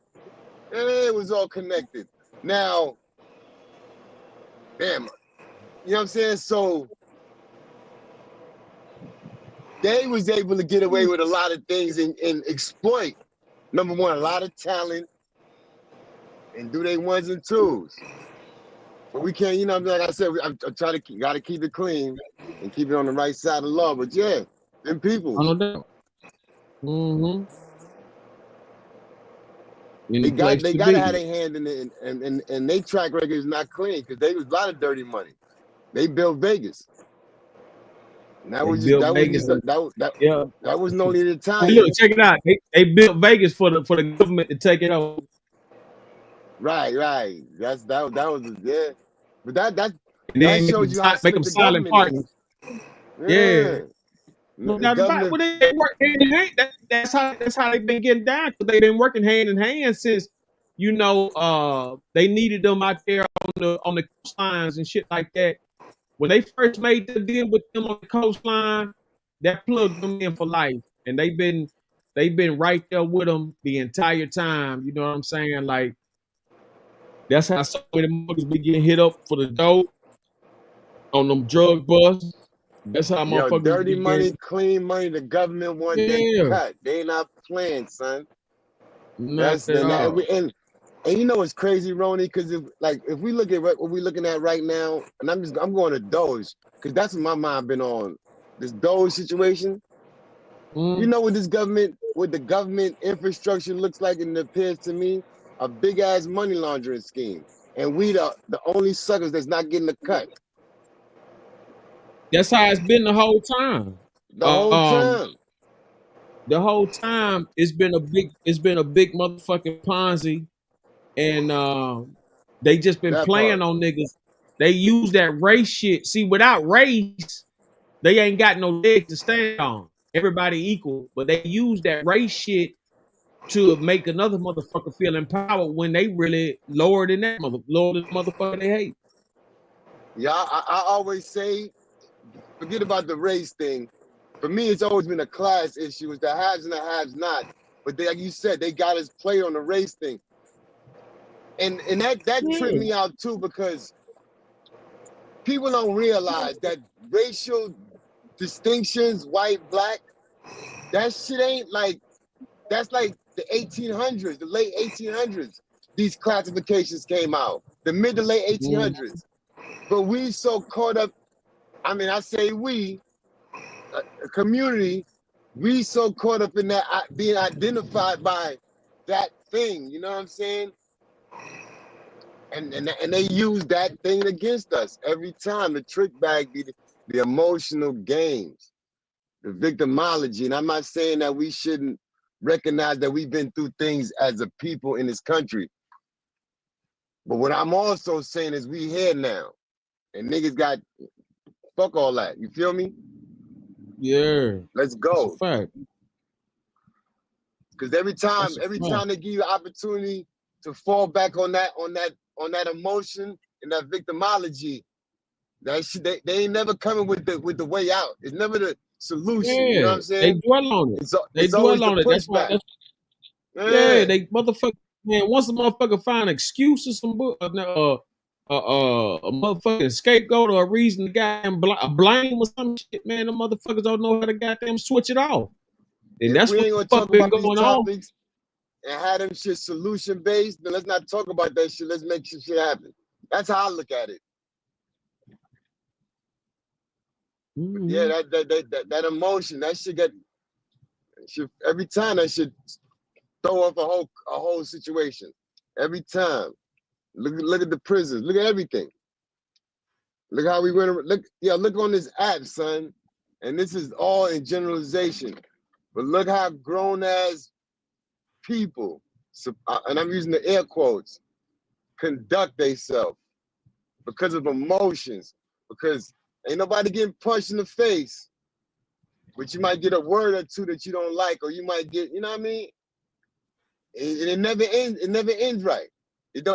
It was all connected. Now, damn, you know what I'm saying? So they was able to get away with a lot of things and exploit, number one, a lot of talent, and do they ones and twos. But we can't, you know, like I said, I'm trying to gotta keep it clean and keep it on the right side of the law. But yeah, them people. No doubt. Mm-hmm. They gotta have their hand in it, and their track record is not clean because there was a lot of dirty money. They built Vegas. And that was only the time. Hey, look, check it out. They built Vegas for the government to take it over. Right. That was yeah. But that shows you how make them the silent partners. Yeah. No doubt about it. Well, they work hand in hand. That's how they've been getting down. Because they've been working hand in hand since, you know, they needed them out there on the coastlines and shit like that. When they first made the deal with them on the coastline, that plugged them in for life, and they've been right there with them the entire time. You know what I'm saying? Like, that's how so many motherfuckers be getting hit up for the dope on them drug busts. That's how motherfuckers dirty be money, getting... clean money. The government want them cut. They not playing, son. Not at all. And you know what's crazy, Roni? Because if we look at what we're looking at right now, and I'm going to Doge because that's what my mind been on. This Doge situation. You know what the government infrastructure looks like, and it appears to me a big ass money laundering scheme, and we the only suckers that's not getting a cut. That's how it's been the whole time. The whole time it's been a big motherfucking Ponzi, and they just been playing on niggas. They use that race shit. See, without race, they ain't got no leg to stand on. Everybody equal, but they use that race shit to make another motherfucker feel empowered when they really lower than that motherfucker they hate. Yeah, I always say, forget about the race thing. For me, it's always been a class issue. It's the haves and the haves not. But like you said, they got us played on the race thing. And that tripped me out too, because people don't realize that racial distinctions, white, black, that shit ain't like, that's like the 1800s, the late 1800s. These classifications came out, the mid to late 1800s. But we so caught up, I mean, I say we, a community, we so caught up in that being identified by that thing, you know what I'm saying? And they use that thing against us every time. The trick bag be the emotional games, the victimology. And I'm not saying that we shouldn't recognize that we've been through things as a people in this country. But what I'm also saying is we here now. And niggas got, fuck all that. You feel me? Yeah. Let's go. That's a fact. Because every time they give you an opportunity to fall back on that emotion and that victimology, that shit, they ain't never coming with the way out. It's never the solution. Yeah, you know what I'm saying? They dwell on it. They dwell on it. That's why. Yeah, they motherfucker. Man, once a motherfucker find an excuse or some a motherfucking scapegoat or a reason to goddamn blame or some shit, man, the motherfuckers don't know how to goddamn switch it off. And that's what the fuck been going on. And have them shit solution based, then let's not talk about that shit. Let's make shit happen. That's how I look at it. Mm-hmm. Yeah, that emotion, that shit every time that shit throw off a whole situation. Every time. Look at the prisons. Look at everything. Look how we went. Look on this app, son. And this is all in generalization. But look how grown ass people, and I'm using the air quotes, conduct themselves because of emotions. Because ain't nobody getting punched in the face, but you might get a word or two that you don't like, or you might get, you know what I mean? It never ends. It never ends right. It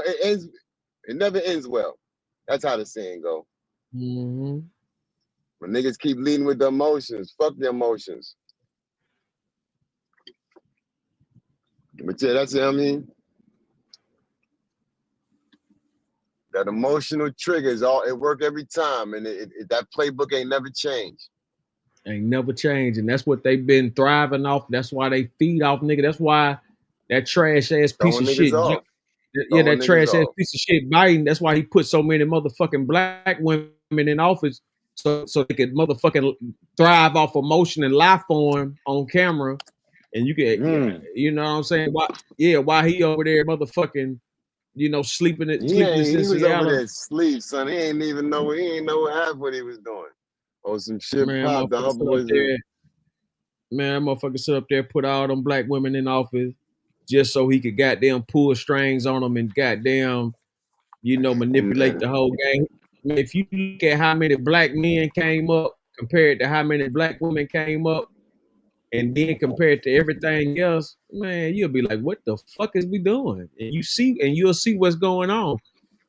never ends well. That's how the saying go. Mm-hmm. When niggas keep leading with the emotions, fuck the emotions. But yeah, that's it. I mean, that emotional trigger it work every time, and that playbook ain't never changed. Ain't never changed, and that's what they've been thriving off. That's why they feed off nigga. That's why that trash ass piece of shit. Yeah, Throwing that niggas trash ass off. piece of shit Biden. That's why he put so many motherfucking black women in office, so they could motherfucking thrive off emotion and lie for him on camera, and you could, you know what I'm saying? Why he over there motherfucking, sleeping sleepless in He was over Seattle. there asleep, son. He ain't know half what he was doing. Or some shit Man, popped. The motherfucker other sit up was there. Man, motherfucker sit up there, put all them black women in office just so he could goddamn pull strings on them and goddamn, manipulate the whole game. If you look at how many black men came up compared to how many black women came up, and then compared to everything else, man, you'll be like, what the fuck is we doing? And you'll see what's going on.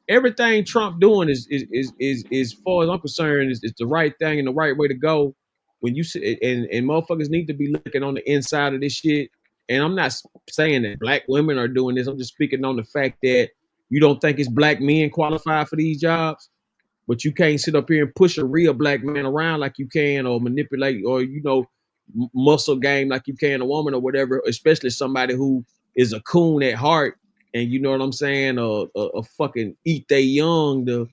Everything Trump doing is as far as I'm concerned, is the right thing and the right way to go. When you see and motherfuckers need to be looking on the inside of this shit. And I'm not saying that black women are doing this. I'm just speaking on the fact that you don't think it's black men qualified for these jobs, but you can't sit up here and push a real black man around like you can, or manipulate, or muscle game like you can a woman or whatever. Especially somebody who is a coon at heart, and you know what I'm saying, a fucking eat they young the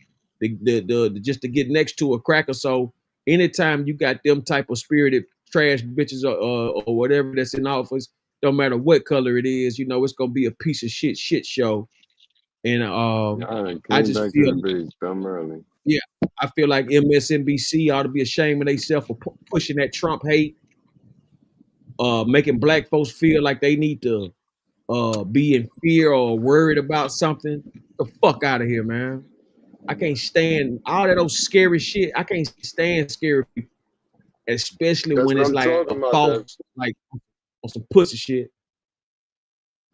just to get next to a cracker. So anytime you got them type of spirited trash bitches or whatever that's in office, don't matter what color it is, it's gonna be a piece of shit show. And I came just back to feel, the bridge dumb early. yeah, I feel like MSNBC ought to be ashamed of themselves for pushing that Trump hate, making black folks feel like they need to be in fear or worried about something. The fuck out of here, man. I can't stand all of those scary shit. I can't stand scary people, especially That's when what it's I'm like a talking about. That false, like on some pussy shit.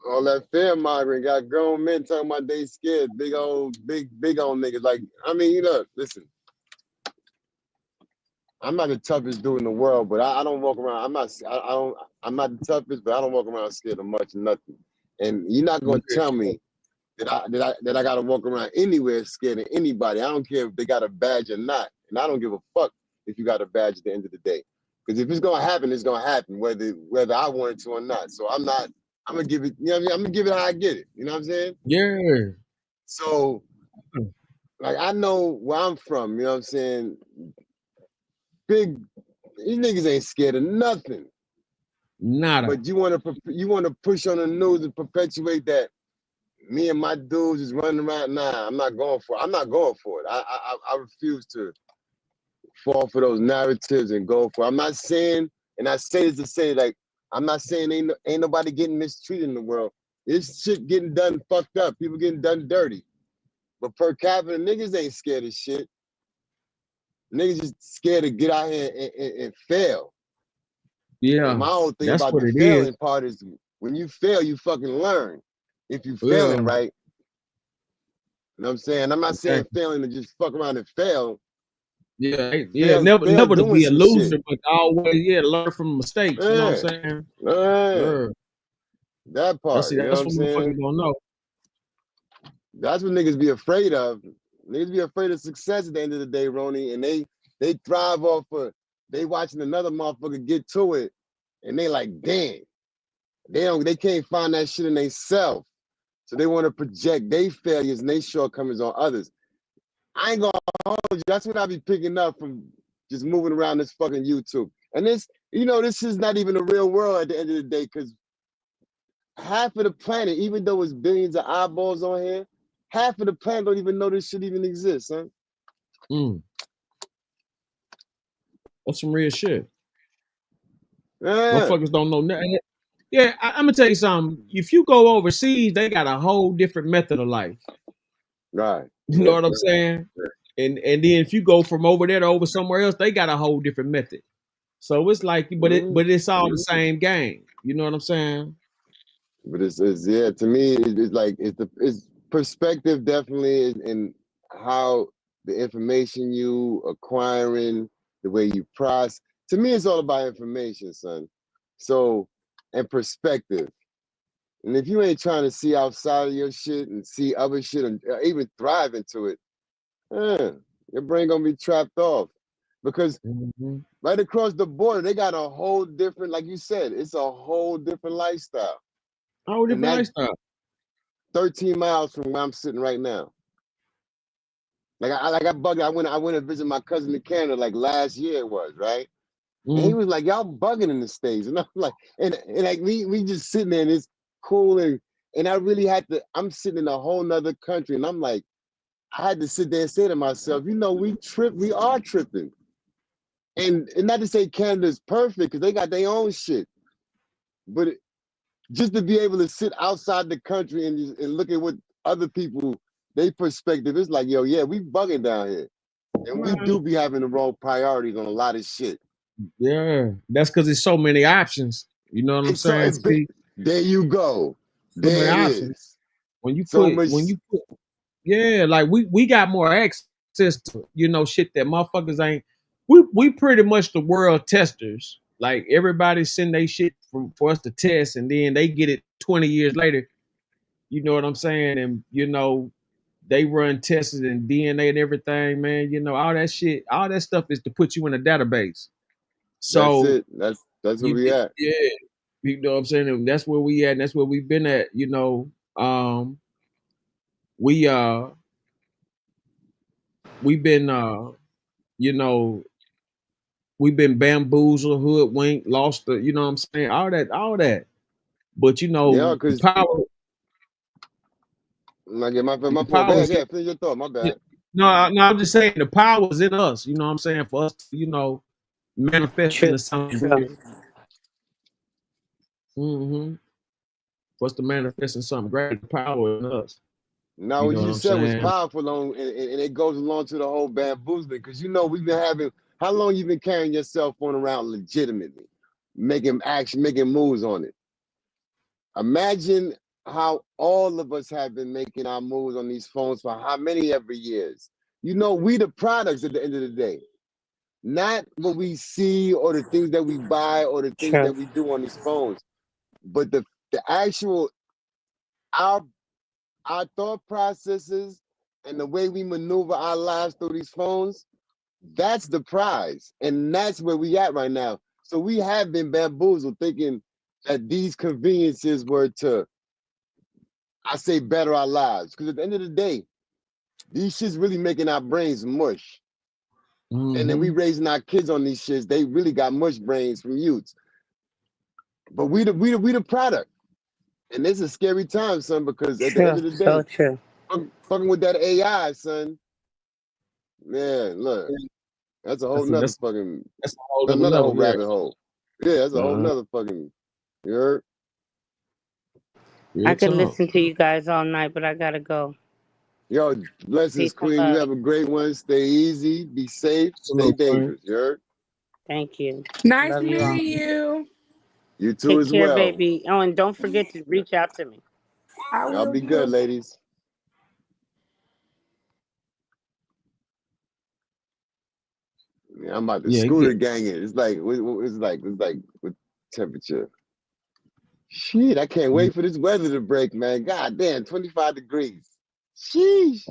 all that fear mongering got grown men talking about they scared. Big old niggas. Like, I mean, listen. I'm not the toughest dude in the world, but I don't walk around. I'm not the toughest, but I don't walk around scared of much or nothing. And you're not gonna tell me that I gotta walk around anywhere scared of anybody. I don't care if they got a badge or not, and I don't give a fuck if you got a badge at the end of the day. Because if it's gonna happen, it's gonna happen, whether I want it to or not. So I'm gonna give it. You know what I mean? I'm gonna give it how I get it. You know what I'm saying? Yeah. So, like, I know where I'm from. You know what I'm saying? These niggas ain't scared of nothing. Nada. But you want to push on the news and perpetuate that me and my dudes is running around. Nah, I'm not going for it. I'm not going for it. I refuse to fall for those narratives and go for it. I'm not saying, and I say this to say, like, I'm not saying ain't nobody getting mistreated in the world. This shit getting done fucked up. People getting done dirty. But per capita, niggas ain't scared of shit. Niggas just scared to get out here and fail. Yeah, And my whole thing that's about what the it failing is. part is when you fail, you fucking learn. If you Yeah. failing right, you know what I'm saying? I'm not saying Exactly. failing to just fuck around and fail. Yeah, never to doing be a some loser, shit. but always, learn from mistakes. You know what I'm saying? Yeah. That part, you know That's what I'm what saying? motherfuckers don't know. That's what niggas be afraid of. Niggas be afraid of success at the end of the day, Roni, and they thrive off of they watching another motherfucker get to it, and they like, damn, they can't find that shit in themselves. So they want to project their failures and their shortcomings on others. I ain't gonna hold you. That's what I be picking up from just moving around this fucking YouTube. And this is not even the real world at the end of the day, because half of the planet, even though it's billions of eyeballs on here, half of the planet don't even know this shit even exists, huh? That's some real shit. Yeah. Motherfuckers don't know nothing. Yeah, I'm gonna tell you something. If you go overseas, they got a whole different method of life. Right. You know what I'm saying? And then if you go from over there to over somewhere else, they got a whole different method. So it's like, but it's all the same game. You know what I'm saying? But it's yeah, to me, it's like it's perspective definitely in how the information you acquiring, the way you process. To me, it's all about information, son. So, and perspective. And if you ain't trying to see outside of your shit and see other shit and even thrive into it, your brain gonna be trapped off. Because right across the border, they got a whole different, like you said, it's a whole different lifestyle. Whole different lifestyle. 13 miles from where I'm sitting right now. I bugged. I went to visit my cousin in Canada like last year it was, right? And he was like, y'all bugging in the States. And I'm like, and like we just sitting there and it's cool and I really had to, I'm sitting in a whole nother country and I'm like, I had to sit there and say to myself, we are tripping. And not to say Canada's perfect because they got their own shit. But just to be able to sit outside the country and look at what other people, their perspective, it's like, yo, yeah, we bugging down here. And we do be having the wrong priorities on a lot of shit. Yeah, that's because there's so many options. You know what I'm saying? There you go. So many There it options. is. When you put, yeah, like we got more access to, you know, shit that motherfuckers ain't. We pretty much the world testers. Like everybody send they shit for us to test, and then they get it 20 years later. You know what I'm saying? And you know, they run tests and DNA and everything, man. You know, all that shit, all that stuff is to put you in a database. That's So it. That's where we at. yeah, you know what I'm saying? And that's where we at, and that's where we've been at, you know. We've been you know, we've been bamboozled, hoodwinked, lost the, you know what I'm saying? All that. But you know, Yeah, the because power. I get my The fault. power Go is ahead. Finish your thought. My bad. no, I'm just saying the power is in us. You know what I'm saying? For us, to, you know, manifest into something great. For us to manifest in something great, the power in us. Now, You what know what you I'm said was saying? powerful, and it goes along to the whole bamboozling. Because you know we've been having. How long you been carrying your cell phone around legitimately, making moves on it? Imagine how all of us have been making our moves on these phones for how many every years. You know, we the products at the end of the day, not what we see or the things that we buy or the things that we do on these phones, but the actual our thought processes and the way we maneuver our lives through these phones. That's the prize, and that's where we at right now. So we have been bamboozled thinking that these conveniences were to, I say, better our lives. Because at the end of the day, these shit's really making our brains mush. And then we raising our kids on these shits. They really got mush brains from youths. But we the product. And it's a scary time, son, because at the end of the day, fucking with that AI, son. Man, look, that's a whole nother fucking, that's a whole another level, whole rabbit hole. Yeah, that's a whole nother fucking, you heard? I could listen to you guys all night, but I gotta go. Yo, blessings, Peace and Queen. You love. have a great one. Stay easy, be safe, stay dangerous. You heard? Thank you. Nice Love you all. meeting you. You too Take as care, well. baby. Oh, and don't forget to reach out to me. I Y'all will be good, do. ladies. Yeah, I'm about to scooter gang it. It's like with temperature. Shit, I can't wait for this weather to break, man. God damn, 25 degrees. Sheesh.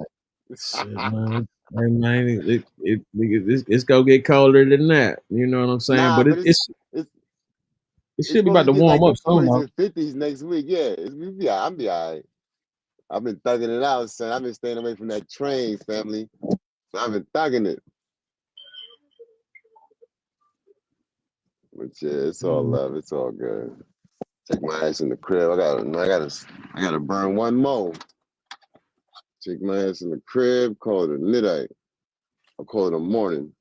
Shit, man. Hey, man, it's gonna get colder than that. You know what I'm saying? Nah, But but it it's should be supposed about to to get warm like the up soon, 40s though. and 50s next week. Yeah, I'll be all right. I've been thugging it out, son. I've been staying away from that train, family. I've been thugging it. But yeah, it's all love. It's all good. Take my ass in the crib. I gotta burn one more. Take my ass in the crib. Call it a midnight. I'll call it a morning.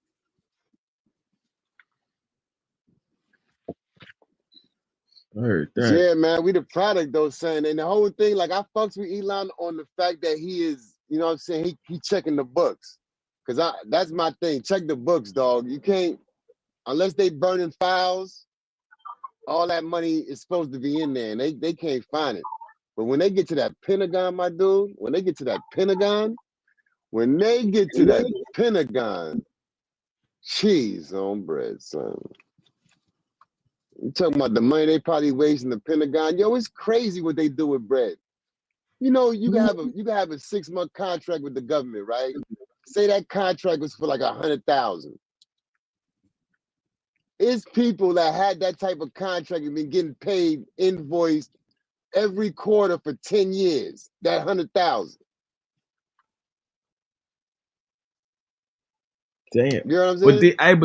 Yeah, man, we the product though, son. And the whole thing, like I fucks with Elon on the fact that he is, you know what I'm saying, he checking the books. Cause that's my thing. Check the books, dog. You can't, unless they burning files, all that money is supposed to be in there and they can't find it. But when they get to that Pentagon, my dude, when they get to that Pentagon, cheese on bread, son. You talking about the money they probably waste in the Pentagon? Yo, it's crazy what they do with bread. You know, you can have a 6-month contract with the government, right? Say that contract was for like 100,000. It's people that had that type of contract and been getting paid, invoiced every quarter for 10 years. That 100,000. Damn. You know what I'm But saying? then,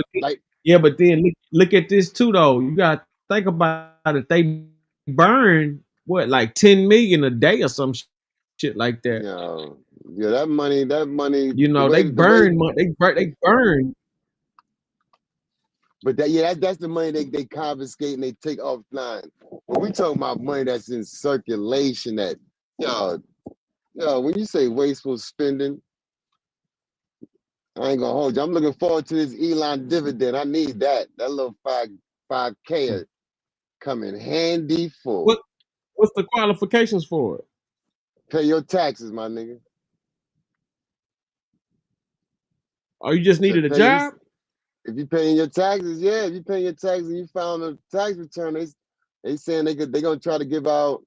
yeah, but then look at this too though. You gotta think about it. They burn what, like 10 million a day or some shit like that. Yeah, that money, You know, they burn money. They burn. But that's the money they confiscate and they take offline. When we talking about money that's in circulation, that when you say wasteful spending, I ain't gonna hold you. I'm looking forward to this Elon dividend. I need that. That little 5K come in handy for. What's the qualifications for it? Pay your taxes, my nigga. Oh, you just needed a job? If you paying your taxes, yeah. If you paying your taxes and you found a tax return, they saying they gonna try to give out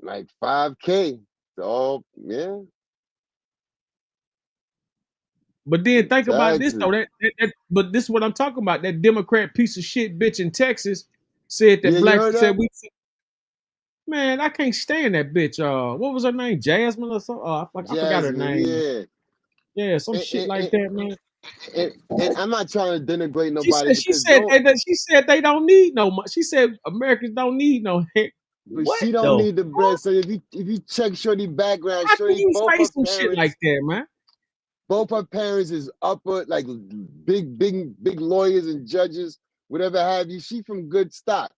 like 5K. So yeah. But then think about this though. Taxes. But this is what I'm talking about. That Democrat piece of shit bitch in Texas said that Yeah, you heard that? Man, I can't stand that bitch. What was her name? Jasmine or something? I forgot her Jasmine, name. yeah. Yeah, some shit like that, man. And I'm not trying to denigrate She nobody said she because said she said they don't need no money. She said Americans don't need no help. but What she don't the need the bread. fuck? So if you check Shorty background, How can Shorty you both say her some shit like parents, that, man? both her parents is upper, like big lawyers and judges, whatever have you. She from good stock,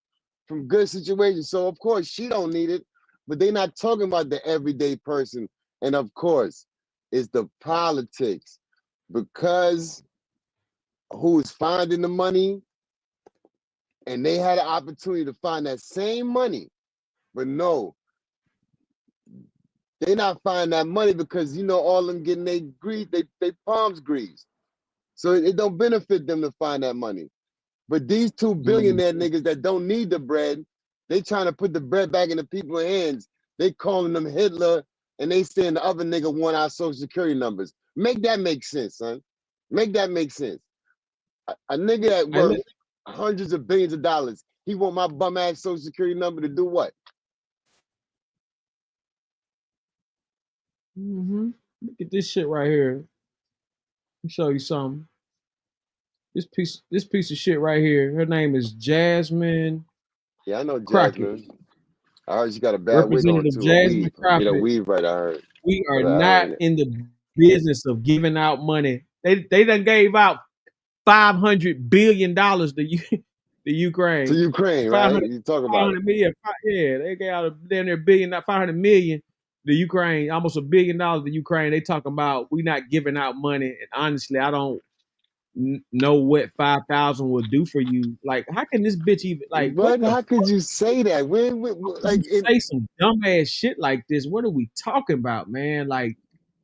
from good situations. So of course she don't need it, but they not talking about the everyday person. And of course, it's the politics. Because who's finding the money, and they had an opportunity to find that same money, but no, they not finding that money because all them getting they palms greased. So it don't benefit them to find that money. But these two billionaire niggas that don't need the bread, they trying to put the bread back in the people's hands. They calling them Hitler, and they saying the other nigga want our social security numbers. Make that make sense, son. Make that make sense. A nigga that worth hundreds of billions of dollars, he want my bum ass social security number to do what? Look at this shit right here. Let me show you something. This piece of shit right here. Her name is Jasmine. Yeah, I know Crockett. Jasmine. I heard she got a bad wig on Representative too, a Jasmine weave. Get a Crockett. weave right, I heard. We are I not heard it. in the business of giving out money. They done gave out $500 billion to Ukraine. To Ukraine, 500, right? You talk about it. million. Yeah, they gave out damn near billion, not 500 million to Ukraine, almost $1 billion to Ukraine. They talking about we not giving out money. And honestly, I don't know what 5,000 will do for you. Like, how can this bitch even what But the how could fuck? you say that? When You say some dumbass shit like this? What are we talking about, man? Like,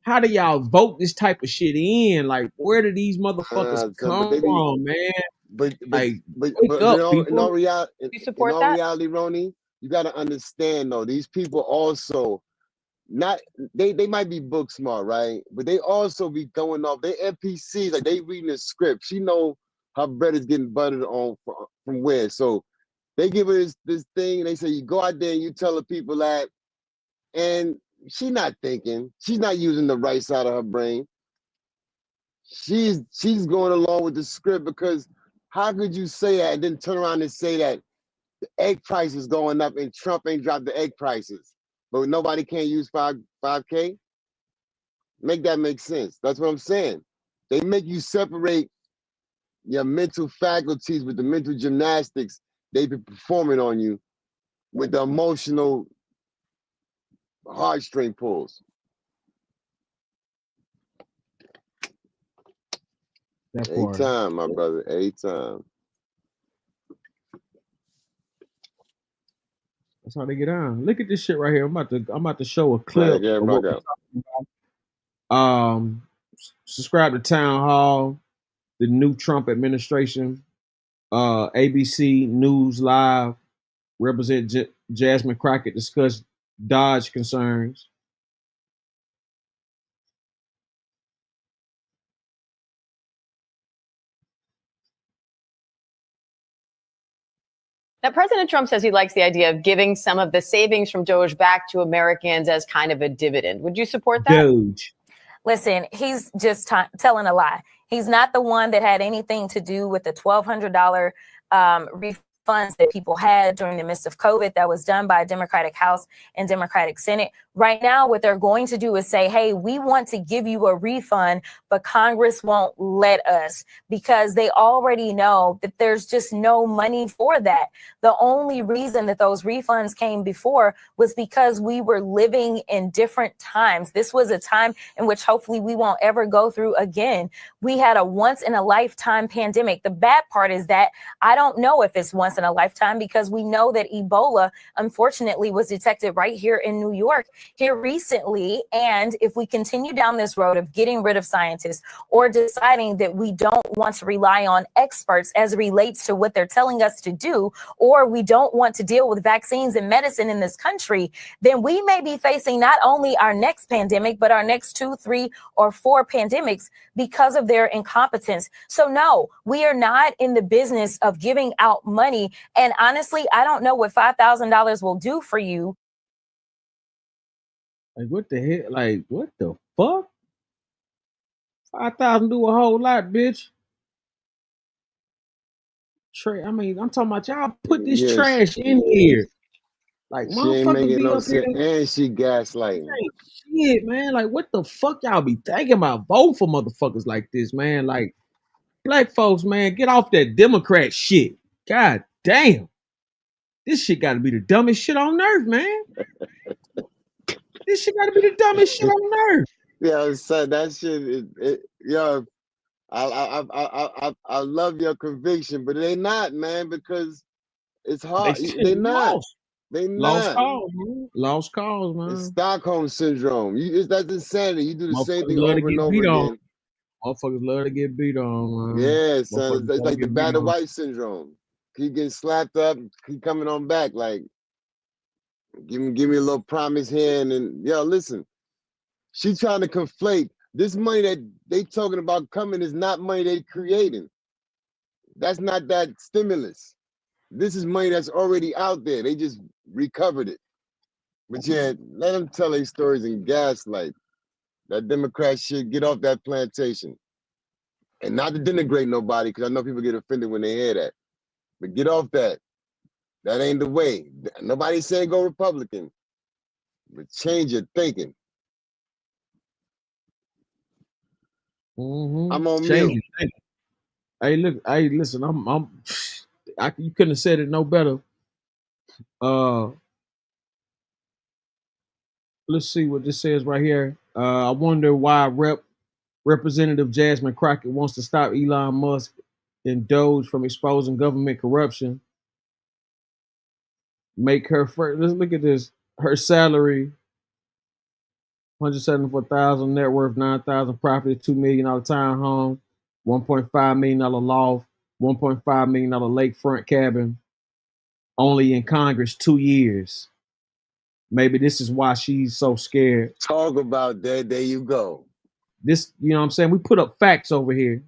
how do y'all vote this type of shit in? Like, where do these motherfuckers but come they be from, man? but Like, wake in up, all people. reality, You support that? Roni, you got to understand though. These people also not they might be book smart, right? But they also be going off. They NPCs, like they reading the script. She know her bread is getting buttered on from where. So they give her this thing, and they say you go out there and you tell the people that, and she not thinking. She's not using the right side of her brain. She's going along with the script because how could you say that and then turn around and say that the egg price is going up and Trump ain't dropped the egg prices, but nobody can't use 5K? Make that make sense. That's what I'm saying. They make you separate your mental faculties with the mental gymnastics they be performing on you with the emotional heartstring pulls. That Every part. time, my brother. Every time. That's how they get on. Look at this shit right here. I'm about to show a Right, clip yeah, of rock what we're out. talking about. Subscribe to Town Hall, the new Trump administration, ABC News Live, Representative Jasmine Crockett discuss Dodge concerns. Now, President Trump says he likes the idea of giving some of the savings from Doge back to Americans as kind of a dividend. Would you support that? Doge. Listen, he's just telling a lie. He's not the one that had anything to do with the $1,200 refunds that people had during the midst of COVID. That was done by a Democratic House and Democratic Senate. Right now, what they're going to do is say, hey, we want to give you a refund, but Congress won't let us, because they already know that there's just no money for that. The only reason that those refunds came before was because we were living in different times. This was a time in which hopefully we won't ever go through again. We had a once in a lifetime pandemic. The bad part is that I don't know if it's once in a lifetime, because we know that Ebola, unfortunately, was detected right here in New York here recently. And if we continue down this road of getting rid of scientists or deciding that we don't want to rely on experts as it relates to what they're telling us to do, or we don't want to deal with vaccines and medicine in this country, then we may be facing not only our next pandemic, but our next 2, 3, or 4 pandemics because of their incompetence. So no, we are not in the business of giving out money. And honestly, I don't know what $5,000 will do for you. Like, what the hell? Like, what the fuck? 5,000 do a whole lot, bitch. I mean, I'm talking about y'all put this trash in here. Like, She ain't motherfuckers making be no up here. sense, and she gaslighting. Shit, man. Like, what the fuck y'all be thinking about? Vote for motherfuckers like this, man. Like, black folks, man, get off that Democrat shit. God damn. This shit gotta be the dumbest shit on earth, man. This shit gotta be the dumbest shit on earth. Yeah, son, that shit is, yo, I love your conviction, but they not, man, because it's hard. They not. Lost. They Lost not. cause, man. Lost cause, man. It's Stockholm syndrome. That's insanity. You do the same thing love to over and get over beat on. again. Motherfuckers love to get beat on, man. Yeah, son. It's Motherfuckers like the get beat battle on. white syndrome. Keep getting slapped up, keep coming on back. Like, give me a little promise here, and then, yo, listen. She trying to conflate this money that they talking about coming is not money they creating. That's not that stimulus. This is money that's already out there. They just recovered it. But yeah, let them tell their stories and gaslight. That Democrat shit, get off that plantation. And not to denigrate nobody, because I know people get offended when they hear that. But get off that. That ain't the way. Nobody's saying go Republican. But change your thinking. Mm-hmm. I'm on mute. Hey, look, hey, listen, you couldn't have said it no better. Let's see what this says right here. I wonder why Representative Jasmine Crockett wants to stop Elon Musk and Doge from exposing government corruption. Make her first. Let's look at this. Her salary: $174,000, net worth $9,000, property $2 million townhome, $1.5 million loft, $1.5 million lakefront cabin. Only in Congress 2 years. Maybe this is why she's so scared. Talk about that. There you go. This, you know what I'm saying? We put up facts over here.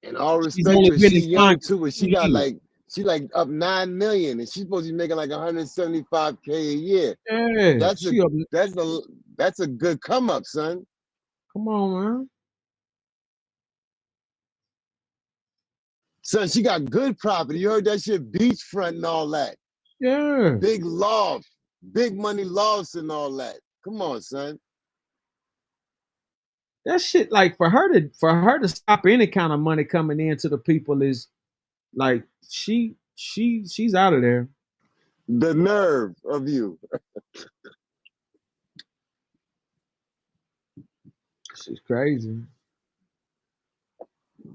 And all respect to her, she young too, but she like up 9 million, and she's supposed to be making like 175K a year. Yeah, that's a good come up, son. Come on, man. Son, she got good property. You heard that shit, beachfront and all that. Yeah. Big loft, big money lofts and all that. Come on, son. That shit, like for her to stop any kind of money coming into the people is like she's out of there. The nerve of you. She's crazy.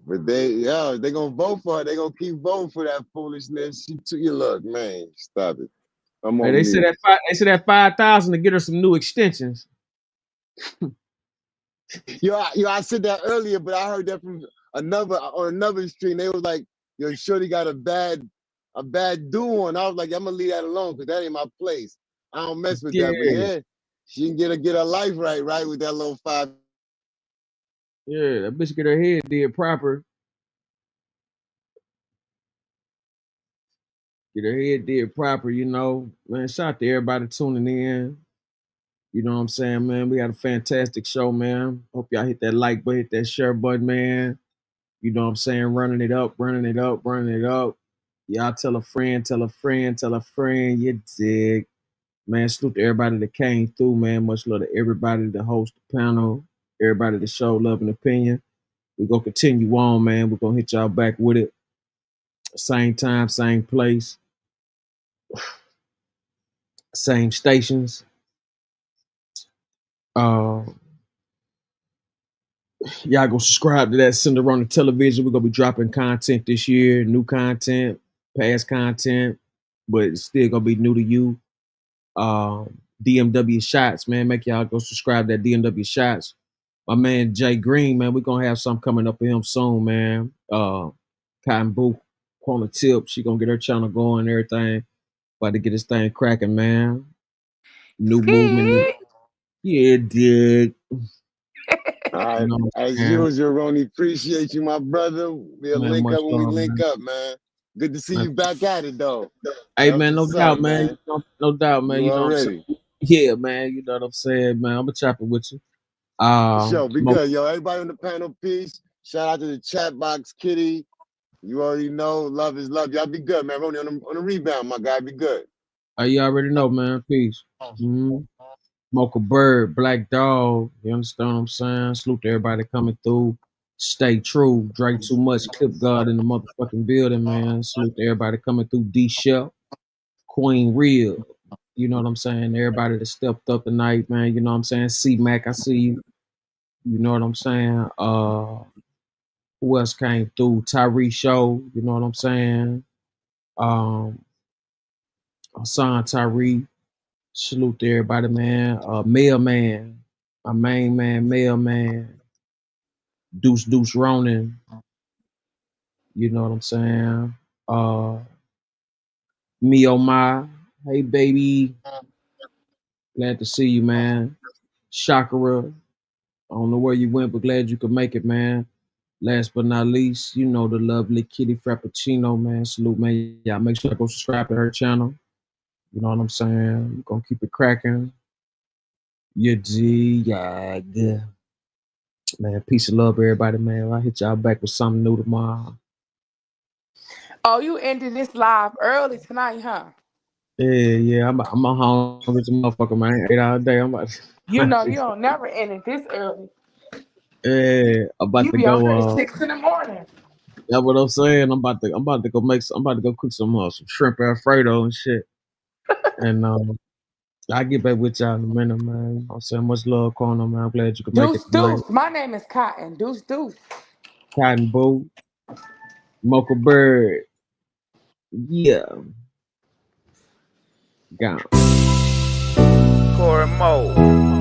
But they gonna vote for her. They gonna keep voting for that foolishness. You look, man, stop it. Hey, they said that 5,000 to get her some new extensions. Yo, I said that earlier, but I heard that from another stream. They was like, "Yo, Shorty got a bad do on." I was like, "I'm gonna leave that alone because that ain't my place. I don't mess with that." But yeah, she can get her life right with that little 5. Yeah, that bitch get her head did proper. Get her head did proper, you know. Man, shout out to everybody tuning in. You know what I'm saying, man? We got a fantastic show, man. Hope y'all hit that like button, hit that share button, man. You know what I'm saying? Running it up, running it up, running it up. Y'all tell a friend, tell a friend, tell a friend. You dig. Man, salute to everybody that came through, man. Much love to everybody that host the panel, everybody that showed love and opinion. We're going to continue on, man. We're going to hit y'all back with it. Same time, same place, same stations. Y'all go subscribe to that SendaRoni television. We're gonna be dropping content this year, new content, past content, but it's still gonna be new to you. DMW Shots, man. Make y'all go subscribe to that DMW Shots. My man Jay Green, man. We're gonna have something coming up for him soon, man. Cotton Boo, Corner Tip. She gonna get her channel going and everything. About to get this thing cracking, man. New movement. Yeah, dig. All right. You know, As man. usual, Roni, appreciate you, my brother. We'll Man, link much up when we love, link man. up, man. Good to see Man. you back at it, though. Hey, That's man, no what's doubt, up, man. No doubt, man. You You know what I'm already. saying? Yeah, man. You know what I'm saying, man. I'm gonna chop it with you. For sure. Be Mo- good, yo. Everybody on the panel, peace. Shout out to the chat box, Kitty. You already know, love is love. Y'all be good, man. Roni on the rebound, my guy. Be good. you already know, man. Peace. Mocha Bird, Black Dog. You understand what I'm saying? Salute to everybody coming through. Stay true. Drink too much. Clip God in the motherfucking building, man. Salute to everybody coming through. D Shell, Queen Real. You know what I'm saying? Everybody that stepped up tonight, man. You know what I'm saying? C Mac, I see you. You know what I'm saying? Who else came through? Tyree Show, you know what I'm saying? Hassan Tyree. Salute to everybody, man. Mailman, my main man, Mailman. Deuce Ronin. You know what I'm saying? Me oh my. Hey baby. Glad to see you, man. Shakira. I don't know where you went, but glad you could make it, man. Last but not least, you know the lovely Kitty Frappuccino, man. Salute, man. Y'all make sure to go subscribe to her channel. You know what I'm saying? We're gonna keep it cracking. Yeah, G, yeah. Man, peace and love, everybody, man. I'll hit y'all back with something new tomorrow. Oh, you ended this live early tonight, huh? Yeah. I'm a hungry as a motherfucker, man. 8 hours a day. I'm about You know you don't never end it this early. I'm about You to be on here at go. 6 in the morning. That's what I'm saying. I'm about to go I'm about to go cook some shrimp Alfredo and shit. And I'll get back with y'all in a minute, man. You know what I'm saying? Much love, Corner, man. I'm glad you could make it tonight. Deuce. My name is Cotton. Deuce. Cotton Boo, Mocha Bird. Yeah. Gone. Corey Moe.